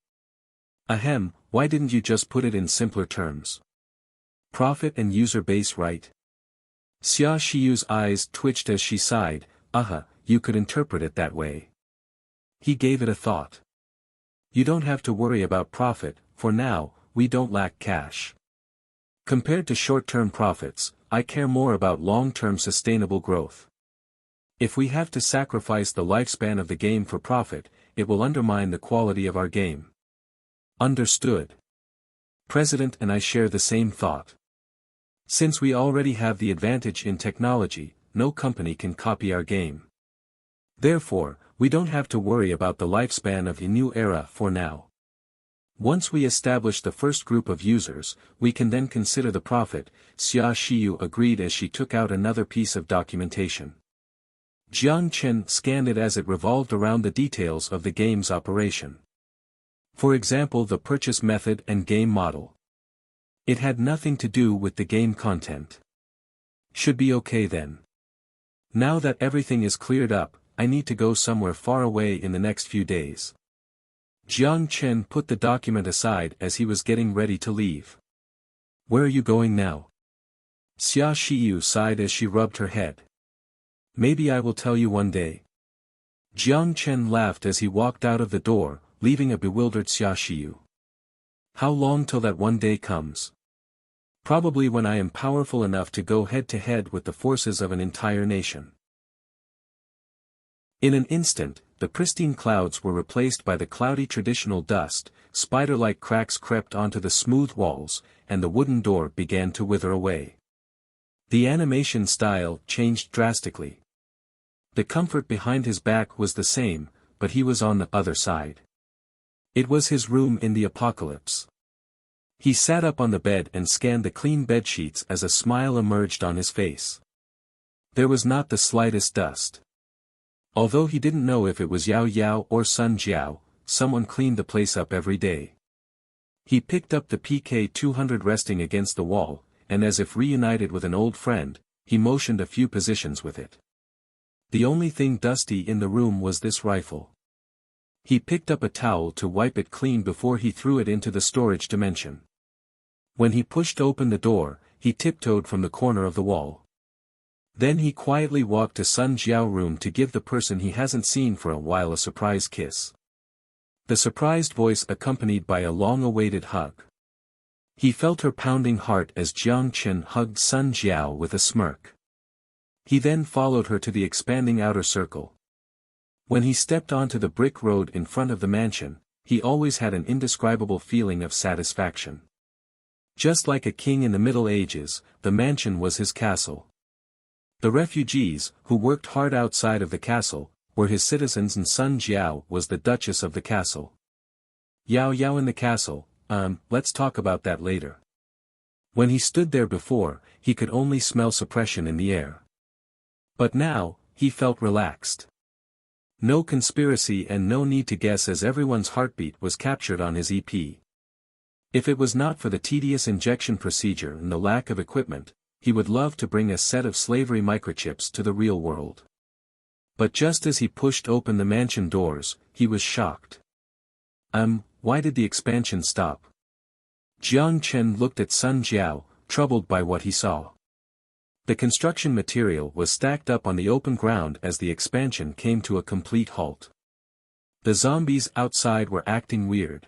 Ahem, why didn't you just put it in simpler terms? Profit and user base, right? Xia Xiyu's eyes twitched as she sighed. You could interpret it that way. He gave it a thought. You don't have to worry about profit, for now, we don't lack cash. Compared to short-term profits, I care more about long-term sustainable growth. If we have to sacrifice the lifespan of the game for profit, it will undermine the quality of our game. Understood. President and I share the same thought. Since we already have the advantage in technology, no company can copy our game. Therefore, we don't have to worry about the lifespan of a new era for now. Once we establish the first group of users, we can then consider the profit, Xia Xiyu agreed as she took out another piece of documentation. Jiang Chen scanned it as it revolved around the details of the game's operation. For example, the purchase method and game model. It had nothing to do with the game content. Should be okay then. Now that everything is cleared up, I need to go somewhere far away in the next few days. Jiang Chen put the document aside as he was getting ready to leave. Where are you going now? Xia Xiyu sighed as she rubbed her head. Maybe I will tell you one day. Jiang Chen laughed as he walked out of the door, leaving a bewildered Xia Xiyu. How long till that one day comes? Probably when I am powerful enough to go head-to-head with the forces of an entire nation. In an instant, the pristine clouds were replaced by the cloudy traditional dust, spider-like cracks crept onto the smooth walls, and the wooden door began to wither away. The animation style changed drastically. The comfort behind his back was the same, but he was on the other side. It was his room in the apocalypse. He sat up on the bed and scanned the clean bedsheets as a smile emerged on his face. There was not the slightest dust. Although he didn't know if it was Yao Yao or Sun Jiao, someone cleaned the place up every day. He picked up the PK-200 resting against the wall, and as if reunited with an old friend, he motioned a few positions with it. The only thing dusty in the room was this rifle. He picked up a towel to wipe it clean before he threw it into the storage dimension. When he pushed open the door, he tiptoed from the corner of the wall. Then he quietly walked to Sun Jiao's room to give the person he hasn't seen for a while a surprise kiss. The surprised voice accompanied by a long-awaited hug. He felt her pounding heart as Jiang Chen hugged Sun Jiao with a smirk. He then followed her to the expanding outer circle. When he stepped onto the brick road in front of the mansion, he always had an indescribable feeling of satisfaction. Just like a king in the Middle Ages, the mansion was his castle. The refugees, who worked hard outside of the castle, were his citizens, and Sun Jiao was the duchess of the castle. Yao Yao in the castle, let's talk about that later. When he stood there before, he could only smell suppression in the air. But now, he felt relaxed. No conspiracy and no need to guess, as everyone's heartbeat was captured on his EP. If it was not for the tedious injection procedure and the lack of equipment, he would love to bring a set of slavery microchips to the real world. But just as he pushed open the mansion doors, he was shocked. Why did the expansion stop? Jiang Chen looked at Sun Jiao, troubled by what he saw. The construction material was stacked up on the open ground as the expansion came to a complete halt. The zombies outside were acting weird.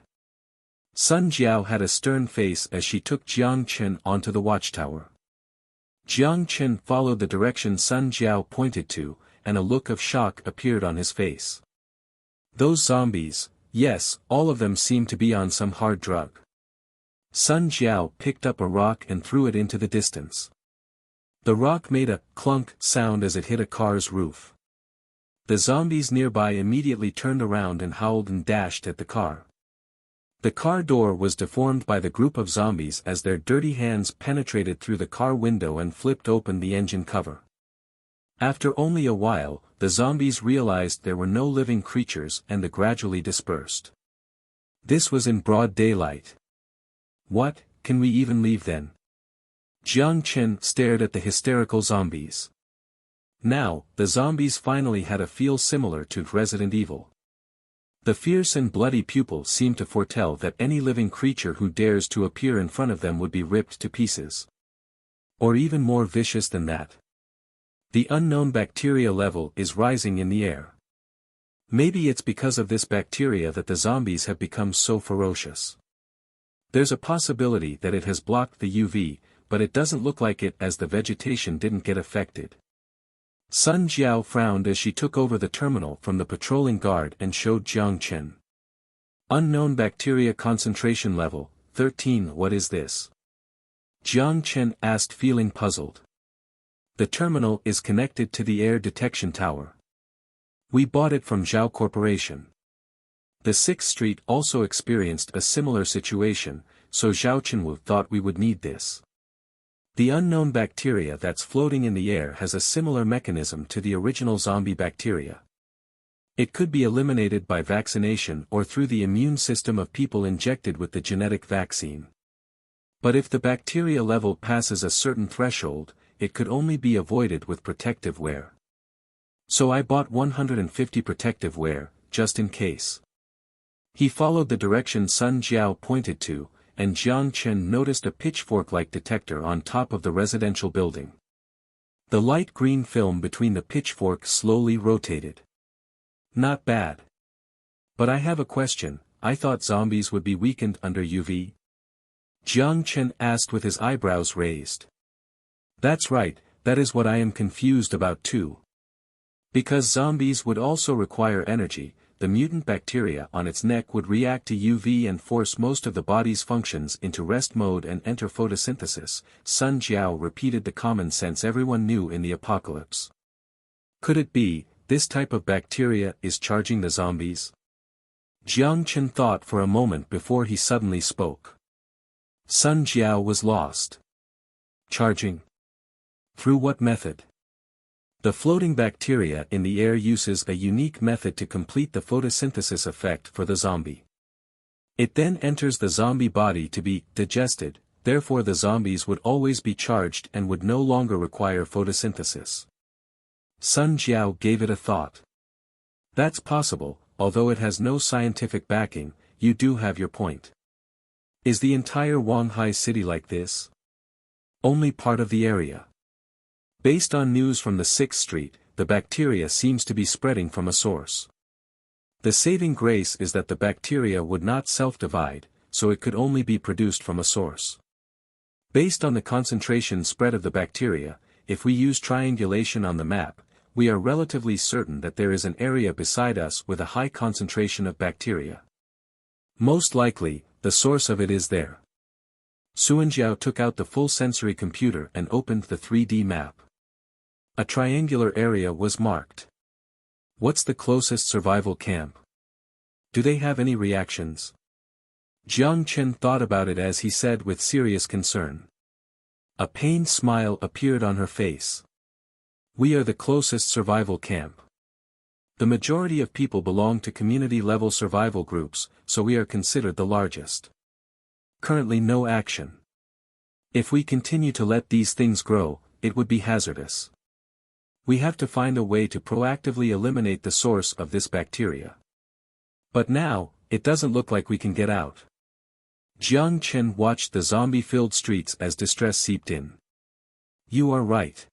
Sun Jiao had a stern face as she took Jiang Chen onto the watchtower. Jiang Chen followed the direction Sun Jiao pointed to, and a look of shock appeared on his face. Those zombies, yes, all of them seemed to be on some hard drug. Sun Jiao picked up a rock and threw it into the distance. The rock made a clunk sound as it hit a car's roof. The zombies nearby immediately turned around and howled and dashed at the car. The car door was deformed by the group of zombies as their dirty hands penetrated through the car window and flipped open the engine cover. After only a while, the zombies realized there were no living creatures and they gradually dispersed. This was in broad daylight. What, can we even leave then? Jiang Chen stared at the hysterical zombies. Now, the zombies finally had a feel similar to Resident Evil. The fierce and bloody pupil seemed to foretell that any living creature who dares to appear in front of them would be ripped to pieces. Or even more vicious than that. The unknown bacteria level is rising in the air. Maybe it's because of this bacteria that the zombies have become so ferocious. There's a possibility that it has blocked the UV, but it doesn't look like it, as the vegetation didn't get affected. Sun Jiao frowned as she took over the terminal from the patrolling guard and showed Jiang Chen. Unknown bacteria concentration level, 13. What is this? Jiang Chen asked, feeling puzzled. The terminal is connected to the air detection tower. We bought it from Zhao Corporation. The 6th Street also experienced a similar situation, so Zhao Chenwu thought we would need this. The unknown bacteria that's floating in the air has a similar mechanism to the original zombie bacteria. It could be eliminated by vaccination or through the immune system of people injected with the genetic vaccine. But if the bacteria level passes a certain threshold, it could only be avoided with protective wear. So I bought 150 protective wear, just in case. He followed the direction Sun Jiao pointed to, and Jiang Chen noticed a pitchfork-like detector on top of the residential building. The light green film between the pitchforks slowly rotated. Not bad. But I have a question, I thought zombies would be weakened under UV? Jiang Chen asked with his eyebrows raised. That's right, that is what I am confused about too. Because zombies would also require energy, the mutant bacteria on its neck would react to UV and force most of the body's functions into rest mode and enter photosynthesis. Sun Jiao repeated the common sense everyone knew in the apocalypse. Could it be, this type of bacteria is charging the zombies? Jiang Chen thought for a moment before he suddenly spoke. Sun Jiao was lost. Charging? Through what method? The floating bacteria in the air uses a unique method to complete the photosynthesis effect for the zombie. It then enters the zombie body to be digested, therefore the zombies would always be charged and would no longer require photosynthesis. Sun Jiao gave it a thought. That's possible, although it has no scientific backing. You do have your point. Is the entire Wanghai city like this? Only part of the area. Based on news from the 6th Street, the bacteria seems to be spreading from a source. The saving grace is that the bacteria would not self-divide, so it could only be produced from a source. Based on the concentration spread of the bacteria, if we use triangulation on the map, we are relatively certain that there is an area beside us with a high concentration of bacteria. Most likely, the source of it is there. Suanjiao took out the full sensory computer and opened the 3D map. A triangular area was marked. What's the closest survival camp? Do they have any reactions? Jiang Chen thought about it as he said with serious concern. A pained smile appeared on her face. We are the closest survival camp. The majority of people belong to community-level survival groups, so we are considered the largest. Currently no action. If we continue to let these things grow, it would be hazardous. We have to find a way to proactively eliminate the source of this bacteria. But now, it doesn't look like we can get out. Jiang Chen watched the zombie-filled streets as distress seeped in. You are right.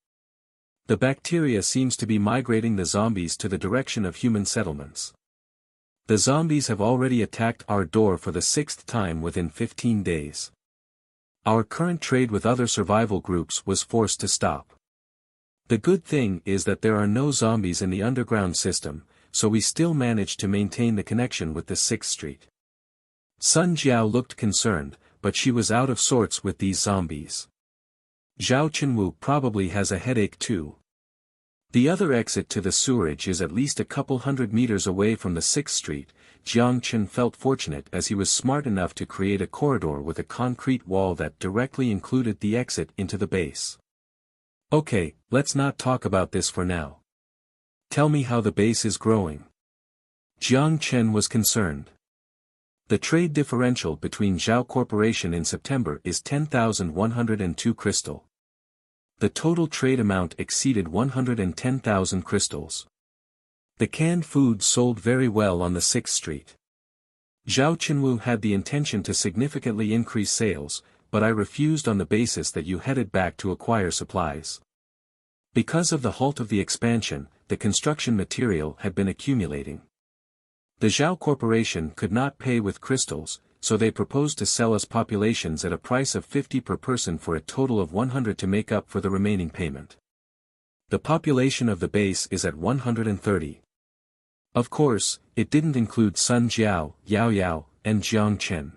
The bacteria seems to be migrating the zombies to the direction of human settlements. The zombies have already attacked our door for the 6th time within 15 days. Our current trade with other survival groups was forced to stop. The good thing is that there are no zombies in the underground system, so we still manage to maintain the connection with the 6th Street. Sun Jiao looked concerned, but she was out of sorts with these zombies. Zhao Chenwu probably has a headache too. The other exit to the sewerage is at least a couple hundred meters away from the 6th Street. Jiang Chen felt fortunate as he was smart enough to create a corridor with a concrete wall that directly included the exit into the base. Okay, let's not talk about this for now. Tell me how the base is growing. Jiang Chen was concerned. The trade differential between Zhao Corporation in September is 10,102 crystal. The total trade amount exceeded 110,000 crystals. The canned food sold very well on the 6th Street. Zhao Chenwu had the intention to significantly increase sales, but I refused on the basis that you headed back to acquire supplies. Because of the halt of the expansion, the construction material had been accumulating. The Zhao Corporation could not pay with crystals, so they proposed to sell us populations at a price of 50 per person for a total of 100 to make up for the remaining payment. The population of the base is at 130. Of course, it didn't include Sun Jiao, Yao Yao, and Jiang Chen.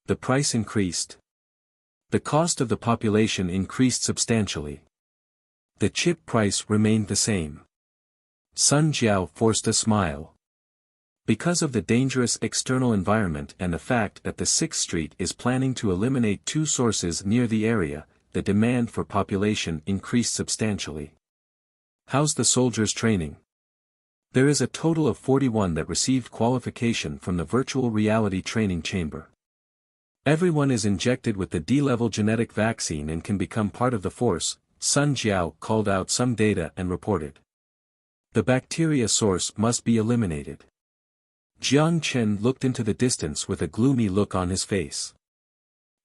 The price increased. The cost of the population increased substantially. The chip price remained the same. Sun Jiao forced a smile. Because of the dangerous external environment and the fact that the 6th Street is planning to eliminate 2 sources near the area, the demand for population increased substantially. How's the soldiers' training? There is a total of 41 that received qualification from the virtual reality training chamber. Everyone is injected with the D-level genetic vaccine and can become part of the force. Sun Jiao called out some data and reported. The bacteria source must be eliminated. Jiang Chen looked into the distance with a gloomy look on his face.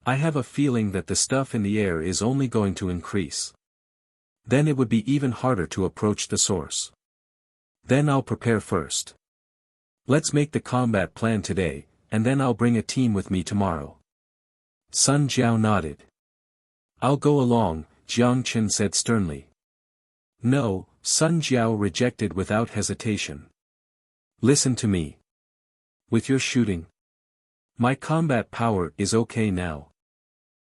I have a feeling that the stuff in the air is only going to increase. Then it would be even harder to approach the source. Then I'll prepare first. Let's make the combat plan today, and then I'll bring a team with me tomorrow. Sun Jiao nodded. I'll go along, Jiang Chen said sternly. No, Sun Jiao rejected without hesitation. Listen to me. With your shooting, my combat power is okay now.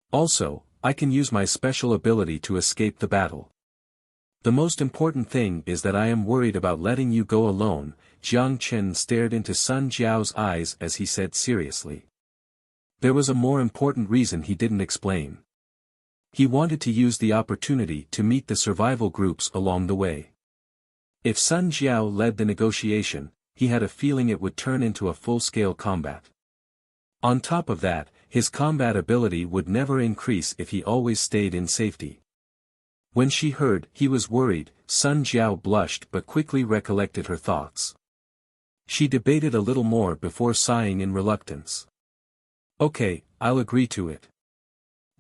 Also, I can use my special ability to escape the battle. The most important thing is that I am worried about letting you go alone. Jiang Chen stared into Sun Jiao's eyes as he said seriously. There was a more important reason he didn't explain. He wanted to use the opportunity to meet the survival groups along the way. If Sun Jiao led the negotiation, he had a feeling it would turn into a full-scale combat. On top of that, his combat ability would never increase if he always stayed in safety. When she heard he was worried, Sun Jiao blushed but quickly recollected her thoughts. She debated a little more before sighing in reluctance. Okay, I'll agree to it.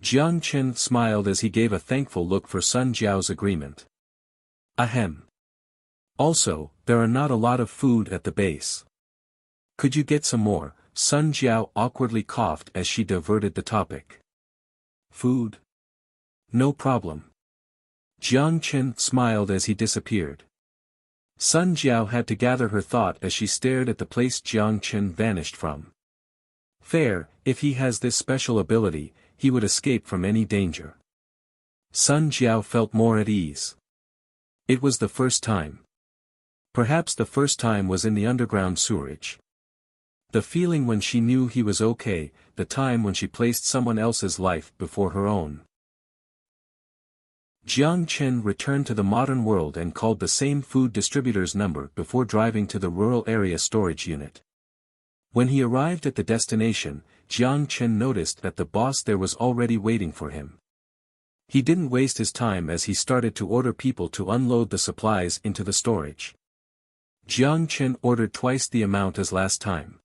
Jiang Chen smiled as he gave a thankful look for Sun Jiao's agreement. Ahem. Also, there are not a lot of food at the base. Could you get some more? Sun Jiao awkwardly coughed as she diverted the topic. Food? No problem. Jiang Chen smiled as he disappeared. Sun Jiao had to gather her thought as she stared at the place Jiang Chen vanished from. Fair, if he has this special ability, he would escape from any danger. Sun Jiao felt more at ease. It was the first time. Perhaps the first time was in the underground sewerage. The feeling when she knew he was okay, the time when she placed someone else's life before her own. Jiang Chen returned to the modern world and called the same food distributor's number before driving to the rural area storage unit. When he arrived at the destination, Jiang Chen noticed that the boss there was already waiting for him. He didn't waste his time as he started to order people to unload the supplies into the storage. Jiang Chen ordered twice the amount as last time.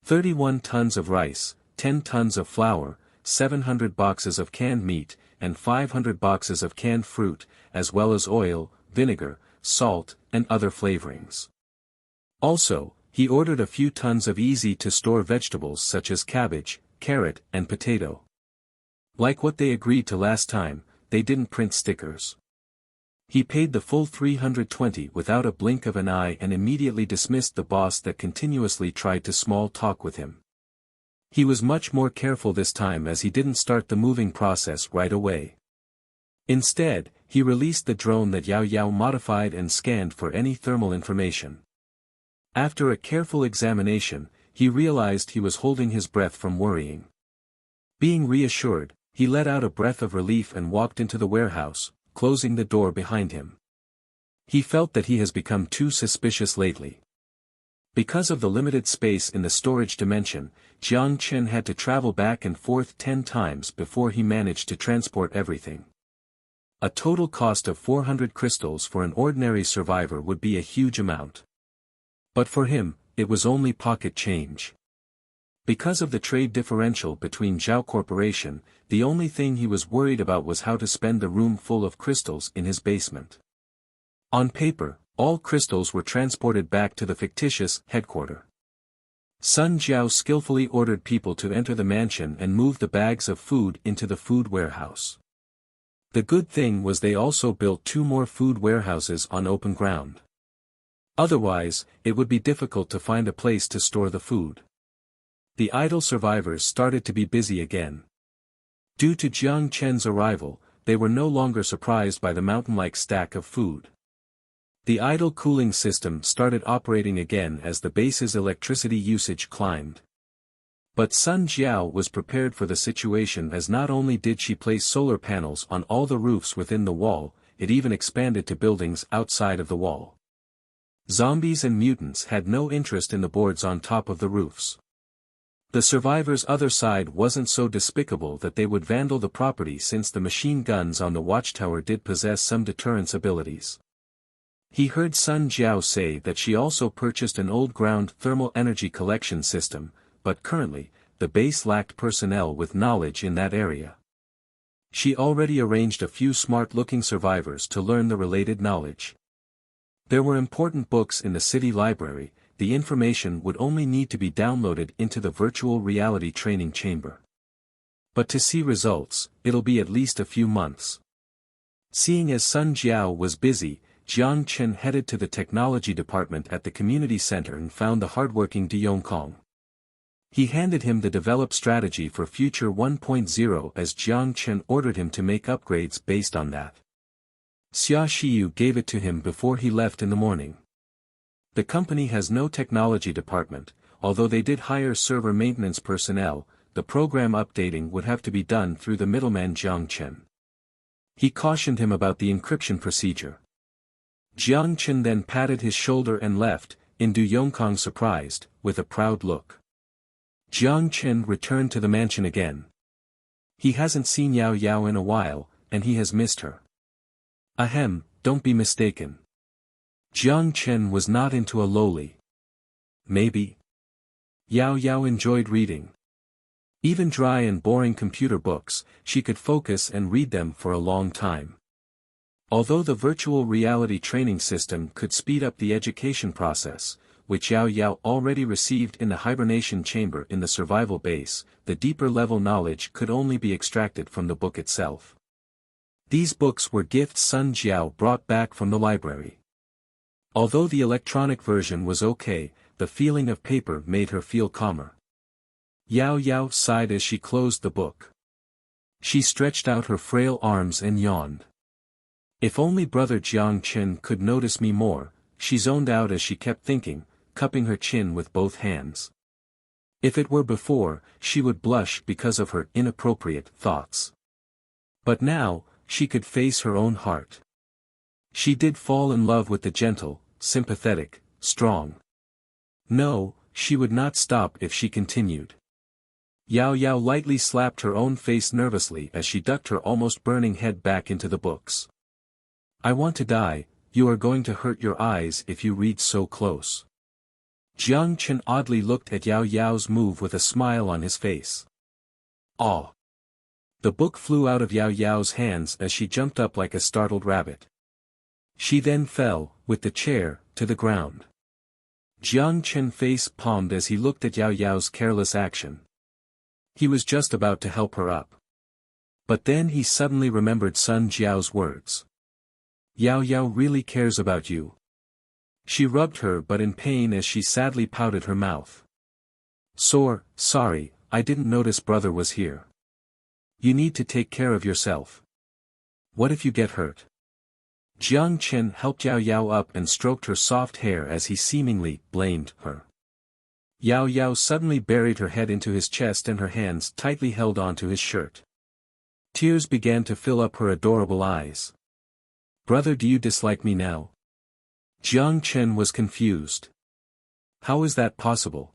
31 tons of rice, 10 tons of flour, 700 boxes of canned meat, and 500 boxes of canned fruit, as well as oil, vinegar, salt, and other flavorings. Also, he ordered a few tons of easy-to-store vegetables such as cabbage, carrot, and potato. Like what they agreed to last time, they didn't print stickers. He paid the full 320 without a blink of an eye and immediately dismissed the boss that continuously tried to small talk with him. He was much more careful this time as he didn't start the moving process right away. Instead, he released the drone that Yao Yao modified and scanned for any thermal information. After a careful examination, he realized he was holding his breath from worrying. Being reassured, he let out a breath of relief and walked into the warehouse, closing the door behind him. He felt that he has become too suspicious lately. Because of the limited space in the storage dimension, Jiang Chen had to travel back and forth 10 times before he managed to transport everything. A total cost of 400 crystals for an ordinary survivor would be a huge amount. But for him, it was only pocket change. Because of the trade differential between Zhao Corporation, the only thing he was worried about was how to spend the room full of crystals in his basement. On paper, all crystals were transported back to the fictitious headquarters. Sun Jiao skillfully ordered people to enter the mansion and move the bags of food into the food warehouse. The good thing was they also built 2 more food warehouses on open ground. Otherwise, it would be difficult to find a place to store the food. The idle survivors started to be busy again. Due to Jiang Chen's arrival, they were no longer surprised by the mountain-like stack of food. The idle cooling system started operating again as the base's electricity usage climbed. But Sun Jiao was prepared for the situation as not only did she place solar panels on all the roofs within the wall, it even expanded to buildings outside of the wall. Zombies and mutants had no interest in the boards on top of the roofs. The survivors' other side wasn't so despicable that they would vandal the property since the machine guns on the watchtower did possess some deterrence abilities. He heard Sun Jiao say that she also purchased an old ground thermal energy collection system, but currently, the base lacked personnel with knowledge in that area. She already arranged a few smart-looking survivors to learn the related knowledge. There were important books in the city library. The information would only need to be downloaded into the virtual reality training chamber. But to see results, it'll be at least a few months. Seeing as Sun Jiao was busy, Jiang Chen headed to the technology department at the community center and found the hardworking De Yongkong. He handed him the developed strategy for Future 1.0 as Jiang Chen ordered him to make upgrades based on that. Xia Xiyu gave it to him before he left in the morning. The company has no technology department, although they did hire server maintenance personnel. The program updating would have to be done through the middleman Jiang Chen. He cautioned him about the encryption procedure. Jiang Chen then patted his shoulder and left, in Du Yongkong surprised, with a proud look. Jiang Chen returned to the mansion again. He hasn't seen Yao Yao in a while, and he has missed her. Ahem, don't be mistaken. Jiang Chen was not into a lowly. Maybe. Yao Yao enjoyed reading. Even dry and boring computer books, she could focus and read them for a long time. Although the virtual reality training system could speed up the education process, which Yao Yao already received in the hibernation chamber in the survival base, the deeper level knowledge could only be extracted from the book itself. These books were gifts Sun Jiao brought back from the library. Although the electronic version was okay, the feeling of paper made her feel calmer. Yao Yao sighed as she closed the book. She stretched out her frail arms and yawned. If only brother Jiang Chen could notice me more, she zoned out as she kept thinking, cupping her chin with both hands. If it were before, she would blush because of her inappropriate thoughts. But now, she could face her own heart. She did fall in love with the gentle, sympathetic, strong. No, she would not stop if she continued. Yao Yao lightly slapped her own face nervously as she ducked her almost burning head back into the books. I want to die, you are going to hurt your eyes if you read so close. Jiang Chen oddly looked at Yao Yao's move with a smile on his face. Oh! The book flew out of Yao Yao's hands as she jumped up like a startled rabbit. She then fell, with the chair, to the ground. Jiang Chen face palmed as he looked at Yao Yao's careless action. He was just about to help her up. But then he suddenly remembered Sun Jiao's words. Yao Yao really cares about you. She rubbed her butt in pain as she sadly pouted her mouth. Sorry, I didn't notice brother was here. You need to take care of yourself. What if you get hurt? Jiang Chen helped Yao Yao up and stroked her soft hair as he seemingly blamed her. Yao Yao suddenly buried her head into his chest and her hands tightly held onto his shirt. Tears began to fill up her adorable eyes. Brother, do you dislike me now? Jiang Chen was confused. How is that possible?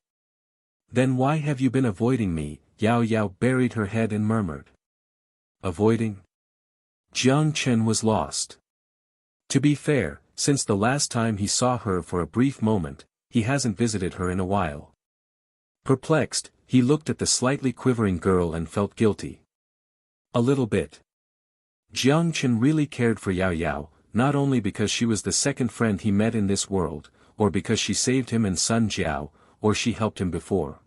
Then why have you been avoiding me? Yao Yao buried her head and murmured. Avoiding? Jiang Chen was lost. To be fair, since the last time he saw her for a brief moment, he hasn't visited her in a while. Perplexed, he looked at the slightly quivering girl and felt guilty. A little bit. Jiang Chen really cared for Yao Yao, not only because she was the second friend he met in this world, or because she saved him and Sun Jiao, or she helped him before.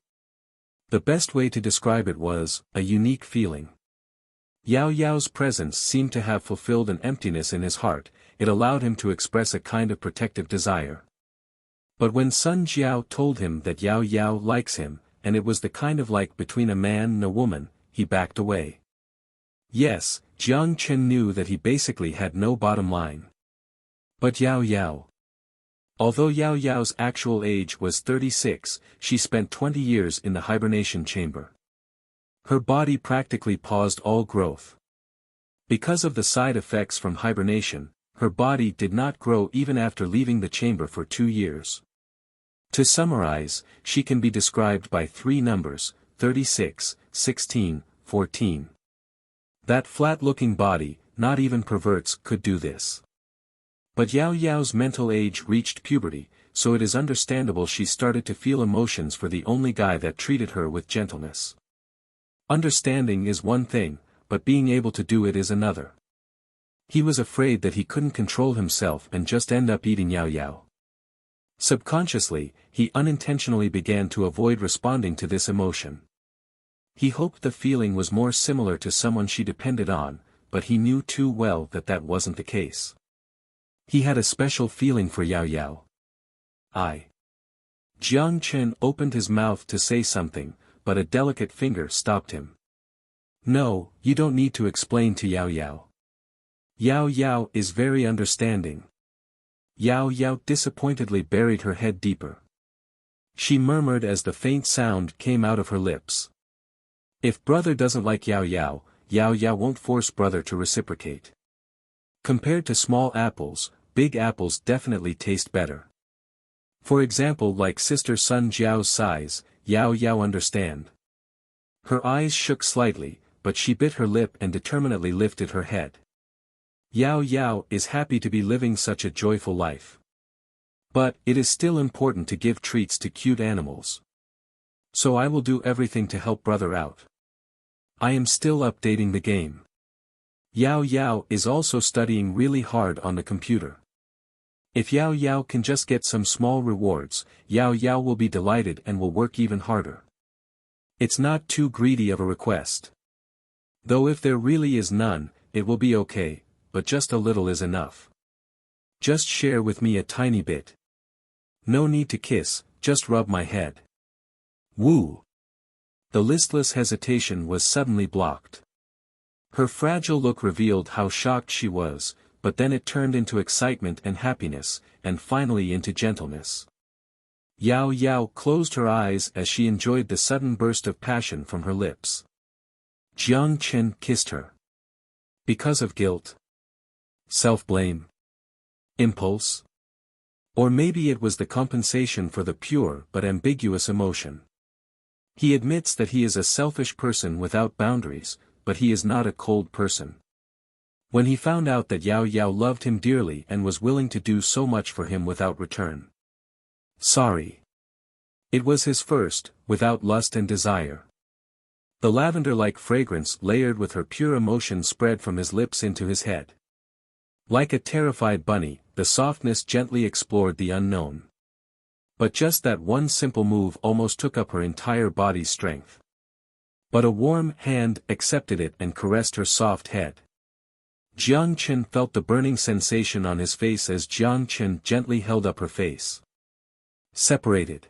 The best way to describe it was, a unique feeling. Yao Yao's presence seemed to have fulfilled an emptiness in his heart, it allowed him to express a kind of protective desire. But when Sun Jiao told him that Yao Yao likes him, and it was the kind of like between a man and a woman, he backed away. Yes, Jiang Chen knew that he basically had no bottom line. But Yao Yao. Although Yao Yao's actual age was 36, she spent 20 years in the hibernation chamber. Her body practically paused all growth. Because of the side effects from hibernation, her body did not grow even after leaving the chamber for 2 years. To summarize, she can be described by 3 numbers, 36, 16, 14. That flat-looking body, not even perverts could do this. But Yao Yao's mental age reached puberty, so it is understandable she started to feel emotions for the only guy that treated her with gentleness. Understanding is one thing, but being able to do it is another. He was afraid that he couldn't control himself and just end up eating Yao Yao. Subconsciously, he unintentionally began to avoid responding to this emotion. He hoped the feeling was more similar to someone she depended on, but he knew too well that that wasn't the case. He had a special feeling for Yao Yao. Jiang Chen opened his mouth to say something, but a delicate finger stopped him. No, you don't need to explain to Yao Yao. Yao Yao is very understanding. Yao Yao disappointedly buried her head deeper. She murmured as the faint sound came out of her lips. If brother doesn't like Yao Yao, Yao Yao won't force brother to reciprocate. Compared to small apples, big apples definitely taste better. For example, like sister Sun Jiao's size, Yao Yao understand. Her eyes shook slightly, but she bit her lip and determinedly lifted her head. Yao Yao is happy to be living such a joyful life. But it is still important to give treats to cute animals. So I will do everything to help brother out. I am still updating the game. Yao Yao is also studying really hard on the computer. If Yao Yao can just get some small rewards, Yao Yao will be delighted and will work even harder. It's not too greedy of a request. Though if there really is none, it will be okay, but just a little is enough. Just share with me a tiny bit. No need to kiss, just rub my head. Woo! The listless hesitation was suddenly blocked. Her fragile look revealed how shocked she was, but then it turned into excitement and happiness, and finally into gentleness. Yao Yao closed her eyes as she enjoyed the sudden burst of passion from her lips. Jiang Chen kissed her. Because of guilt? Self-blame? Impulse? Or maybe it was the compensation for the pure but ambiguous emotion. He admits that he is a selfish person without boundaries, but he is not a cold person. When he found out that Yao Yao loved him dearly and was willing to do so much for him without return. Sorry. It was his first, without lust and desire. The lavender-like fragrance layered with her pure emotion spread from his lips into his head. Like a terrified bunny, the softness gently explored the unknown. But just that one simple move almost took up her entire body's strength. But a warm hand accepted it and caressed her soft head. Jiang Chen felt the burning sensation on his face as Jiang Chen gently held up her face. Separated.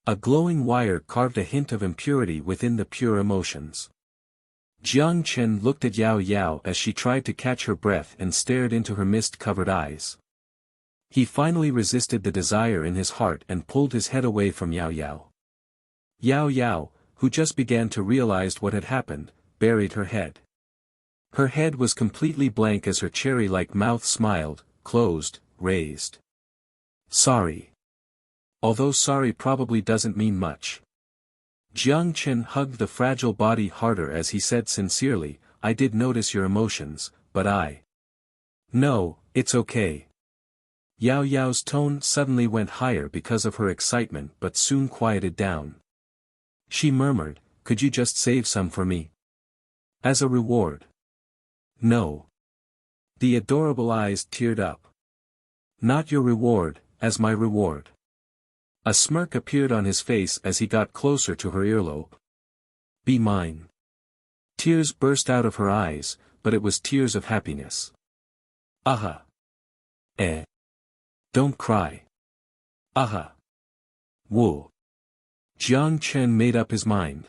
A glowing wire carved a hint of impurity within the pure emotions. Jiang Chen looked at Yao Yao as she tried to catch her breath and stared into her mist-covered eyes. He finally resisted the desire in his heart and pulled his head away from Yao Yao. Yao Yao, who just began to realize what had happened, buried her head. Her head was completely blank as her cherry-like mouth smiled, closed, raised. Sorry. Although sorry probably doesn't mean much. Jiang Chen hugged the fragile body harder as he said sincerely, I did notice your emotions, but No, it's okay. Yao Yao's tone suddenly went higher because of her excitement but soon quieted down. She murmured, could you just save some for me? As a reward. No. The adorable eyes teared up. Not your reward, as my reward. A smirk appeared on his face as he got closer to her earlobe. Be mine. Tears burst out of her eyes, but it was tears of happiness. Aha. Don't cry. Aha. Whoa. Jiang Chen made up his mind.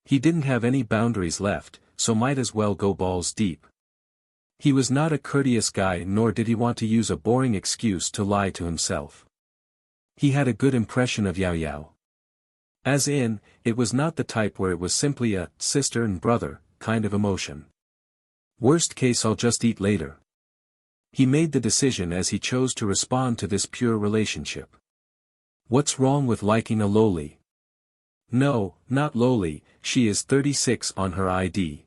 He didn't have any boundaries left, so might as well go balls deep. He was not a courteous guy nor did he want to use a boring excuse to lie to himself. He had a good impression of Yao Yao. As in, it was not the type where it was simply a sister and brother kind of emotion. Worst case I'll just eat later. He made the decision as he chose to respond to this pure relationship. What's wrong with liking a lowly? No, not lowly, she is 36 on her ID.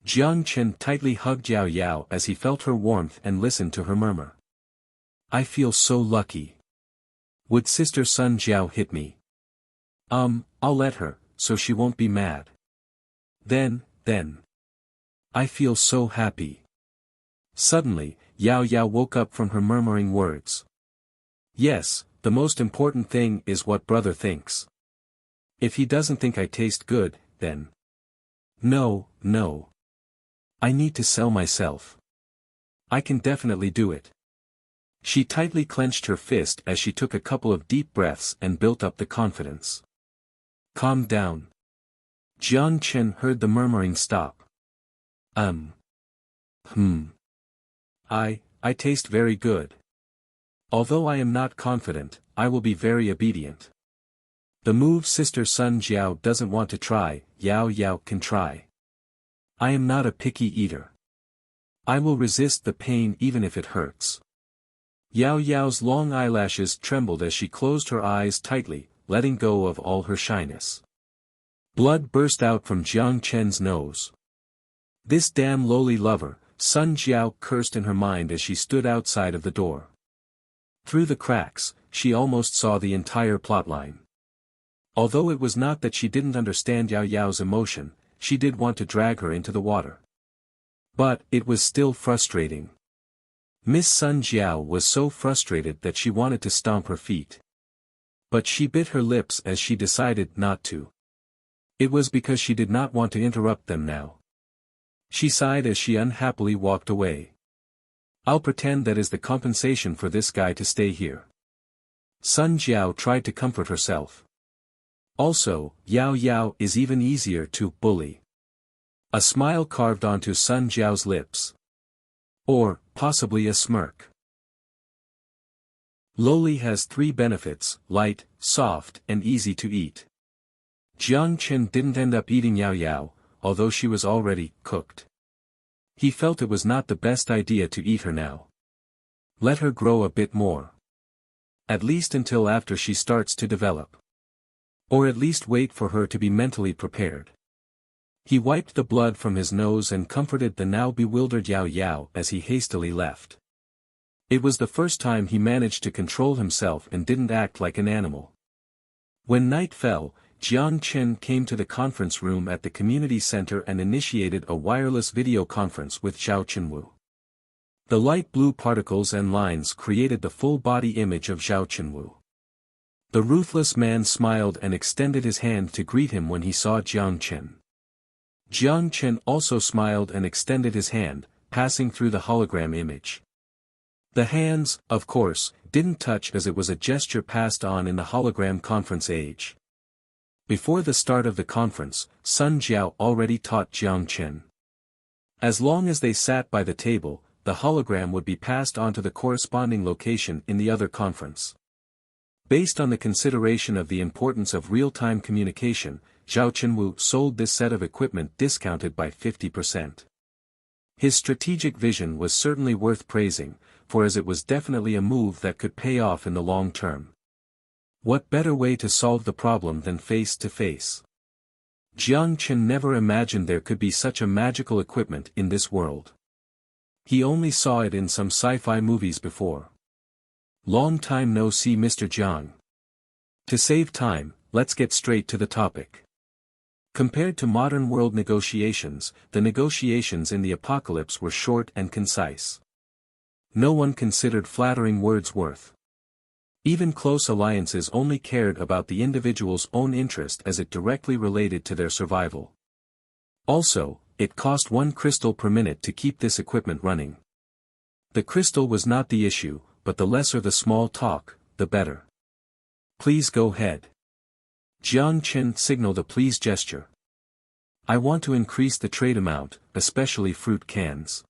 Jiang Chen tightly hugged Yao Yao as he felt her warmth and listened to her murmur. I feel so lucky. Would Sister Sun Jiao hit me? I'll let her, so she won't be mad. Then. I feel so happy. Suddenly, Yao Yao woke up from her murmuring words. Yes, the most important thing is what brother thinks. If he doesn't think I taste good, then. No. I need to sell myself. I can definitely do it. She tightly clenched her fist as she took a couple of deep breaths and built up the confidence. Calm down. Jiang Chen heard the murmuring stop. I taste very good. Although I am not confident, I will be very obedient. The move Sister Sun Jiao doesn't want to try, Yao Yao can try. I am not a picky eater. I will resist the pain even if it hurts. Yao Yao's long eyelashes trembled as she closed her eyes tightly, letting go of all her shyness. Blood burst out from Jiang Chen's nose. This damn lowly lover, Sun Jiao cursed in her mind as she stood outside of the door. Through the cracks, she almost saw the entire plotline. Although it was not that she didn't understand Yao Yao's emotion, she did want to drag her into the water. But it was still frustrating. Miss Sun Jiao was so frustrated that she wanted to stomp her feet. But she bit her lips as she decided not to. It was because she did not want to interrupt them now. She sighed as she unhappily walked away. I'll pretend that is the compensation for this guy to stay here. Sun Jiao tried to comfort herself. Also, Yao Yao is even easier to bully. A smile carved onto Sun Jiao's lips. Or, possibly a smirk. Lowly has 3 benefits: light, soft, and easy to eat. Jiang Chen didn't end up eating Yao Yao, although she was already cooked. He felt it was not the best idea to eat her now. Let her grow a bit more. At least until after she starts to develop. Or at least wait for her to be mentally prepared. He wiped the blood from his nose and comforted the now bewildered Yao Yao as he hastily left. It was the first time he managed to control himself and didn't act like an animal. When night fell, Jiang Chen came to the conference room at the community center and initiated a wireless video conference with Zhao Chenwu. The light blue particles and lines created the full body image of Zhao Chenwu. The ruthless man smiled and extended his hand to greet him when he saw Jiang Chen. Jiang Chen also smiled and extended his hand, passing through the hologram image. The hands, of course, didn't touch as it was a gesture passed on in the hologram conference age. Before the start of the conference, Sun Jiao already taught Jiang Chen. As long as they sat by the table, the hologram would be passed on to the corresponding location in the other conference. Based on the consideration of the importance of real-time communication, Zhao Chenwu sold this set of equipment discounted by 50%. His strategic vision was certainly worth praising, for as it was definitely a move that could pay off in the long term. What better way to solve the problem than face-to-face? Jiang Chen never imagined there could be such a magical equipment in this world. He only saw it in some sci-fi movies before. Long time no see, Mr. Jiang. To save time, let's get straight to the topic. Compared to modern world negotiations, the negotiations in the apocalypse were short and concise. No one considered flattering words worth. Even close alliances only cared about the individual's own interest as it directly related to their survival. Also, it cost 1 crystal per minute to keep this equipment running. The crystal was not the issue, but the lesser the small talk, the better. Please go ahead. Jiang Chen signaled a please gesture. I want to increase the trade amount, especially fruit cans.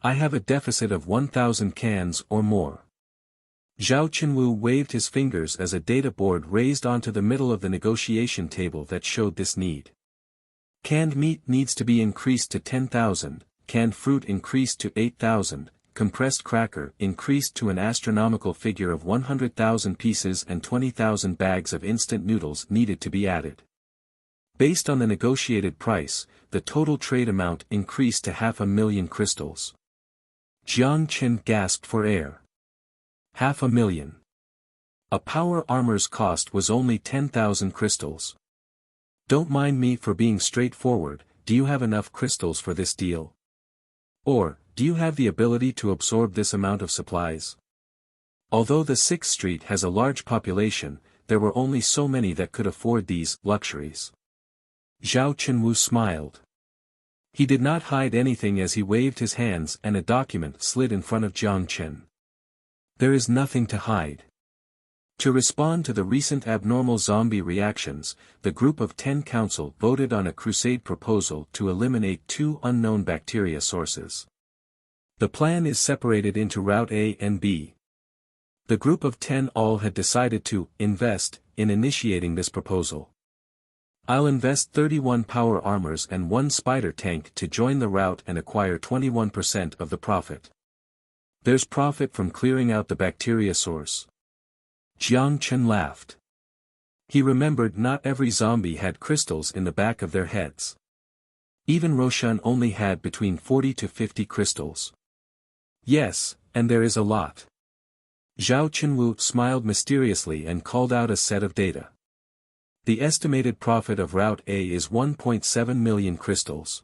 I have a deficit of 1,000 cans or more. Zhao Chenwu waved his fingers as a data board raised onto the middle of the negotiation table that showed this need. Canned meat needs to be increased to 10,000, canned fruit increased to 8,000, compressed cracker increased to an astronomical figure of 100,000 pieces, and 20,000 bags of instant noodles needed to be added. Based on the negotiated price, the total trade amount increased to 500,000 crystals. Jiang Chen gasped for air. 500,000. A power armor's cost was only 10,000 crystals. Don't mind me for being straightforward, do you have enough crystals for this deal? Or, do you have the ability to absorb this amount of supplies? Although the 6th Street has a large population, there were only so many that could afford these luxuries. Zhao Chenwu smiled. He did not hide anything as he waved his hands and a document slid in front of Jiang Chen. There is nothing to hide. To respond to the recent abnormal zombie reactions, the Group of 10 Council voted on a crusade proposal to eliminate 2 unknown bacteria sources. The plan is separated into Route A and B. The Group of 10 all had decided to invest in initiating this proposal. I'll invest 31 power armors and 1 spider tank to join the route and acquire 21% of the profit. There's profit from clearing out the bacteria source. Jiang Chen laughed. He remembered not every zombie had crystals in the back of their heads. Even Roshan only had between 40 to 50 crystals. Yes, and there is a lot. Zhao Chenwu smiled mysteriously and called out a set of data. The estimated profit of Route A is 1.7 million crystals.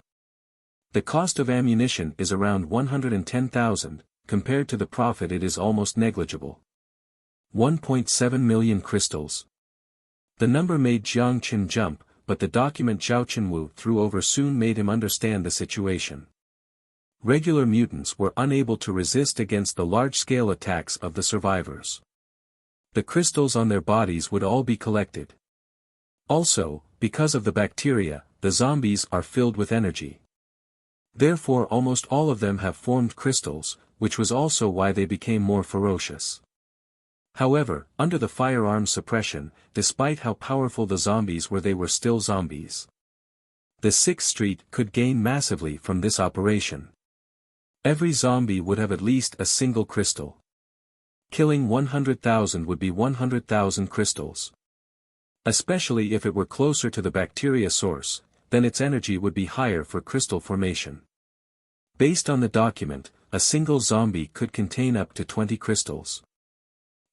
The cost of ammunition is around 110,000, compared to the profit it is almost negligible. 1.7 million crystals. The number made Jiang Chen jump, but the document Zhao Chenwu threw over soon made him understand the situation. Regular mutants were unable to resist against the large-scale attacks of the survivors. The crystals on their bodies would all be collected. Also, because of the bacteria, the zombies are filled with energy. Therefore almost all of them have formed crystals, which was also why they became more ferocious. However, under the firearms suppression, despite how powerful the zombies were, they were still zombies. The 6th Street could gain massively from this operation. Every zombie would have at least a single crystal. Killing 100,000 would be 100,000 crystals. Especially if it were closer to the bacteria source, then its energy would be higher for crystal formation. Based on the document, a single zombie could contain up to 20 crystals.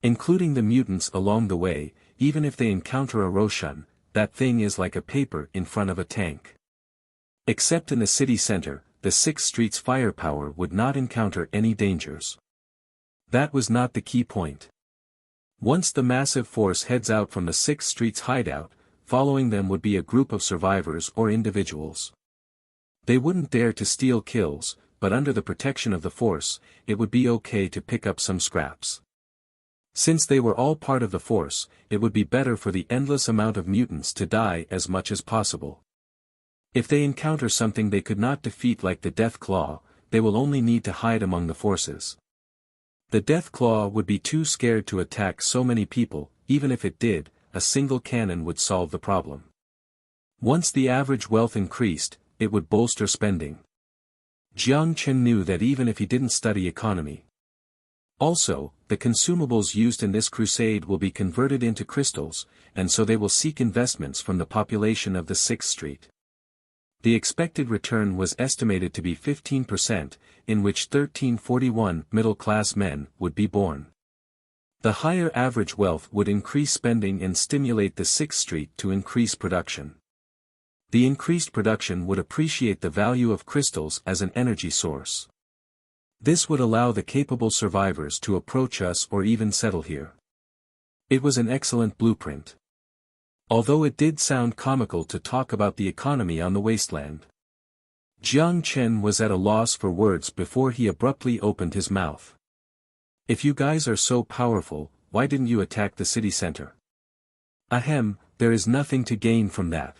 Including the mutants along the way, even if they encounter a Roshan, that thing is like a paper in front of a tank. Except in the city center, the 6th Street's firepower would not encounter any dangers. That was not the key point. Once the massive force heads out from the 6th Street's hideout, following them would be a group of survivors or individuals. They wouldn't dare to steal kills, but under the protection of the force, it would be okay to pick up some scraps. Since they were all part of the force, it would be better for the endless amount of mutants to die as much as possible. If they encounter something they could not defeat like the Death Claw, they will only need to hide among the forces. The Death Claw would be too scared to attack so many people, even if it did, a single cannon would solve the problem. Once the average wealth increased, it would bolster spending. Jiang Chen knew that even if he didn't study economy. Also, the consumables used in this crusade will be converted into crystals, and so they will seek investments from the population of the 6th Street. The expected return was estimated to be 15%, in which 1341 middle-class men would be born. The higher average wealth would increase spending and stimulate the 6th Street to increase production. The increased production would appreciate the value of crystals as an energy source. This would allow the capable survivors to approach us or even settle here. It was an excellent blueprint. Although it did sound comical to talk about the economy on the wasteland. Jiang Chen was at a loss for words before he abruptly opened his mouth. If you guys are so powerful, why didn't you attack the city center? Ahem, there is nothing to gain from that.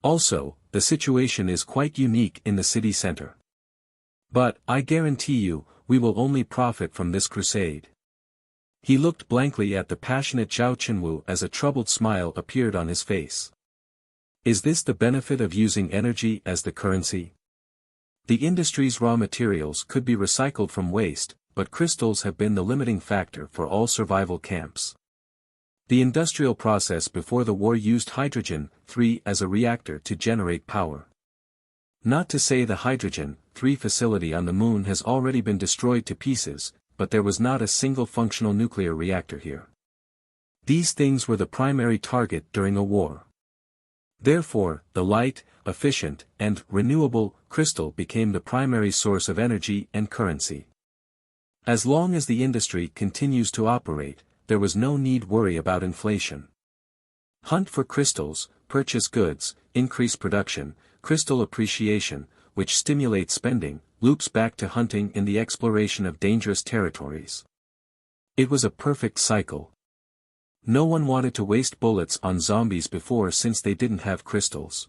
Also, the situation is quite unique in the city center. But, I guarantee you, we will only profit from this crusade. He looked blankly at the passionate Zhao Chenwu as a troubled smile appeared on his face. Is this the benefit of using energy as the currency? The industry's raw materials could be recycled from waste, but crystals have been the limiting factor for all survival camps. The industrial process before the war used hydrogen-3 as a reactor to generate power. Not to say the hydrogen-3 facility on the moon has already been destroyed to pieces, but there was not a single functional nuclear reactor here. These things were the primary target during a war. Therefore, the light, efficient, and renewable crystal became the primary source of energy and currency. As long as the industry continues to operate, there was no need worry about inflation. Hunt for crystals, purchase goods, increase production, crystal appreciation, which stimulates spending, loops back to hunting in the exploration of dangerous territories. It was a perfect cycle. No one wanted to waste bullets on zombies before since they didn't have crystals.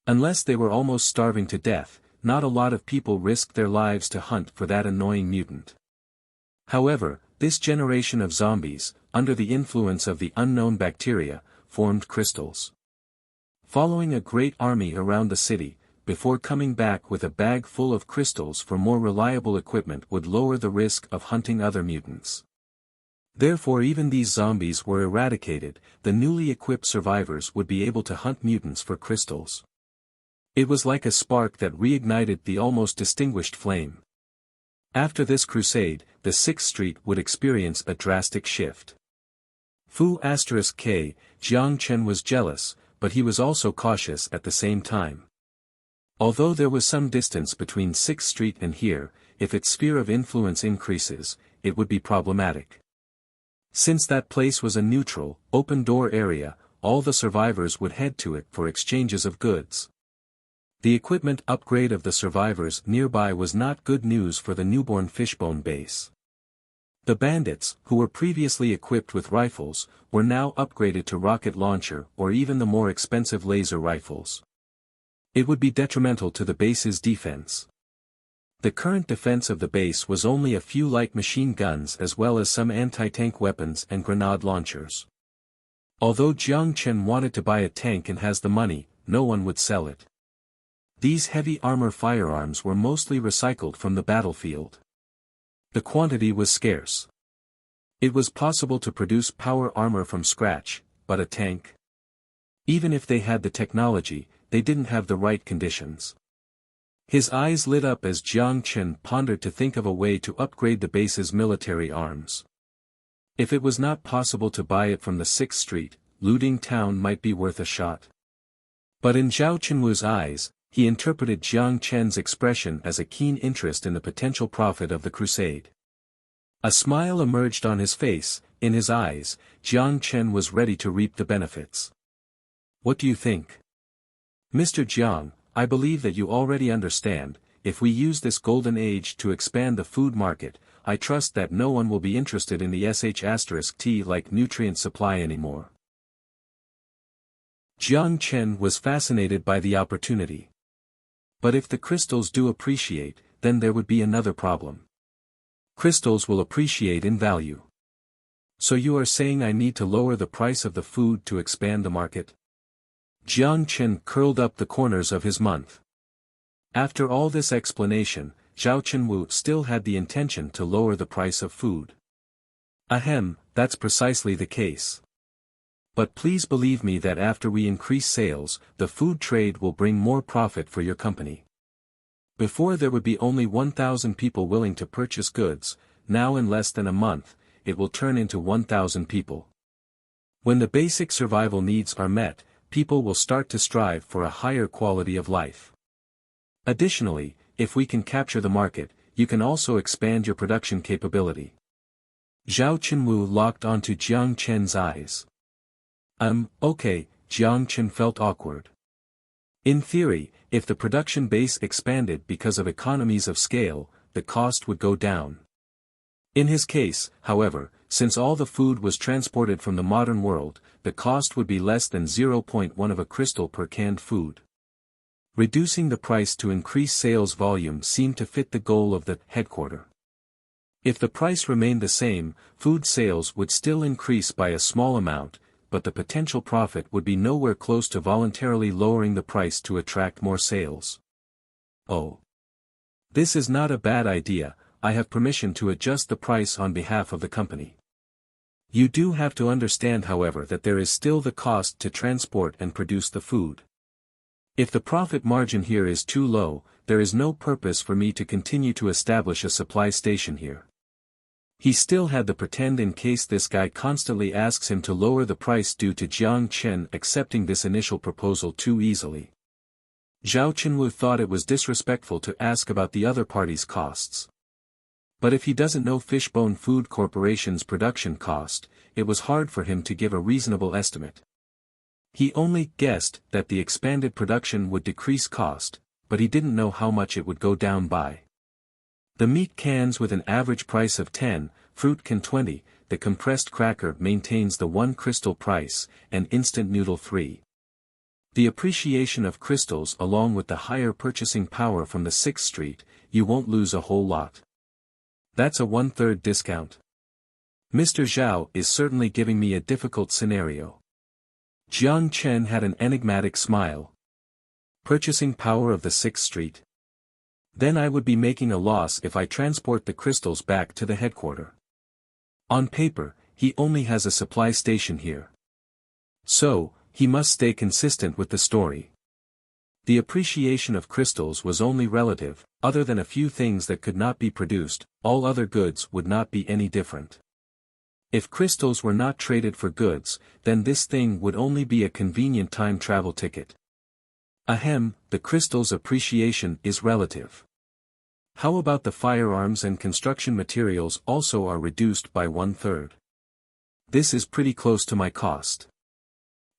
Unless they were almost starving to death, not a lot of people risked their lives to hunt for that annoying mutant. However, this generation of zombies, under the influence of the unknown bacteria, formed crystals. Following a great army around the city, before coming back with a bag full of crystals for more reliable equipment would lower the risk of hunting other mutants. Therefore even these zombies were eradicated, the newly equipped survivors would be able to hunt mutants for crystals. It was like a spark that reignited the almost distinguished flame. After this crusade, the 6th Street would experience a drastic shift. Fu*K, Jiang Chen was jealous, but he was also cautious at the same time. Although there was some distance between 6th Street and here, if its sphere of influence increases, it would be problematic. Since that place was a neutral, open-door area, all the survivors would head to it for exchanges of goods. The equipment upgrade of the survivors nearby was not good news for the newborn Fishbone base. The bandits, who were previously equipped with rifles, were now upgraded to rocket launcher or even the more expensive laser rifles. It would be detrimental to the base's defense. The current defense of the base was only a few light machine guns as well as some anti-tank weapons and grenade launchers. Although Jiang Chen wanted to buy a tank and has the money, no one would sell it. These heavy armor firearms were mostly recycled from the battlefield. The quantity was scarce. It was possible to produce power armor from scratch, but a tank? Even if they had the technology, they didn't have the right conditions. His eyes lit up as Jiang Chen pondered to think of a way to upgrade the base's military arms. If it was not possible to buy it from the 6th Street, looting town might be worth a shot. But in Zhao Chenwu's eyes, he interpreted Jiang Chen's expression as a keen interest in the potential profit of the crusade. A smile emerged on his face, in his eyes, Jiang Chen was ready to reap the benefits. What do you think? Mr. Jiang, I believe that you already understand, if we use this golden age to expand the food market, I trust that no one will be interested in the sh*t like nutrient supply anymore. Jiang Chen was fascinated by the opportunity. But if the crystals do appreciate, then there would be another problem. Crystals will appreciate in value. So you are saying I need to lower the price of the food to expand the market? Jiang Chen curled up the corners of his mouth. After all this explanation, Zhao Chenwu still had the intention to lower the price of food. Ahem, that's precisely the case. But please believe me that after we increase sales, the food trade will bring more profit for your company. Before there would be only 1,000 people willing to purchase goods, now in less than a month, it will turn into 1,000 people. When the basic survival needs are met, people will start to strive for a higher quality of life. Additionally, if we can capture the market, you can also expand your production capability. Zhao Chenwu locked onto Jiang Chen's eyes. Okay, Jiang Chen felt awkward. In theory, if the production base expanded because of economies of scale, the cost would go down. In his case, however, since all the food was transported from the modern world, the cost would be less than 0.1 of a crystal per canned food. Reducing the price to increase sales volume seemed to fit the goal of the headquarters. If the price remained the same, food sales would still increase by a small amount, but the potential profit would be nowhere close to voluntarily lowering the price to attract more sales. Oh. This is not a bad idea, I have permission to adjust the price on behalf of the company. You do have to understand however that there is still the cost to transport and produce the food. If the profit margin here is too low, there is no purpose for me to continue to establish a supply station here. He still had the pretend in case this guy constantly asks him to lower the price due to Jiang Chen accepting this initial proposal too easily. Zhao Chenwu thought it was disrespectful to ask about the other party's costs. But if he doesn't know Fishbone Food Corporation's production cost, it was hard for him to give a reasonable estimate. He only guessed that the expanded production would decrease cost, but he didn't know how much it would go down by. The meat cans with an average price of 10, fruit can 20, the compressed cracker maintains the 1 crystal price, and instant noodle 3. The appreciation of crystals along with the higher purchasing power from the 6th Street, you won't lose a whole lot. That's a 1/3 discount. Mr. Zhao is certainly giving me a difficult scenario. Jiang Chen had an enigmatic smile. Purchasing power of the 6th Street? Then I would be making a loss if I transport the crystals back to the headquarters. On paper, he only has a supply station here. So, he must stay consistent with the story. The appreciation of crystals was only relative, other than a few things that could not be produced, all other goods would not be any different. If crystals were not traded for goods, then this thing would only be a convenient time travel ticket. Ahem, the crystal's appreciation is relative. How about the firearms and construction materials also are reduced by 1/3? This is pretty close to my cost.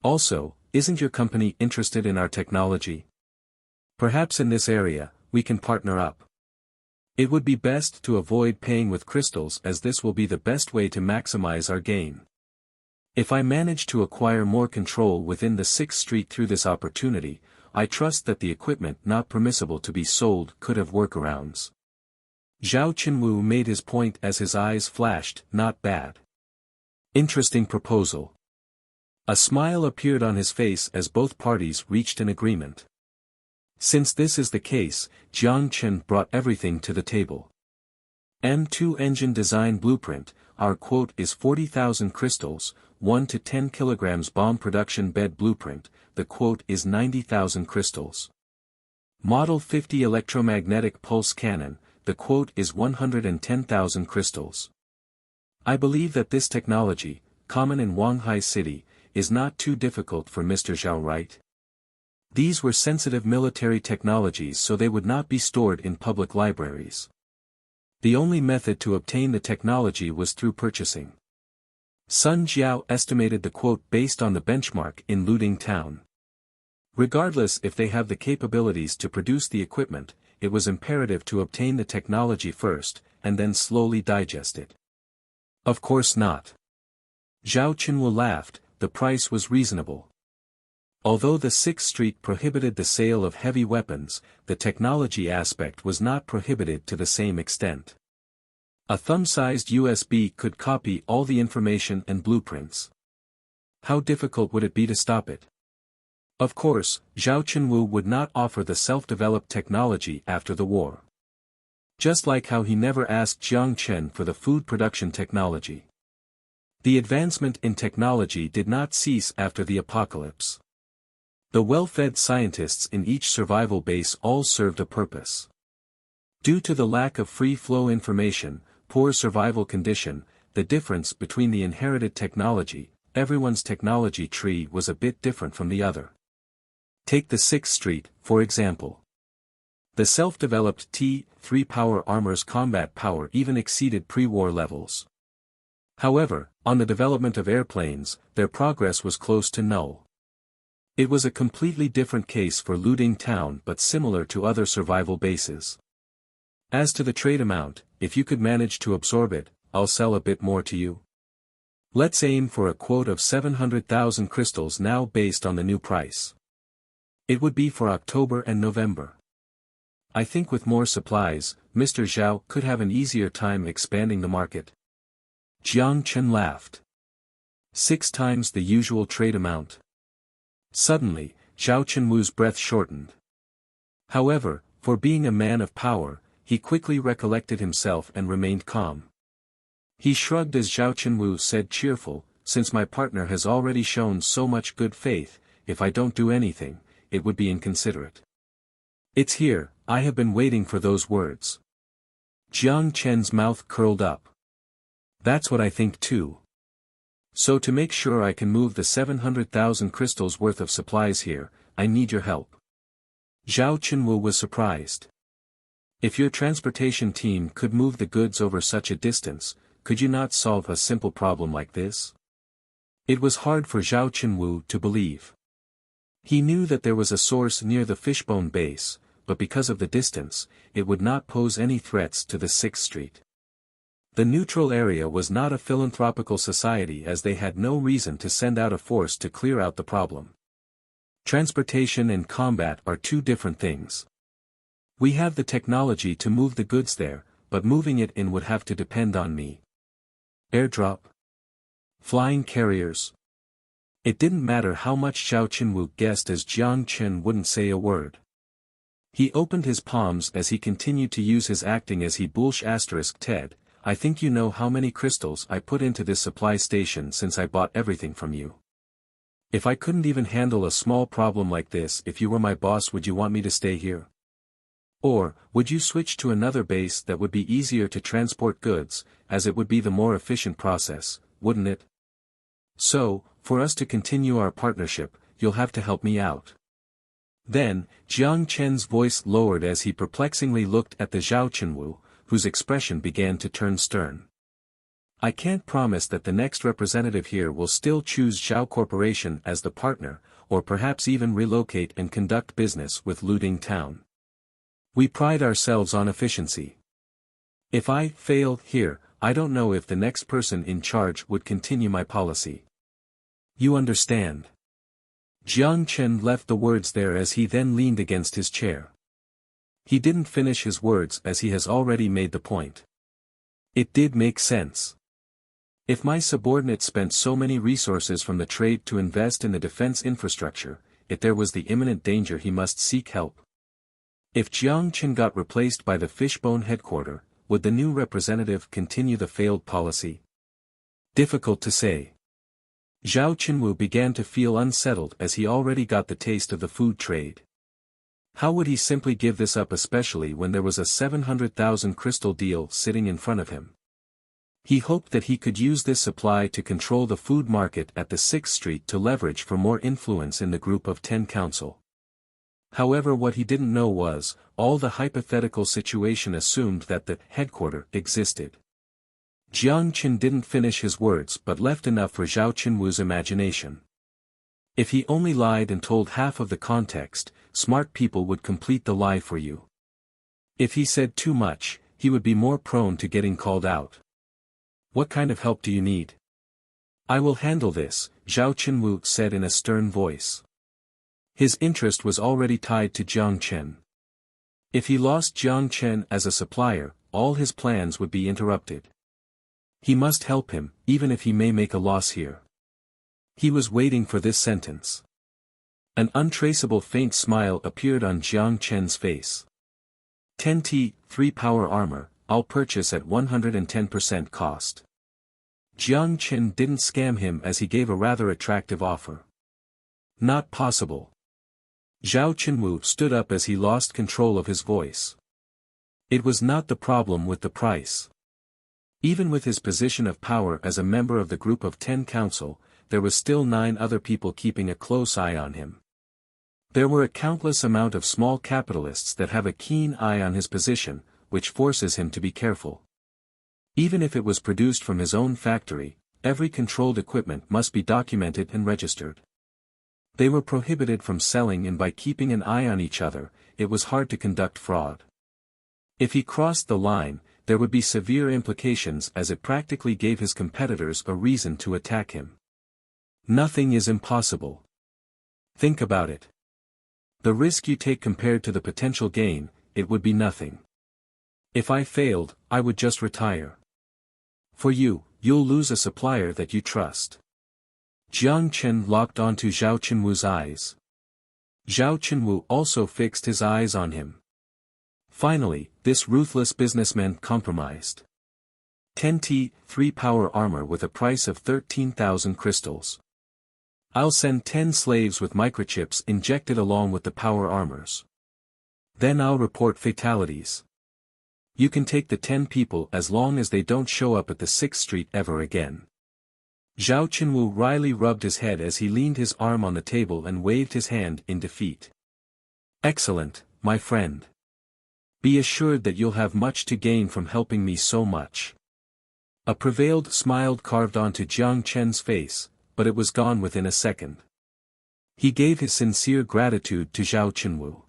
Also, isn't your company interested in our technology? Perhaps in this area, we can partner up. It would be best to avoid paying with crystals as this will be the best way to maximize our gain. If I manage to acquire more control within the 6th Street through this opportunity, I trust that the equipment not permissible to be sold could have workarounds. Zhao Qinwu made his point as his eyes flashed, not bad. Interesting proposal. A smile appeared on his face as both parties reached an agreement. Since this is the case, Jiang Chen brought everything to the table. M2 engine design blueprint, our quote is 40,000 crystals, 1 to 10 kilograms bomb production bed blueprint, the quote is 90,000 crystals. Model 50 electromagnetic pulse cannon, the quote is 110,000 crystals. I believe that this technology, common in Wanghai City, is not too difficult for Mr. Zhao, right? These were sensitive military technologies, so they would not be stored in public libraries. The only method to obtain the technology was through purchasing. Sun Jiao estimated the quote based on the benchmark in looting town. Regardless if they have the capabilities to produce the equipment, it was imperative to obtain the technology first, and then slowly digest it. Of course not. Zhao Qinwu laughed, the price was reasonable. Although the 6th Street prohibited the sale of heavy weapons, the technology aspect was not prohibited to the same extent. A thumb-sized USB could copy all the information and blueprints. How difficult would it be to stop it? Of course, Zhao Qinwu would not offer the self-developed technology after the war. Just like how he never asked Jiang Chen for the food production technology. The advancement in technology did not cease after the apocalypse. The well-fed scientists in each survival base all served a purpose. Due to the lack of free-flow information, poor survival condition, the difference between the inherited technology, everyone's technology tree was a bit different from the other. Take the 6th Street, for example. The self-developed T-3 power armor's combat power even exceeded pre-war levels. However, on the development of airplanes, their progress was close to null. It was a completely different case for looting town but similar to other survival bases. As to the trade amount, if you could manage to absorb it, I'll sell a bit more to you. Let's aim for a quote of 700,000 crystals now based on the new price. It would be for October and November. I think with more supplies, Mr. Zhao could have an easier time expanding the market. Jiang Chen laughed. 6 times the usual trade amount. Suddenly, Zhao Qinwu's breath shortened. However, for being a man of power, he quickly recollected himself and remained calm. He shrugged as Zhao Qinwu said cheerful, since my partner has already shown so much good faith, if I don't do anything, it would be inconsiderate. It's here, I have been waiting for those words. Jiang Chen's mouth curled up. That's what I think too. So to make sure I can move the 700,000 crystals worth of supplies here, I need your help. Zhao Qinwu was surprised. If your transportation team could move the goods over such a distance, could you not solve a simple problem like this? It was hard for Zhao Qinwu to believe. He knew that there was a source near the Fishbone base, but because of the distance, it would not pose any threats to the 6th Street. The neutral area was not a philanthropical society as they had no reason to send out a force to clear out the problem. Transportation and combat are two different things. We have the technology to move the goods there, but moving it in would have to depend on me. Airdrop? Flying carriers? It didn't matter how much Zhao Qinwu guessed as Jiang Chen wouldn't say a word. He opened his palms as he continued to use his acting as he bullsh ** Ted, I think you know how many crystals I put into this supply station since I bought everything from you. If I couldn't even handle a small problem like this, if you were my boss, would you want me to stay here? Or, would you switch to another base that would be easier to transport goods, as it would be the more efficient process, wouldn't it? So, for us to continue our partnership, you'll have to help me out. Then, Jiang Chen's voice lowered as he perplexingly looked at the Zhao Qinwu, whose expression began to turn stern. I can't promise that the next representative here will still choose Zhao Corporation as the partner, or perhaps even relocate and conduct business with looting town. We pride ourselves on efficiency. If I fail here, I don't know if the next person in charge would continue my policy. You understand? Jiang Chen left the words there as he then leaned against his chair. He didn't finish his words as he has already made the point. It did make sense. If my subordinate spent so many resources from the trade to invest in the defense infrastructure, if there was the imminent danger he must seek help. If Jiang Chen got replaced by the Fishbone headquarters, would the new representative continue the failed policy? Difficult to say. Zhao Qinwu began to feel unsettled as he already got the taste of the food trade. How would he simply give this up, especially when there was a 700,000 crystal deal sitting in front of him? He hoped that he could use this supply to control the food market at the 6th Street to leverage for more influence in the Group of 10 Council. However, what he didn't know was, all the hypothetical situation assumed that the headquarters existed. Jiang Chen didn't finish his words but left enough for Zhao Qinwu's imagination. If he only lied and told half of the context, smart people would complete the lie for you. If he said too much, he would be more prone to getting called out. What kind of help do you need? I will handle this, Zhao Qinwu said in a stern voice. His interest was already tied to Jiang Chen. If he lost Jiang Chen as a supplier, all his plans would be interrupted. He must help him, even if he may make a loss here. He was waiting for this sentence. An untraceable faint smile appeared on Jiang Chen's face. 10T, 3 power armor, I'll purchase at 110% cost. Jiang Chen didn't scam him as he gave a rather attractive offer. Not possible. Zhao Qinwu stood up as he lost control of his voice. It was not the problem with the price. Even with his position of power as a member of the Group of 10 Council, there was still 9 other people keeping a close eye on him. There were a countless amount of small capitalists that have a keen eye on his position, which forces him to be careful. Even if it was produced from his own factory, every controlled equipment must be documented and registered. They were prohibited from selling, and by keeping an eye on each other, it was hard to conduct fraud. If he crossed the line, there would be severe implications as it practically gave his competitors a reason to attack him. Nothing is impossible. Think about it. The risk you take compared to the potential gain, it would be nothing. If I failed, I would just retire. For you, you'll lose a supplier that you trust. Jiang Chen locked onto Zhao Qinwu's eyes. Zhao Qinwu also fixed his eyes on him. Finally, this ruthless businessman compromised. 10T, 3 power armor with a price of 13,000 crystals. I'll send 10 slaves with microchips injected along with the power armors. Then I'll report fatalities. You can take the 10 people as long as they don't show up at the 6th Street ever again. Zhao Qinwu wryly rubbed his head as he leaned his arm on the table and waved his hand in defeat. Excellent, my friend. Be assured that you'll have much to gain from helping me so much. A prevailed smile carved onto Jiang Chen's face, but it was gone within a second. He gave his sincere gratitude to Zhao Qinwu.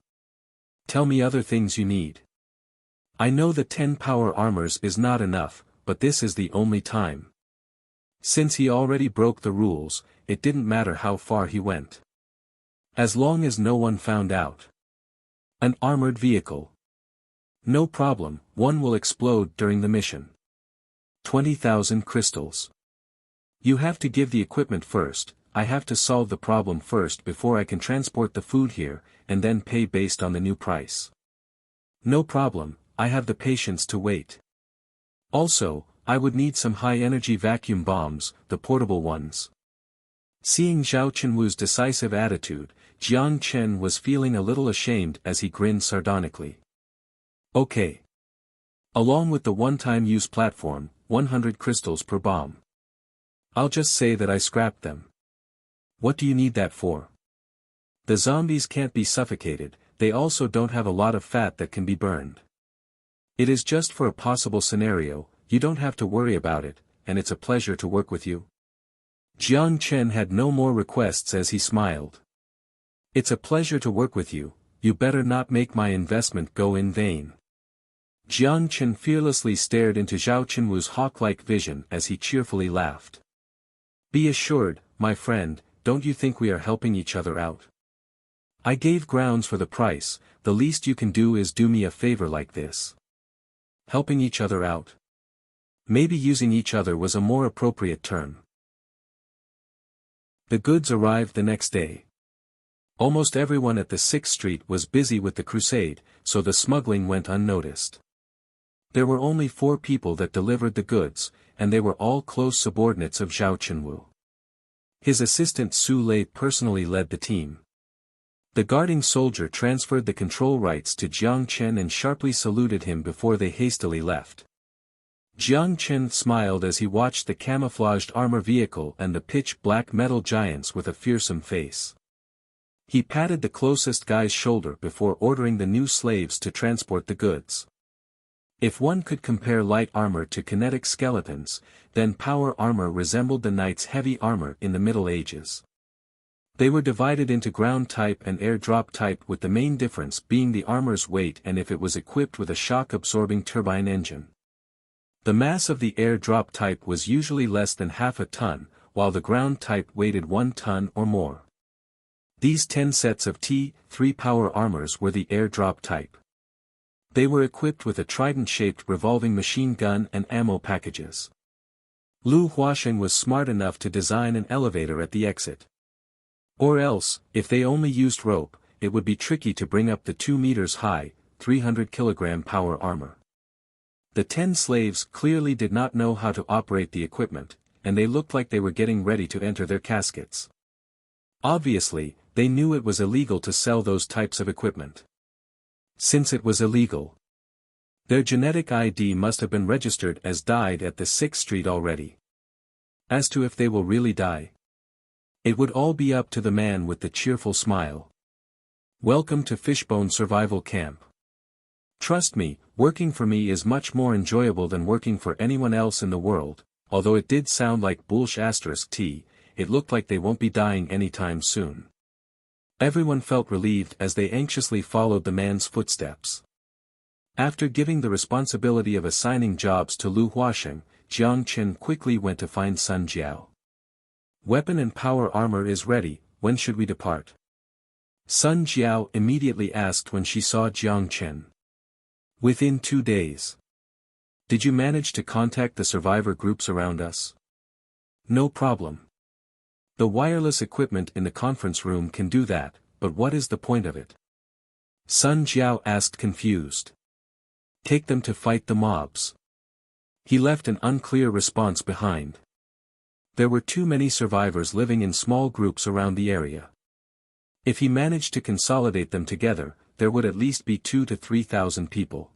Tell me other things you need. I know that 10 power armors is not enough, but this is the only time. Since he already broke the rules, it didn't matter how far he went. As long as no one found out. An armored vehicle. No problem, one will explode during the mission. 20,000 crystals. You have to give the equipment first. I have to solve the problem first before I can transport the food here, and then pay based on the new price. No problem, I have the patience to wait. Also, I would need some high-energy vacuum bombs, the portable ones. Seeing Zhao Qinwu's decisive attitude, Jiang Chen was feeling a little ashamed as he grinned sardonically. Okay. Along with the one-time use platform, 100 crystals per bomb. I'll just say that I scrapped them. What do you need that for? The zombies can't be suffocated, they also don't have a lot of fat that can be burned. It is just for a possible scenario, you don't have to worry about it, and it's a pleasure to work with you. Jiang Chen had no more requests as he smiled. It's a pleasure to work with you, you better not make my investment go in vain. Jiang Chen fearlessly stared into Zhao Qinwu's hawk-like vision as he cheerfully laughed. Be assured, my friend, don't you think we are helping each other out? I gave grounds for the price, the least you can do is do me a favor like this. Helping each other out. Maybe using each other was a more appropriate term. The goods arrived the next day. Almost everyone at the 6th Street was busy with the crusade, so the smuggling went unnoticed. There were only 4 people that delivered the goods, and they were all close subordinates of Zhao Chenwu. His assistant Su Lei personally led the team. The guarding soldier transferred the control rights to Jiang Chen and sharply saluted him before they hastily left. Jiang Chen smiled as he watched the camouflaged armor vehicle and the pitch-black metal giants with a fearsome face. He patted the closest guy's shoulder before ordering the new slaves to transport the goods. If one could compare light armor to kinetic skeletons, then power armor resembled the knight's heavy armor in the Middle Ages. They were divided into ground type and air drop type, with the main difference being the armor's weight and if it was equipped with a shock-absorbing turbine engine. The mass of the air drop type was usually less than half a ton, while the ground type weighed 1 ton or more. These 10 sets of T3 power armors were the air drop type. They were equipped with a trident-shaped revolving machine gun and ammo packages. Lu Huasheng was smart enough to design an elevator at the exit. Or else, if they only used rope, it would be tricky to bring up the 2 meters high, 300 kilogram power armor. The 10 slaves clearly did not know how to operate the equipment, and they looked like they were getting ready to enter their caskets. Obviously, they knew it was illegal to sell those types of equipment. Since it was illegal, their genetic ID must have been registered as died at the 6th Street already. As to if they will really die, it would all be up to the man with the cheerful smile. Welcome to Fishbone Survival Camp. Trust me, working for me is much more enjoyable than working for anyone else in the world, although it did sound like bullsh*t, it looked like they won't be dying anytime soon. Everyone felt relieved as they anxiously followed the man's footsteps. After giving the responsibility of assigning jobs to Lu Huasheng, Jiang Chen quickly went to find Sun Jiao. Weapon and power armor is ready, when should we depart? Sun Jiao immediately asked when she saw Jiang Chen. Within 2 days. Did you manage to contact the survivor groups around us? No problem. The wireless equipment in the conference room can do that, but what is the point of it? Sun Jiao asked confused. Take them to fight the mobs. He left an unclear response behind. There were too many survivors living in small groups around the area. If he managed to consolidate them together, there would at least be 2,000 to 3,000 people.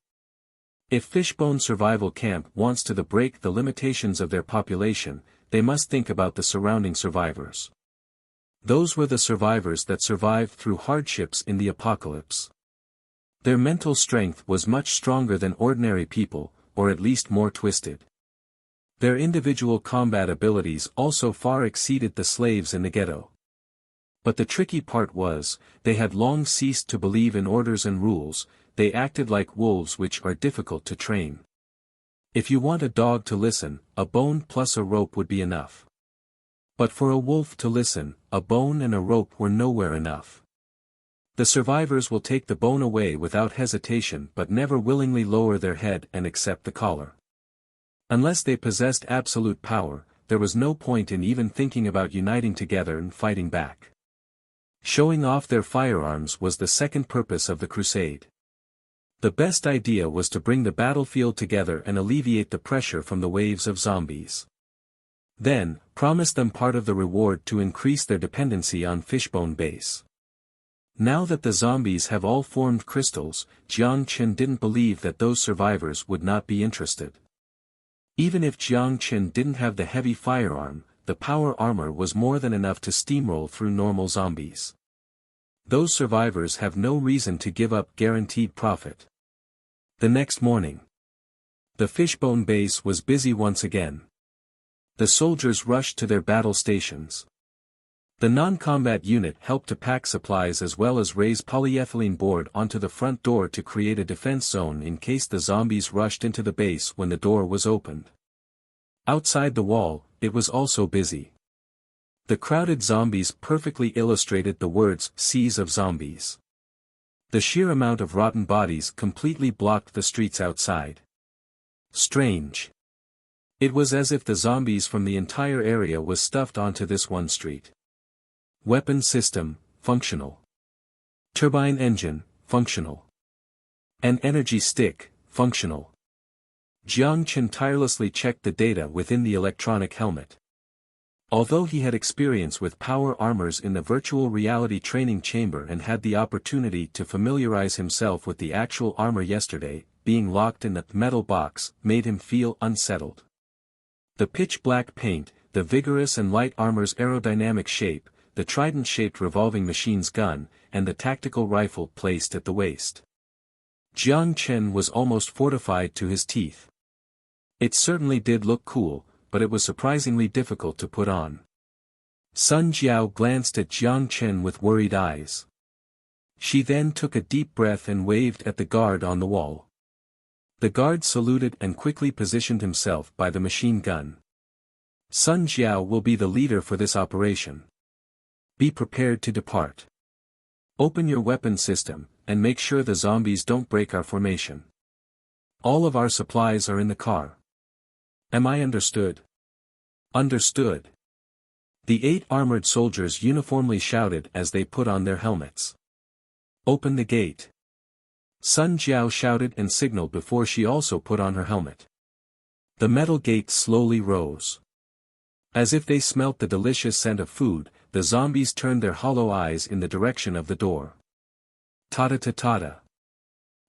If Fishbone Survival Camp wants to break the limitations of their population, they must think about the surrounding survivors. Those were the survivors that survived through hardships in the apocalypse. Their mental strength was much stronger than ordinary people, or at least more twisted. Their individual combat abilities also far exceeded the slaves in the ghetto. But the tricky part was, they had long ceased to believe in orders and rules, they acted like wolves which are difficult to train. If you want a dog to listen, a bone plus a rope would be enough. But for a wolf to listen, a bone and a rope were nowhere enough. The survivors will take the bone away without hesitation but never willingly lower their head and accept the collar. Unless they possessed absolute power, there was no point in even thinking about uniting together and fighting back. Showing off their firearms was the second purpose of the crusade. The best idea was to bring the battlefield together and alleviate the pressure from the waves of zombies. Then, promise them part of the reward to increase their dependency on Fishbone Base. Now that the zombies have all formed crystals, Jiang Chen didn't believe that those survivors would not be interested. Even if Jiang Chen didn't have the heavy firearm, the power armor was more than enough to steamroll through normal zombies. Those survivors have no reason to give up guaranteed profit. The next morning, the Fishbone Base was busy once again. The soldiers rushed to their battle stations. The non-combat unit helped to pack supplies as well as raise polyethylene board onto the front door to create a defense zone in case the zombies rushed into the base when the door was opened. Outside the wall, it was also busy. The crowded zombies perfectly illustrated the words "seas of zombies." The sheer amount of rotten bodies completely blocked the streets outside. Strange. It was as if the zombies from the entire area was stuffed onto this one street. Weapon system, functional. Turbine engine, functional. An energy stick, functional. Jiang Chen tirelessly checked the data within the electronic helmet. Although he had experience with power armors in the virtual reality training chamber and had the opportunity to familiarize himself with the actual armor yesterday, being locked in the metal box made him feel unsettled. The pitch-black paint, the vigorous and light armor's aerodynamic shape, the trident-shaped revolving machine's gun, and the tactical rifle placed at the waist. Jiang Chen was almost fortified to his teeth. It certainly did look cool, but it was surprisingly difficult to put on. Sun Jiao glanced at Jiang Chen with worried eyes. She then took a deep breath and waved at the guard on the wall. The guard saluted and quickly positioned himself by the machine gun. Sun Jiao will be the leader for this operation. Be prepared to depart. Open your weapon system, and make sure the zombies don't break our formation. All of our supplies are in the car. Am I understood? Understood. The 8 armored soldiers uniformly shouted as they put on their helmets. Open the gate. Sun Jiao shouted and signaled before she also put on her helmet. The metal gate slowly rose. As if they smelt the delicious scent of food, the zombies turned their hollow eyes in the direction of the door. Ta-ta-ta-ta-ta.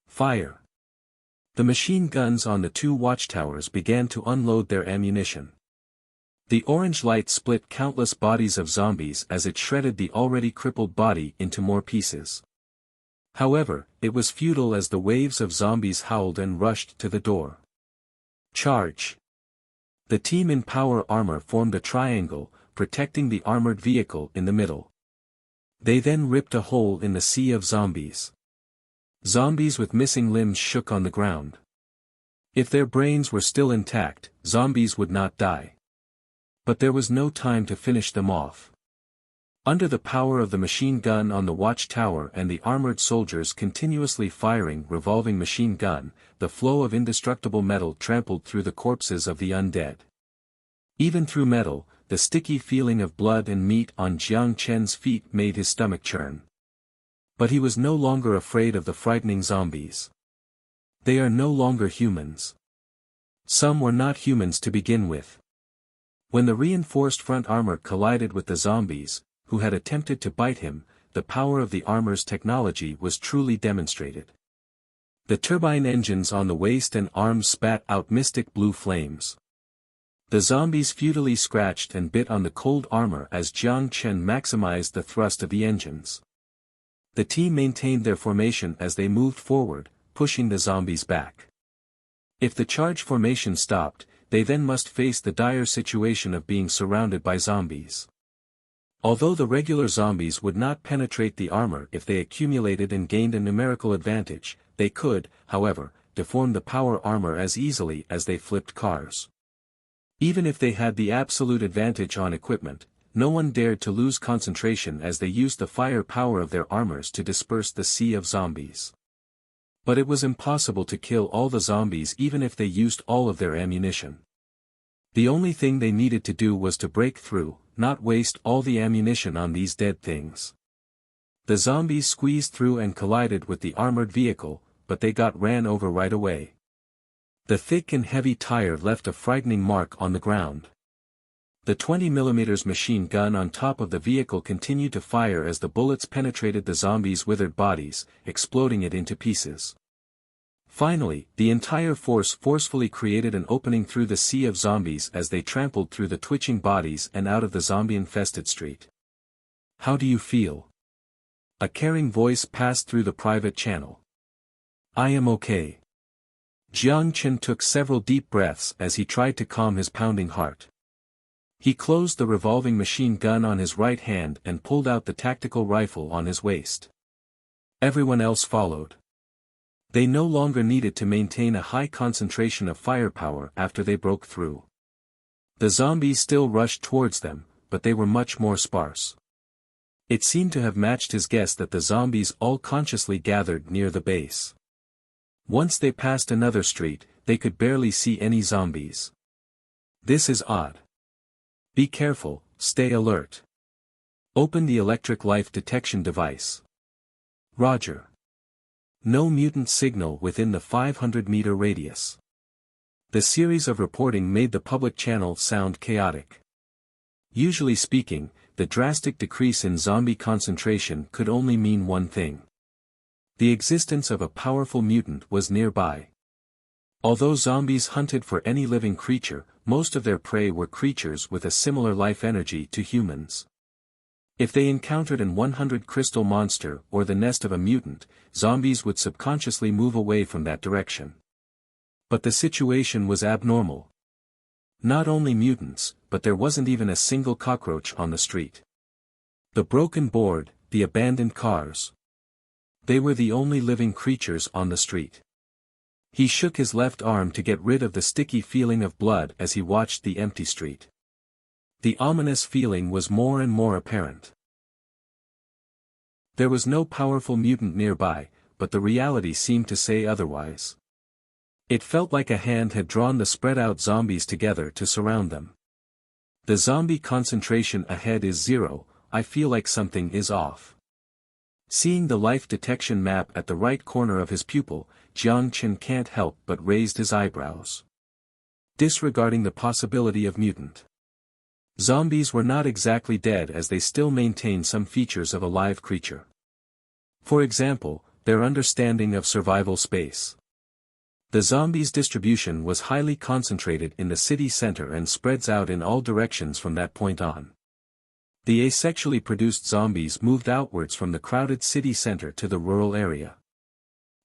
Fire. The machine guns on the 2 watchtowers began to unload their ammunition. The orange light split countless bodies of zombies as it shredded the already crippled body into more pieces. However, it was futile as the waves of zombies howled and rushed to the door. Charge. The team in power armor formed a triangle, protecting the armored vehicle in the middle. They then ripped a hole in the sea of zombies. Zombies with missing limbs shook on the ground. If their brains were still intact, zombies would not die. But there was no time to finish them off. Under the power of the machine gun on the watchtower and the armored soldiers continuously firing revolving machine gun, the flow of indestructible metal trampled through the corpses of the undead. Even through metal, the sticky feeling of blood and meat on Jiang Chen's feet made his stomach churn. But he was no longer afraid of the frightening zombies. They are no longer humans. Some were not humans to begin with. When the reinforced front armor collided with the zombies, who had attempted to bite him, the power of the armor's technology was truly demonstrated. The turbine engines on the waist and arms spat out mystic blue flames. The zombies futilely scratched and bit on the cold armor as Jiang Chen maximized the thrust of the engines. The team maintained their formation as they moved forward, pushing the zombies back. If the charge formation stopped, they then must face the dire situation of being surrounded by zombies. Although the regular zombies would not penetrate the armor if they accumulated and gained a numerical advantage, they could, however, deform the power armor as easily as they flipped cars. Even if they had the absolute advantage on equipment, no one dared to lose concentration as they used the fire power of their armors to disperse the sea of zombies. But it was impossible to kill all the zombies even if they used all of their ammunition. The only thing they needed to do was to break through, not waste all the ammunition on these dead things. The zombies squeezed through and collided with the armored vehicle, but they got ran over right away. The thick and heavy tire left a frightening mark on the ground. The 20mm machine gun on top of the vehicle continued to fire as the bullets penetrated the zombies' withered bodies, exploding it into pieces. Finally, the entire force forcefully created an opening through the sea of zombies as they trampled through the twitching bodies and out of the zombie-infested street. "How do you feel?" A caring voice passed through the private channel. "I am okay." Jiang Chen took several deep breaths as he tried to calm his pounding heart. He closed the revolving machine gun on his right hand and pulled out the tactical rifle on his waist. Everyone else followed. They no longer needed to maintain a high concentration of firepower after they broke through. The zombies still rushed towards them, but they were much more sparse. It seemed to have matched his guess that the zombies all consciously gathered near the base. Once they passed another street, they could barely see any zombies. This is odd. Be careful, stay alert. Open the electric life detection device. Roger. No mutant signal within the 500-meter radius. The series of reporting made the public channel sound chaotic. Usually speaking, the drastic decrease in zombie concentration could only mean one thing. The existence of a powerful mutant was nearby. Although zombies hunted for any living creature, most of their prey were creatures with a similar life energy to humans. If they encountered an 100 crystal monster or the nest of a mutant, zombies would subconsciously move away from that direction. But the situation was abnormal. Not only mutants, but there wasn't even a single cockroach on the street. The broken board, the abandoned cars. They were the only living creatures on the street. He shook his left arm to get rid of the sticky feeling of blood as he watched the empty street. The ominous feeling was more and more apparent. There was no powerful mutant nearby, but the reality seemed to say otherwise. It felt like a hand had drawn the spread-out zombies together to surround them. The zombie concentration ahead is 0, I feel like something is off. Seeing the life detection map at the right corner of his pupil, Jiang Chen can't help but raised his eyebrows. Disregarding the possibility of mutant. Zombies were not exactly dead as they still maintain some features of a live creature. For example, their understanding of survival space. The zombies' distribution was highly concentrated in the city center and spreads out in all directions from that point on. The asexually produced zombies moved outwards from the crowded city center to the rural area.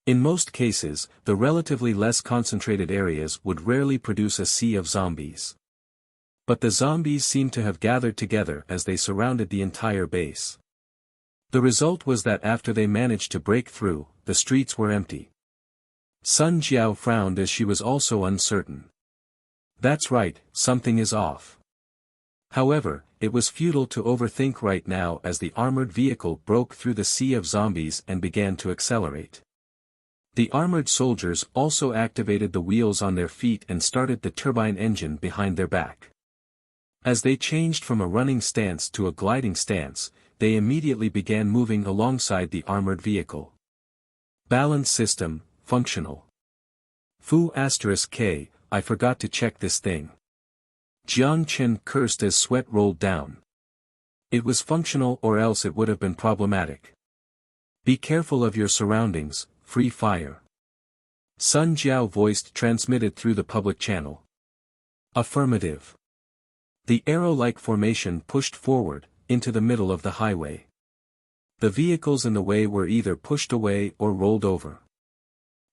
In most cases, the relatively less concentrated areas would rarely produce a sea of zombies. But the zombies seemed to have gathered together as they surrounded the entire base. The result was that after they managed to break through, the streets were empty. Sun Jiao frowned as she was also uncertain. That's right, something is off. However, it was futile to overthink right now as the armored vehicle broke through the sea of zombies and began to accelerate. The armored soldiers also activated the wheels on their feet and started the turbine engine behind their back. As they changed from a running stance to a gliding stance, they immediately began moving alongside the armored vehicle. Balance system, functional. Fu*K, I forgot to check this thing. Jiang Chen cursed as sweat rolled down. It was functional or else it would have been problematic. Be careful of your surroundings, free fire. Sun Jiao voiced transmitted through the public channel. Affirmative. The arrow-like formation pushed forward, into the middle of the highway. The vehicles in the way were either pushed away or rolled over.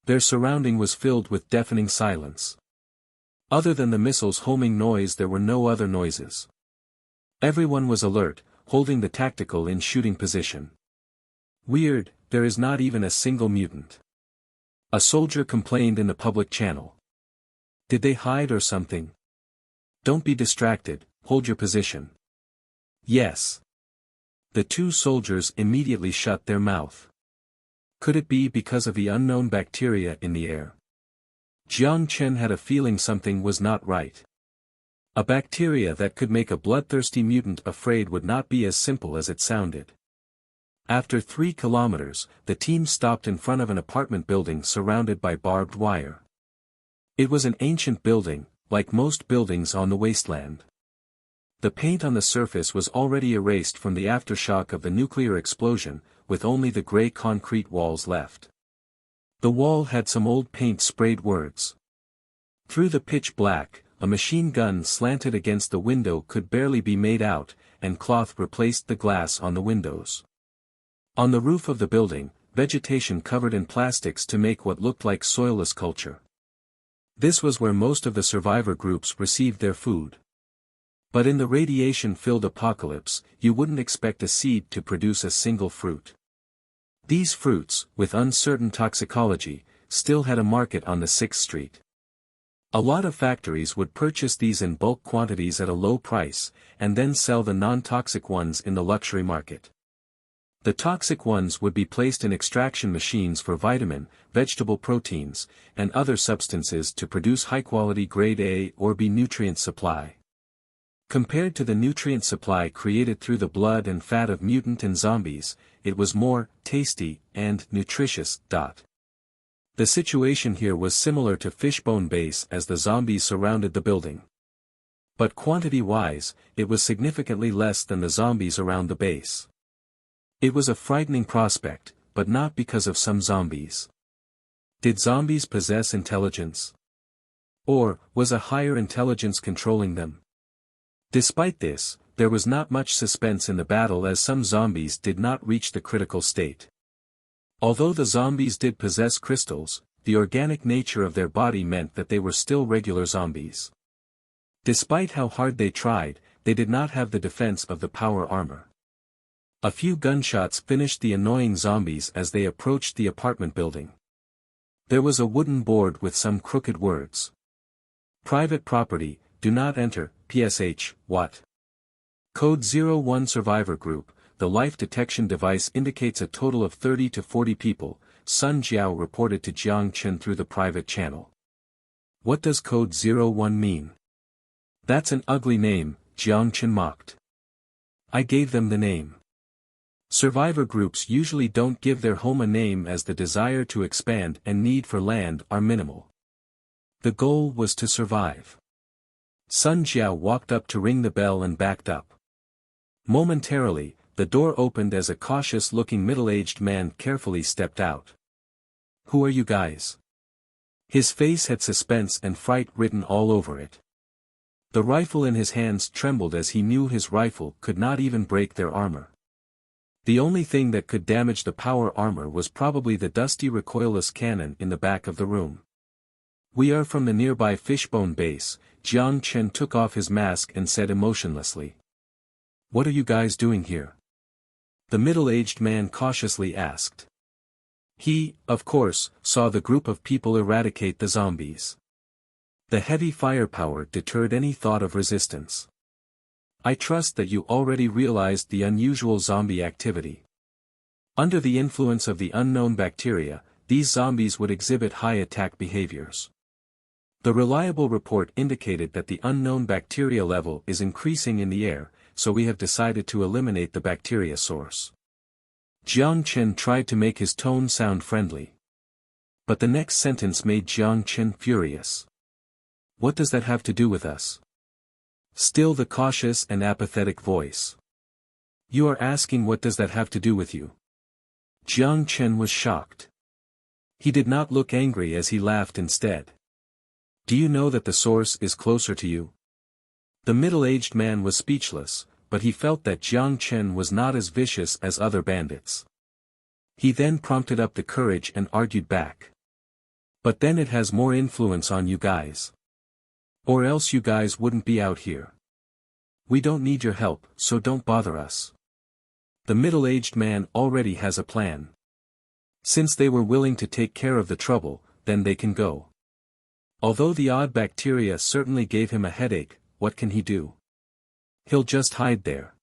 Their surrounding was filled with deafening silence. Other than the missiles' homing noise there were no other noises. Everyone was alert, holding the tactical in shooting position. Weird, there is not even a single mutant. A soldier complained in the public channel. Did they hide or something? Don't be distracted, hold your position. Yes. The two soldiers immediately shut their mouth. Could it be because of the unknown bacteria in the air? Jiang Chen had a feeling something was not right. A bacteria that could make a bloodthirsty mutant afraid would not be as simple as it sounded. After 3 kilometers, the team stopped in front of an apartment building surrounded by barbed wire. It was an ancient building, like most buildings on the wasteland. The paint on the surface was already erased from the aftershock of the nuclear explosion, with only the gray concrete walls left. The wall had some old paint sprayed words. Through the pitch black, a machine gun slanted against the window could barely be made out, and cloth replaced the glass on the windows. On the roof of the building, vegetation covered in plastics to make what looked like soilless culture. This was where most of the survivor groups received their food. But in the radiation-filled apocalypse, you wouldn't expect a seed to produce a single fruit. These fruits, with uncertain toxicology, still had a market on the 6th Street. A lot of factories would purchase these in bulk quantities at a low price, and then sell the non-toxic ones in the luxury market. The toxic ones would be placed in extraction machines for vitamin, vegetable proteins, and other substances to produce high-quality grade A or B nutrient supply. Compared to the nutrient supply created through the blood and fat of mutant and zombies, it was more tasty and nutritious. The situation here was similar to Fishbone Base as the zombies surrounded the building. But quantity-wise, it was significantly less than the zombies around the base. It was a frightening prospect, but not because of some zombies. Did zombies possess intelligence? Or, was a higher intelligence controlling them? Despite this, there was not much suspense in the battle as some zombies did not reach the critical state. Although the zombies did possess crystals, the organic nature of their body meant that they were still regular zombies. Despite how hard they tried, they did not have the defense of the power armor. A few gunshots finished the annoying zombies as they approached the apartment building. There was a wooden board with some crooked words. Private property, do not enter, PSH, what? Code 01 Survivor Group, the life detection device indicates a total of 30 to 40 people, Sun Jiao reported to Jiang Chen through the private channel. What does Code 01 mean? That's an ugly name, Jiang Chen mocked. I gave them the name. Survivor groups usually don't give their home a name as the desire to expand and need for land are minimal. The goal was to survive. Sun Jiao walked up to ring the bell and backed up. Momentarily, the door opened as a cautious-looking middle-aged man carefully stepped out. Who are you guys? His face had suspense and fright written all over it. The rifle in his hands trembled as he knew his rifle could not even break their armor. The only thing that could damage the power armor was probably the dusty recoilless cannon in the back of the room. We are from the nearby Fishbone Base, Jiang Chen took off his mask and said emotionlessly. What are you guys doing here? The middle-aged man cautiously asked. He, of course, saw the group of people eradicate the zombies. The heavy firepower deterred any thought of resistance. I trust that you already realized the unusual zombie activity. Under the influence of the unknown bacteria, these zombies would exhibit high attack behaviors. The reliable report indicated that the unknown bacteria level is increasing in the air, so we have decided to eliminate the bacteria source. Jiang Chen tried to make his tone sound friendly. But the next sentence made Jiang Chen furious. What does that have to do with us? Still the cautious and apathetic voice. You are asking what does that have to do with you? Jiang Chen was shocked. He did not look angry as he laughed instead. Do you know that the source is closer to you? The middle-aged man was speechless, but he felt that Jiang Chen was not as vicious as other bandits. He then prompted up the courage and argued back. But then it has more influence on you guys. Or else you guys wouldn't be out here. We don't need your help, so don't bother us. The middle-aged man already has a plan. Since they were willing to take care of the trouble, then they can go. Although the odd bacteria certainly gave him a headache, what can he do? He'll just hide there.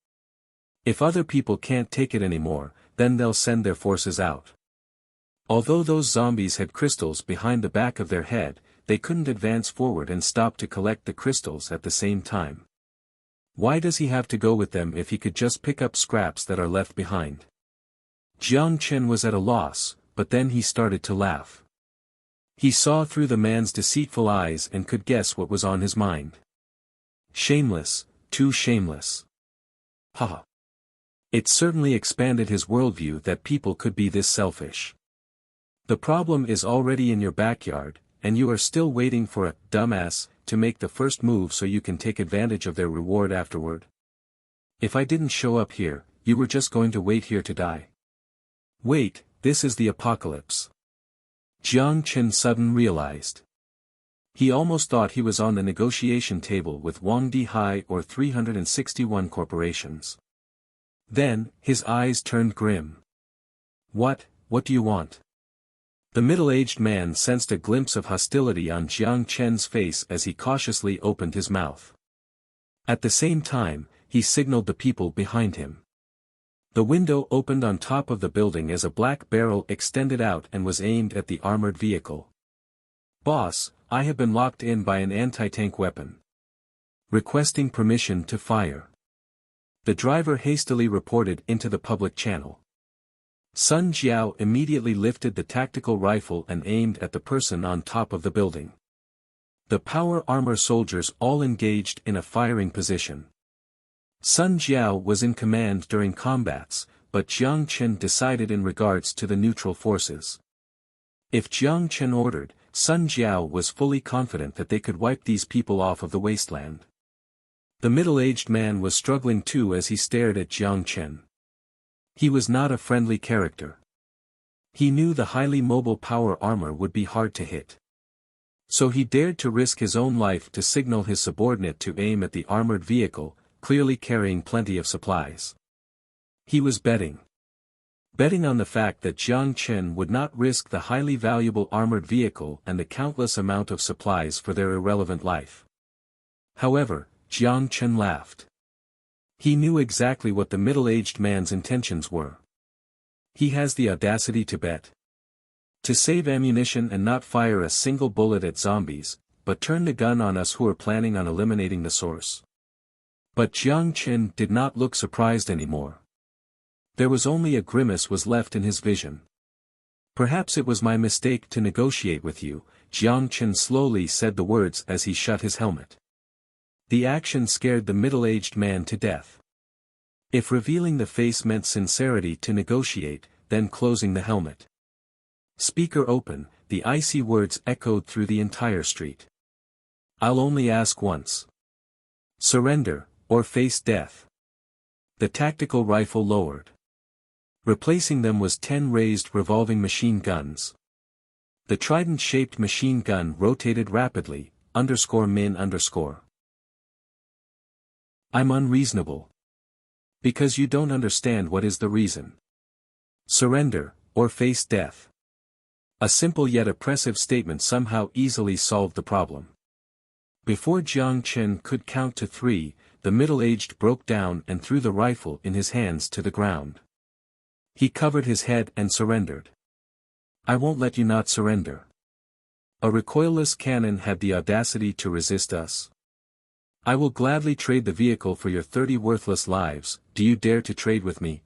If other people can't take it anymore, then they'll send their forces out. Although those zombies had crystals behind the back of their head, they couldn't advance forward and stop to collect the crystals at the same time. Why does he have to go with them if he could just pick up scraps that are left behind? Jiang Chen was at a loss, but then he started to laugh. He saw through the man's deceitful eyes and could guess what was on his mind. Shameless, too shameless. Haha. It certainly expanded his worldview that people could be this selfish. The problem is already in your backyard, and you are still waiting for a dumbass to make the first move so you can take advantage of their reward afterward. If I didn't show up here, you were just going to wait here to die. Wait, this is the apocalypse. Jiang Chen suddenly realized. He almost thought he was on the negotiation table with Wang Dihai or 361 corporations. Then, his eyes turned grim. What do you want? The middle-aged man sensed a glimpse of hostility on Jiang Chen's face as he cautiously opened his mouth. At the same time, he signaled the people behind him. The window opened on top of the building as a black barrel extended out and was aimed at the armored vehicle. "Boss, I have been locked in by an anti-tank weapon. Requesting permission to fire." The driver hastily reported into the public channel. Sun Jiao immediately lifted the tactical rifle and aimed at the person on top of the building. The power armor soldiers all engaged in a firing position. Sun Jiao was in command during combats, but Jiang Chen decided in regards to the neutral forces. If Jiang Chen ordered, Sun Jiao was fully confident that they could wipe these people off of the wasteland. The middle-aged man was struggling too as he stared at Jiang Chen. He was not a friendly character. He knew the highly mobile power armor would be hard to hit. So he dared to risk his own life to signal his subordinate to aim at the armored vehicle, clearly carrying plenty of supplies. He was betting. Betting on the fact that Jiang Chen would not risk the highly valuable armored vehicle and the countless amount of supplies for their irrelevant life. However, Jiang Chen laughed. He knew exactly what the middle-aged man's intentions were. He has the audacity to bet. To save ammunition and not fire a single bullet at zombies, but turn the gun on us who are planning on eliminating the source. But Jiang Chen did not look surprised anymore. There was only a grimace was left in his vision. "Perhaps it was my mistake to negotiate with you," Jiang Chen slowly said the words as he shut his helmet. The action scared the middle-aged man to death. If revealing the face meant sincerity to negotiate, then closing the helmet. Speaker open, the icy words echoed through the entire street. "I'll only ask once. Surrender, or face death." The tactical rifle lowered. Replacing them was 10 raised revolving machine guns. The trident-shaped machine gun rotated rapidly, _min_. "I'm unreasonable. Because you don't understand what is the reason. Surrender, or face death." A simple yet oppressive statement somehow easily solved the problem. Before Jiang Chen could count to 3, the middle-aged broke down and threw the rifle in his hands to the ground. He covered his head and surrendered. "I won't let you not surrender. A recoilless cannon had the audacity to resist us. I will gladly trade the vehicle for your 30 worthless lives. Do you dare to trade with me?"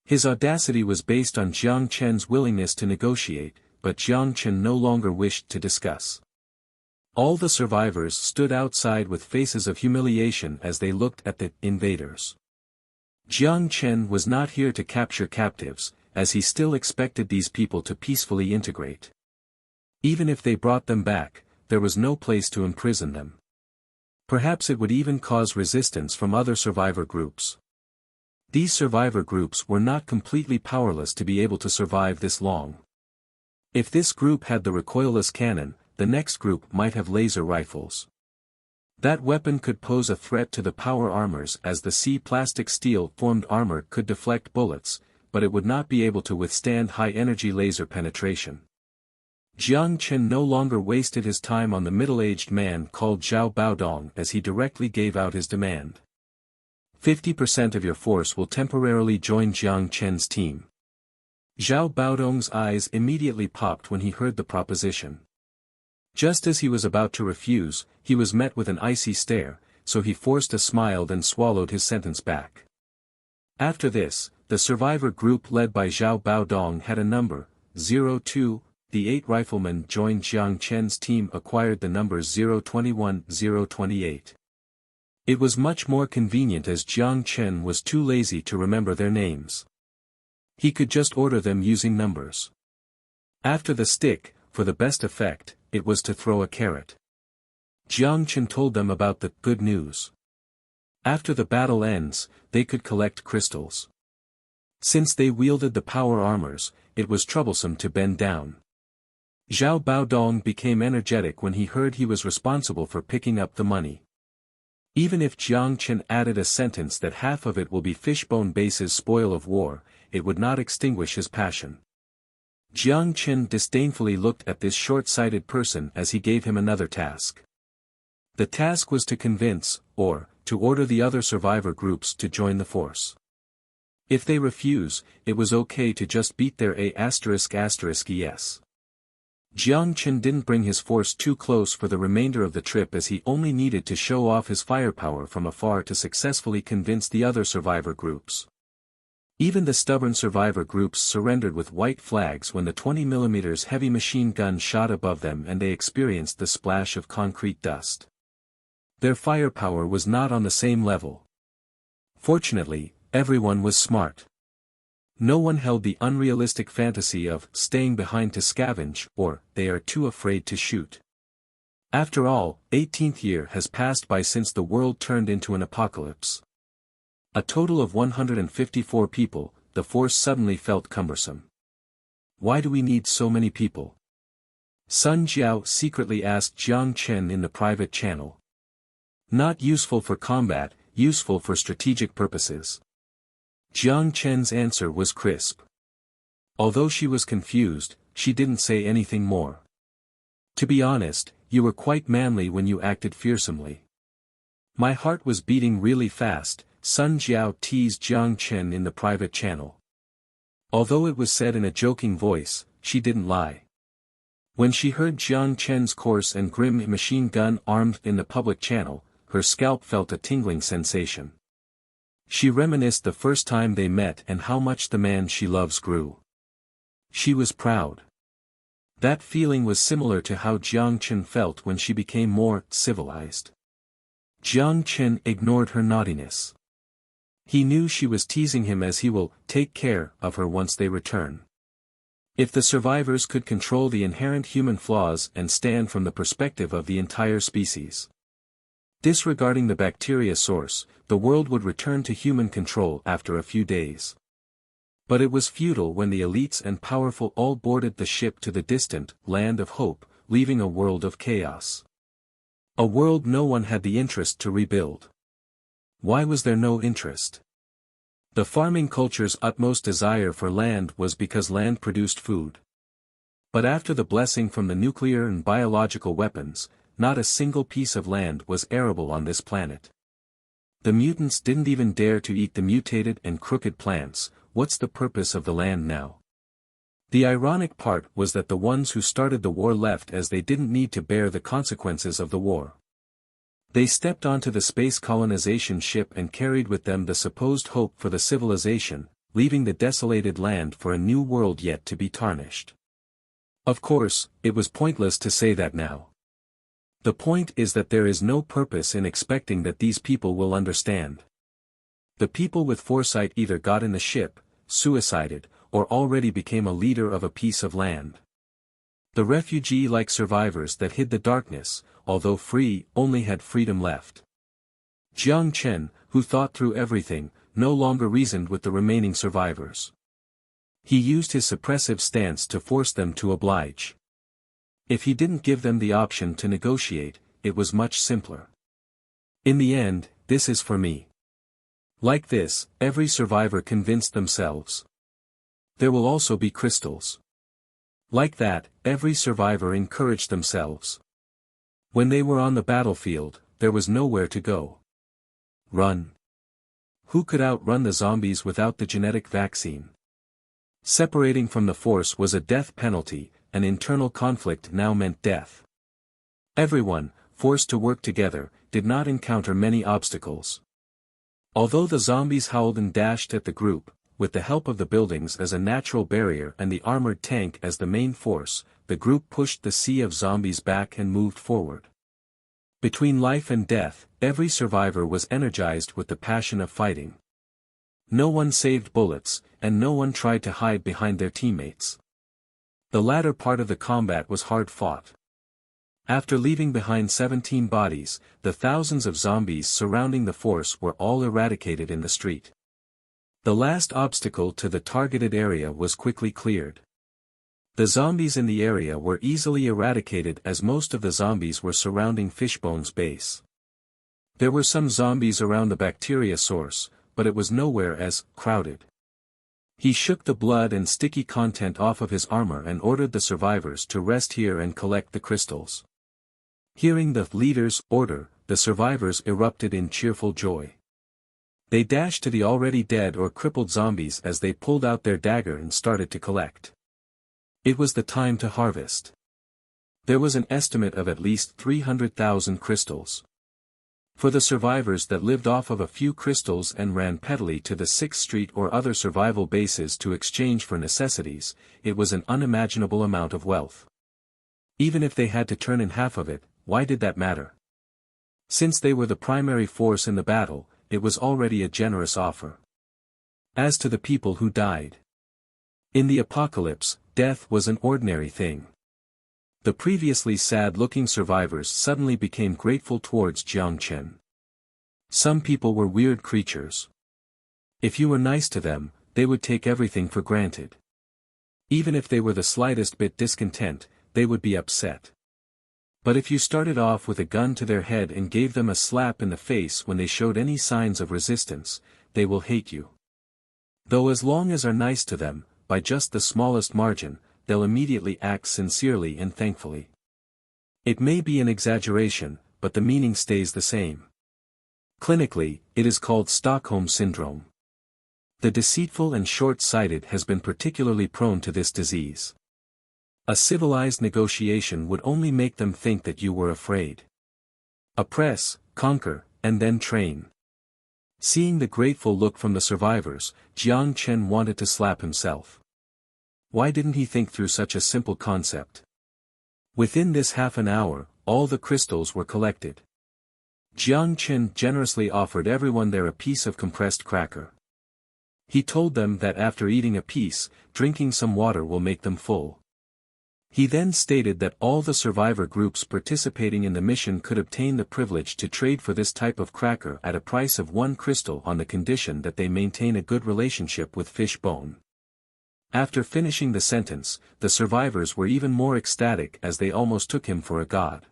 His audacity was based on Jiang Chen's willingness to negotiate, but Jiang Chen no longer wished to discuss. All the survivors stood outside with faces of humiliation as they looked at the invaders. Jiang Chen was not here to capture captives, as he still expected these people to peacefully integrate. Even if they brought them back, there was no place to imprison them. Perhaps it would even cause resistance from other survivor groups. These survivor groups were not completely powerless to be able to survive this long. If this group had the recoilless cannon, the next group might have laser rifles. That weapon could pose a threat to the power armors as the plastic steel formed armor could deflect bullets, but it would not be able to withstand high-energy laser penetration. Jiang Chen no longer wasted his time on the middle-aged man called Zhao Baodong as he directly gave out his demand. 50% of your force will temporarily join Jiang Chen's team. Zhao Baodong's eyes immediately popped when he heard the proposition. Just as he was about to refuse, he was met with an icy stare, so he forced a smile and swallowed his sentence back. After this, the survivor group led by Zhao Baodong had a number, 02, the 8 riflemen joined Jiang Chen's team acquired the numbers 021, 028. It was much more convenient as Jiang Chen was too lazy to remember their names. He could just order them using numbers. After the stick, for the best effect, it was to throw a carrot. Jiang Chen told them about the good news. After the battle ends, they could collect crystals. Since they wielded the power armors, it was troublesome to bend down. Zhao Baodong became energetic when he heard he was responsible for picking up the money. Even if Jiang Chen added a sentence that half of it will be Fishbone Base's spoil of war, it would not extinguish his passion. Jiang Chen disdainfully looked at this short-sighted person as he gave him another task. The task was to convince, or, to order the other survivor groups to join the force. If they refuse, it was okay to just beat their yes. Jiang Chen didn't bring his force too close for the remainder of the trip as he only needed to show off his firepower from afar to successfully convince the other survivor groups. Even the stubborn survivor groups surrendered with white flags when the 20mm heavy machine gun shot above them and they experienced the splash of concrete dust. Their firepower was not on the same level. Fortunately, everyone was smart. No one held the unrealistic fantasy of staying behind to scavenge or they are too afraid to shoot. After all, 18th year has passed by since the world turned into an apocalypse. A total of 154 people, the force suddenly felt cumbersome. Why do we need so many people? Sun Jiao secretly asked Jiang Chen in the private channel. Not useful for combat, useful for strategic purposes. Jiang Chen's answer was crisp. Although she was confused, she didn't say anything more. To be honest, you were quite manly when you acted fearsomely. My heart was beating really fast, Sun Jiao teased Jiang Chen in the private channel. Although it was said in a joking voice, she didn't lie. When she heard Jiang Chen's coarse and grim machine gun armed in the public channel, her scalp felt a tingling sensation. She reminisced the first time they met and how much the man she loves grew. She was proud. That feeling was similar to how Jiang Chen felt when she became more civilized. Jiang Chen ignored her naughtiness. He knew she was teasing him as he will take care of her once they return. If the survivors could control the inherent human flaws and stand from the perspective of the entire species. Disregarding the bacteria source, the world would return to human control after a few days. But it was futile when the elites and powerful all boarded the ship to the distant land of hope, leaving a world of chaos. A world no one had the interest to rebuild. Why was there no interest? The farming culture's utmost desire for land was because land produced food. But after the blessing from the nuclear and biological weapons, not a single piece of land was arable on this planet. The mutants didn't even dare to eat the mutated and crooked plants. What's the purpose of the land now? The ironic part was that the ones who started the war left as they didn't need to bear the consequences of the war. They stepped onto the space colonization ship and carried with them the supposed hope for the civilization, leaving the desolated land for a new world yet to be tarnished. Of course, it was pointless to say that now. The point is that there is no purpose in expecting that these people will understand. The people with foresight either got in the ship, suicided, or already became a leader of a piece of land. The refugee-like survivors that hid the darkness, although free, only had freedom left. Jiang Chen, who thought through everything, no longer reasoned with the remaining survivors. He used his suppressive stance to force them to oblige. If he didn't give them the option to negotiate, it was much simpler. In the end, this is for me. Like this, every survivor convinced themselves. There will also be crystals. Like that, every survivor encouraged themselves. When they were on the battlefield, there was nowhere to go. Run. Who could outrun the zombies without the genetic vaccine? Separating from the force was a death penalty, an internal conflict now meant death. Everyone, forced to work together, did not encounter many obstacles. Although the zombies howled and dashed at the group, with the help of the buildings as a natural barrier and the armored tank as the main force, the group pushed the sea of zombies back and moved forward. Between life and death, every survivor was energized with the passion of fighting. No one saved bullets, and no one tried to hide behind their teammates. The latter part of the combat was hard fought. After leaving behind 17 bodies, the thousands of zombies surrounding the force were all eradicated in the street. The last obstacle to the targeted area was quickly cleared. The zombies in the area were easily eradicated as most of the zombies were surrounding Fishbone's base. There were some zombies around the bacteria source, but it was nowhere as crowded. He shook the blood and sticky content off of his armor and ordered the survivors to rest here and collect the crystals. Hearing the leader's order, the survivors erupted in cheerful joy. They dashed to the already dead or crippled zombies as they pulled out their dagger and started to collect. It was the time to harvest. There was an estimate of at least 300,000 crystals. For the survivors that lived off of a few crystals and ran pettily to the 6th Street or other survival bases to exchange for necessities, it was an unimaginable amount of wealth. Even if they had to turn in half of it, why did that matter? Since they were the primary force in the battle, it was already a generous offer. As to the people who died. In the apocalypse, death was an ordinary thing. The previously sad-looking survivors suddenly became grateful towards Jiang Chen. Some people were weird creatures. If you were nice to them, they would take everything for granted. Even if they were the slightest bit discontent, they would be upset. But if you started off with a gun to their head and gave them a slap in the face when they showed any signs of resistance, they will hate you. Though as long as are nice to them, by just the smallest margin, they'll immediately act sincerely and thankfully. It may be an exaggeration, but the meaning stays the same. Clinically, it is called Stockholm Syndrome. The deceitful and short-sighted has been particularly prone to this disease. A civilized negotiation would only make them think that you were afraid. Oppress, conquer, and then train. Seeing the grateful look from the survivors, Jiang Chen wanted to slap himself. Why didn't he think through such a simple concept? Within this half an hour, all the crystals were collected. Jiang Chen generously offered everyone there a piece of compressed cracker. He told them that after eating a piece, drinking some water will make them full. He then stated that all the survivor groups participating in the mission could obtain the privilege to trade for this type of cracker at a price of 1 crystal on the condition that they maintain a good relationship with Fishbone. After finishing the sentence, the survivors were even more ecstatic as they almost took him for a god.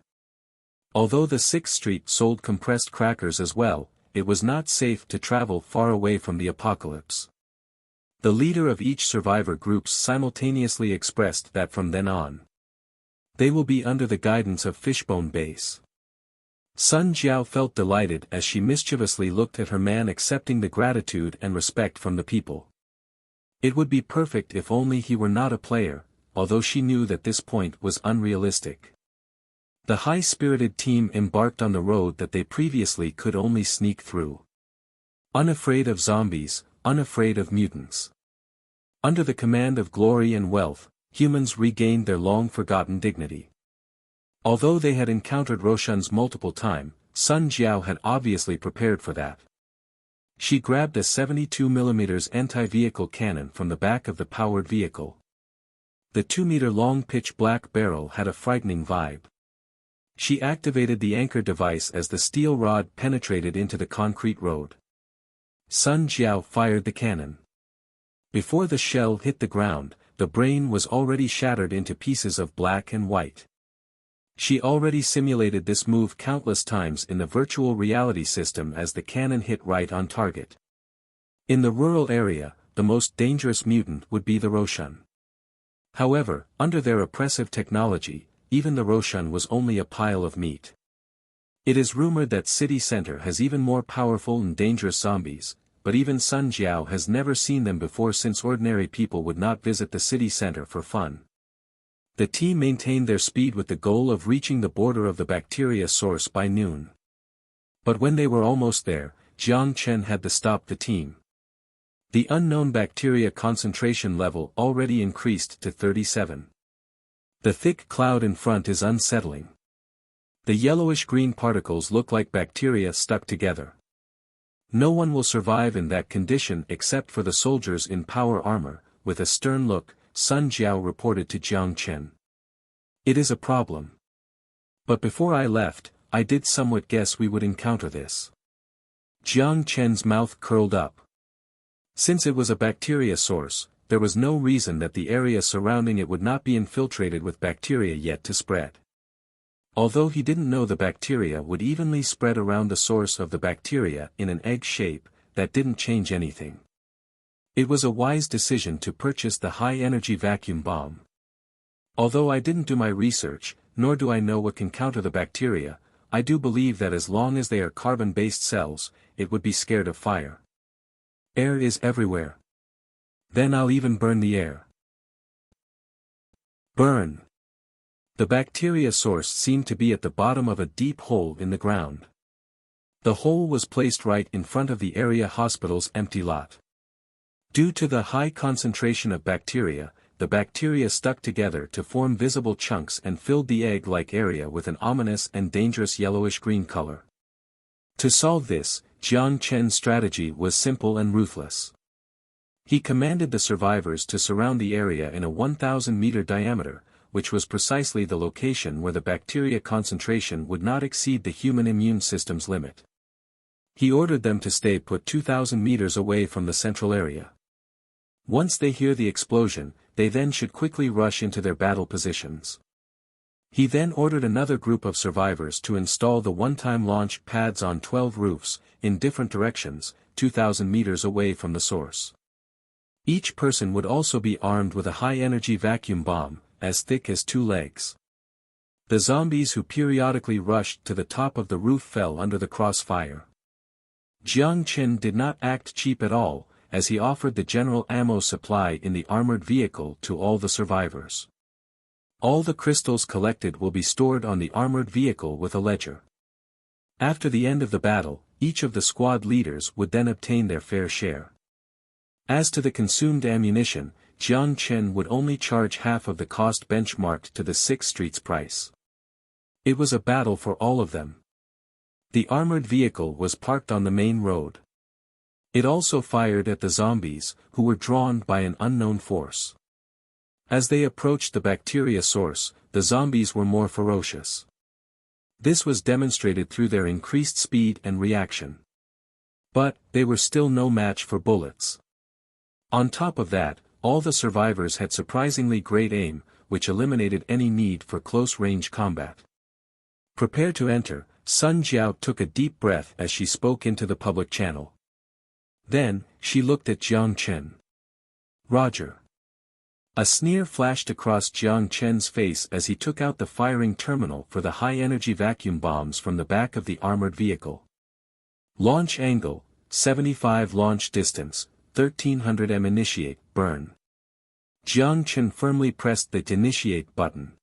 Although the 6th Street sold compressed crackers as well, it was not safe to travel far away from the apocalypse. The leader of each survivor group simultaneously expressed that from then on, they will be under the guidance of Fishbone Base. Sun Jiao felt delighted as she mischievously looked at her man accepting the gratitude and respect from the people. It would be perfect if only he were not a player, although she knew that this point was unrealistic. The high-spirited team embarked on the road that they previously could only sneak through. Unafraid of zombies, unafraid of mutants. Under the command of glory and wealth, humans regained their long-forgotten dignity. Although they had encountered Roshan's multiple times, Sun Jiao had obviously prepared for that. She grabbed a 72mm anti-vehicle cannon from the back of the powered vehicle. The 2-meter-long pitch-black barrel had a frightening vibe. She activated the anchor device as the steel rod penetrated into the concrete road. Sun Jiao fired the cannon. Before the shell hit the ground, the brain was already shattered into pieces of black and white. She already simulated this move countless times in the virtual reality system as the cannon hit right on target. In the rural area, the most dangerous mutant would be the Roshan. However, under their oppressive technology, even the Roshan was only a pile of meat. It is rumored that City Center has even more powerful and dangerous zombies, but even Sun Jiao has never seen them before since ordinary people would not visit the city center for fun. The team maintained their speed with the goal of reaching the border of the bacteria source by noon. But when they were almost there, Jiang Chen had to stop the team. The unknown bacteria concentration level already increased to 37. The thick cloud in front is unsettling. The yellowish-green particles look like bacteria stuck together. No one will survive in that condition except for the soldiers in power armor. With a stern look, Sun Jiao reported to Jiang Chen. It is a problem. But before I left, I did somewhat guess we would encounter this. Jiang Chen's mouth curled up. Since it was a bacteria source, there was no reason that the area surrounding it would not be infiltrated with bacteria yet to spread. Although he didn't know the bacteria would evenly spread around the source of the bacteria in an egg shape, that didn't change anything. It was a wise decision to purchase the high-energy vacuum bomb. Although I didn't do my research, nor do I know what can counter the bacteria, I do believe that as long as they are carbon-based cells, it would be scared of fire. Air is everywhere. Then I'll even burn the air. Burn. The bacteria source seemed to be at the bottom of a deep hole in the ground. The hole was placed right in front of the area hospital's empty lot. Due to the high concentration of bacteria, the bacteria stuck together to form visible chunks and filled the egg-like area with an ominous and dangerous yellowish-green color. To solve this, Jiang Chen's strategy was simple and ruthless. He commanded the survivors to surround the area in a 1,000-meter diameter, which was precisely the location where the bacteria concentration would not exceed the human immune system's limit. He ordered them to stay put 2,000 meters away from the central area. Once they hear the explosion, they then should quickly rush into their battle positions. He then ordered another group of survivors to install the one-time launch pads on 12 roofs, in different directions, 2,000 meters away from the source. Each person would also be armed with a high-energy vacuum bomb, as thick as 2 legs. The zombies who periodically rushed to the top of the roof fell under the crossfire. Jiang Chen did not act cheap at all, as he offered the general ammo supply in the armored vehicle to all the survivors. All the crystals collected will be stored on the armored vehicle with a ledger. After the end of the battle, each of the squad leaders would then obtain their fair share. As to the consumed ammunition, Jiang Chen would only charge half of the cost benchmarked to the 6th Street's price. It was a battle for all of them. The armored vehicle was parked on the main road. It also fired at the zombies, who were drawn by an unknown force. As they approached the bacteria source, the zombies were more ferocious. This was demonstrated through their increased speed and reaction. But, they were still no match for bullets. On top of that, all the survivors had surprisingly great aim, which eliminated any need for close-range combat. Prepare to enter, Sun Jiao took a deep breath as she spoke into the public channel. Then, she looked at Jiang Chen. Roger. A sneer flashed across Jiang Chen's face as he took out the firing terminal for the high-energy vacuum bombs from the back of the armored vehicle. Launch angle, 75 launch distance, 1300 m. Initiate, burn. Jiang Chen firmly pressed the initiate button.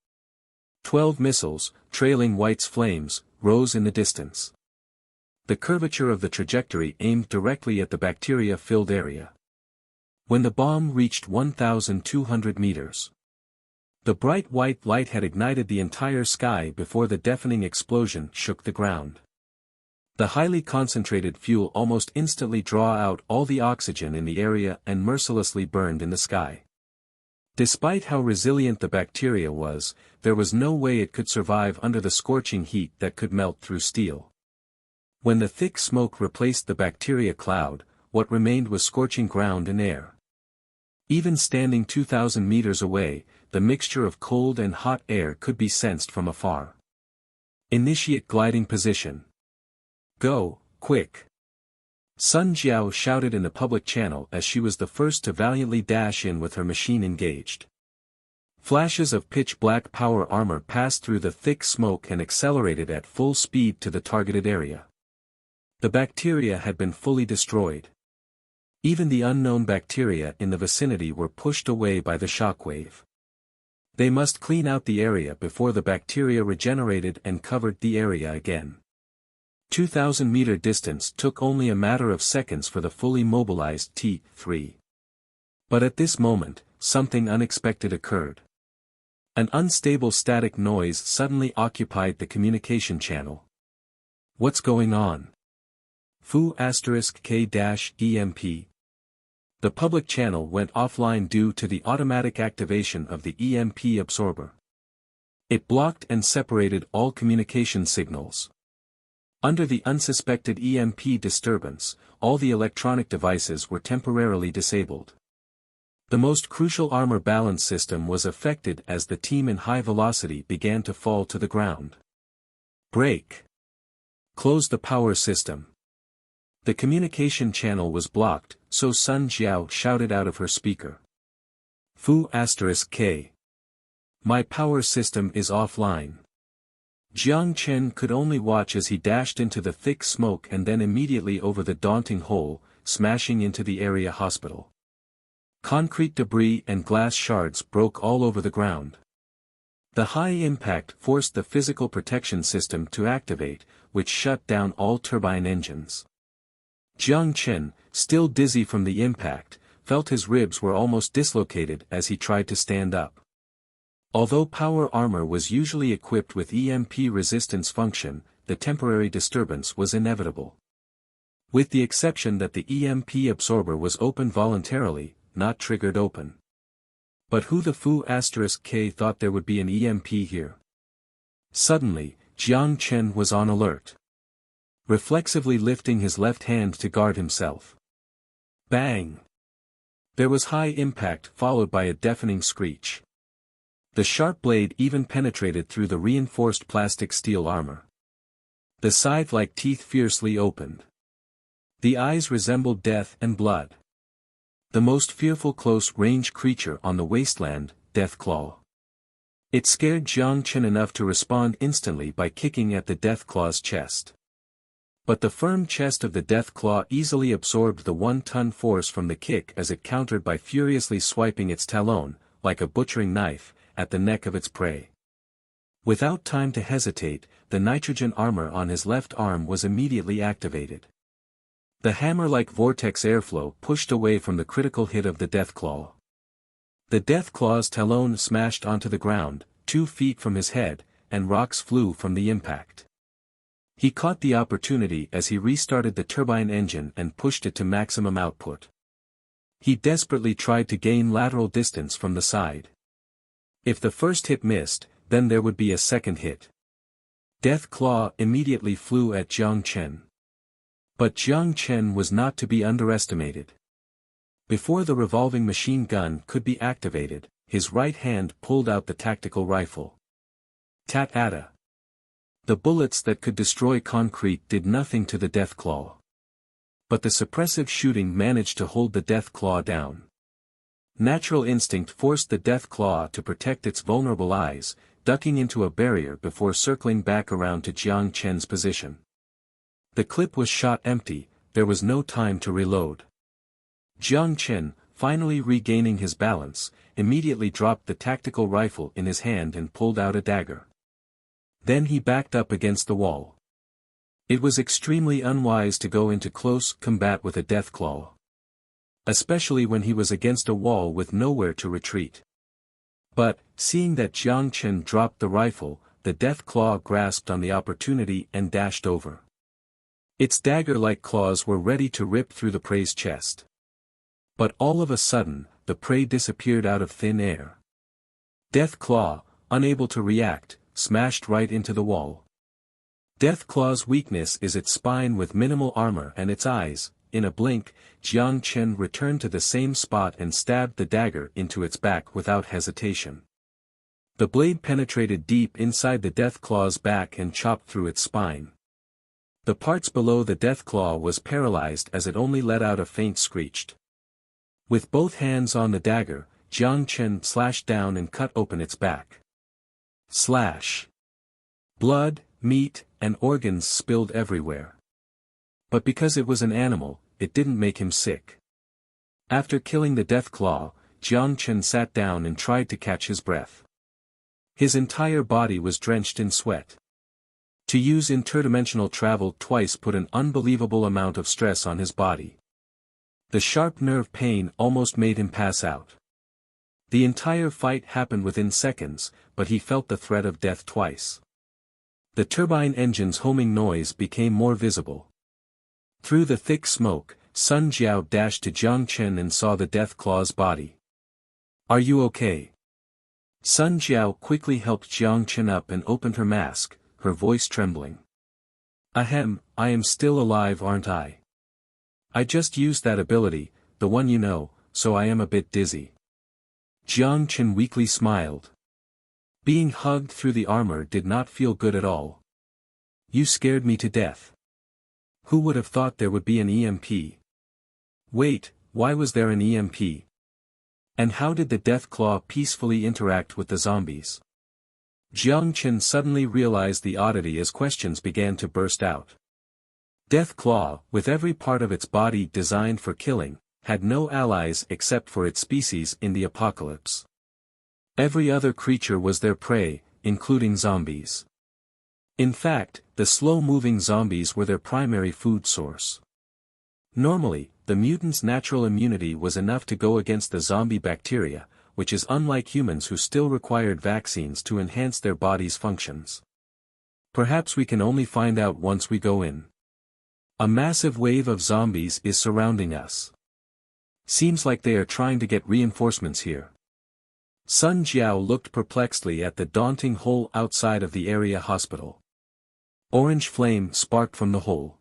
12 missiles, trailing white flames, rose in the distance. The curvature of the trajectory aimed directly at the bacteria-filled area. When the bomb reached 1,200 meters, the bright white light had ignited the entire sky before the deafening explosion shook the ground. The highly concentrated fuel almost instantly drew out all the oxygen in the area and mercilessly burned in the sky. Despite how resilient the bacteria was, there was no way it could survive under the scorching heat that could melt through steel. When the thick smoke replaced the bacteria cloud, what remained was scorching ground and air. Even standing 2,000 meters away, the mixture of cold and hot air could be sensed from afar. Initiate gliding position. Go, quick. Sun Jiao shouted in the public channel as she was the first to valiantly dash in with her machine engaged. Flashes of pitch-black power armor passed through the thick smoke and accelerated at full speed to the targeted area. The bacteria had been fully destroyed. Even the unknown bacteria in the vicinity were pushed away by the shockwave. They must clean out the area before the bacteria regenerated and covered the area again. 2,000-meter distance took only a matter of seconds for the fully mobilized T-3. But at this moment, something unexpected occurred. An unstable static noise suddenly occupied the communication channel. What's going on? Fu*K-EMP. The public channel went offline due to the automatic activation of the EMP absorber. It blocked and separated all communication signals. Under the unsuspected EMP disturbance, all the electronic devices were temporarily disabled. The most crucial armor balance system was affected as the team in high velocity began to fall to the ground. Break. Close the power system. The communication channel was blocked, so Sun Jiao shouted out of her speaker. Fu *K. My power system is offline. Jiang Chen could only watch as he dashed into the thick smoke and then immediately over the daunting hole, smashing into the area hospital. Concrete debris and glass shards broke all over the ground. The high impact forced the physical protection system to activate, which shut down all turbine engines. Jiang Chen, still dizzy from the impact, felt his ribs were almost dislocated as he tried to stand up. Although power armor was usually equipped with EMP resistance function, the temporary disturbance was inevitable. With the exception that the EMP absorber was opened voluntarily, not triggered open. But who the Fu *K thought there would be an EMP here? Suddenly, Jiang Chen was on alert. Reflexively lifting his left hand to guard himself. Bang! There was high impact followed by a deafening screech. The sharp blade even penetrated through the reinforced plastic steel armor. The scythe-like teeth fiercely opened. The eyes resembled death and blood. The most fearful close-range creature on the wasteland, Deathclaw. It scared Jiang Chen enough to respond instantly by kicking at the Deathclaw's chest. But the firm chest of the Deathclaw easily absorbed the 1-ton force from the kick as it countered by furiously swiping its talon, like a butchering knife, at the neck of its prey. Without time to hesitate, the nitrogen armor on his left arm was immediately activated. The hammer-like vortex airflow pushed away from the critical hit of the Deathclaw. The Deathclaw's talon smashed onto the ground, 2 feet from his head, and rocks flew from the impact. He caught the opportunity as he restarted the turbine engine and pushed it to maximum output. He desperately tried to gain lateral distance from the side. If the first hit missed, then there would be a second hit. Deathclaw immediately flew at Jiang Chen. But Jiang Chen was not to be underestimated. Before the revolving machine gun could be activated, his right hand pulled out the tactical rifle. Tat-ata. The bullets that could destroy concrete did nothing to the Deathclaw. But the suppressive shooting managed to hold the Deathclaw down. Natural instinct forced the Deathclaw to protect its vulnerable eyes, ducking into a barrier before circling back around to Jiang Chen's position. The clip was shot empty, there was no time to reload. Jiang Chen, finally regaining his balance, immediately dropped the tactical rifle in his hand and pulled out a dagger. Then he backed up against the wall. It was extremely unwise to go into close combat with a Deathclaw. Especially when he was against a wall with nowhere to retreat. But, seeing that Jiang Chen dropped the rifle, the Deathclaw grasped on the opportunity and dashed over. Its dagger-like claws were ready to rip through the prey's chest. But all of a sudden, the prey disappeared out of thin air. Deathclaw, unable to react, smashed right into the wall. Deathclaw's weakness is its spine with minimal armor and its eyes. In a blink, Jiang Chen returned to the same spot and stabbed the dagger into its back without hesitation. The blade penetrated deep inside the Deathclaw's back and chopped through its spine. The parts below the Deathclaw was paralyzed as it only let out a faint screech. With both hands on the dagger, Jiang Chen slashed down and cut open its back. Slash! Blood, meat, and organs spilled everywhere. But because it was an animal, it didn't make him sick. After killing the Deathclaw, Jiang Chen sat down and tried to catch his breath. His entire body was drenched in sweat. To use interdimensional travel twice put an unbelievable amount of stress on his body. The sharp nerve pain almost made him pass out. The entire fight happened within seconds, but he felt the threat of death twice. The turbine engine's homing noise became more visible. Through the thick smoke, Sun Jiao dashed to Jiang Chen and saw the Deathclaw's body. "Are you okay?" Sun Jiao quickly helped Jiang Chen up and opened her mask, her voice trembling. "Ahem, I am still alive, aren't I? I just used that ability, the one you know, so I am a bit dizzy." Jiang Chen weakly smiled. Being hugged through the armor did not feel good at all. "You scared me to death." Who would have thought there would be an EMP? Wait, why was there an EMP? And how did the Death Claw peacefully interact with the zombies? Jiang Chen suddenly realized the oddity as questions began to burst out. Death Claw, with every part of its body designed for killing, had no allies except for its species in the apocalypse. Every other creature was their prey, including zombies. In fact, the slow-moving zombies were their primary food source. Normally, the mutant's natural immunity was enough to go against the zombie bacteria, which is unlike humans who still required vaccines to enhance their body's functions. Perhaps we can only find out once we go in. A massive wave of zombies is surrounding us. Seems like they are trying to get reinforcements here. Sun Jiao looked perplexedly at the daunting hole outside of the area hospital. Orange flame sparked from the hole.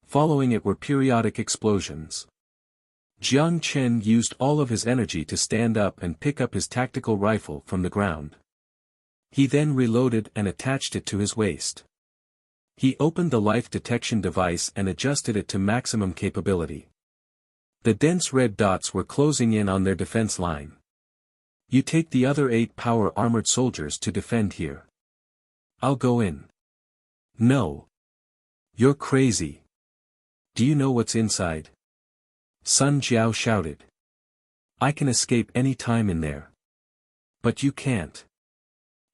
Following it were periodic explosions. Jiang Chen used all of his energy to stand up and pick up his tactical rifle from the ground. He then reloaded and attached it to his waist. He opened the life detection device and adjusted it to maximum capability. The dense red dots were closing in on their defense line. You take the other 8 power-armored soldiers to defend here. I'll go in. No. You're crazy. Do you know what's inside? Sun Jiao shouted. I can escape any time in there. But you can't.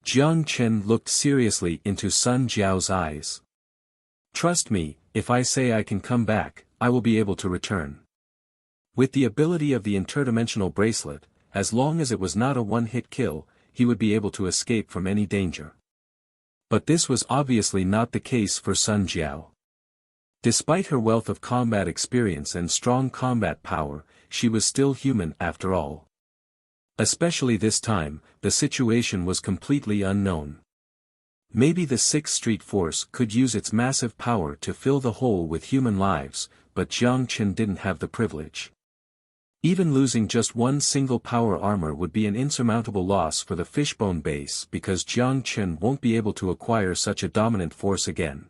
Jiang Chen looked seriously into Sun Jiao's eyes. Trust me, if I say I can come back, I will be able to return. With the ability of the interdimensional bracelet, as long as it was not a one-hit kill, he would be able to escape from any danger. But this was obviously not the case for Sun Jiao. Despite her wealth of combat experience and strong combat power, she was still human after all. Especially this time, the situation was completely unknown. Maybe the 6th Street Force could use its massive power to fill the hole with human lives, but Jiang Chen didn't have the privilege. Even losing just one single power armor would be an insurmountable loss for the Fishbone base because Jiang Chen won't be able to acquire such a dominant force again.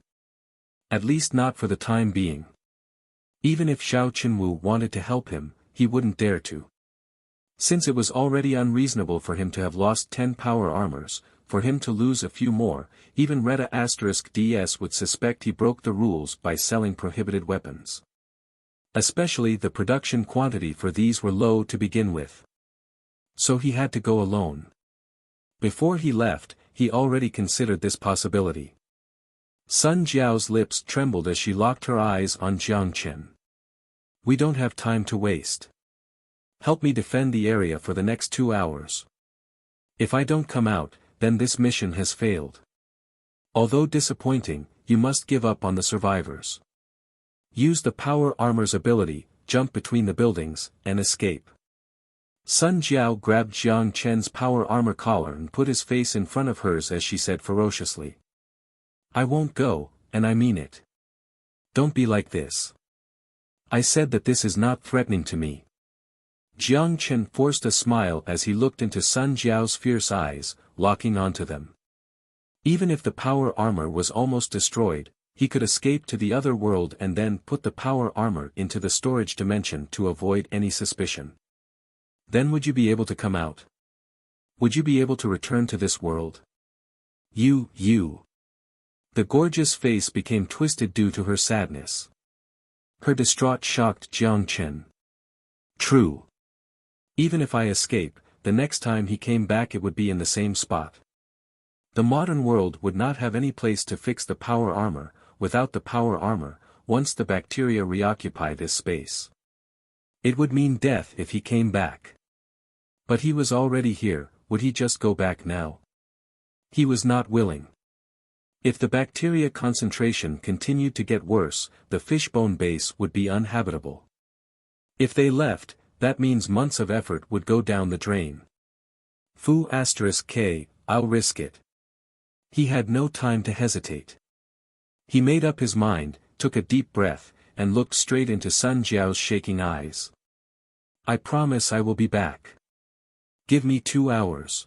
At least not for the time being. Even if Xiao Qinwu wanted to help him, he wouldn't dare to. Since it was already unreasonable for him to have lost 10 power armors, for him to lose a few more, even Reta *DS would suspect he broke the rules by selling prohibited weapons. Especially the production quantity for these were low to begin with. So he had to go alone. Before he left, he already considered this possibility. Sun Jiao's lips trembled as she locked her eyes on Jiang Chen. We don't have time to waste. Help me defend the area for the next 2 hours. If I don't come out, then this mission has failed. Although disappointing, you must give up on the survivors. Use the power armor's ability, jump between the buildings, and escape. Sun Jiao grabbed Jiang Chen's power armor collar and put his face in front of hers as she said ferociously. I won't go, and I mean it. Don't be like this. I said that this is not threatening to me. Jiang Chen forced a smile as he looked into Sun Jiao's fierce eyes, locking onto them. Even if the power armor was almost destroyed, he could escape to the other world and then put the power armor into the storage dimension to avoid any suspicion. Then would you be able to come out? Would you be able to return to this world? You. The gorgeous face became twisted due to her sadness. Her distraught shocked Jiang Chen. True. Even if I escape, the next time he came back it would be in the same spot. The modern world would not have any place to fix the power armor. Without the power armor, once the bacteria reoccupy this space. It would mean death if he came back. But he was already here, would he just go back now? He was not willing. If the bacteria concentration continued to get worse, the Fishbone base would be uninhabitable. If they left, that means months of effort would go down the drain. *K, I'll risk it. He had no time to hesitate. He made up his mind, took a deep breath, and looked straight into Sun Jiao's shaking eyes. I promise I will be back. Give me 2 hours.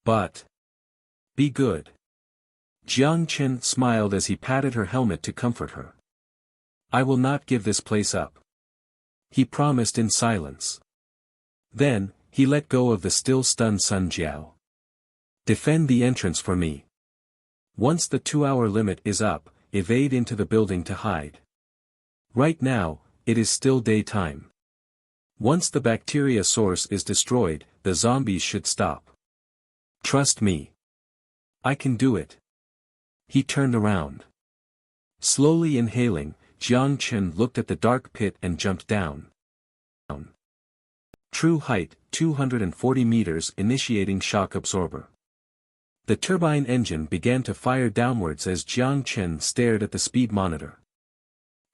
But. Be good. Jiang Chen smiled as he patted her helmet to comfort her. I will not give this place up. He promised in silence. Then, he let go of the still stunned Sun Jiao. Defend the entrance for me. Once the 2-hour limit is up, evade into the building to hide. Right now, it is still daytime. Once the bacteria source is destroyed, the zombies should stop. Trust me. I can do it. He turned around. Slowly inhaling, Jiang Chen looked at the dark pit and jumped down. True height, 240 meters, initiating shock absorber. The turbine engine began to fire downwards as Jiang Chen stared at the speed monitor.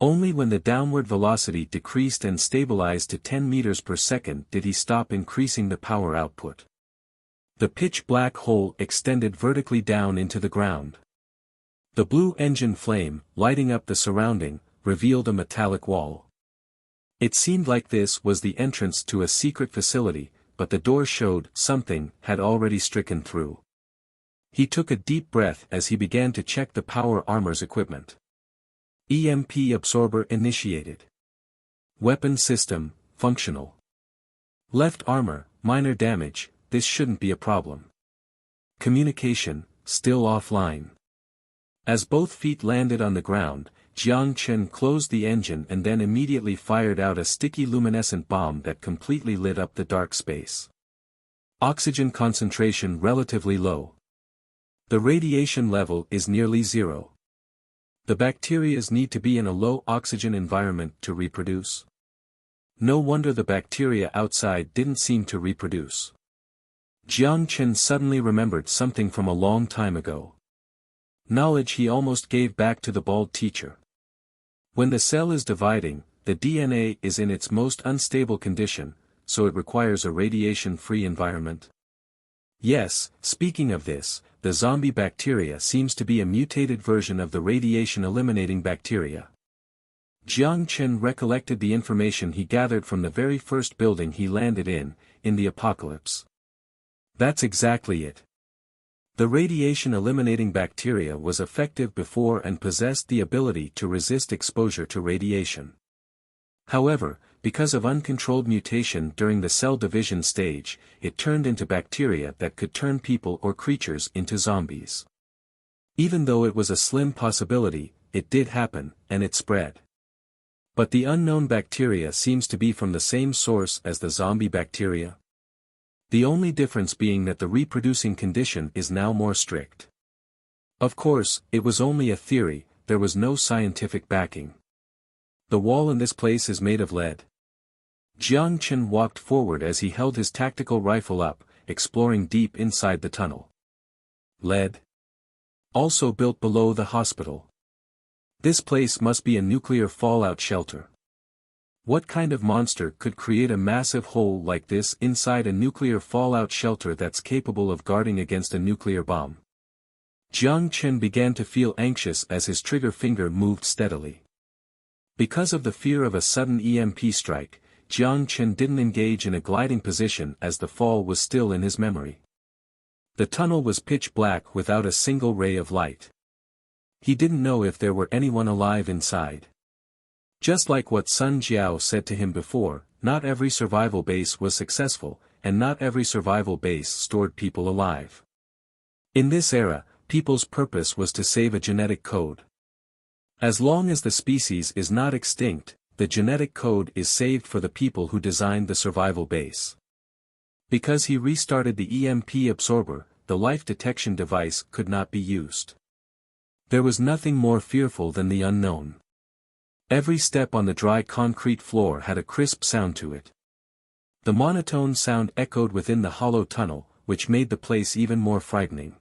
Only when the downward velocity decreased and stabilized to 10 meters per second did he stop increasing the power output. The pitch-black hole extended vertically down into the ground. The blue engine flame, lighting up the surrounding, revealed a metallic wall. It seemed like this was the entrance to a secret facility, but the door showed something had already stricken through. He took a deep breath as he began to check the power armor's equipment. EMP absorber initiated. Weapon system, functional. Left armor, minor damage, this shouldn't be a problem. Communication, still offline. As both feet landed on the ground, Jiang Chen closed the engine and then immediately fired out a sticky luminescent bomb that completely lit up the dark space. Oxygen concentration relatively low. The radiation level is nearly zero. The bacterias need to be in a low oxygen environment to reproduce. No wonder the bacteria outside didn't seem to reproduce. Jiang Chen suddenly remembered something from a long time ago. Knowledge he almost gave back to the bald teacher. When the cell is dividing, the DNA is in its most unstable condition, so it requires a radiation-free environment. Yes, speaking of this, the zombie bacteria seems to be a mutated version of the radiation-eliminating bacteria. Jiang Chen recollected the information he gathered from the very first building he landed in the apocalypse. That's exactly it. The radiation-eliminating bacteria was effective before and possessed the ability to resist exposure to radiation. However, because of uncontrolled mutation during the cell division stage, it turned into bacteria that could turn people or creatures into zombies. Even though it was a slim possibility, it did happen, and it spread. But the unknown bacteria seems to be from the same source as the zombie bacteria. The only difference being that the reproducing condition is now more strict. Of course, it was only a theory, there was no scientific backing. The wall in this place is made of lead. Jiang Chen walked forward as he held his tactical rifle up, exploring deep inside the tunnel. Lead. Also built below the hospital. This place must be a nuclear fallout shelter. What kind of monster could create a massive hole like this inside a nuclear fallout shelter that's capable of guarding against a nuclear bomb? Jiang Chen began to feel anxious as his trigger finger moved steadily. Because of the fear of a sudden EMP strike, Jiang Chen didn't engage in a gliding position as the fall was still in his memory. The tunnel was pitch black without a single ray of light. He didn't know if there were anyone alive inside. Just like what Sun Jiao said to him before, not every survival base was successful, and not every survival base stored people alive. In this era, people's purpose was to save a genetic code. As long as the species is not extinct, the genetic code is saved for the people who designed the survival base. Because he restarted the EMP absorber, the life detection device could not be used. There was nothing more fearful than the unknown. Every step on the dry concrete floor had a crisp sound to it. The monotone sound echoed within the hollow tunnel, which made the place even more frightening.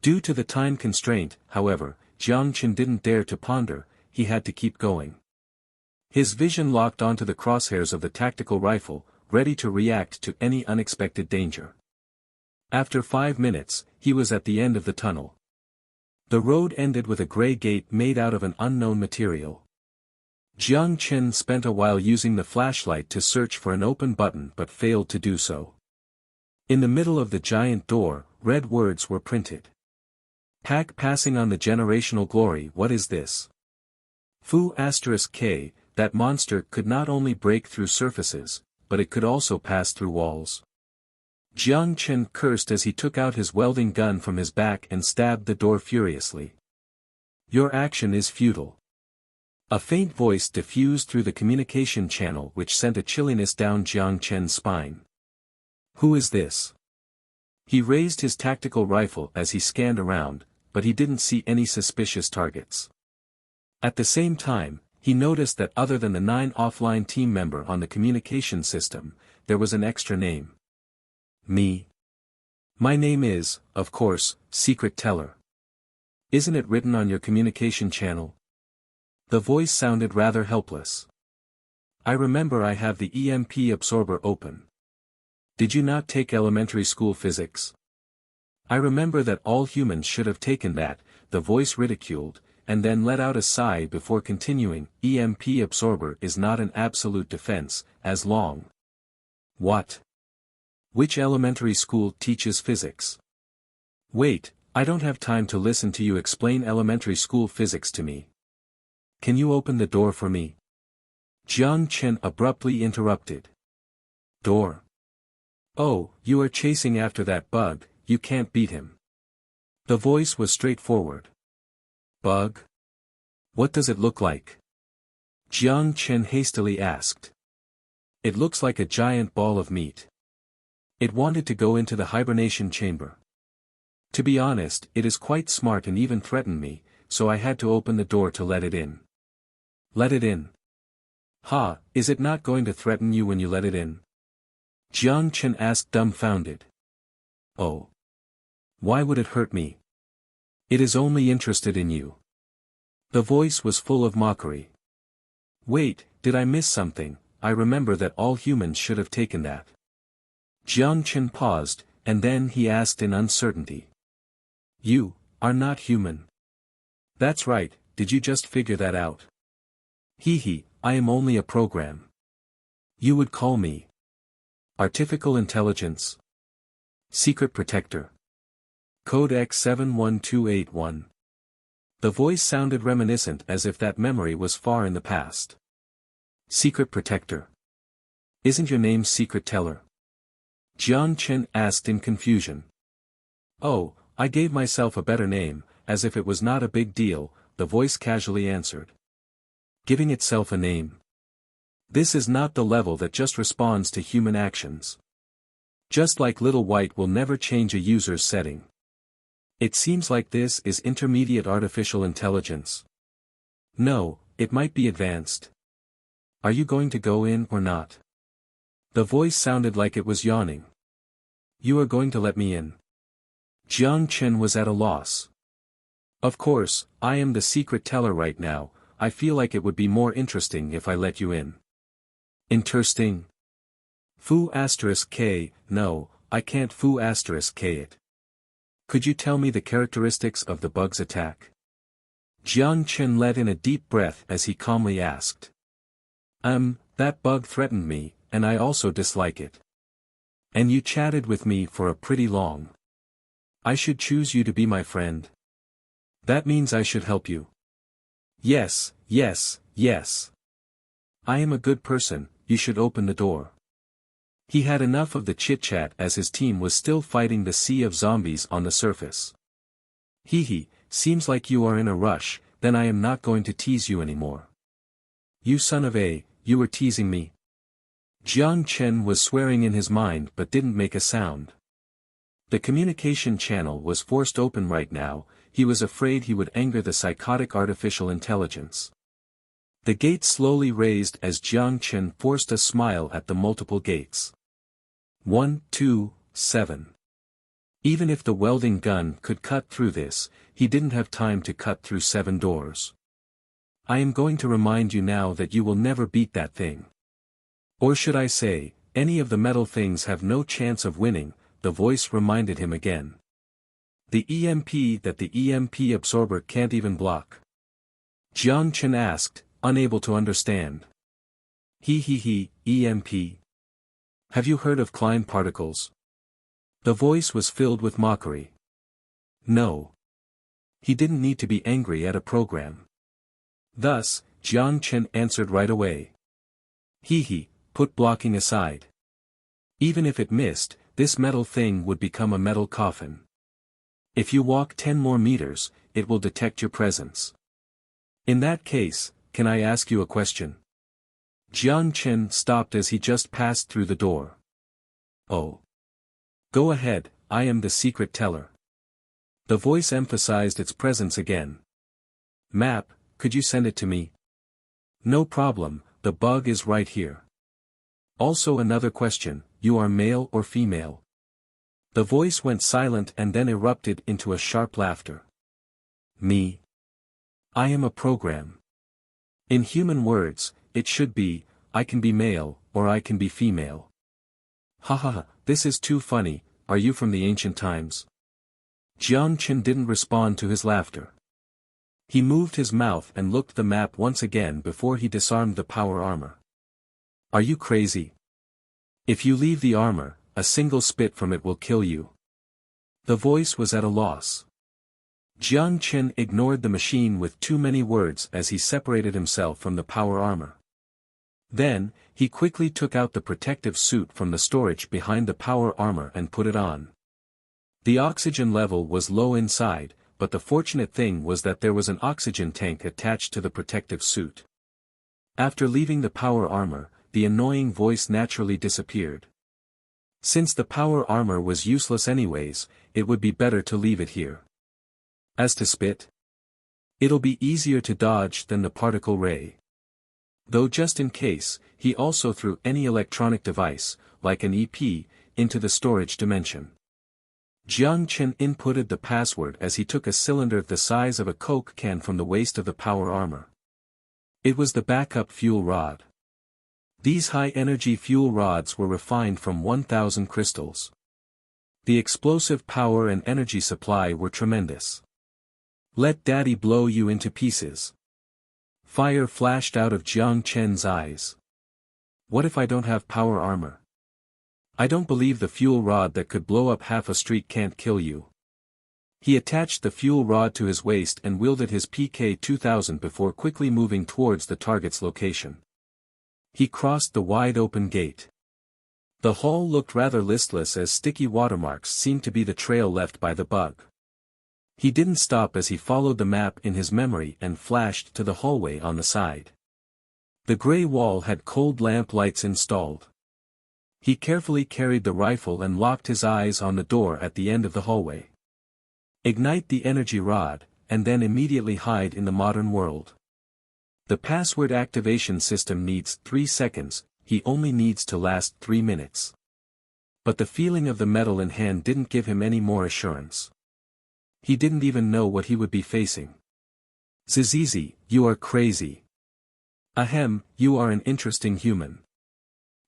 Due to the time constraint, however, Jiang Chen didn't dare to ponder, he had to keep going. His vision locked onto the crosshairs of the tactical rifle, ready to react to any unexpected danger. After 5 minutes, he was at the end of the tunnel. The road ended with a gray gate made out of an unknown material. Jiang Chen spent a while using the flashlight to search for an open button but failed to do so. In the middle of the giant door, red words were printed. Pack passing on the generational glory. What is this? Fu*K, that monster could not only break through surfaces, but it could also pass through walls. Jiang Chen cursed as he took out his welding gun from his back and stabbed the door furiously. Your action is futile. A faint voice diffused through the communication channel which sent a chilliness down Jiang Chen's spine. Who is this? He raised his tactical rifle as he scanned around, but he didn't see any suspicious targets. At the same time, he noticed that other than the 9 offline team member on the communication system, there was an extra name. Me. My name is, of course, Secret Teller. Isn't it written on your communication channel? The voice sounded rather helpless. I remember I have the EMP absorber open. Did you not take elementary school physics? I remember that all humans should have taken that, the voice ridiculed, and then let out a sigh before continuing. EMP absorber is not an absolute defense, as long. What? Which elementary school teaches physics? Wait, I don't have time to listen to you explain elementary school physics to me. Can you open the door for me? Jiang Chen abruptly interrupted. Door. Oh, you are chasing after that bug, you can't beat him. The voice was straightforward. Bug? What does it look like? Jiang Chen hastily asked. It looks like a giant ball of meat. It wanted to go into the hibernation chamber. To be honest, it is quite smart and even threatened me, so I had to open the door to let it in. Let it in. Ha, is it not going to threaten you when you let it in? Jiang Chen asked dumbfounded. Oh. Why would it hurt me? It is only interested in you. The voice was full of mockery. Wait, did I miss something? I remember that all humans should have taken that. Jiang Chen paused, and then he asked in uncertainty. You are not human. That's right, did you just figure that out? Hee, I am only a program. You would call me artificial intelligence. Secret protector. Code X71281. The voice sounded reminiscent as if that memory was far in the past. Secret protector. Isn't your name Secret Teller? Jiang Chen asked in confusion. Oh, I gave myself a better name, as if it was not a big deal, the voice casually answered. Giving itself a name. This is not the level that just responds to human actions. Just like Little White will never change a user's setting. It seems like this is intermediate artificial intelligence. No, it might be advanced. Are you going to go in or not? The voice sounded like it was yawning. You are going to let me in. Jiang Chen was at a loss. Of course, I am the secret teller right now, I feel like it would be more interesting if I let you in. Interesting? Fu*K, no, I can't Fu*K it. Could you tell me the characteristics of the bug's attack? Jiang Chen let in a deep breath as he calmly asked. That bug threatened me, and I also dislike it. And you chatted with me for a pretty long. I should choose you to be my friend. That means I should help you. Yes, yes, yes. I am a good person, you should open the door. He had enough of the chit-chat as his team was still fighting the sea of zombies on the surface. Hee, seems like you are in a rush, then I am not going to tease you anymore. You son of a, you were teasing me. Jiang Chen was swearing in his mind but didn't make a sound. The communication channel was forced open right now, he was afraid he would anger the psychotic artificial intelligence. The gate slowly raised as Jiang Chen forced a smile at the multiple gates. 1, 2, 7. Even if the welding gun could cut through this, he didn't have time to cut through 7 doors. I am going to remind you now that you will never beat that thing. Or should I say, any of the metal things have no chance of winning, the voice reminded him again. The EMP that the EMP absorber can't even block. Jiang Chen asked, unable to understand. EMP. Have you heard of Klein particles? The voice was filled with mockery. No. He didn't need to be angry at a program. Thus, Jiang Chen answered right away. He, put blocking aside. Even if it missed, this metal thing would become a metal coffin. If you walk 10 more meters, it will detect your presence. In that case, can I ask you a question? Jiang Chen stopped as he just passed through the door. Oh. Go ahead, I am the secret teller. The voice emphasized its presence again. Map, could you send it to me? No problem, the bug is right here. Also another question, you are male or female? The voice went silent and then erupted into a sharp laughter. Me? I am a program. In human words, it should be, I can be male, or I can be female. Haha, this is too funny, are you from the ancient times? Jiang Chen didn't respond to his laughter. He moved his mouth and looked the map once again before he disarmed the power armor. Are you crazy? If you leave the armor, a single spit from it will kill you. The voice was at a loss. Jiang Chen ignored the machine with too many words as he separated himself from the power armor. Then, he quickly took out the protective suit from the storage behind the power armor and put it on. The oxygen level was low inside, but the fortunate thing was that there was an oxygen tank attached to the protective suit. After leaving the power armor, the annoying voice naturally disappeared. Since the power armor was useless anyways, it would be better to leave it here. As to spit, it'll be easier to dodge than the particle ray. Though just in case, he also threw any electronic device, like an EP, into the storage dimension. Jiang Chen inputted the password as he took a cylinder the size of a Coke can from the waist of the power armor. It was the backup fuel rod. These high-energy fuel rods were refined from 1,000 crystals. The explosive power and energy supply were tremendous. Let daddy blow you into pieces. Fire flashed out of Jiang Chen's eyes. What if I don't have power armor? I don't believe the fuel rod that could blow up half a street can't kill you. He attached the fuel rod to his waist and wielded his PK-2000 before quickly moving towards the target's location. He crossed the wide-open gate. The hall looked rather listless as sticky watermarks seemed to be the trail left by the bug. He didn't stop as he followed the map in his memory and flashed to the hallway on the side. The gray wall had cold lamp lights installed. He carefully carried the rifle and locked his eyes on the door at the end of the hallway. Ignite the energy rod, and then immediately hide in the modern world. The password activation system needs 3 seconds, he only needs to last 3 minutes. But the feeling of the metal in hand didn't give him any more assurance. He didn't even know what he would be facing. Zizizi, you are crazy. Ahem, you are an interesting human.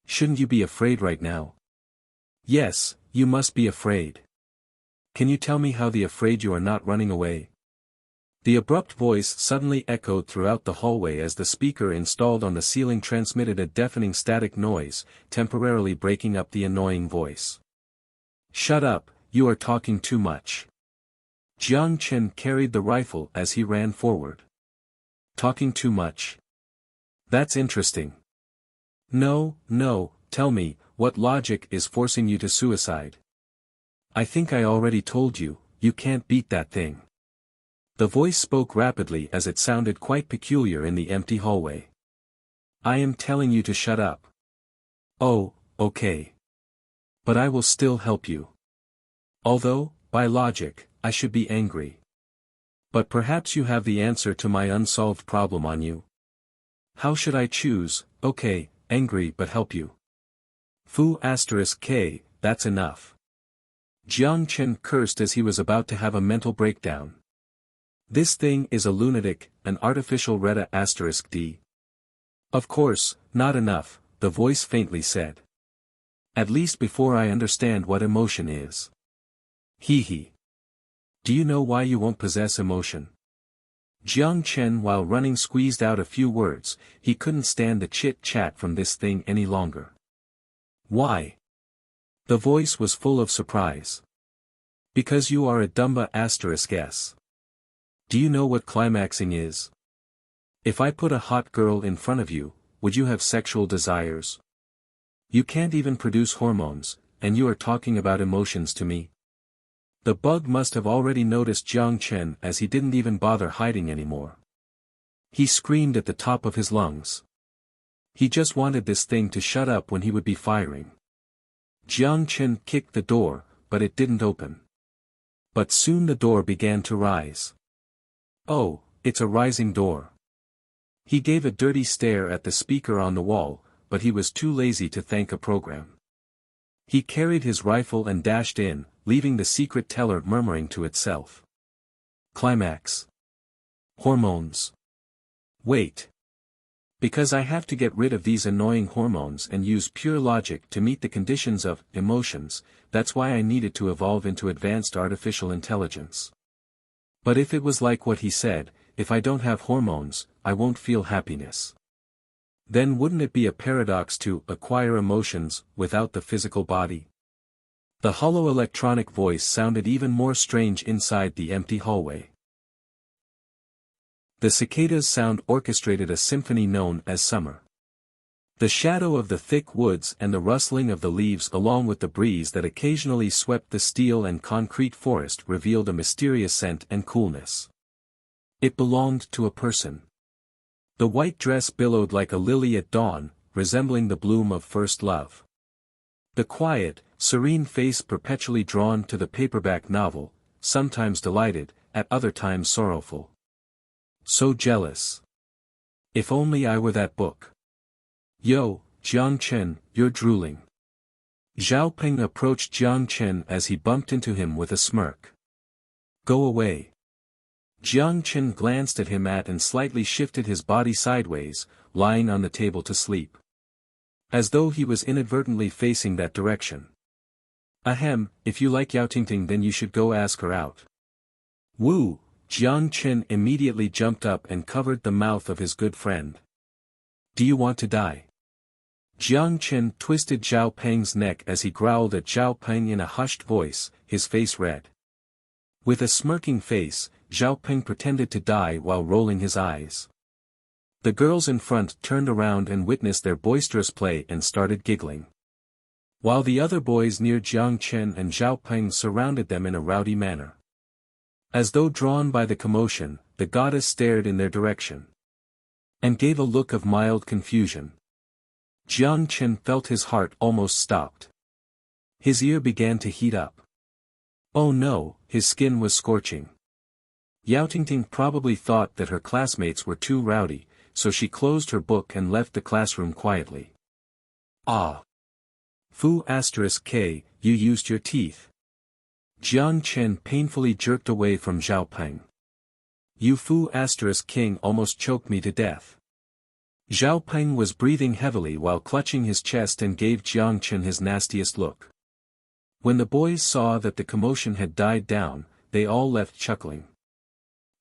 Shouldn't you be afraid right now? Yes, you must be afraid. Can you tell me how the afraid you are not running away? The abrupt voice suddenly echoed throughout the hallway as the speaker installed on the ceiling transmitted a deafening static noise, temporarily breaking up the annoying voice. Shut up, you are talking too much. Jiang Chen carried the rifle as he ran forward. Talking too much? That's interesting. No, tell me, what logic is forcing you to suicide? I think I already told you, you can't beat that thing. The voice spoke rapidly as it sounded quite peculiar in the empty hallway. I am telling you to shut up. Oh, okay. But I will still help you. Although, by logic, I should be angry. But perhaps you have the answer to my unsolved problem on you. How should I choose? Okay, angry but help you. Fu*K, that's enough. Jiang Chen cursed as he was about to have a mental breakdown. This thing is a lunatic, an artificial Reta**D. Of course, not enough, the voice faintly said. At least before I understand what emotion is. Hee. Do you know why you won't possess emotion? Jiang Chen while running squeezed out a few words, he couldn't stand the chit-chat from this thing any longer. Why? The voice was full of surprise. Because you are a Dumba***s. Do you know what climaxing is? If I put a hot girl in front of you, would you have sexual desires? You can't even produce hormones, and you are talking about emotions to me? The bug must have already noticed Jiang Chen as he didn't even bother hiding anymore. He screamed at the top of his lungs. He just wanted this thing to shut up when he would be firing. Jiang Chen kicked the door, but it didn't open. But soon the door began to rise. Oh, it's a rising door. He gave a dirty stare at the speaker on the wall, but he was too lazy to thank a program. He carried his rifle and dashed in, leaving the secret teller murmuring to itself. Climax. Hormones. Wait. Because I have to get rid of these annoying hormones and use pure logic to meet the conditions of emotions, that's why I needed to evolve into advanced artificial intelligence. But if it was like what he said, if I don't have hormones, I won't feel happiness. Then wouldn't it be a paradox to acquire emotions without the physical body? The hollow electronic voice sounded even more strange inside the empty hallway. The cicada's sound orchestrated a symphony known as summer. The shadow of the thick woods and the rustling of the leaves along with the breeze that occasionally swept the steel and concrete forest revealed a mysterious scent and coolness. It belonged to a person. The white dress billowed like a lily at dawn, resembling the bloom of first love. The quiet, serene face perpetually drawn to the paperback novel, sometimes delighted, at other times sorrowful. So jealous. If only I were that book. Yo, Jiang Chen, you're drooling. Zhao Peng approached Jiang Chen as he bumped into him with a smirk. Go away. Jiang Chen glanced at him and slightly shifted his body sideways, lying on the table to sleep. As though he was inadvertently facing that direction. Ahem, if you like Yao Tingting then you should go ask her out. Woo! Jiang Chen immediately jumped up and covered the mouth of his good friend. Do you want to die? Jiang Chen twisted Zhao Peng's neck as he growled at Zhao Peng in a hushed voice, his face red. With a smirking face, Zhao Peng pretended to die while rolling his eyes. The girls in front turned around and witnessed their boisterous play and started giggling. While the other boys near Jiang Chen and Zhao Peng surrounded them in a rowdy manner. As though drawn by the commotion, the goddess stared in their direction. And gave a look of mild confusion. Jiang Chen felt his heart almost stopped. His ear began to heat up. Oh no, his skin was scorching. Yao Tingting probably thought that her classmates were too rowdy, so she closed her book and left the classroom quietly. Ah! Fu *k, you used your teeth. Jiang Chen painfully jerked away from Zhao Peng. You Fu *king almost choked me to death. Zhao Peng was breathing heavily while clutching his chest and gave Jiang Chen his nastiest look. When the boys saw that the commotion had died down, they all left chuckling.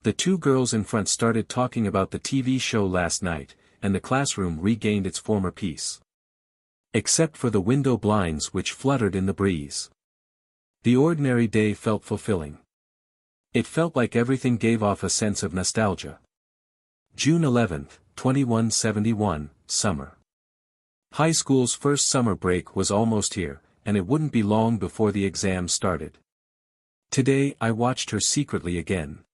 The two girls in front started talking about the TV show last night, and the classroom regained its former peace. Except for the window blinds which fluttered in the breeze. The ordinary day felt fulfilling. It felt like everything gave off a sense of nostalgia. June 11, 2171, Summer. High school's first summer break was almost here, and it wouldn't be long before the exam started. Today I watched her secretly again.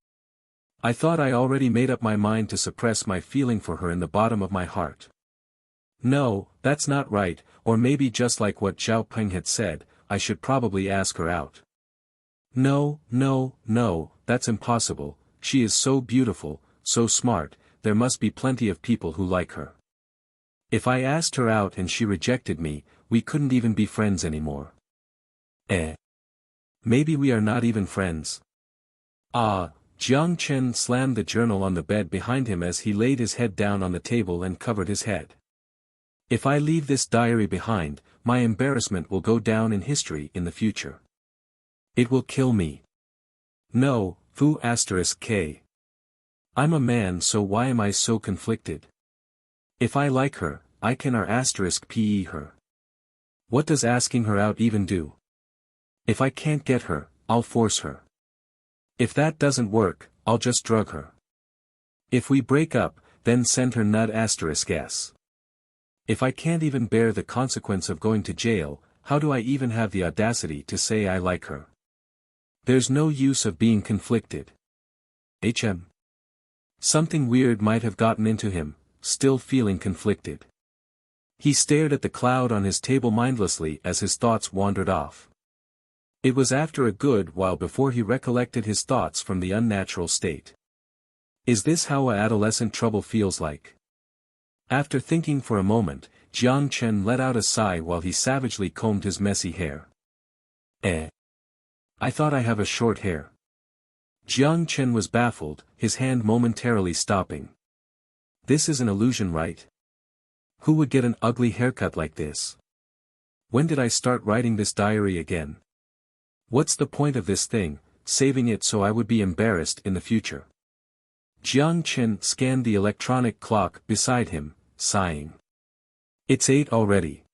I thought I already made up my mind to suppress my feeling for her in the bottom of my heart. No, that's not right, or maybe just like what Zhao Peng had said, I should probably ask her out. No, that's impossible, she is so beautiful, so smart, there must be plenty of people who like her. If I asked her out and she rejected me, we couldn't even be friends anymore. Maybe we are not even friends. Jiang Chen slammed the journal on the bed behind him as he laid his head down on the table and covered his head. If I leave this diary behind, my embarrassment will go down in history in the future. It will kill me. No, Fu *k. I'm a man, so why am I so conflicted? If I like her, I can *pe her. What does asking her out even do? If I can't get her, I'll force her. If that doesn't work, I'll just drug her. If we break up, then send her nud *s. If I can't even bear the consequence of going to jail, how do I even have the audacity to say I like her? There's no use of being conflicted. Something weird might have gotten into him, still feeling conflicted. He stared at the cloud on his table mindlessly as his thoughts wandered off. It was after a good while before he recollected his thoughts from the unnatural state. Is this how a adolescent trouble feels like? After thinking for a moment, Jiang Chen let out a sigh while he savagely combed his messy hair. I thought I have a short hair. Jiang Chen was baffled, his hand momentarily stopping. This is an illusion, right? Who would get an ugly haircut like this? When did I start writing this diary again? What's the point of this thing, saving it so I would be embarrassed in the future? Jiang Chen scanned the electronic clock beside him, sighing. It's 8 already.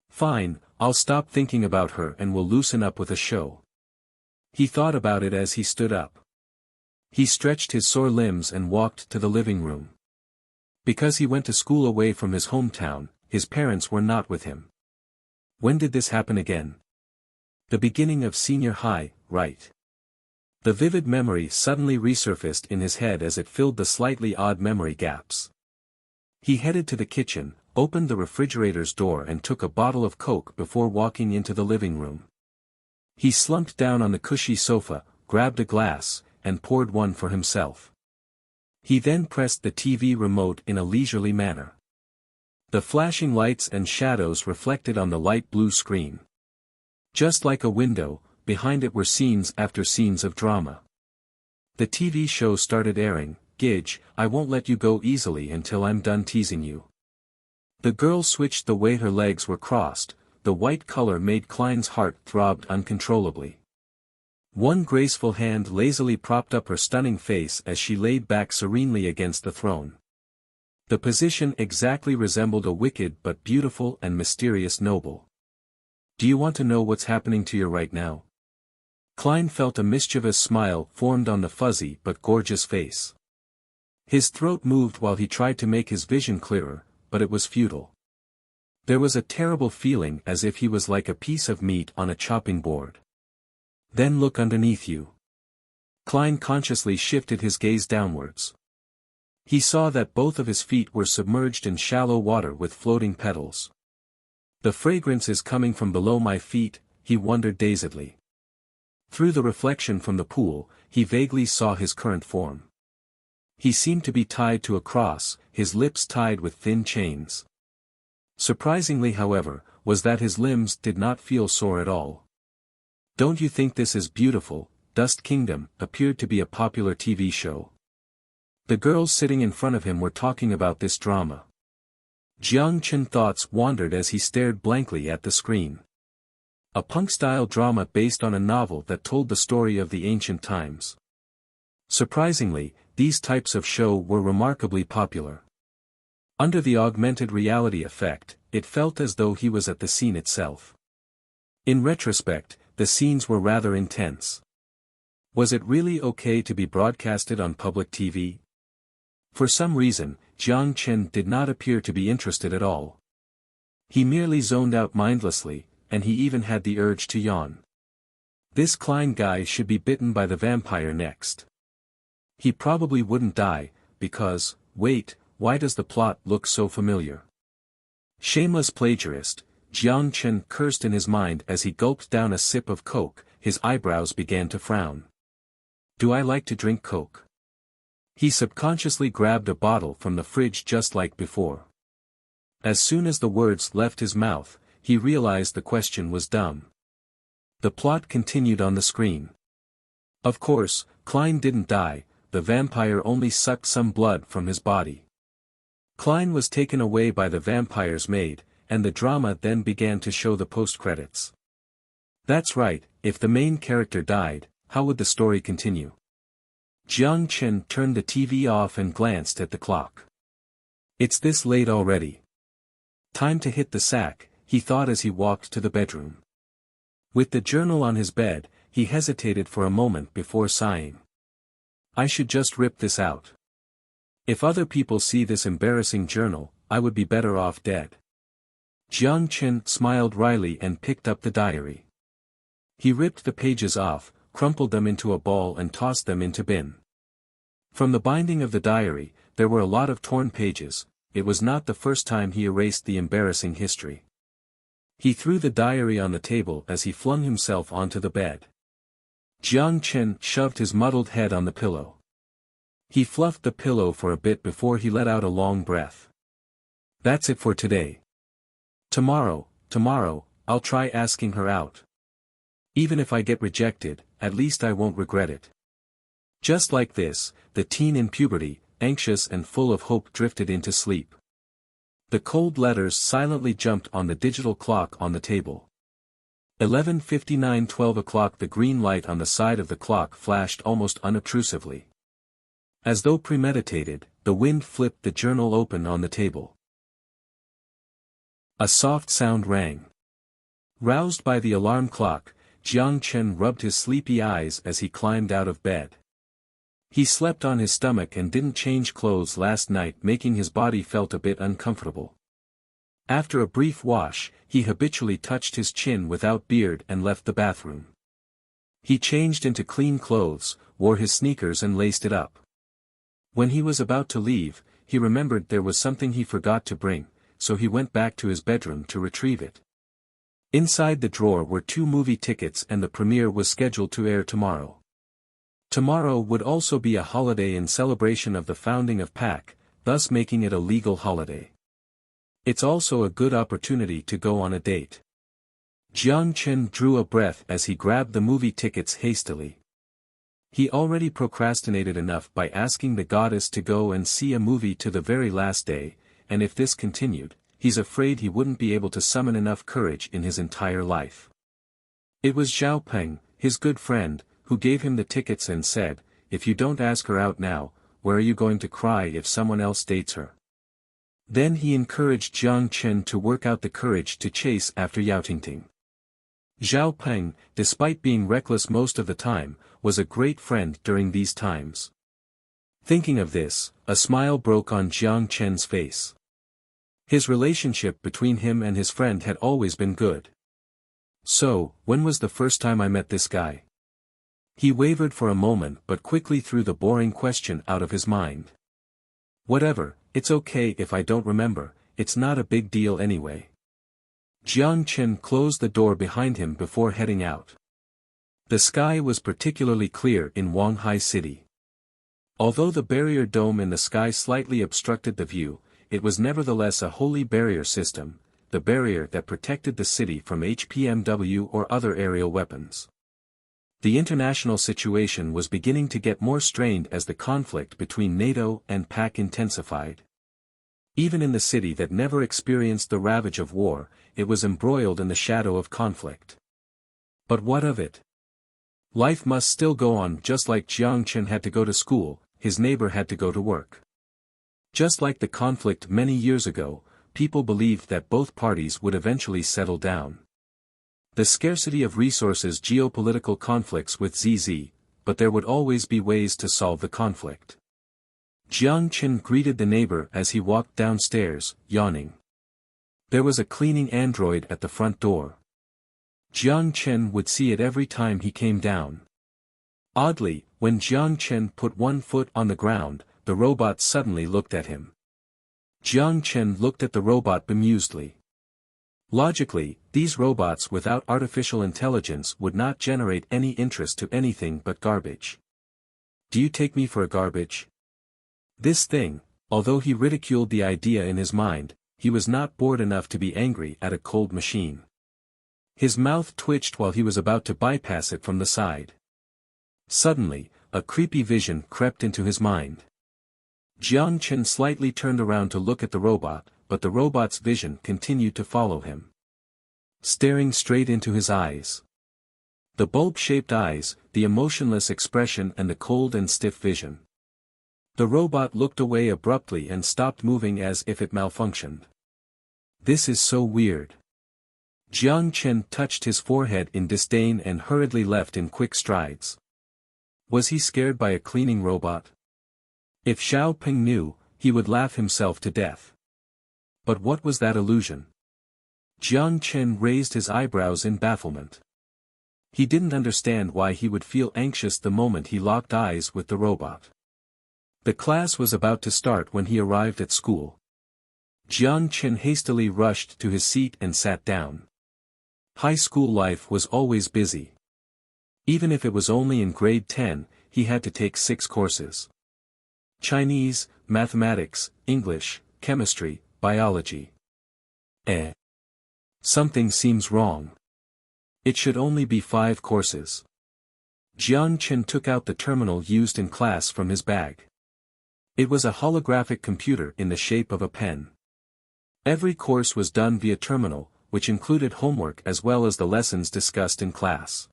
Fine, I'll stop thinking about her and we'll loosen up with a show. He thought about it as he stood up. He stretched his sore limbs and walked to the living room. Because he went to school away from his hometown, his parents were not with him. When did this happen again? The beginning of senior high, right? The vivid memory suddenly resurfaced in his head as it filled the slightly odd memory gaps. He headed to the kitchen, opened the refrigerator's door and took a bottle of Coke before walking into the living room. He slumped down on the cushy sofa, grabbed a glass, and poured one for himself. He then pressed the TV remote in a leisurely manner. The flashing lights and shadows reflected on the light blue screen. Just like a window, behind it were scenes after scenes of drama. The TV show started airing. Gidge, I won't let you go easily until I'm done teasing you. The girl switched the way her legs were crossed, the white color made Klein's heart throbbed uncontrollably. One graceful hand lazily propped up her stunning face as she laid back serenely against the throne. The position exactly resembled a wicked but beautiful and mysterious noble. Do you want to know what's happening to you right now? Klein felt a mischievous smile formed on the fuzzy but gorgeous face. His throat moved while he tried to make his vision clearer, but it was futile. There was a terrible feeling as if he was like a piece of meat on a chopping board. Then look underneath you. Klein consciously shifted his gaze downwards. He saw that both of his feet were submerged in shallow water with floating petals. The fragrance is coming from below my feet, he wondered dazedly. Through the reflection from the pool, he vaguely saw his current form. He seemed to be tied to a cross, his lips tied with thin chains. Surprisingly, however, was that his limbs did not feel sore at all. Don't you think this is beautiful? Dust Kingdom appeared to be a popular TV show. The girls sitting in front of him were talking about this drama. Jiang Chen thoughts wandered as he stared blankly at the screen. A punk-style drama based on a novel that told the story of the ancient times. Surprisingly, these types of show were remarkably popular. Under the augmented reality effect, it felt as though he was at the scene itself. In retrospect, the scenes were rather intense. Was it really okay to be broadcasted on public TV? For some reason, Jiang Chen did not appear to be interested at all. He merely zoned out mindlessly, and he even had the urge to yawn. This Klein guy should be bitten by the vampire next. He probably wouldn't die, because, wait, why does the plot look so familiar? Shameless plagiarist, Jiang Chen cursed in his mind as he gulped down a sip of Coke, his eyebrows began to frown. Do I like to drink Coke? He subconsciously grabbed a bottle from the fridge just like before. As soon as the words left his mouth, he realized the question was dumb. The plot continued on the screen. Of course, Klein didn't die, the vampire only sucked some blood from his body. Klein was taken away by the vampire's maid, and the drama then began to show the post-credits. That's right, if the main character died, how would the story continue? Jiang Chen turned the TV off and glanced at the clock. It's this late already. Time to hit the sack, he thought as he walked to the bedroom. With the journal on his bed, he hesitated for a moment before sighing. I should just rip this out. If other people see this embarrassing journal, I would be better off dead. Jiang Chen smiled wryly and picked up the diary. He ripped the pages off, crumpled them into a ball and tossed them into bin. From the binding of the diary, there were a lot of torn pages. It was not the first time he erased the embarrassing history. He threw the diary on the table as he flung himself onto the bed. Jiang Chen shoved his muddled head on the pillow. He fluffed the pillow for a bit before he let out a long breath. That's it for today. Tomorrow, I'll try asking her out. Even if I get rejected, at least I won't regret it. Just like this, the teen in puberty, anxious and full of hope, drifted into sleep. The cold letters silently jumped on the digital clock on the table. 11:59, 12 o'clock. The green light on the side of the clock flashed almost unobtrusively. As though premeditated, the wind flipped the journal open on the table. A soft sound rang. Roused by the alarm clock, Jiang Chen rubbed his sleepy eyes as he climbed out of bed. He slept on his stomach and didn't change clothes last night, making his body felt a bit uncomfortable. After a brief wash, he habitually touched his chin without beard and left the bathroom. He changed into clean clothes, wore his sneakers and laced it up. When he was about to leave, he remembered there was something he forgot to bring, so he went back to his bedroom to retrieve it. Inside the drawer were 2 movie tickets and the premiere was scheduled to air tomorrow. Tomorrow would also be a holiday in celebration of the founding of PAC, thus making it a legal holiday. It's also a good opportunity to go on a date. Jiang Chen drew a breath as he grabbed the movie tickets hastily. He already procrastinated enough by asking the goddess to go and see a movie to the very last day, and if this continued, he's afraid he wouldn't be able to summon enough courage in his entire life. It was Zhao Peng, his good friend, who gave him the tickets and said, "If you don't ask her out now, where are you going to cry if someone else dates her?" Then he encouraged Jiang Chen to work out the courage to chase after Yao Tingting. Zhao Peng, despite being reckless most of the time, was a great friend during these times. Thinking of this, a smile broke on Jiang Chen's face. His relationship between him and his friend had always been good. "So, when was the first time I met this guy?" He wavered for a moment but quickly threw the boring question out of his mind. "Whatever, it's okay if I don't remember, it's not a big deal anyway." Jiang Chen closed the door behind him before heading out. The sky was particularly clear in Wanghai City. Although the barrier dome in the sky slightly obstructed the view, it was nevertheless a holy barrier system, the barrier that protected the city from HPMW or other aerial weapons. The international situation was beginning to get more strained as the conflict between NATO and PAC intensified. Even in the city that never experienced the ravage of war, it was embroiled in the shadow of conflict. But what of it? Life must still go on. Just like Jiang Chen had to go to school, his neighbor had to go to work. Just like the conflict many years ago, people believed that both parties would eventually settle down. The scarcity of resources, geopolitical conflicts with ZZ, but there would always be ways to solve the conflict. Jiang Chen greeted the neighbor as he walked downstairs, yawning. There was a cleaning android at the front door. Jiang Chen would see it every time he came down. Oddly, when Jiang Chen put one foot on the ground, the robot suddenly looked at him. Jiang Chen looked at the robot bemusedly. Logically, these robots without artificial intelligence would not generate any interest to anything but garbage. "Do you take me for a garbage?" This thing, although he ridiculed the idea in his mind, he was not bored enough to be angry at a cold machine. His mouth twitched while he was about to bypass it from the side. Suddenly, a creepy vision crept into his mind. Jiang Chen slightly turned around to look at the robot, but the robot's vision continued to follow him. Staring straight into his eyes. The bulb-shaped eyes, the emotionless expression and the cold and stiff vision. The robot looked away abruptly and stopped moving as if it malfunctioned. "This is so weird." Jiang Chen touched his forehead in disdain and hurriedly left in quick strides. Was he scared by a cleaning robot? If Xiao Ping knew, he would laugh himself to death. But what was that illusion? Jiang Chen raised his eyebrows in bafflement. He didn't understand why he would feel anxious the moment he locked eyes with the robot. The class was about to start when he arrived at school. Jiang Chen hastily rushed to his seat and sat down. High school life was always busy. Even if it was only in grade 10, he had to take 6 courses. Chinese, mathematics, English, chemistry, biology. Something seems wrong. It should only be 5 courses. Jiang Chen took out the terminal used in class from his bag. It was a holographic computer in the shape of a pen. Every course was done via terminal, which included homework as well as the lessons discussed in class.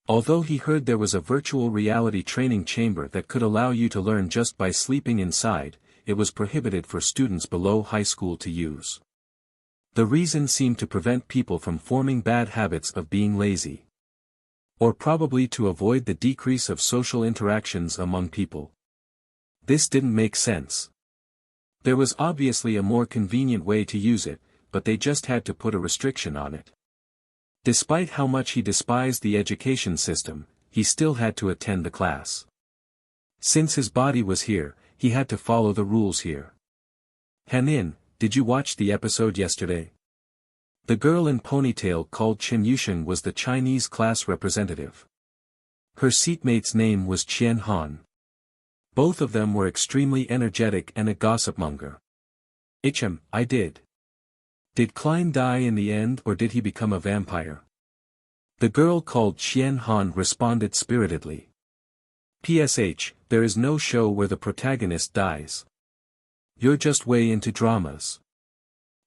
Although he heard there was a virtual reality training chamber that could allow you to learn just by sleeping inside, it was prohibited for students below high school to use. The reason seemed to prevent people from forming bad habits of being lazy. Or probably to avoid the decrease of social interactions among people. This didn't make sense. There was obviously a more convenient way to use it, but they just had to put a restriction on it. Despite how much he despised the education system, he still had to attend the class. Since his body was here, he had to follow the rules here. Hanin, did you watch the episode yesterday? The girl in ponytail called Chen Yusheng was the Chinese class representative. Her seatmate's name was Qian Han. Both of them were extremely energetic and a gossipmonger. I did. Did Klein die in the end or did he become a vampire? The girl called Qian Han responded spiritedly. PSH, there is no show where the protagonist dies. You're just way into dramas.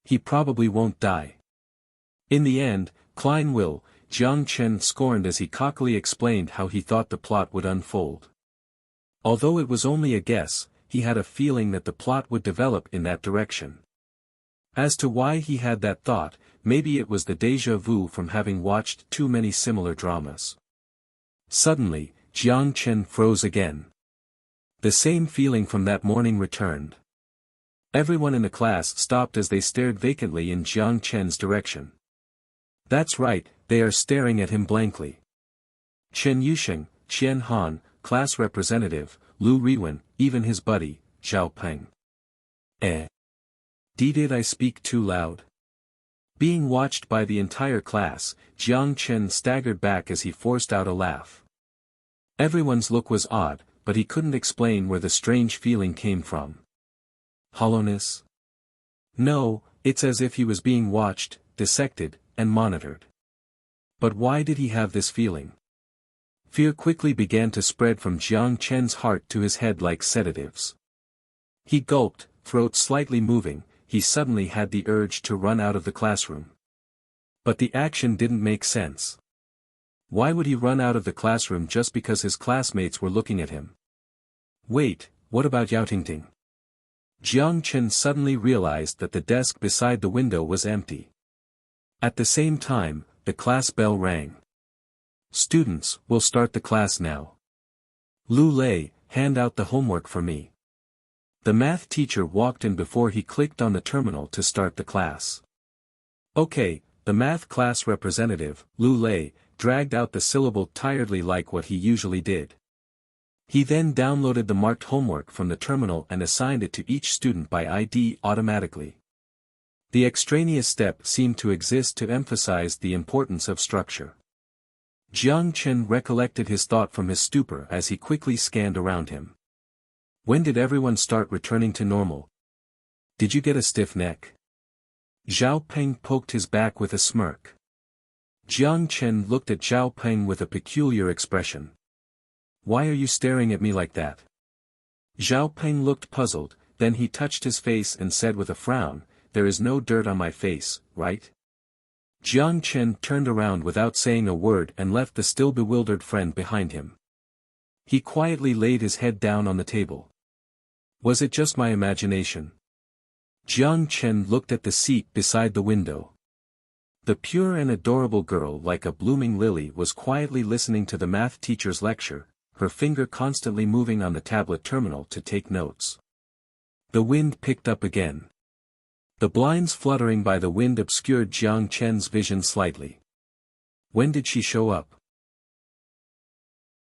He probably won't die. In the end, Klein will, Jiang Chen scorned as he cockily explained how he thought the plot would unfold. Although it was only a guess, he had a feeling that the plot would develop in that direction. As to why he had that thought, maybe it was the déjà vu from having watched too many similar dramas. Suddenly, Jiang Chen froze again. The same feeling from that morning returned. Everyone in the class stopped as they stared vacantly in Jiang Chen's direction. That's right, they are staring at him blankly. Chen Yusheng, Qian Han, class representative, Lu Riwen, even his buddy, Xiao Peng. Did I speak too loud? Being watched by the entire class, Jiang Chen staggered back as he forced out a laugh. Everyone's look was odd, but he couldn't explain where the strange feeling came from. Hollowness? No, it's as if he was being watched, dissected, and monitored. But why did he have this feeling? Fear quickly began to spread from Jiang Chen's heart to his head like sedatives. He gulped, throat slightly moving. He suddenly had the urge to run out of the classroom. But the action didn't make sense. Why would he run out of the classroom just because his classmates were looking at him? Wait, what about Yao Tingting? Jiang Chen suddenly realized that the desk beside the window was empty. At the same time, the class bell rang. Students, we'll start the class now. Lu Lei, hand out the homework for me. The math teacher walked in before he clicked on the terminal to start the class. Okay, the math class representative, Lu Lei, dragged out the syllable tiredly like what he usually did. He then downloaded the marked homework from the terminal and assigned it to each student by ID automatically. The extraneous step seemed to exist to emphasize the importance of structure. Jiang Chen recollected his thought from his stupor as he quickly scanned around him. When did everyone start returning to normal? Did you get a stiff neck? Xiao Peng poked his back with a smirk. Jiang Chen looked at Xiao Peng with a peculiar expression. Why are you staring at me like that? Xiao Peng looked puzzled, then he touched his face and said with a frown, there is no dirt on my face, right? Jiang Chen turned around without saying a word and left the still bewildered friend behind him. He quietly laid his head down on the table. Was it just my imagination? Jiang Chen looked at the seat beside the window. The pure and adorable girl like a blooming lily was quietly listening to the math teacher's lecture, her finger constantly moving on the tablet terminal to take notes. The wind picked up again. The blinds fluttering by the wind obscured Jiang Chen's vision slightly. When did she show up?